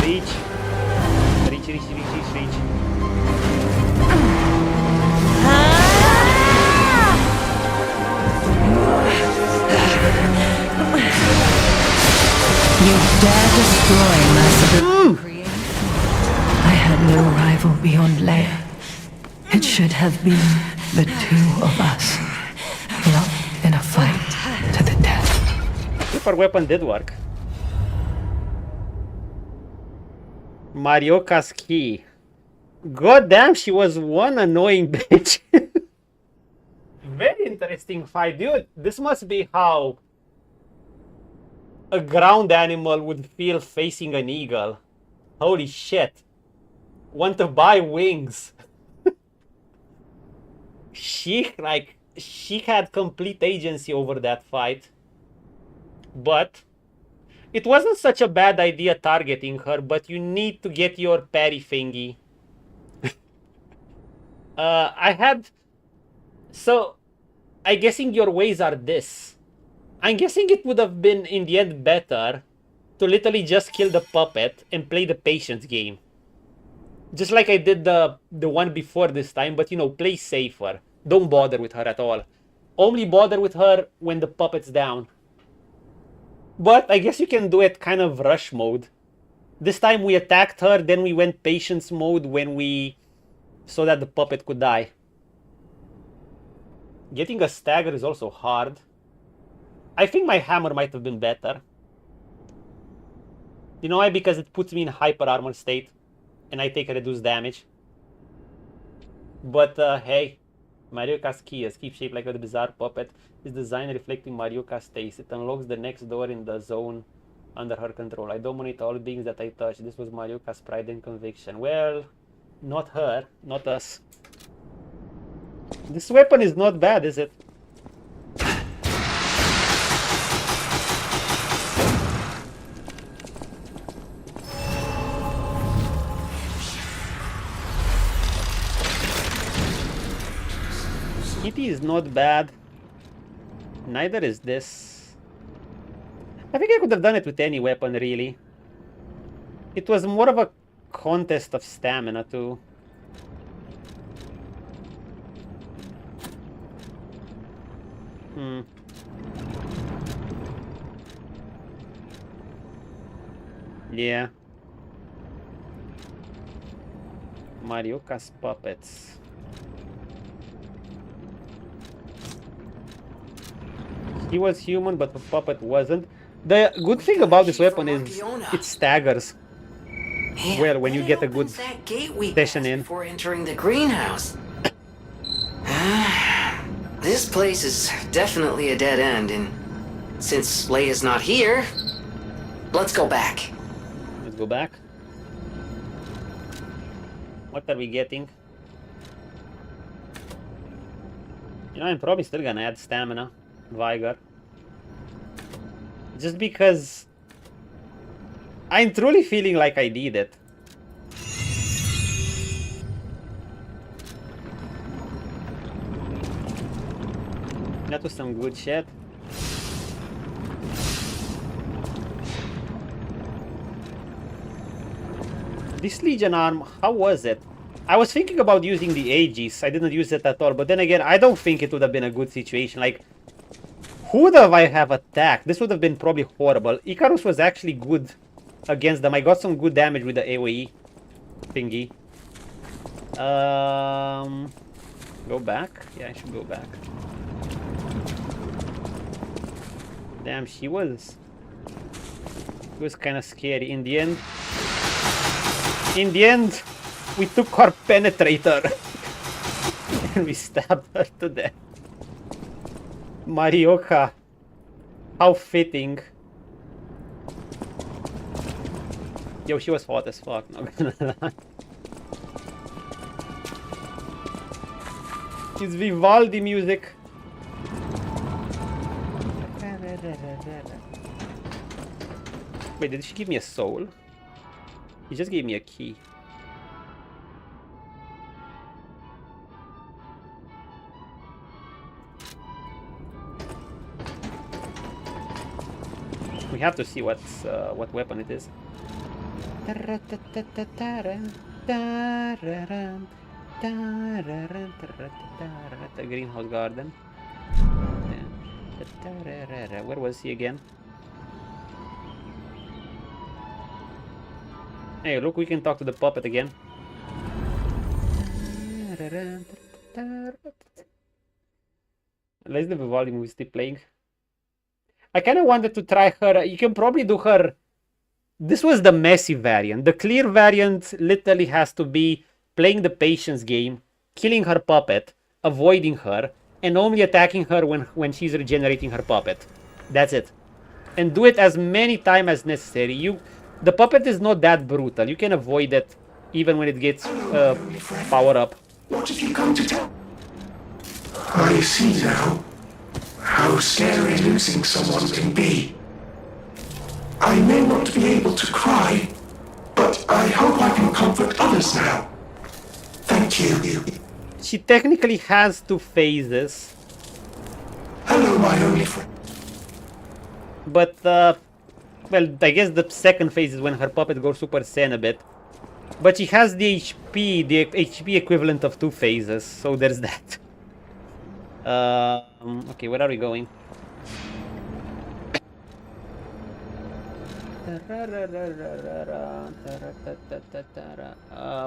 Reach. Reach, reach, reach, reach, reach. You dare destroy my sublime creation? I had no rival beyond Leia. It should have been the two of us, locked in a fight to the death. Super weapon did work. Marioka's key. God damn, she was one annoying bitch. Very interesting fight, dude. This must be how a ground animal would feel facing an eagle. Holy shit. Want to buy wings. She had complete agency over that fight. But it wasn't such a bad idea targeting her, but you need to get your parry thingy. So, I'm guessing your ways are this. I'm guessing it would have been, in the end, better to literally just kill the puppet and play the patience game. Just like I did the one before this time, but, you know, play safer. Don't bother with her at all. Only bother with her when the puppet's down. But I guess you can do it kind of rush mode. This time we attacked her, then we went patience mode when we saw that the puppet could die. Getting a stagger is also hard. I think my hammer might have been better. You know why? Because it puts me in hyper armor state and I take a reduced damage. But hey, Marioka's key, a skip shaped like a bizarre puppet, is designed reflecting Marioka's taste. It unlocks the next door in the zone under her control. I dominate all beings that I touch. This was Marioka's pride and conviction. Well, not her, not us. This weapon is not bad, is it? Kitty is not bad. Neither is this. I think I could have done it with any weapon, really. It was more of a contest of stamina, too. Yeah. Marioka's puppets. He was human, but the puppet wasn't. The good thing about this weapon is it staggers. Man, Well, when you get a good that gate we session passed in. before entering the greenhouse. This place is definitely a dead end, and since Leia's not here, let's go back. Let's go back. What are we getting? You know, I'm probably still gonna add stamina, vigor. Just because I'm truly feeling like I need it. That was some good shit. This Legion arm, how was it? I was thinking about using the Aegis. I didn't use it at all, but then again, I don't think it would have been a good situation. Like, who would I have attacked? This would have been probably horrible. Icarus was actually good against them. I got some good damage with the AoE thingy. Go back? Yeah, I should go back. Damn, she was kind of scary. In the end, we took our penetrator and we stabbed her to death. Marioka, how fitting. Yo, she was hot as fuck, not gonna lie. It's Vivaldi music. Wait, did she give me a soul? He just gave me a key. We have to see what weapon it is. The greenhouse garden. Where was he again? Hey, look, we can talk to the puppet again. Let's the Vivaldi movie still playing. I kind of wanted to try her. You can probably do her. This was the messy variant. The clear variant literally has to be playing the patience game, killing her puppet, avoiding her, and only attacking her when she's regenerating her puppet. That's it. And do it as many times as necessary. The puppet is not that brutal. You can avoid it even when it gets power up. What have you come to tell? I see now how scary losing someone can be. I may not be able to cry, but I hope I can comfort others now. Thank you. She technically has 2 phases. Hello, my only friend. But, well, I guess the second phase is when her puppet goes Super Saiyan a bit. But she has the HP equivalent of 2 phases, so there's that. Okay, where are we going?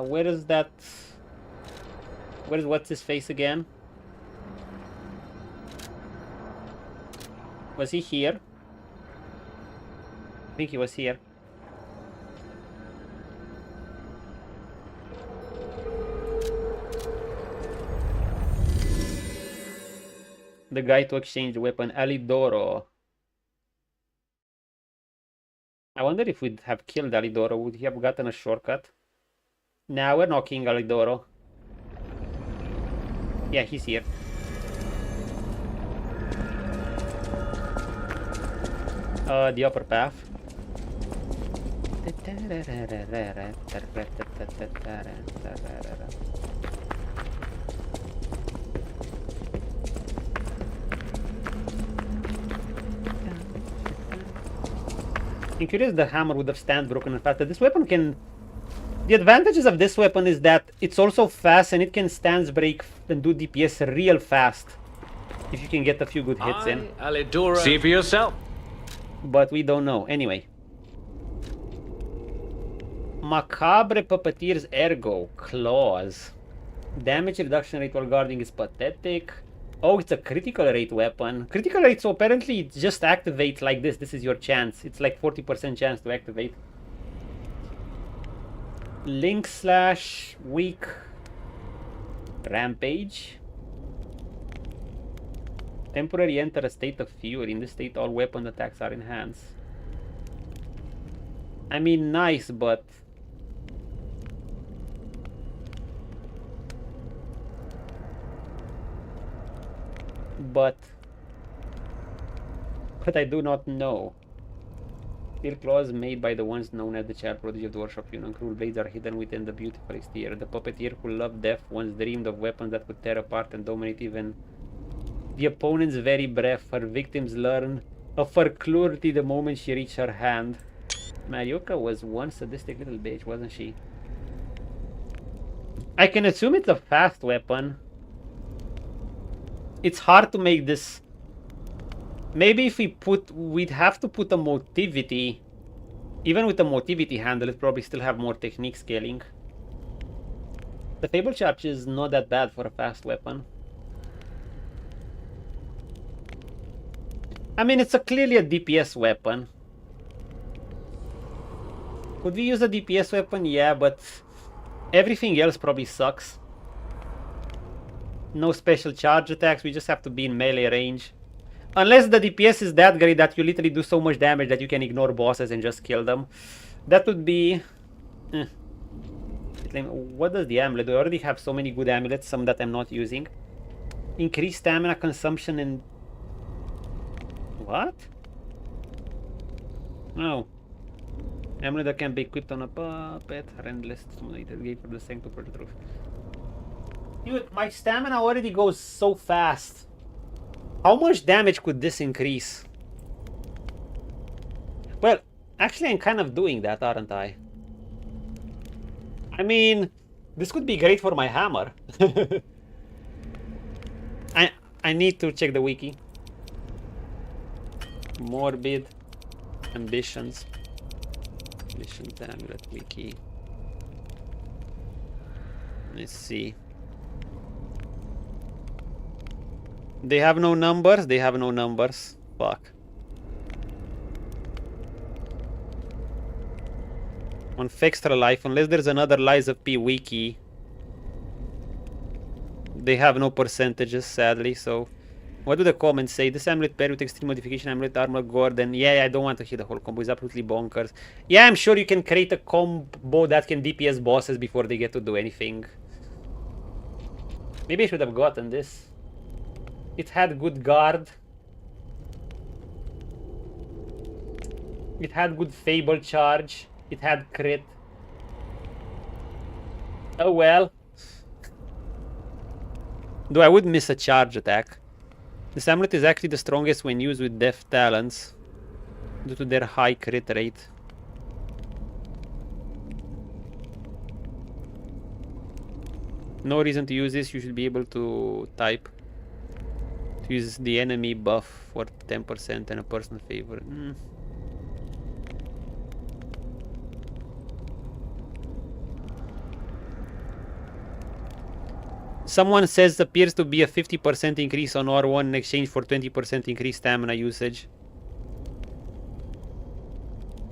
Where is that? Where is what's his face again? Was he here? I think he was here. The guy to exchange the weapon, ALLIGATOR. I wonder if we'd have killed ALLIGATOR, would he have gotten a shortcut? Nah, we're not killing ALLIGATOR. Yeah, he's here. The upper path. I'm curious the hammer would have stand broken and faster. This weapon can... The advantages of this weapon is that it's also fast and it can stance break and do DPS real fast. If you can get a few good hits in. ALLIGATOR. See for yourself. But we don't know. Anyway. Macabre Puppeteer's Ergo. Claws. Damage reduction rate while guarding is pathetic. Oh, it's a critical rate weapon. Critical rate, so apparently it just activates like this. This is your chance. It's like 40% chance to activate. Link slash weak. Rampage. Temporary enter a state of fury. In this state, all weapon attacks are enhanced. I mean, nice, but... But I do not know. Steel claws made by the ones known as the child prodigy of the workshop. Cruel blades are hidden within the beautiful exterior. The puppeteer who loved death once dreamed of weapons that could tear apart and dominate even the opponent's very breath. Her victims learn of her cruelty the moment she reached her hand. Markiona was one sadistic little bitch, wasn't she? I can assume it's a fast weapon. It's hard to make this. Maybe if we'd have to put a motivity. Even with a motivity handle, it probably still have more technique scaling. The Fable Charge is not that bad for a fast weapon. I mean, it's clearly a DPS weapon. Could we use a DPS weapon? Yeah, but everything else probably sucks. No special charge attacks, we just have to be in melee range. Unless the DPS is that great that you literally do so much damage that you can ignore bosses and just kill them. That would be... What does the amulet do? I already have so many good amulets, some that I'm not using. Increase stamina consumption and... What? No. Amulet that can be equipped on a puppet. Endless stimulated gate for the sanctum for the truth. Dude, my stamina already goes so fast. How much damage could this increase? Well, actually I'm kind of doing that, aren't I? I mean, this could be great for my hammer. I need to check the wiki. Morbid ambitions. Ambitions amulet wiki. Let's see. They have no numbers? They have no numbers. Fuck. On extra life, unless there's another Lies of P wiki. They have no percentages, sadly, so... What do the comments say? This amulet paired with extreme modification, amulet armor, Gordon. Yeah, I don't want to hit the whole combo. It's absolutely bonkers. Yeah, I'm sure you can create a combo that can DPS bosses before they get to do anything. Maybe I should have gotten this. It had good guard. It had good Fable Charge. It had crit. Oh well. Though I would miss a charge attack. This amulet is actually the strongest when used with death talents due to their high crit rate. No reason to use this, you should be able to type. To use the enemy buff for 10% and a personal favor. Someone says appears to be a 50% increase on R1 in exchange for 20% increased stamina usage.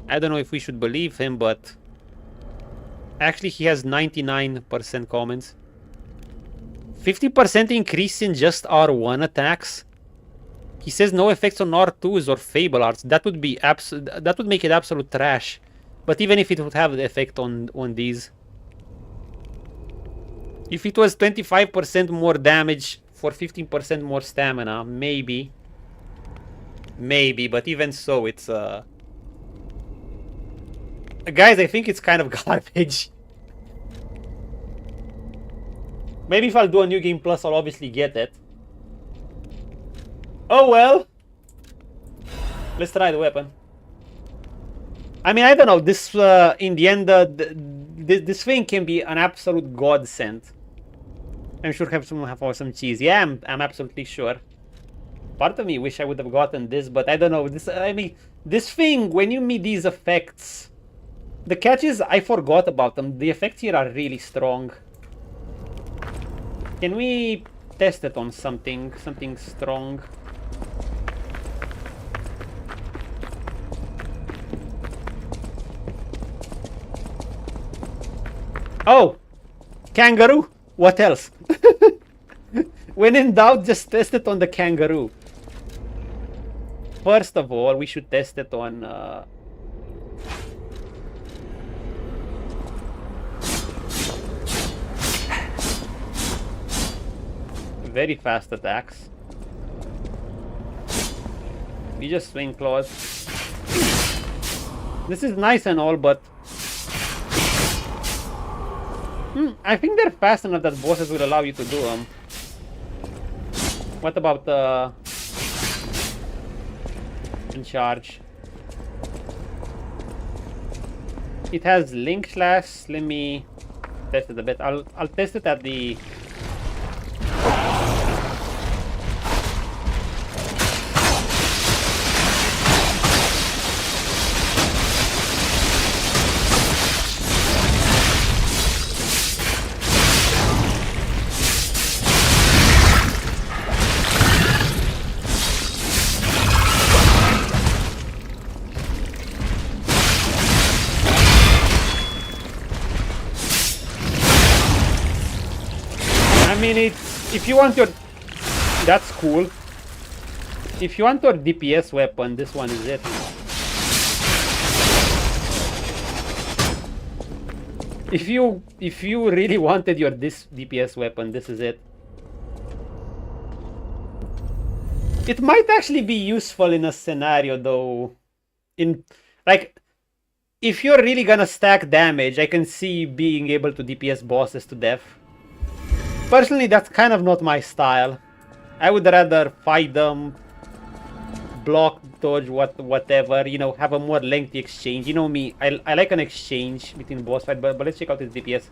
I don't know if we should believe him, but actually he has 99% comments. 50% increase in just R1 attacks. He says no effects on R2s or Fable Arts. That would be that would make it absolute trash. But even if it would have the effect on these, if it was 25% more damage for 15% more stamina, maybe. Maybe, but even so, it's guys, I think it's kind of garbage. Maybe if I'll do a new game plus, I'll obviously get it. Oh well. Let's try the weapon. I mean, I don't know. This, in the end, this thing can be an absolute godsend. I'm sure have some cheese. Yeah, I'm absolutely sure. Part of me wish I would have gotten this, but I don't know. This, I mean, this thing, when you meet these effects, the catch is I forgot about them. The effects here are really strong. Can we test it on something strong? Oh, kangaroo. What else? When in doubt, just test it on the kangaroo. First of all, we should test it on very fast attacks. We just swing claws. This is nice and all, but I think they're fast enough that bosses will allow you to do them. What about the in charge? It has link slash. Let me test it a bit. I'll test it at the if you want your... That's cool. If you want your DPS weapon, this one is it. If you really wanted your this DPS weapon, this is it. It might actually be useful in a scenario though. In like, if you're really gonna stack damage, I can see being able to DPS bosses to death. Personally, that's kind of not my style. I would rather fight them, block, dodge, whatever, you know, have a more lengthy exchange. You know me, I like an exchange between boss fight, but let's check out his DPS.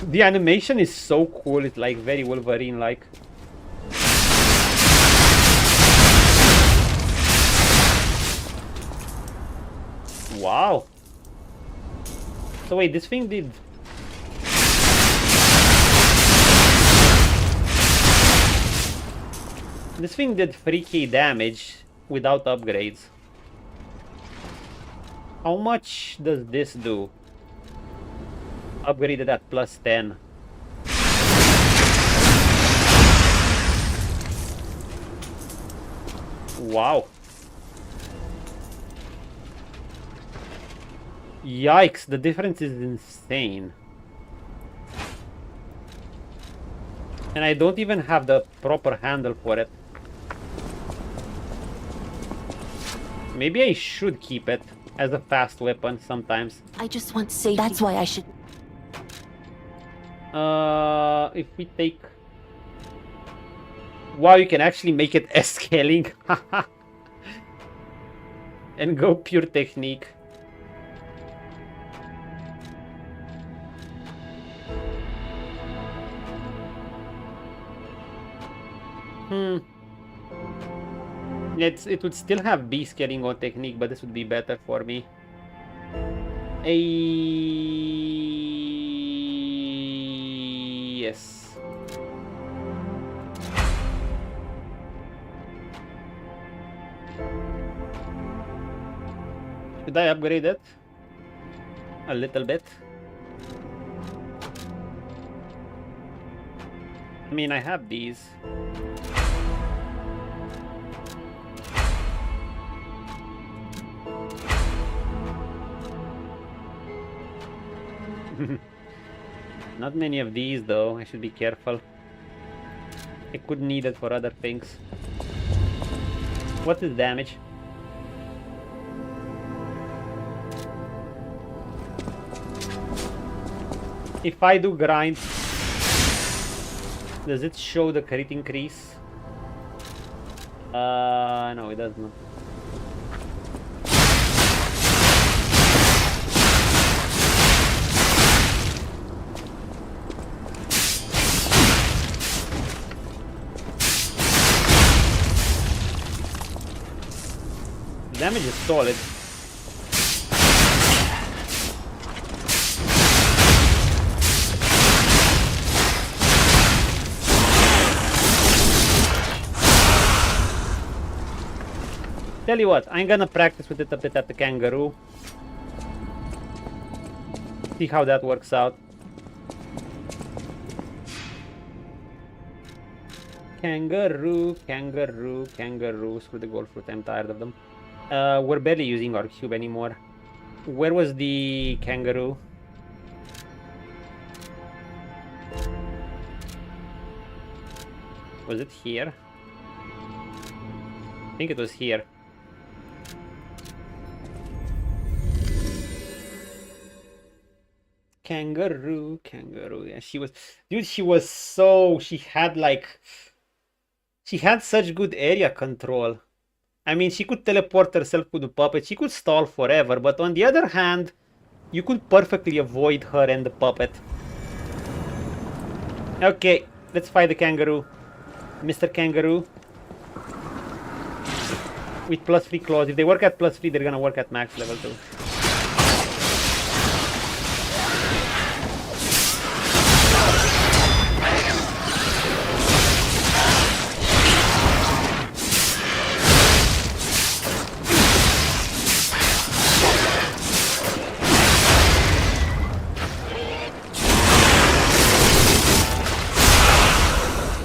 The animation is so cool, it's like very Wolverine-like. Wow. So wait, this thing did... This thing did 3k damage without upgrades. How much does this do? Upgraded at plus 10. Wow. Yikes, the difference is insane. And I don't even have the proper handle for it. Maybe I should keep it as a fast weapon sometimes. I just want safety. That's why I should... If we take... Wow, you can actually make it S-scaling. And go pure technique. It would still have B scaling on technique, but this would be better for me. Yes. Should I upgrade it? A little bit. I mean, I have these. Not many of these though, I should be careful. I could need it for other things. What is damage? If I do grind, does it show the crit increase? No, it does not. Damage is solid. Tell you what, I'm gonna practice with it a bit at the kangaroo. See how that works out. Kangaroo, kangaroo, kangaroo. Screw the gold fruit, I'm tired of them. We're barely using our cube anymore. Where was the kangaroo? Was it here? I think it was here. Kangaroo, kangaroo. Yeah, she was... Dude, she was so... She had such good area control. I mean, she could teleport herself to the puppet. She could stall forever. But on the other hand, you could perfectly avoid her and the puppet. Okay, let's fight the kangaroo. Mr. Kangaroo. With +3 claws. If they work at +3, they're gonna work at max level too.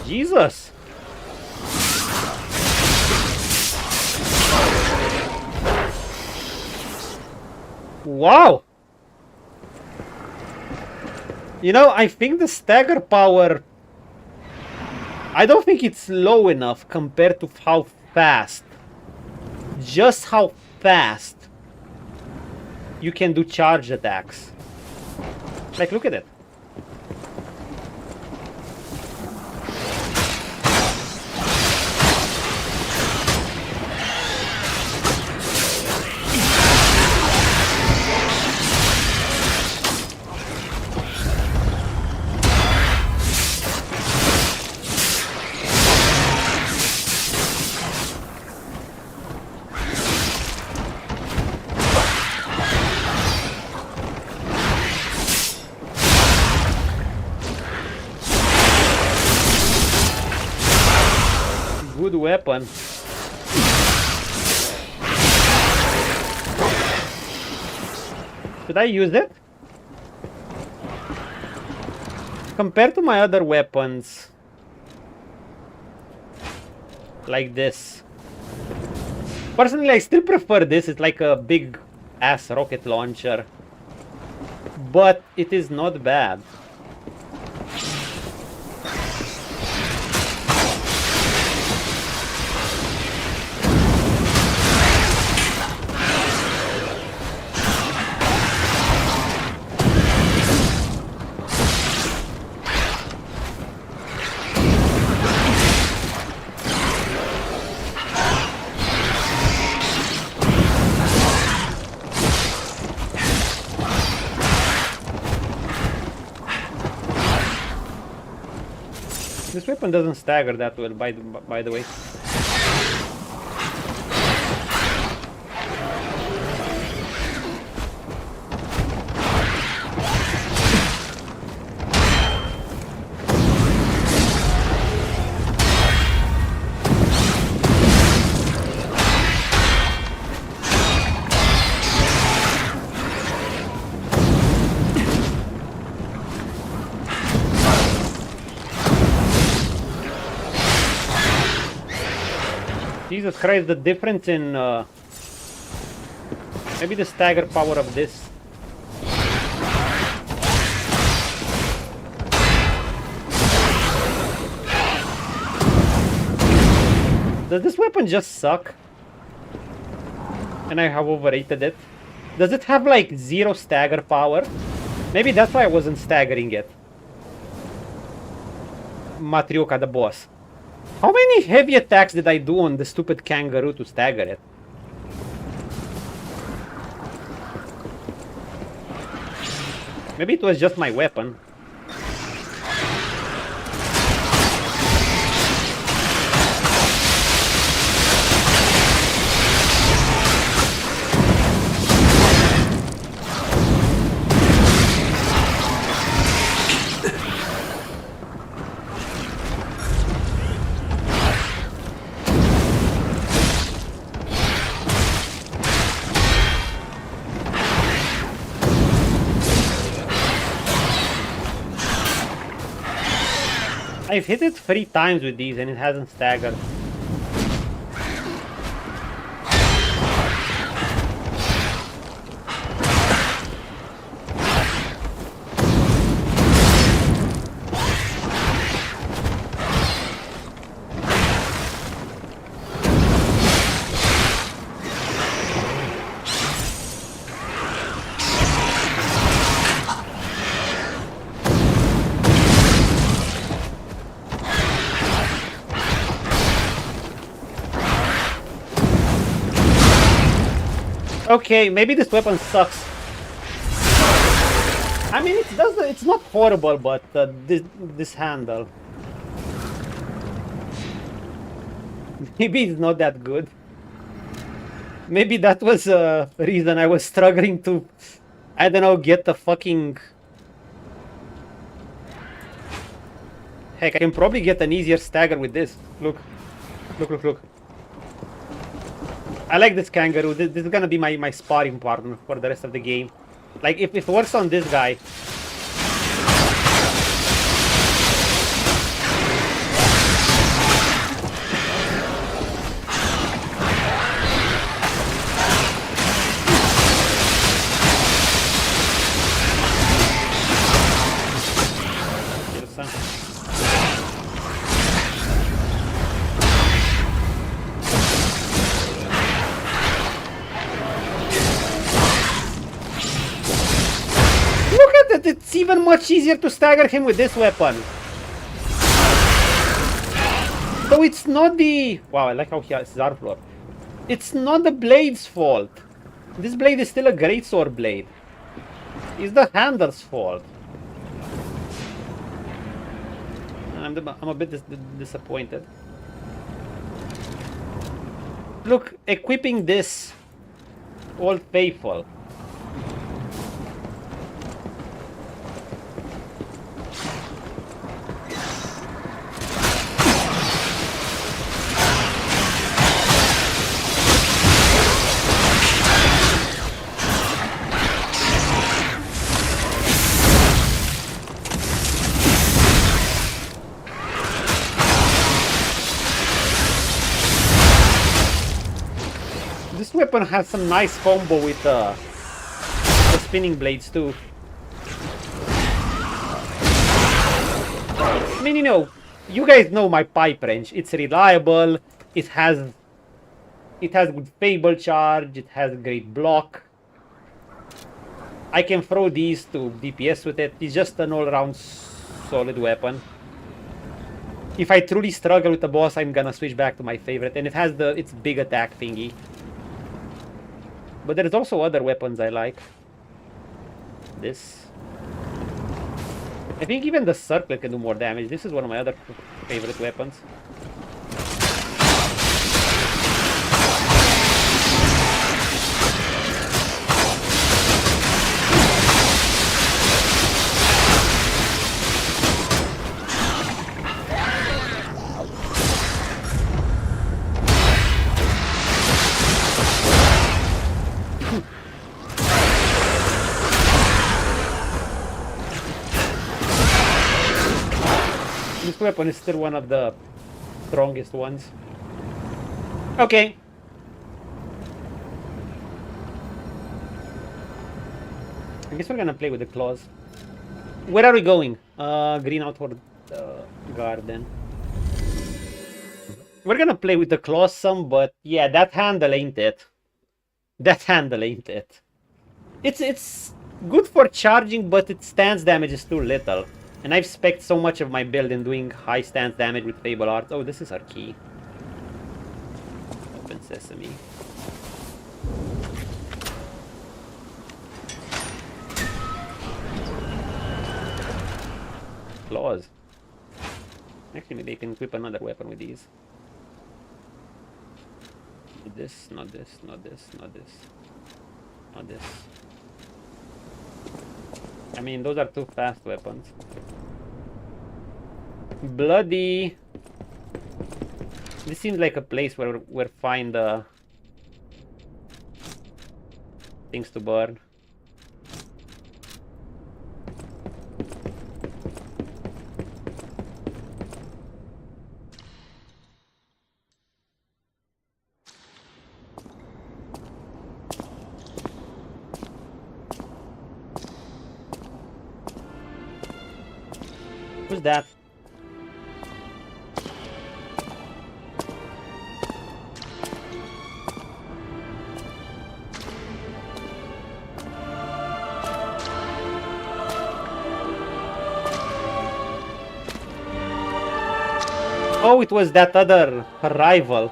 Jesus! Wow! You know, I think the stagger power... I don't think it's low enough compared to how fast... Just how fast you can do charge attacks. Like, look at it. Good weapon. Should I use it? Compared to my other weapons, like this. Personally, I still prefer this. It's like a big ass rocket launcher, but it is not bad. This weapon doesn't stagger that well, by the way. Jesus Christ, the difference in maybe the stagger power of this. Does this weapon just suck? And I have overrated it. Does it have like 0 stagger power? Maybe that's why I wasn't staggering it. Matryoka the boss. How many heavy attacks did I do on the stupid kangaroo to stagger it? Maybe it was just my weapon. I've hit it 3 times with these and it hasn't staggered. Okay, maybe this weapon sucks. I mean, it's not horrible, but this handle. Maybe it's not that good. Maybe that was a reason I was struggling to, I don't know, get the fucking... Heck, I can probably get an easier stagger with this. Look. Look, look, look. I like this kangaroo. This is gonna be my sparring partner for the rest of the game. Like, if it works on this guy... It's even much easier to stagger him with this weapon. So it's not the... Wow, I like how he has his arm floor. It's not the blade's fault. This blade is still a greatsword blade. It's the handle's fault. I'm a bit disappointed. Look, equipping this Old Faithful. This weapon has some nice combo with the spinning blades too. I mean, you know, you guys know my pipe wrench. It's reliable. It has good Fable charge. It has great block. I can throw these to DPS with it. It's just an all-around solid weapon. If I truly struggle with the boss, I'm gonna switch back to my favorite, and it has its big attack thingy. But there's also other weapons I like. This. I think even the circlet can do more damage. This is one of my other favorite weapons. This weapon is still one of the strongest ones. Okay. I guess we're gonna play with the claws. Where are we going? Green Outward Garden. We're gonna play with the claws some, but yeah, that handle ain't it. That handle ain't it. It's good for charging, but its stance damage is too little. And I've spec'd so much of my build in doing high stance damage with Fable Arts. Oh, this is our key. Open Sesame. Claws. Actually, maybe I can equip another weapon with these. Not this, not this, not this, not this. Not this. I mean, those are two fast weapons. Bloody. This seems like a place where we'll find things to burn. Who's that? Oh, it was that other rival.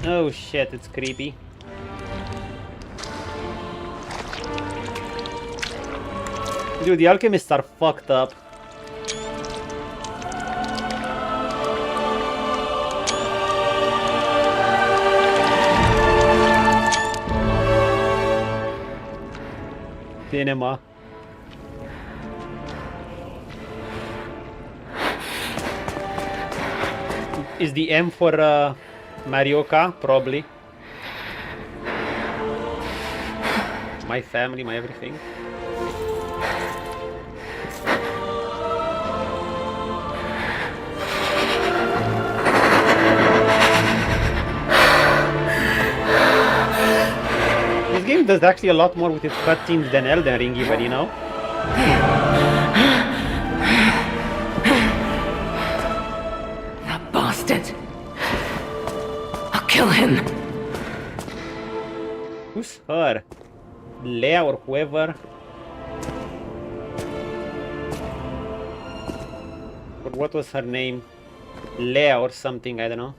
Oh shit, it's creepy. Dude, the alchemists are fucked up. Cinema. Is the M for Marioka? Probably. My family, my everything. This game does actually a lot more with its cutscenes than Elden Ring, even, you know? That bastard! I'll kill him! Who's her? Leia or whoever? Or what was her name? Leia or something, I don't know.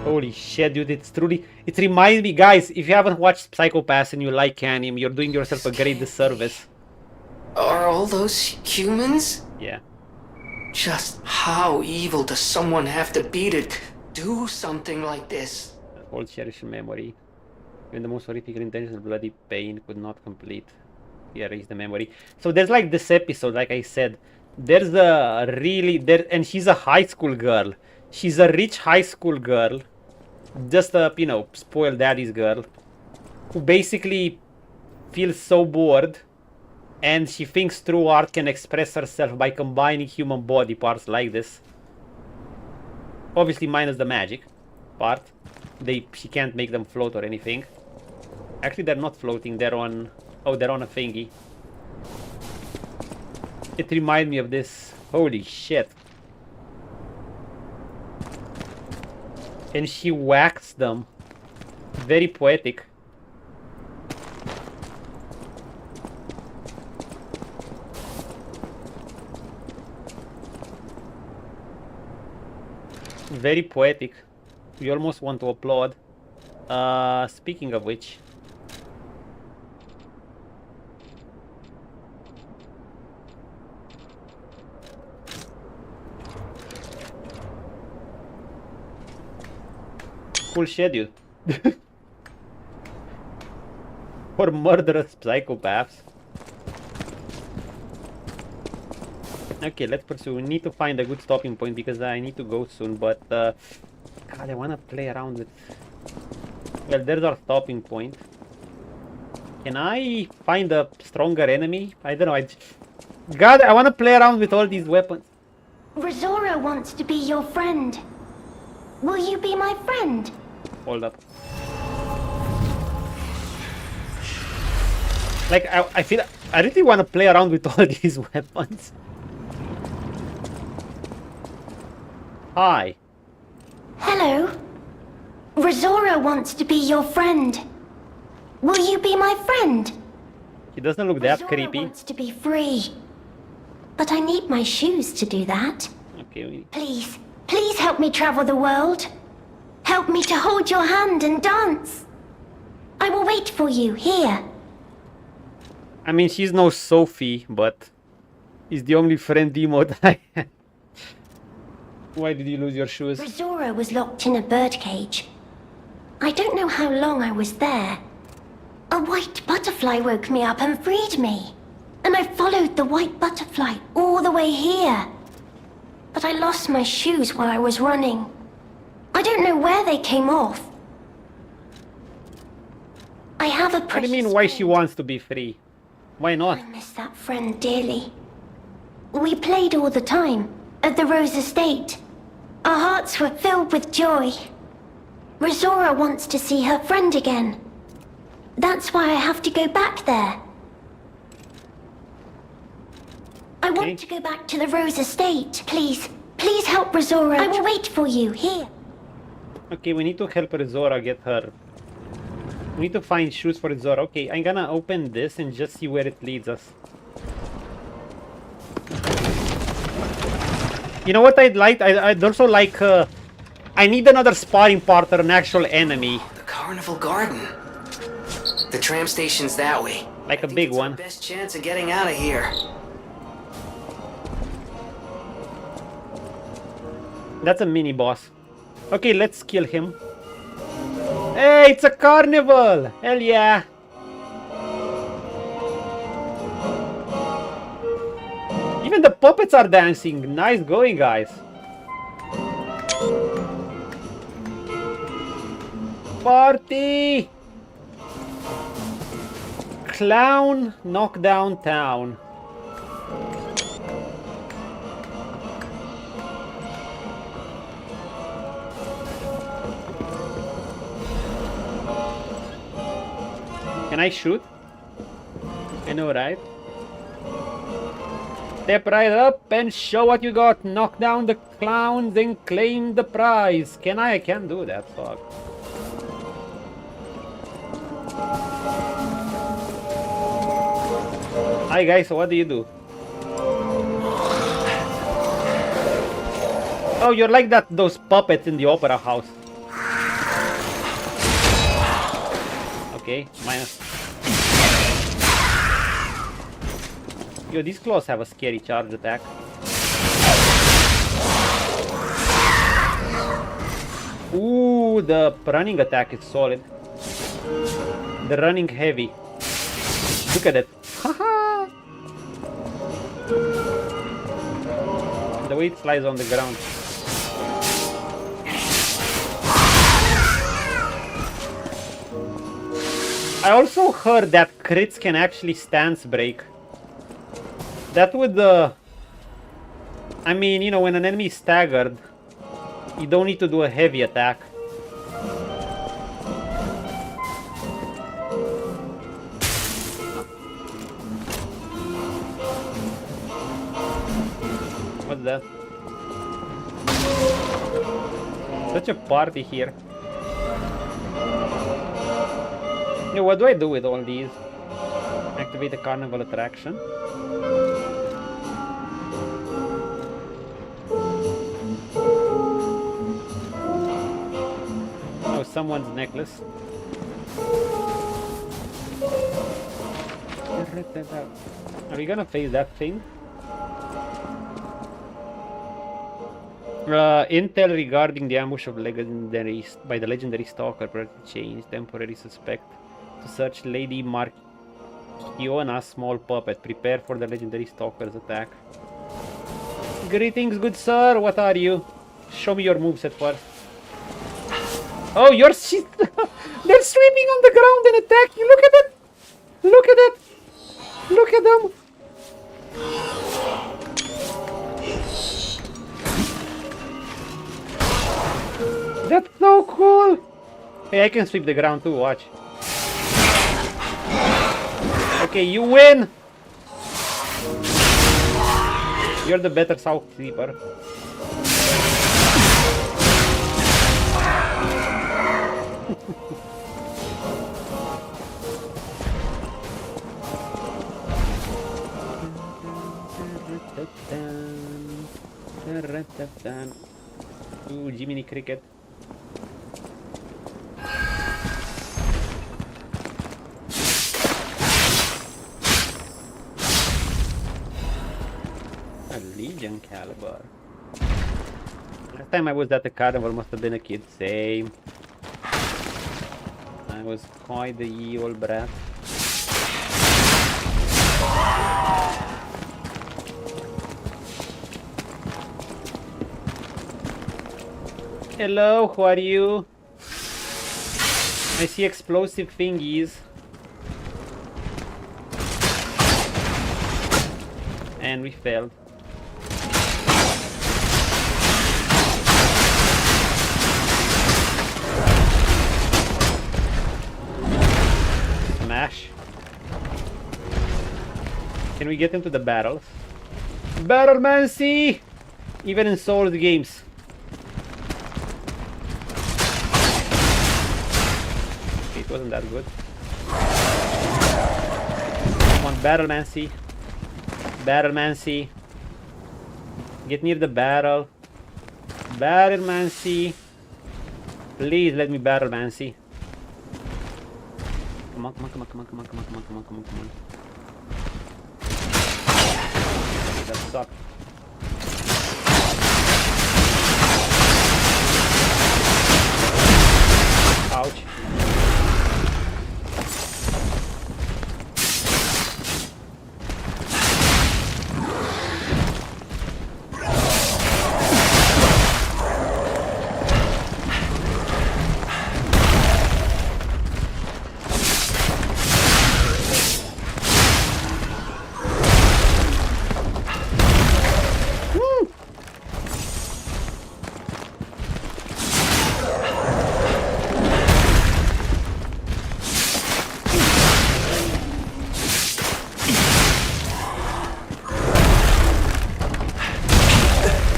Holy shit, dude, it's truly... It reminds me, guys, if you haven't watched Psycho Pass and you like anime, you're doing yourself a great disservice. Are all those humans? Yeah. Just how evil does someone have to be to do something like this? Old cherished memory. Even the most horrific intentions of bloody pain could not complete. Erase the memory. So there's like this episode, like I said. There's a really... and she's a high school girl. She's a rich high school girl. Just a, you know, spoiled daddy's girl. Who basically feels so bored. And she thinks true art can express herself by combining human body parts like this. Obviously minus the magic part. She can't make them float or anything. Actually, they're not floating. They're on... Oh, they're on a thingy. It reminds me of this. Holy shit. And she whacks them Very poetic. Very poetic. We almost want to applaud. Speaking of which, cool schedule for murderous psychopaths. Okay, let's pursue. We need to find a good stopping point because I need to go soon, but God, I wanna play around with... Well, there's our stopping point. Can I find a stronger enemy? I don't know. God, I wanna play around with all these weapons. Rosora wants to be your friend. Will you be my friend? Hold up. Like, I feel... I really wanna play around with all these weapons. Hi. Hello. Rosora wants to be your friend. Will you be my friend? He doesn't look that Rosora creepy. wants to be free. But I need my shoes to do that. Okay. Please, please help me travel the world. Help me to hold your hand and dance. I will wait for you here. I mean, she's no Sophie, but he's the only friend emote I have. Why did you lose your shoes? Rosora was locked in a birdcage. I don't know how long I was there. A white butterfly woke me up and freed me. And I followed the white butterfly all the way here. But I lost my shoes while I was running. I don't know where they came off. I have a precious... What do you mean, why she wants to be free? Why not? I miss that friend dearly. We played all the time at the Rose Estate. Our hearts were filled with joy. Rosora wants to see her friend again. That's why I have to go back there. I want to go back to the Rose Estate. Please, please help Rosora. I will wait for you here. Okay, we need to help Rosora get her. We need to find shoes for Rosora. Okay, I'm gonna open this and just see where it leads us. You know what I'd like? I'd also like... I need another sparring partner, an actual enemy. The Carnival Garden. The tram station's that way. Like a big one. Best chance of getting out of here. That's a mini boss. Okay, let's kill him. Hey, it's a carnival! Hell yeah! Even the puppets are dancing. Nice going, guys. Party! Clown knockdown town. Can I shoot? I know, right? Step right up and show what you got. Knock down the clowns and claim the prize. Can I? I can't do that. Fuck. Hi guys, what do you do? Oh, you're like those puppets in the opera house. Okay, minus. Yo, these claws have a scary charge attack. Ooh, the running attack is solid. The running heavy. Look at it. Haha! The way it slides on the ground. I also heard that crits can actually stance break. That would, I mean, you know, when an enemy is staggered, you don't need to do a heavy attack. What's that? Such a party here. Yeah, what do I do with all these? Activate the carnival attraction. Oh, someone's necklace. Are we gonna face that thing? Intel regarding the ambush of by the legendary stalker change. Temporary suspect to search Lady Markiona, small puppet. Prepare for the legendary stalker's attack. Greetings, good sir. What are you? Show me your moves at first. Oh, you're they're sweeping on the ground and attack you. Look at it. Look at it. Look at them. That's so cool! Hey, I can sweep the ground too, watch. Okay, you win! You're the better south sweeper. Ooh, Jiminy Cricket. A Legion caliber. Last time I was at the carnival must have been a kid. Same. I was quite the evil brat. Hello, who are you? I see explosive thingies. And we failed. Smash. Can we get into the battles? Battlemancy! Even in Souls games. It wasn't that good. Come on, Battlemancy. Battlemancy. Get near the barrel. Battlemancy. Please let me Battlemancy. Come on, come on, come on, come on, come on, come on, come on, come on, come on, come on. That sucked. Ouch.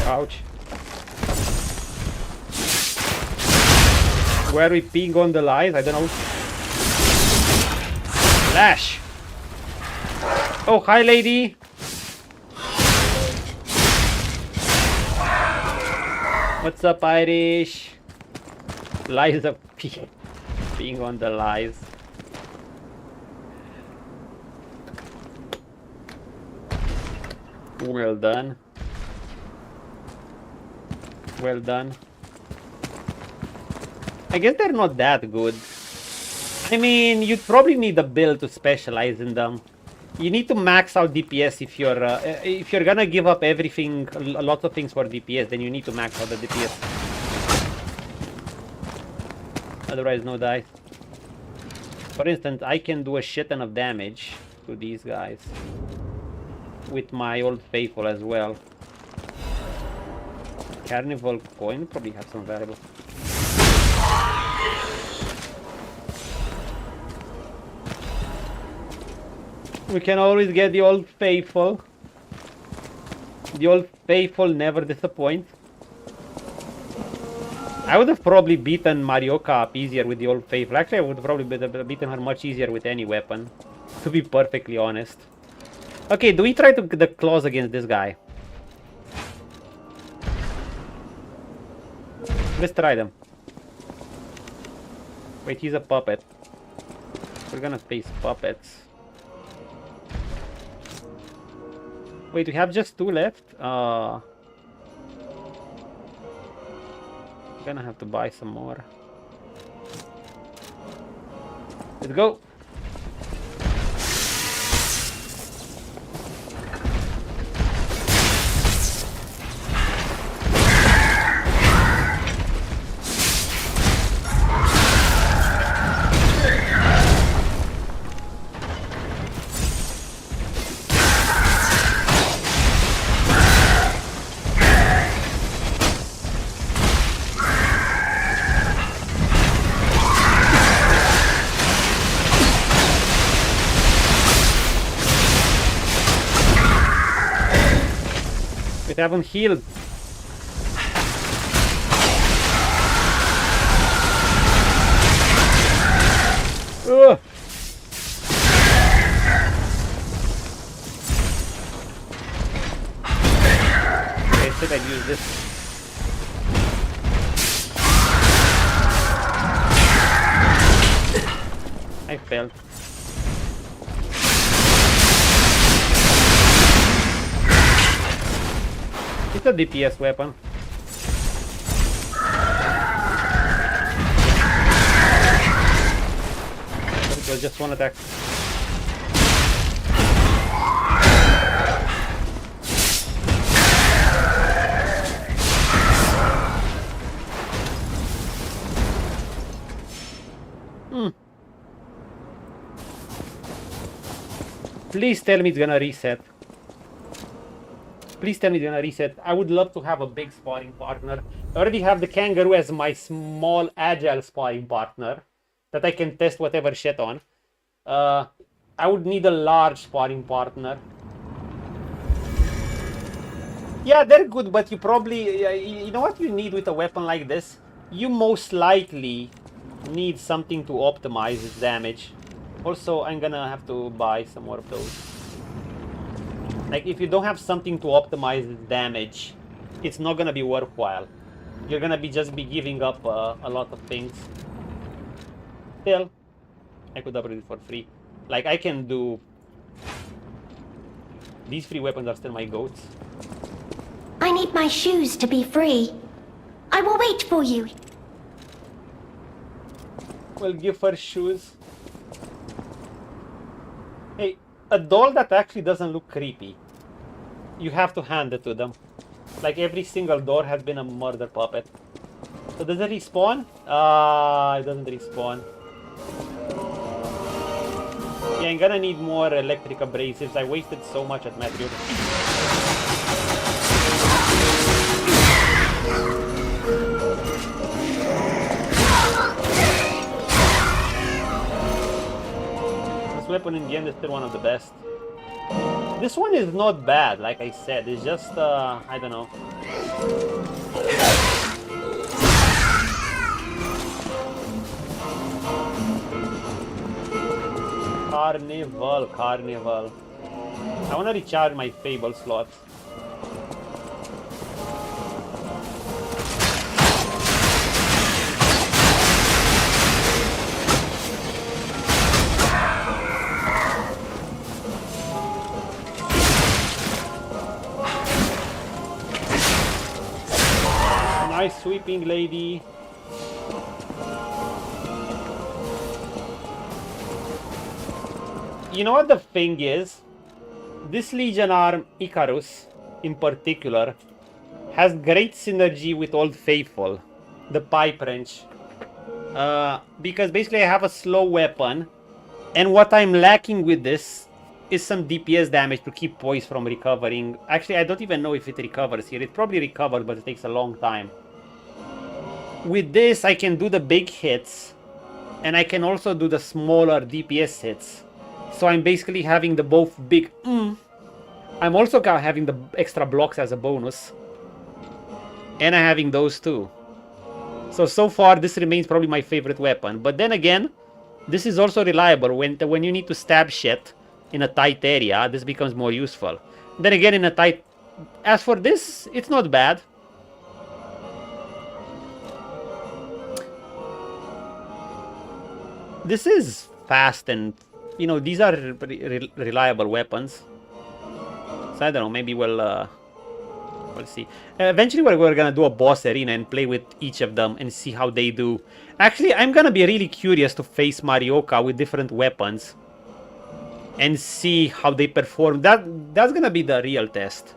Ouch. Where we ping on the lies? I don't know. Flash! Oh, hi lady! What's up, Irish? Lies of ping on the lies. Well done. Well done. I guess they're not that good. I mean, you'd probably need a build to specialize in them. You need to max out DPS if you're gonna give up everything, lots of things for DPS, then you need to max out the DPS. Otherwise, no dice. For instance, I can do a shit ton of damage to these guys with my old faithful as well. Carnival coin probably have some valuable. We can always get the old faithful. The old faithful never disappoint. I would have probably beaten Marioka up easier with the Old Faithful. Actually, I would have probably beaten her much easier with any weapon, to be perfectly honest. Okay, do we try to the claws against this guy? Let's try them. Wait, he's a puppet. We're gonna face puppets. Wait, we have just 2 left? Gonna have to buy some more. Let's go. We have him healed. Ugh. I said I'd use this. I failed. It's a DPS weapon. But it was just one attack. Please tell me it's gonna reset. Please tell me it's gonna reset. I would love to have a big sparring partner. I already have the kangaroo as my small, agile sparring partner that I can test whatever shit on. I would need a large sparring partner. Yeah, they're good, but you probably... you know what you need with a weapon like this? You most likely need something to optimize its damage. Also, I'm gonna have to buy some more of those. Like, if you don't have something to optimize its damage, it's not gonna be worthwhile. You're gonna just be giving up a lot of things. Still, I could upgrade it for free. Like, I can do... These free weapons are still my goats. I need my shoes to be free. I will wait for you. Well, give her shoes. Hey, a doll that actually doesn't look creepy. You have to hand it to them. Like, every single door has been a murder puppet. So does it respawn? It doesn't respawn. Yeah, I'm gonna need more electric abrasives. I wasted so much at Matthew. This weapon in the end is still one of the best. This one is not bad, like I said. It's just, I don't know. Carnival. I want to recharge my Fable slots. Nice sweeping, lady. You know what the thing is? This Legion arm, Icarus, in particular, has great synergy with Old Faithful, the pipe wrench. Because basically I have a slow weapon, and what I'm lacking with this is some DPS damage to keep poise from recovering. Actually, I don't even know if it recovers here. It probably recovers, but it takes a long time. With this, I can do the big hits, and I can also do the smaller DPS hits. So I'm basically having the both big I'm also having the extra blocks as a bonus. And I'm having those too. So far, this remains probably my favorite weapon. But then again, this is also reliable. When you need to stab shit in a tight area, this becomes more useful. Then again, in a tight... As for this, it's not bad. This is fast and, you know, these are reliable weapons. So I don't know, maybe we'll see. Eventually we're gonna do a boss arena and play with each of them and see how they do. Actually, I'm gonna be really curious to face Marioka with different weapons and see how they perform. That's gonna be the real test.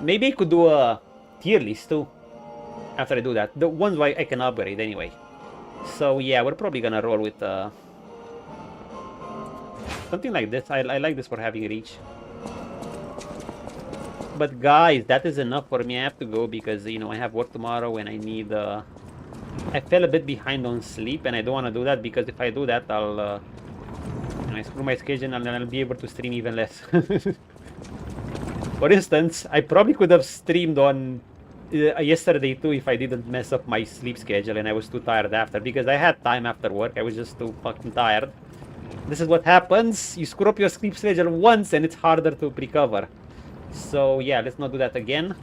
Maybe I could do a tier list too after I do that. The ones I can upgrade anyway. So yeah, we're probably gonna roll with something like this. I like this for having reach. But guys, that is enough for me. I have to go because, you know, I have work tomorrow and I need... I fell a bit behind on sleep and I don't want to do that because if I do that, I'll you know, screw my schedule and then I'll be able to stream even less. For instance, I probably could have streamed on yesterday too if I didn't mess up my sleep schedule and I was too tired after, because I had time after work. I was just too fucking tired. This is what happens. You screw up your sleep schedule once and it's harder to recover. So yeah, let's not do that again.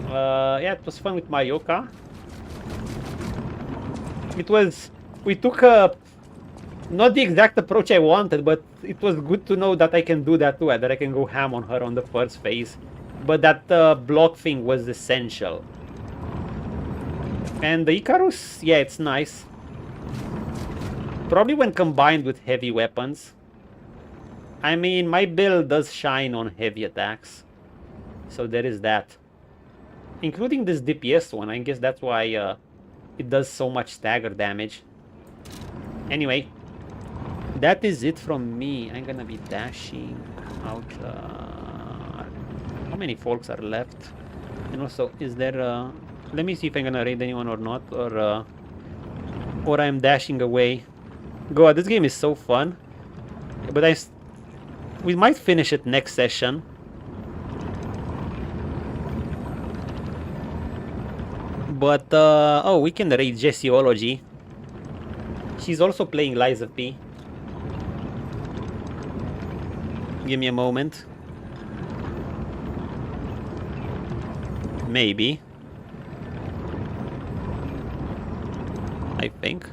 Yeah, it was fun with Marioka. We took not the exact approach I wanted, but it was good to know that I can do that too, that I can go ham on her on the first phase. But that block thing was essential. And the Icarus, yeah, it's nice. Probably when combined with heavy weapons. I mean, my build does shine on heavy attacks. So there is that. Including this DPS one, I guess that's why it does so much stagger damage. Anyway, that is it from me. I'm gonna be dashing out. How many folks are left? And also, is there... let me see if I'm gonna raid anyone or not. Or I'm dashing away. God, this game is so fun. But we might finish it next session. But, oh, we can raid Jessiology. She's also playing Liza P. Give me a moment. Maybe. I think.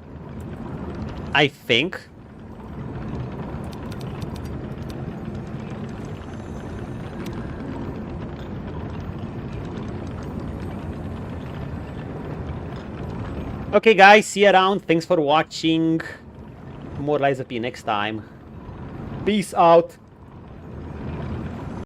Okay guys, see you around. Thanks for watching. More Liza P next time. Peace out.